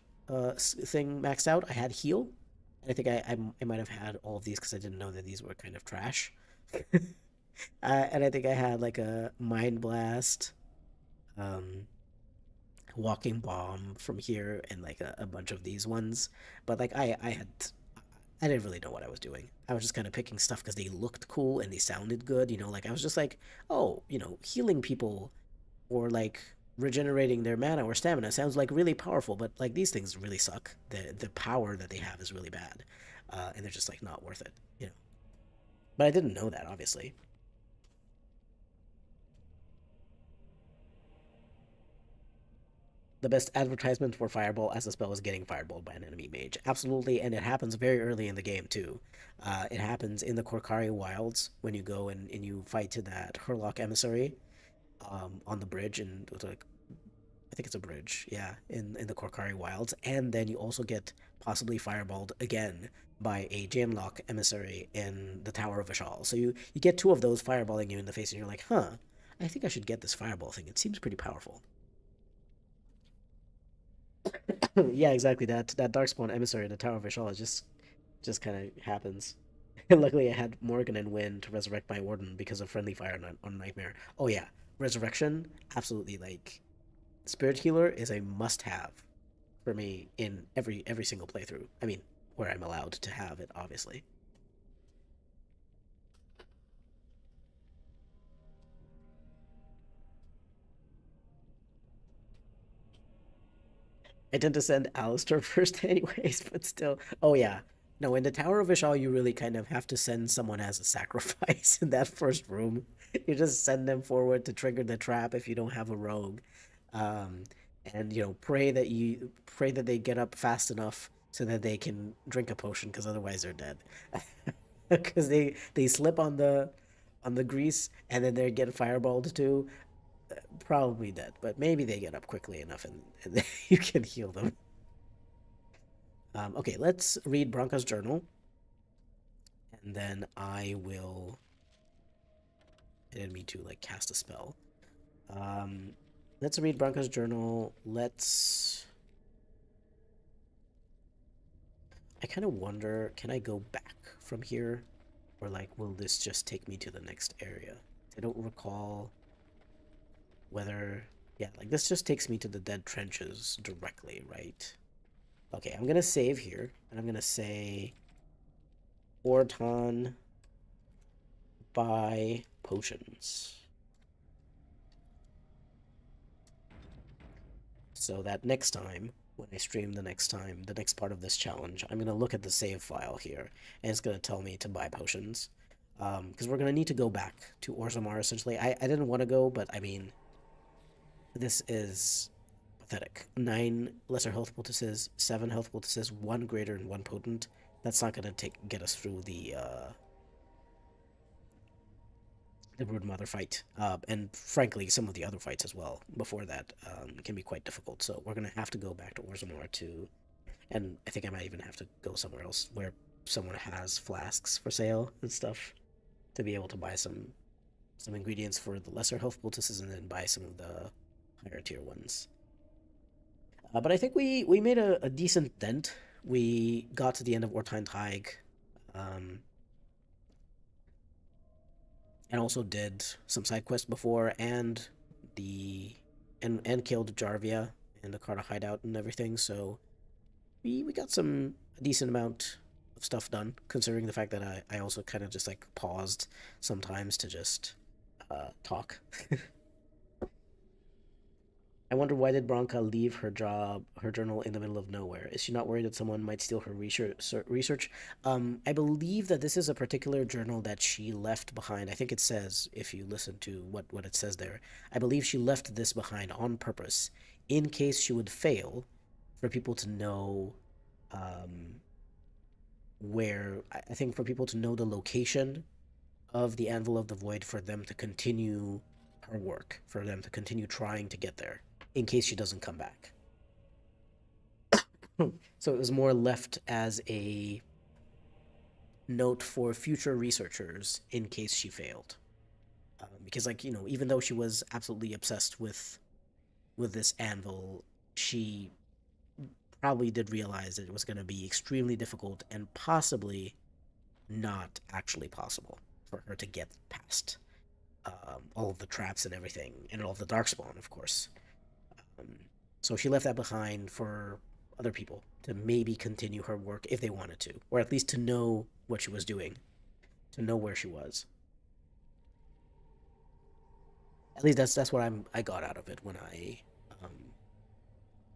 thing maxed out. I had heal. And I think I might have had all of these because I didn't know that these were kind of trash. And I think I had like a mind blast, um, walking bomb from here, and like a bunch of these ones. But like I didn't really know what I was doing. I was just kind of picking stuff because they looked cool and they sounded good. Like I was just like, oh, healing people or like regenerating their mana or stamina sounds like really powerful, but like these things really suck. The power that they have is really bad, and they're just like not worth it. But I didn't know that obviously. The best advertisement for Fireball as a spell is getting fireballed by an enemy mage. Absolutely, and it happens very early in the game too. It happens in the Korcari Wilds when you go and you fight to that Herlock emissary on the bridge, and like I think it's a bridge, yeah, in the Korcari Wilds, and then you also get possibly fireballed again by a Janlock emissary in the Tower of Vishal. So you get two of those fireballing you in the face, and you're like, huh, I think I should get this fireball thing. It seems pretty powerful. Yeah, exactly. That Darkspawn emissary in the Tower of Vishal just kind of happens. And luckily, I had Morgan and Wynn to resurrect my Warden because of friendly fire on Nightmare. Oh yeah, resurrection, absolutely. Like Spirit Healer is a must-have for me in every single playthrough. I mean, where I'm allowed to have it, obviously. I tend to send Alistair first anyways, but still. Oh yeah. No, in the Tower of Ishal, you really kind of have to send someone as a sacrifice in that first room. You just send them forward to trigger the trap if you don't have a rogue. Um, and pray that they get up fast enough so that they can drink a potion, because otherwise they're dead. Because they slip on the grease and then they get fireballed too. Probably dead, but maybe they get up quickly enough and you can heal them. Okay, let's read Bronca's journal, and then I will. I didn't mean to like cast a spell. Um, let's read Bronca's journal. Let's. I kind of wonder, can I go back from here, or like, will this just take me to the next area? I don't recall whether. Yeah, like this just takes me to the dead trenches directly, right? Okay, I'm gonna save here, and I'm gonna say Orton buy potions. So that next time, when I stream the next time, the next part of this challenge, I'm going to look at the save file here, and it's going to tell me to buy potions. Because we're going to need to go back to Orzammar, essentially. I didn't want to go, but I mean, this is pathetic. 9 lesser health poultices, 7 health poultices, 1 greater and 1 potent. That's not going to get us through the Brood Mother fight, and frankly, some of the other fights as well before that can be quite difficult. So we're gonna have to go back to Orzammar to, and I think I might even have to go somewhere else where someone has flasks for sale and stuff to be able to buy some ingredients for the lesser health poultices and then buy some of the higher tier ones. But I think we made a decent dent. We got to the end of Ortine Tig. Um, and also did some side quests before the and killed Jarvia and the Carter hideout and everything. So we got some a decent amount of stuff done, considering the fact that I also kind of just like paused sometimes to just talk. I wonder, why did Bronca leave her journal in the middle of nowhere? Is she not worried that someone might steal her research? I believe that this is a particular journal that she left behind. I think it says, if you listen to what it says there, I believe she left this behind on purpose, in case she would fail, for people to know um, where. I think for people to know the location of the Anvil of the Void, for them to continue her work, for them to continue trying to get there, in case she doesn't come back. So it was more left as a note for future researchers in case she failed. Because, like, even though she was absolutely obsessed with this anvil, she probably did realize that it was going to be extremely difficult and possibly not actually possible for her to get past all of the traps and everything, and all of the darkspawn, of course. Um, so she left that behind for other people to maybe continue her work if they wanted to, or at least to know what she was doing, to know where she was. At least that's what I got out of it um,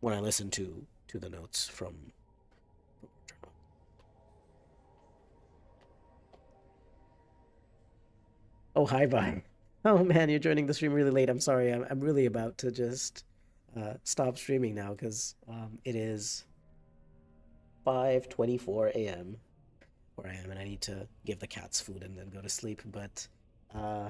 when I listened to the notes from her journal. Oh, hi, bye. Oh man, you're joining the stream really late. I'm sorry. I'm really about to just stop streaming now because it is 5:24 a.m. where I am, and I need to give the cats food and then go to sleep. But uh,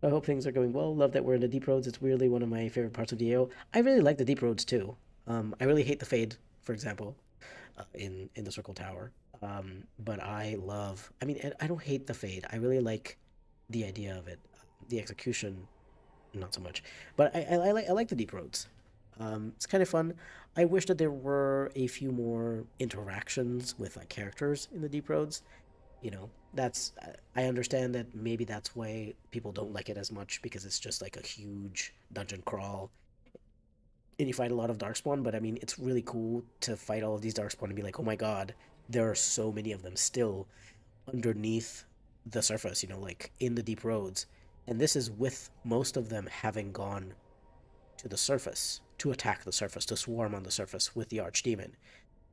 I hope things are going well. Love that we're in the deep roads. It's weirdly one of my favorite parts of DAO. I really like the deep roads too. I really hate the fade, for example, in the circle tower. But I love. I mean, I don't hate the fade. I really like the idea of it. The execution, not so much. But I like the deep roads. It's kind of fun. I wish that there were a few more interactions with like characters in the deep roads. That's I understand that maybe that's why people don't like it as much, because it's just like a huge dungeon crawl. and you fight a lot of darkspawn. But I mean, it's really cool to fight all of these darkspawn and be like, oh my god, there are so many of them still underneath the surface, like in the deep roads. And this is with most of them having gone to the surface to attack the surface, to swarm on the surface with the archdemon.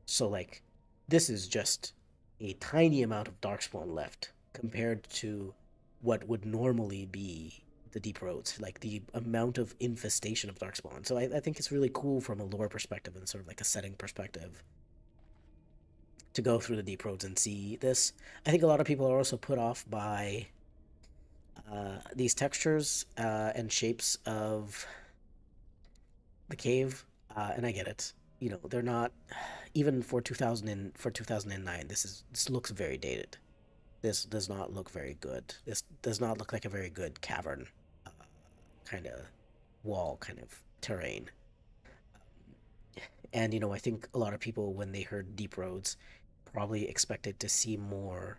So like, this is just a tiny amount of darkspawn left compared to what would normally be the deep roads, like the amount of infestation of darkspawn. So I think it's really cool from a lore perspective and sort of like a setting perspective to go through the deep roads and see this. I think a lot of people are also put off by these textures and shapes of the cave, and I get it. They're not even for 2009. This looks very dated. This does not look very good. This does not look like a very good cavern uh, kind of wall kind of terrain. And I think a lot of people when they heard deep roads probably expected to see more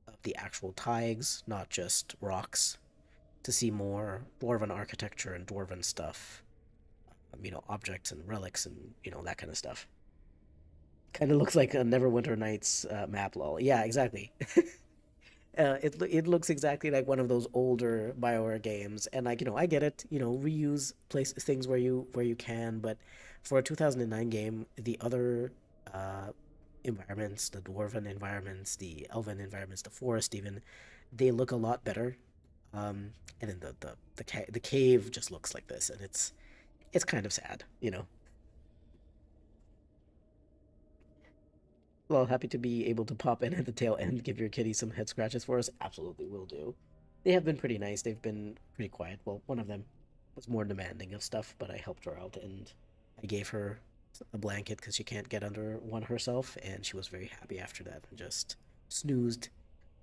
of the actual taigs, not just rocks, to see more dwarven architecture and dwarven stuff, objects and relics and that kind of stuff. Kind of looks like a Neverwinter Nights map, lol. Yeah, exactly. It looks exactly like one of those older Bioware games, and like I get it. Reuse place things where you can, but for a 2009 game, the other uh, environments, the dwarven environments, the elven environments, the forest even, they look a lot better. And then the cave just looks like this, and it's kind of sad. Well, happy to be able to pop in at the tail end, give your kitty some head scratches for us. Absolutely will do. They have been pretty nice. They've been pretty quiet. Well, one of them was more demanding of stuff, but I helped her out and I gave her a blanket because she can't get under one herself, and she was very happy after that and just snoozed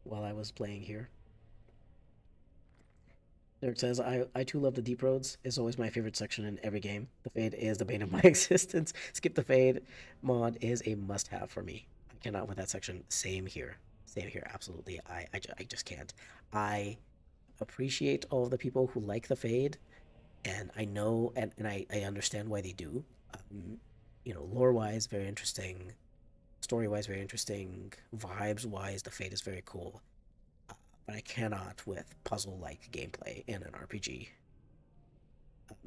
while I was playing here. Derek says, I too love the deep roads. It's always my favorite section in every game. The fade is the bane of my existence. Skip the fade mod is a must have for me. I cannot with that section. Same here. Same here. Absolutely. I just can't. I appreciate all of the people who like the fade, and I know and I understand why they do. Lore wise, very interesting. Story wise, very interesting. Vibes wise, the fade is very cool. But I cannot with puzzle-like gameplay in an RPG.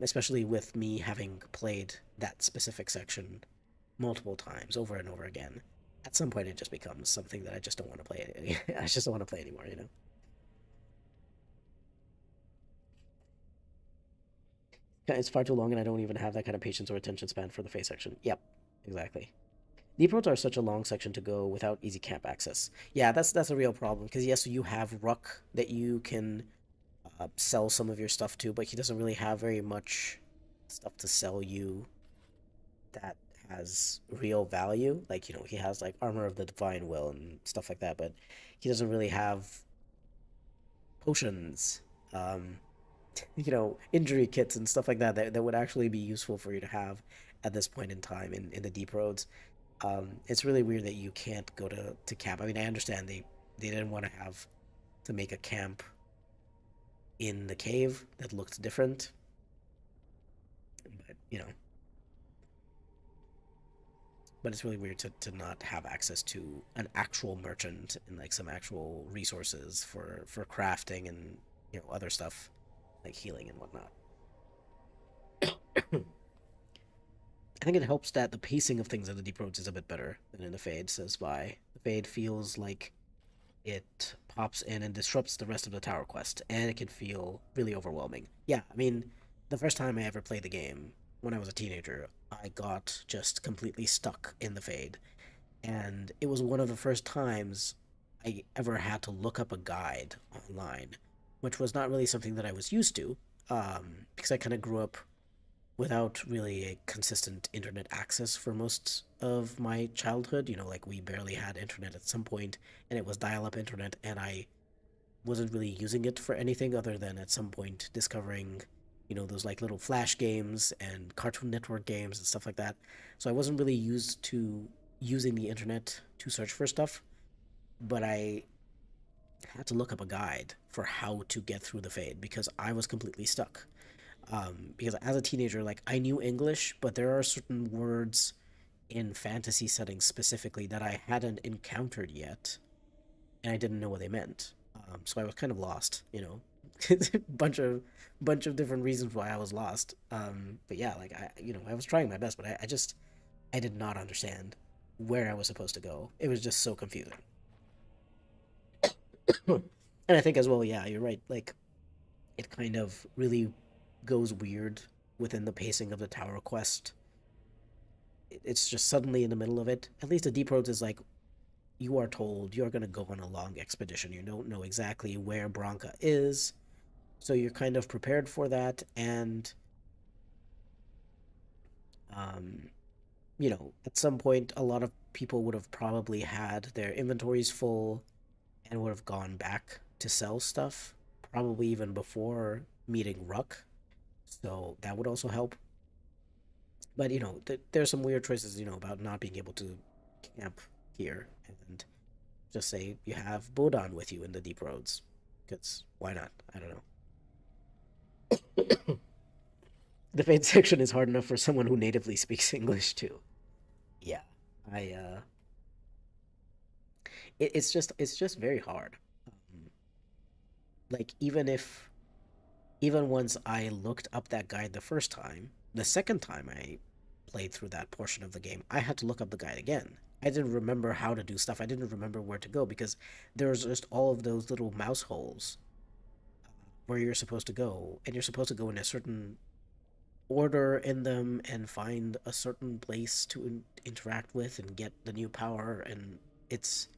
Especially with me having played that specific section multiple times over and over again. At some point, it just becomes something that I just don't want to play. I just don't want to play anymore. It's far too long, and I don't even have that kind of patience or attention span for the face section. Yep, exactly. Deep roads are such a long section to go without easy camp access. Yeah, that's a real problem because yes, you have Ruck that you can sell some of your stuff to, but he doesn't really have very much stuff to sell you that has real value. Like he has like Armor of the Divine Will and stuff like that, but he doesn't really have potions, um, injury kits and stuff like that would actually be useful for you to have at this point in time in the deep roads. It's really weird that you can't go to camp. I mean, I understand they didn't want to have to make a camp in the cave that looked different, but it's really weird to not have access to an actual merchant and like some actual resources for crafting and other stuff like healing and whatnot. I think it helps that the pacing of things in the deep roads is a bit better than in the fade, says by. The fade feels like it pops in and disrupts the rest of the tower quest, and it can feel really overwhelming. Yeah, I mean, the first time I ever played the game, when I was a teenager, I got just completely stuck in the fade, and it was one of the first times I ever had to look up a guide online, which was not really something that I was used to, because I kind of grew up without really a consistent internet access for most of my childhood. Like we barely had internet at some point, and it was dial-up internet, and I wasn't really using it for anything other than at some point discovering, those like little Flash games and Cartoon Network games and stuff like that. So I wasn't really used to using the internet to search for stuff, but I had to look up a guide for how to get through the fade because I was completely stuck. Because as a teenager, like I knew English, but there are certain words in fantasy settings specifically that I hadn't encountered yet, and I didn't know what they meant. So I was kind of lost, you know. bunch of different reasons why I was lost. But yeah, like I was trying my best, but I did not understand where I was supposed to go. It was just so confusing. And I think as well, yeah, you're right. Like it kind of really goes weird within the pacing of the tower quest. It's just suddenly in the middle of it. At least the Deep Roads is like you are told you're going to go on a long expedition. You don't know exactly where Branca is, so you're kind of prepared for that. And um, at some point, a lot of people would have probably had their inventories full and would have gone back to sell stuff, probably even before meeting Ruck. So that would also help. But there's some weird choices, about not being able to camp here and just say you have Bodan with you in the deep roads. Because why not? I don't know. The Fate section is hard enough for someone who natively speaks English too. Yeah, I it's just very hard. Um, like even once I looked up that guide the first time, the second time I played through that portion of the game, I had to look up the guide again. I didn't remember how to do stuff. I didn't remember where to go because there's just all of those little mouse holes where you're supposed to go, and you're supposed to go in a certain order in them and find a certain place to interact with and get the new power, and it's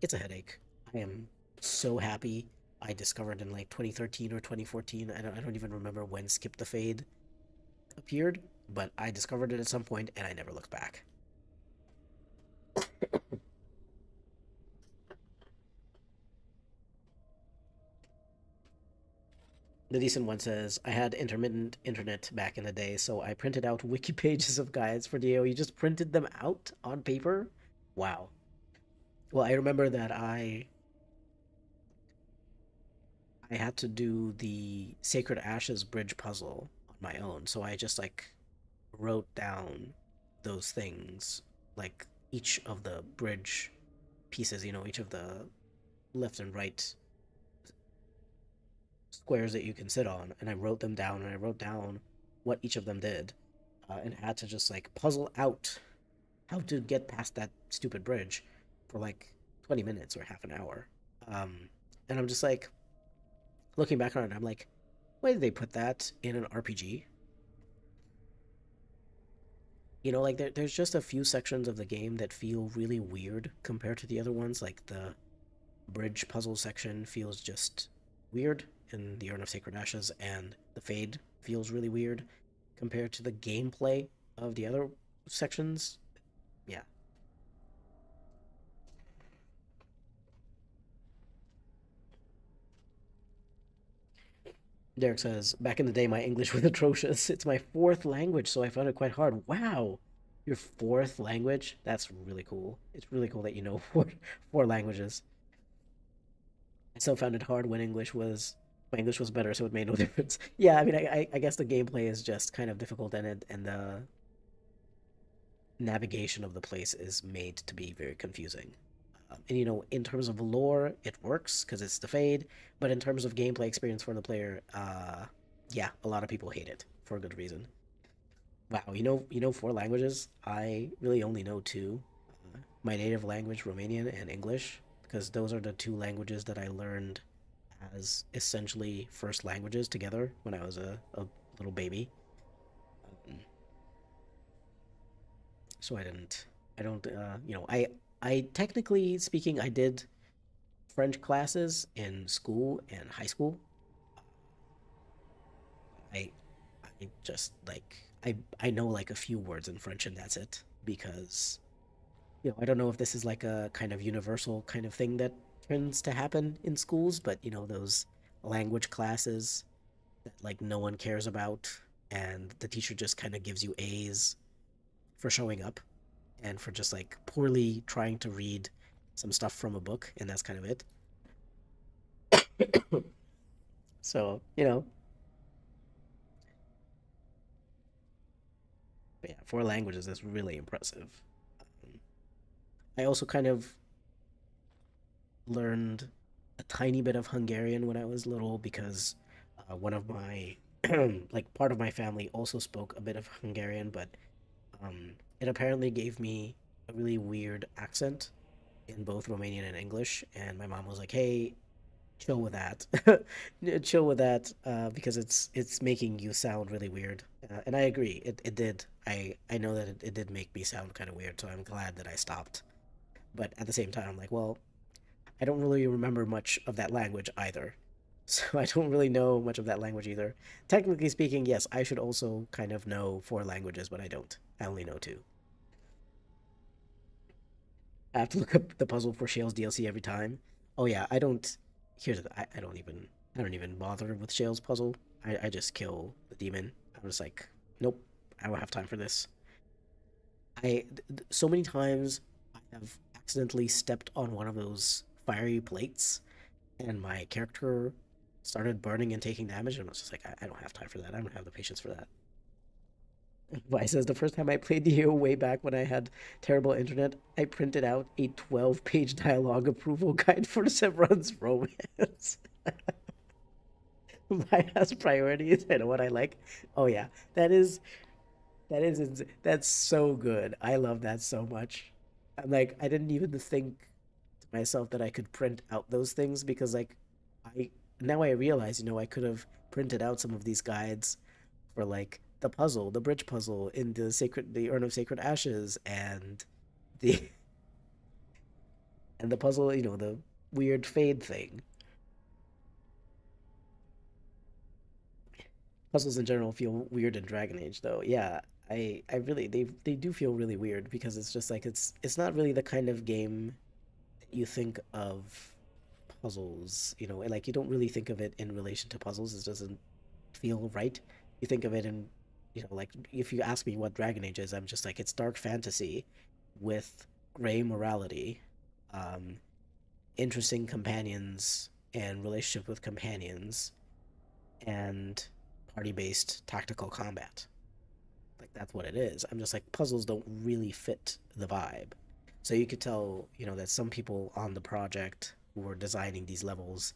it's a headache. I am so happy I discovered in like 2013 or 2014. I don't even remember when Skip the Fade appeared, but I discovered it at some point and I never looked back. The decent one says, I had intermittent internet back in the day, so I printed out wiki pages of guides for DO. You just printed them out on paper? Wow. Well, I remember that I had to do the Sacred Ashes bridge puzzle on my own, so I just like wrote down those things, like each of the bridge pieces, each of the left and right squares that you can sit on, and I wrote them down, and I wrote down what each of them did, and had to just like puzzle out how to get past that stupid bridge for like 20 minutes or half an hour. Um, and I'm just like, looking back on it, I'm like, why did they put that in an RPG? Like there's just a few sections of the game that feel really weird compared to the other ones. Like the bridge puzzle section feels just weird in the Urn of Sacred Ashes, and the Fade feels really weird compared to the gameplay of the other sections. Yeah. Derek says, back in the day, my English was atrocious. It's my fourth language, so I found it quite hard. Wow. Your fourth language? That's really cool. It's really cool that you know four languages. I still found it hard when my English was better, so it made no difference. Yeah, I mean, I guess the gameplay is just kind of difficult, and the navigation of the place is made to be very confusing. And in terms of lore, it works because it's the Fade, but in terms of gameplay experience for the player, yeah, a lot of people hate it for a good reason. Wow, four languages. I really only know two: my native language, Romanian, and English, because those are the two languages that I learned as essentially first languages together when I was a little baby. Um, so I don't, I technically speaking, I did French classes in school and high school. I, I just like, I know like a few words in French and that's it because, I don't know if this is like a kind of universal kind of thing that tends to happen in schools, but those language classes that like no one cares about and the teacher just kind of gives you A's for showing up and for just like poorly trying to read some stuff from a book, and that's kind of it. So, four languages is really impressive. Um, I also kind of learned a tiny bit of Hungarian when I was little because one of my like part of my family also spoke a bit of Hungarian, but it apparently gave me a really weird accent in both Romanian and English. And my mom was like, "Hey, chill with that, chill with that, because it's making you sound really weird." And I agree, it did. I know that it did make me sound kind of weird, so I'm glad that I stopped. But at the same time, I'm like, well, I don't really remember much of that language either. So I don't really know much of that language either. Technically speaking, yes, I should also kind of know four languages, but I don't. I only know two. I have to look up the puzzle for Shale's DLC every time. Oh yeah, I don't. Here's the, I don't even bother with Shale's puzzle. I just kill the demon. I'm just like, nope, I don't have time for this. So many times I have accidentally stepped on one of those fiery plates and my character started burning and taking damage, and I was just like, I don't have time for that. I don't have the patience for that. Vi says the first time I played Neo way back when I had terrible internet, I printed out a 12-page dialogue approval guide for Sevron's romance. Vi has priorities and what I like. Oh yeah, that's so good. I love that so much. I'm like, I didn't even think to myself that I could print out those things because like I now I realize, I could have printed out some of these guides for like the puzzle, the bridge puzzle in the Urn of Sacred Ashes the and the puzzle, the weird fade thing. Puzzles in general feel weird in Dragon Age though. Yeah, I really they do feel really weird because it's just like it's not really the kind of game that you think of puzzles, and like you don't really think of it in relation to puzzles. It doesn't feel right. You think of it in, like if you ask me what Dragon Age is, I'm just like it's dark fantasy with gray morality, um, interesting companions and relationship with companions, and party-based tactical combat. Like that's what it is. I'm just like puzzles don't really fit the vibe. So you could tell, that some people on the project who were designing these levels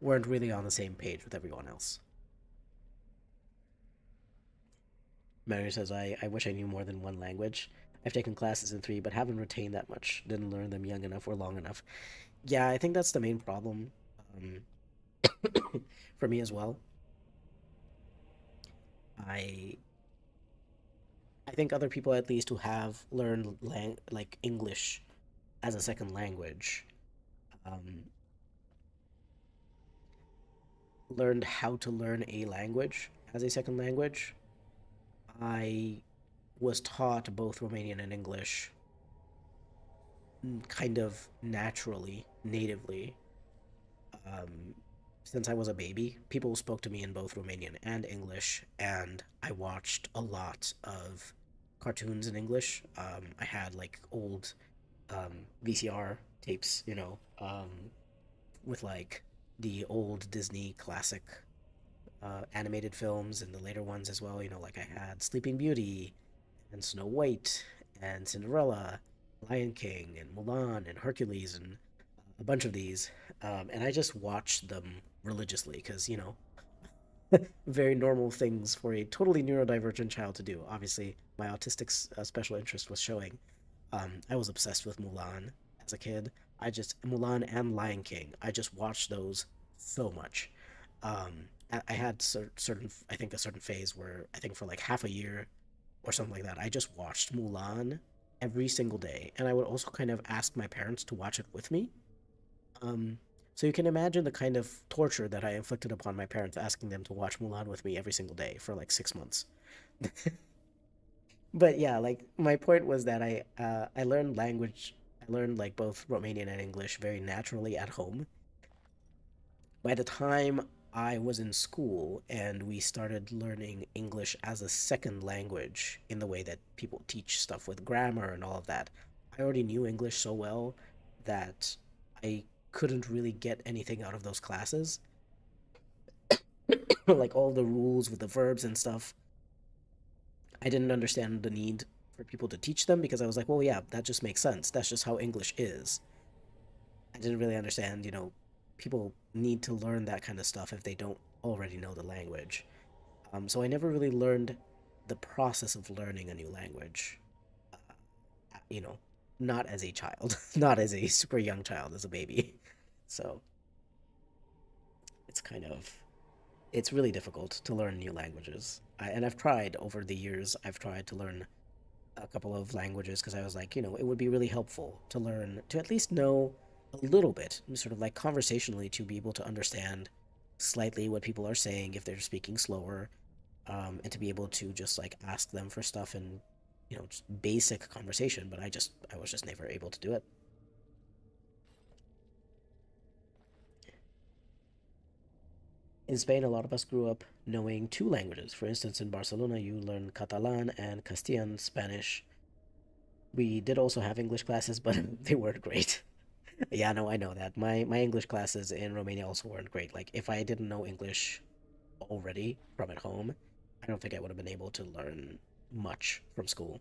weren't really on the same page with everyone else. Mary says, I wish I knew more than one language. I've taken classes in three, but haven't retained that much. Didn't learn them young enough or long enough. Yeah, I think that's the main problem, um, for me as well. I I think other people at least who have learned like English as a second language, um, learned how to learn a language as a second language. I was taught both Romanian and English kind of naturally, natively, um, since I was a baby. People spoke to me in both Romanian and English, and I watched a lot of cartoons in English. I had like old VCR tapes, with like the old Disney classic animated films and the later ones as well. Like I had Sleeping Beauty and Snow White and Cinderella, Lion King and Mulan and Hercules and a bunch of these. And I just watched them religiously because, very normal things for a totally neurodivergent child to do. Obviously, my autistic special interest was showing. I was obsessed with Mulan as a kid. Mulan and Lion King. I just watched those so much. I had certain, I think a certain phase where I think for like half a year or something like that, I just watched Mulan every single day, and I would also kind of ask my parents to watch it with me. Um, so you can imagine the kind of torture that I inflicted upon my parents, asking them to watch Mulan with me every single day for like 6 months. But yeah, like my point was that I learned language. I learned like both Romanian and English very naturally at home. By the time I was in school and we started learning English as a second language in the way that people teach stuff with grammar and all of that, I already knew English so well that I couldn't really get anything out of those classes. Like all the rules with the verbs and stuff, I didn't understand the need for people to teach them because I was like, well, yeah, that just makes sense. That's just how English is. I didn't really understand, people need to learn that kind of stuff if they don't already know the language. So I never really learned the process of learning a new language, you know, not as a child, not as a super young child, as a baby. So it's kind of, it's really difficult to learn new languages. And I've tried over the years, I've tried to learn a couple of languages because I was like, it would be really helpful to learn, to at least know a little bit, sort of like conversationally, to be able to understand slightly what people are saying if they're speaking slower, and to be able to just like ask them for stuff and, just basic conversation. But I was just never able to do it. In Spain, a lot of us grew up knowing two languages. For instance, in Barcelona, you learn Catalan and Castilian Spanish. We did also have English classes, but they weren't great. Yeah, no, I know that. My English classes in Romania also weren't great. Like, if I didn't know English already from at home, I don't think I would have been able to learn much from school.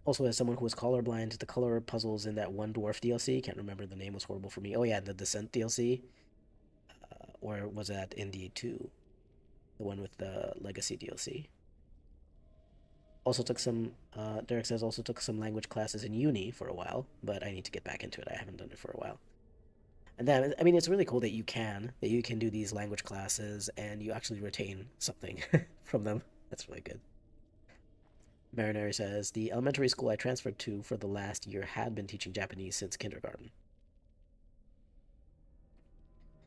Also, as someone who was colorblind, the color puzzles in that one dwarf DLC, can't remember, the name was horrible for me. Oh yeah, the Descent DLC, or was that in the 2, the one with the Legacy DLC? Also took some, Derek says, also took some language classes in uni for a while, but I need to get back into it. I haven't done it for a while. And then, I mean, it's really cool that you can do these language classes and you actually retain something from them. That's really good. Marinari says, the elementary school I transferred to for the last year had been teaching Japanese since kindergarten.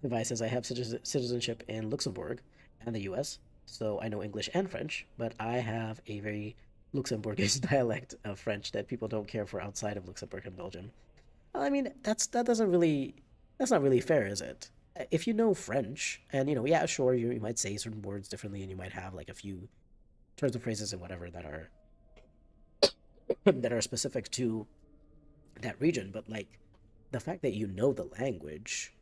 Levi says, I have citizenship in Luxembourg and the US, so I know English and French, but I have a very Luxembourgish dialect of French that people don't care for outside of Luxembourg and Belgium. Well, I mean, that's not really fair, is it? If you know French, and yeah, sure, you might say certain words differently, and you might have like a few turns of phrases and whatever that are that are specific to that region, but like the fact that you know the language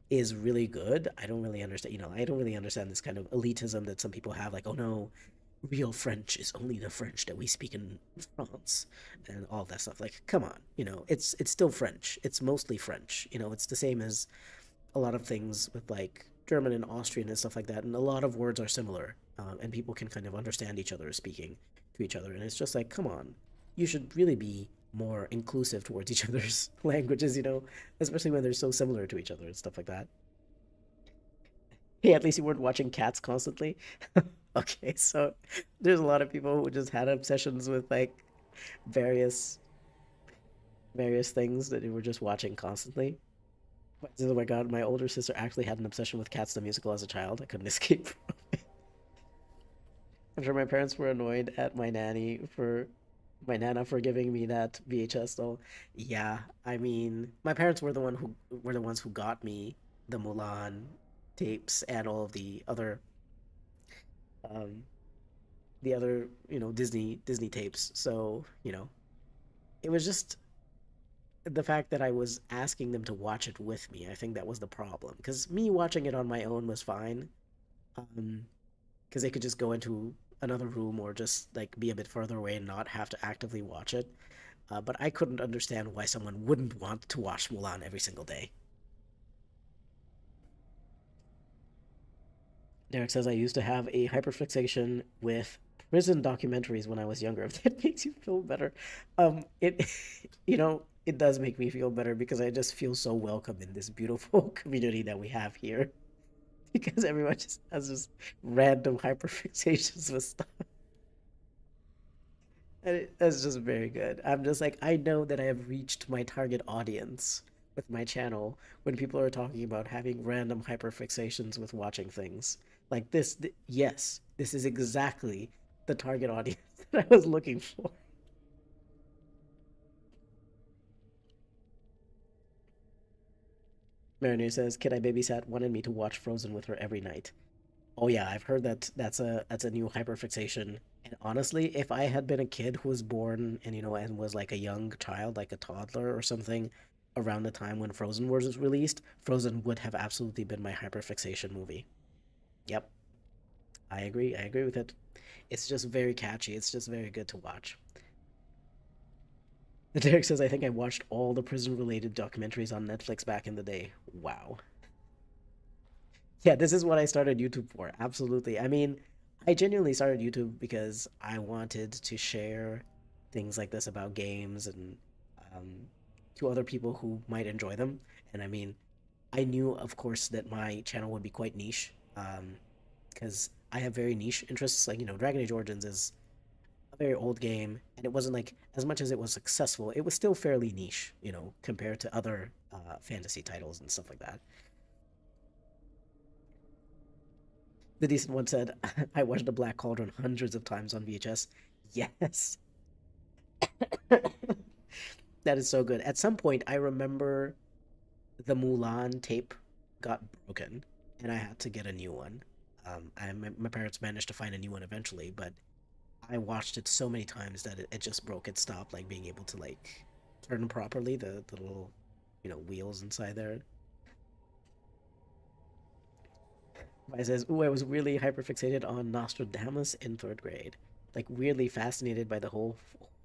is really good. I don't really understand, I don't really understand this kind of elitism that some people have, like, oh no, real French is only the French that we speak in France and all that stuff. Like, come on, it's still French. It's mostly French. It's the same as a lot of things with like German and Austrian and stuff like that. And a lot of words are similar, and people can kind of understand each other speaking to each other. And it's just like, come on, you should really be more inclusive towards each other's languages, especially when they're so similar to each other and stuff like that. Hey, at least you weren't watching cats constantly. Okay, so there's a lot of people who just had obsessions with like various various things that they were just watching constantly. Oh my god, my older sister actually had an obsession with Cats the Musical as a child. I couldn't escape. I'm sure my parents were annoyed at my nana for giving me that VHS though. Yeah, I mean, my parents were the ones who got me the Mulan tapes and all of um the other, Disney tapes. So, it was just the fact that I was asking them to watch it with me. I think that was the problem. Because me watching it on my own was fine. Because they could just go into another room or just like be a bit further away and not have to actively watch it. But I couldn't understand why someone wouldn't want to watch Mulan every single day. Derek says I used to have a hyperfixation with prison documentaries when I was younger. If that makes you feel better, it, it does make me feel better because I just feel so welcome in this beautiful community that we have here. Because everyone just has this random hyperfixations with stuff, and that's just very good. I'm just like, I know that I have reached my target audience with my channel when people are talking about having random hyperfixations with watching things like this. Yes, this is exactly the target audience that I was looking for. Mariner says, "Kid I babysat wanted me to watch Frozen with her every night." Oh yeah, I've heard that that's a new hyperfixation. And honestly, if I had been a kid who was born and and was like a young child, like a toddler or something, around the time when Frozen was released, Frozen would have absolutely been my hyperfixation movie. Yep, I agree. I agree with it. It's just very catchy. It's just very good to watch. Derek says, I think I watched all the prison related documentaries on Netflix back in the day. Wow. Yeah, this is what I started YouTube for. Absolutely. I mean, I genuinely started YouTube because I wanted to share things like this about games and um, to other people who might enjoy them. And I mean, I knew, of course, that my channel would be quite niche because I have very niche interests. Like, Dragon Age Origins is a very old game, and it wasn't like, as much as it was successful, it was still fairly niche, compared to other fantasy titles and stuff like that. The decent one said, I watched The Black Cauldron hundreds of times on VHS. Yes. That is so good. At some point, I remember the Mulan tape got broken, and I had to get a new one. My parents managed to find a new one eventually, but I watched it so many times that it just broke. It stopped like being able to like turn properly the little wheels inside there. I says, "Ooh, I was really hyperfixated on Nostradamus in third grade. Like weirdly fascinated by the whole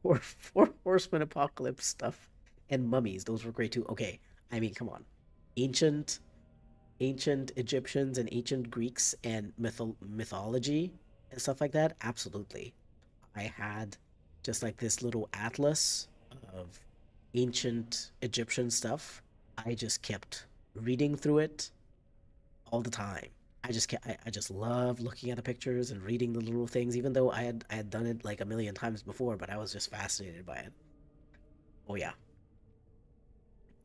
four horseman apocalypse stuff and mummies. Those were great too. Okay, I mean, come on, ancient ancient Egyptians and ancient Greeks and mythology and stuff like that. Absolutely, I had just like this little atlas of ancient Egyptian stuff. I just kept reading through it all the time. I just love looking at the pictures and reading the little things, even though I had done it like a million times before, but I was just fascinated by it. Oh yeah.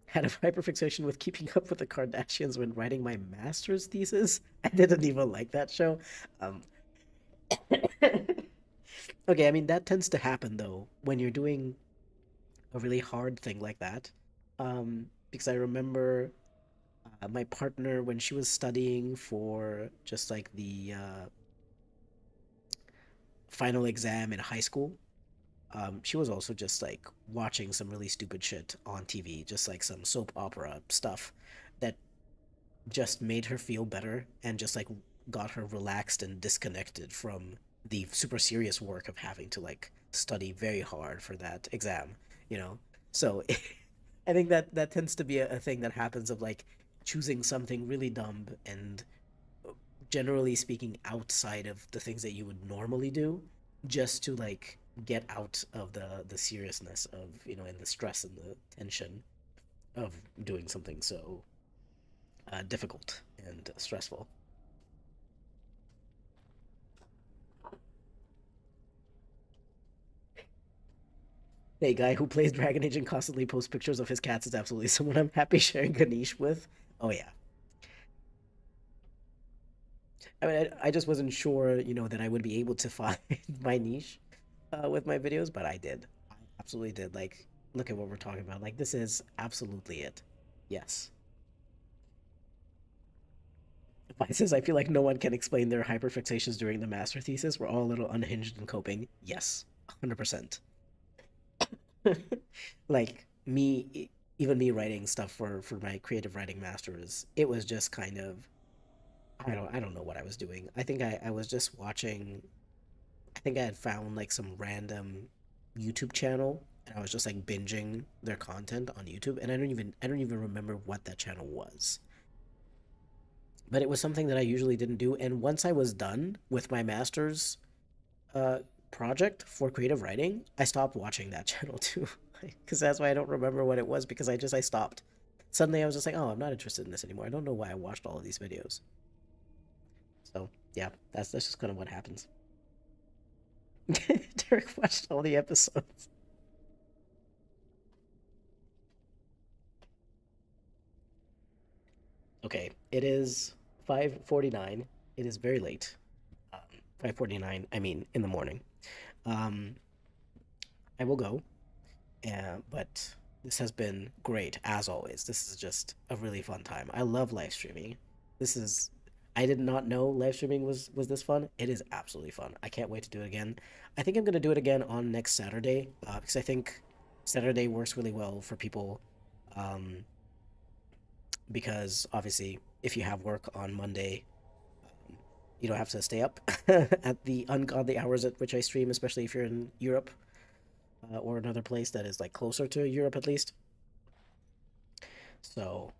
Had a hyperfixation with keeping up with the Kardashians when writing my master's thesis. I didn't even like that show. Um, okay, I mean that tends to happen though when you're doing a really hard thing like that. Because I remember my partner when she was studying for just like the final exam in high school. She was also just like watching some really stupid shit on TV, just like some soap opera stuff that just made her feel better and just like got her relaxed and disconnected from the super serious work of having to like study very hard for that exam, you know? So I think that tends to be a thing that happens of like choosing something really dumb and generally speaking outside of the things that you would normally do just to like get out of the seriousness of and the stress and the tension of doing something so difficult and stressful. A guy who plays Dragon Age and constantly posts pictures of his cats is absolutely someone I'm happy sharing Ganesh with. Oh yeah. I mean, I just wasn't sure, that I would be able to find my niche with my videos, but I did. I absolutely did. Like, look at what we're talking about. Like, this is absolutely it. Yes. Mine says, I feel like no one can explain their hyperfixations during the master thesis. We're all a little unhinged and coping. Yes, 100%. Like, even me writing stuff for my creative writing masters, it was just kind of, I don't know what I was doing. I was just watching. I think I had found like some random YouTube channel and I was just like binging their content on YouTube and I don't even remember what that channel was. But it was something that I usually didn't do, and once I was done with my master's uh project for creative writing, I stopped watching that channel too. Because that's why I don't remember what it was because I stopped. Suddenly I was just like, "Oh, I'm not interested in this anymore. I don't know why I watched all of these videos." So, yeah, that's just kind of what happens. Derek watched all the episodes. Okay, it is 5:49. It is very late. 5:49, I mean, in the morning. Um, I will go, but this has been great as always. This is just a really fun time. I love live streaming. This is I did not know live streaming was this fun. It is absolutely fun. I can't wait to do it again. I think I'm gonna do it again on next Saturday, because I think Saturday works really well for people. Um, because obviously if you have work on Monday, you don't have to stay up at the ungodly hours at which I stream, especially if you're in Europe or another place that is like closer to Europe at least. So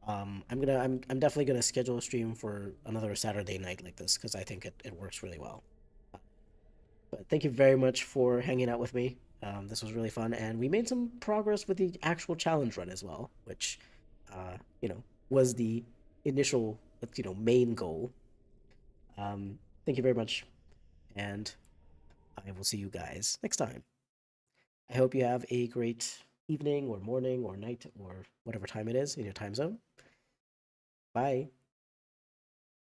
I'm definitely gonna schedule a stream for another Saturday night like this because I think it works really well. But thank you very much for hanging out with me. This was really fun, and we made some progress with the actual challenge run as well, which, was the initial, main goal. Thank you very much, and I will see you guys next time. I hope you have a great evening or morning or night or whatever time it is in your time zone. Bye.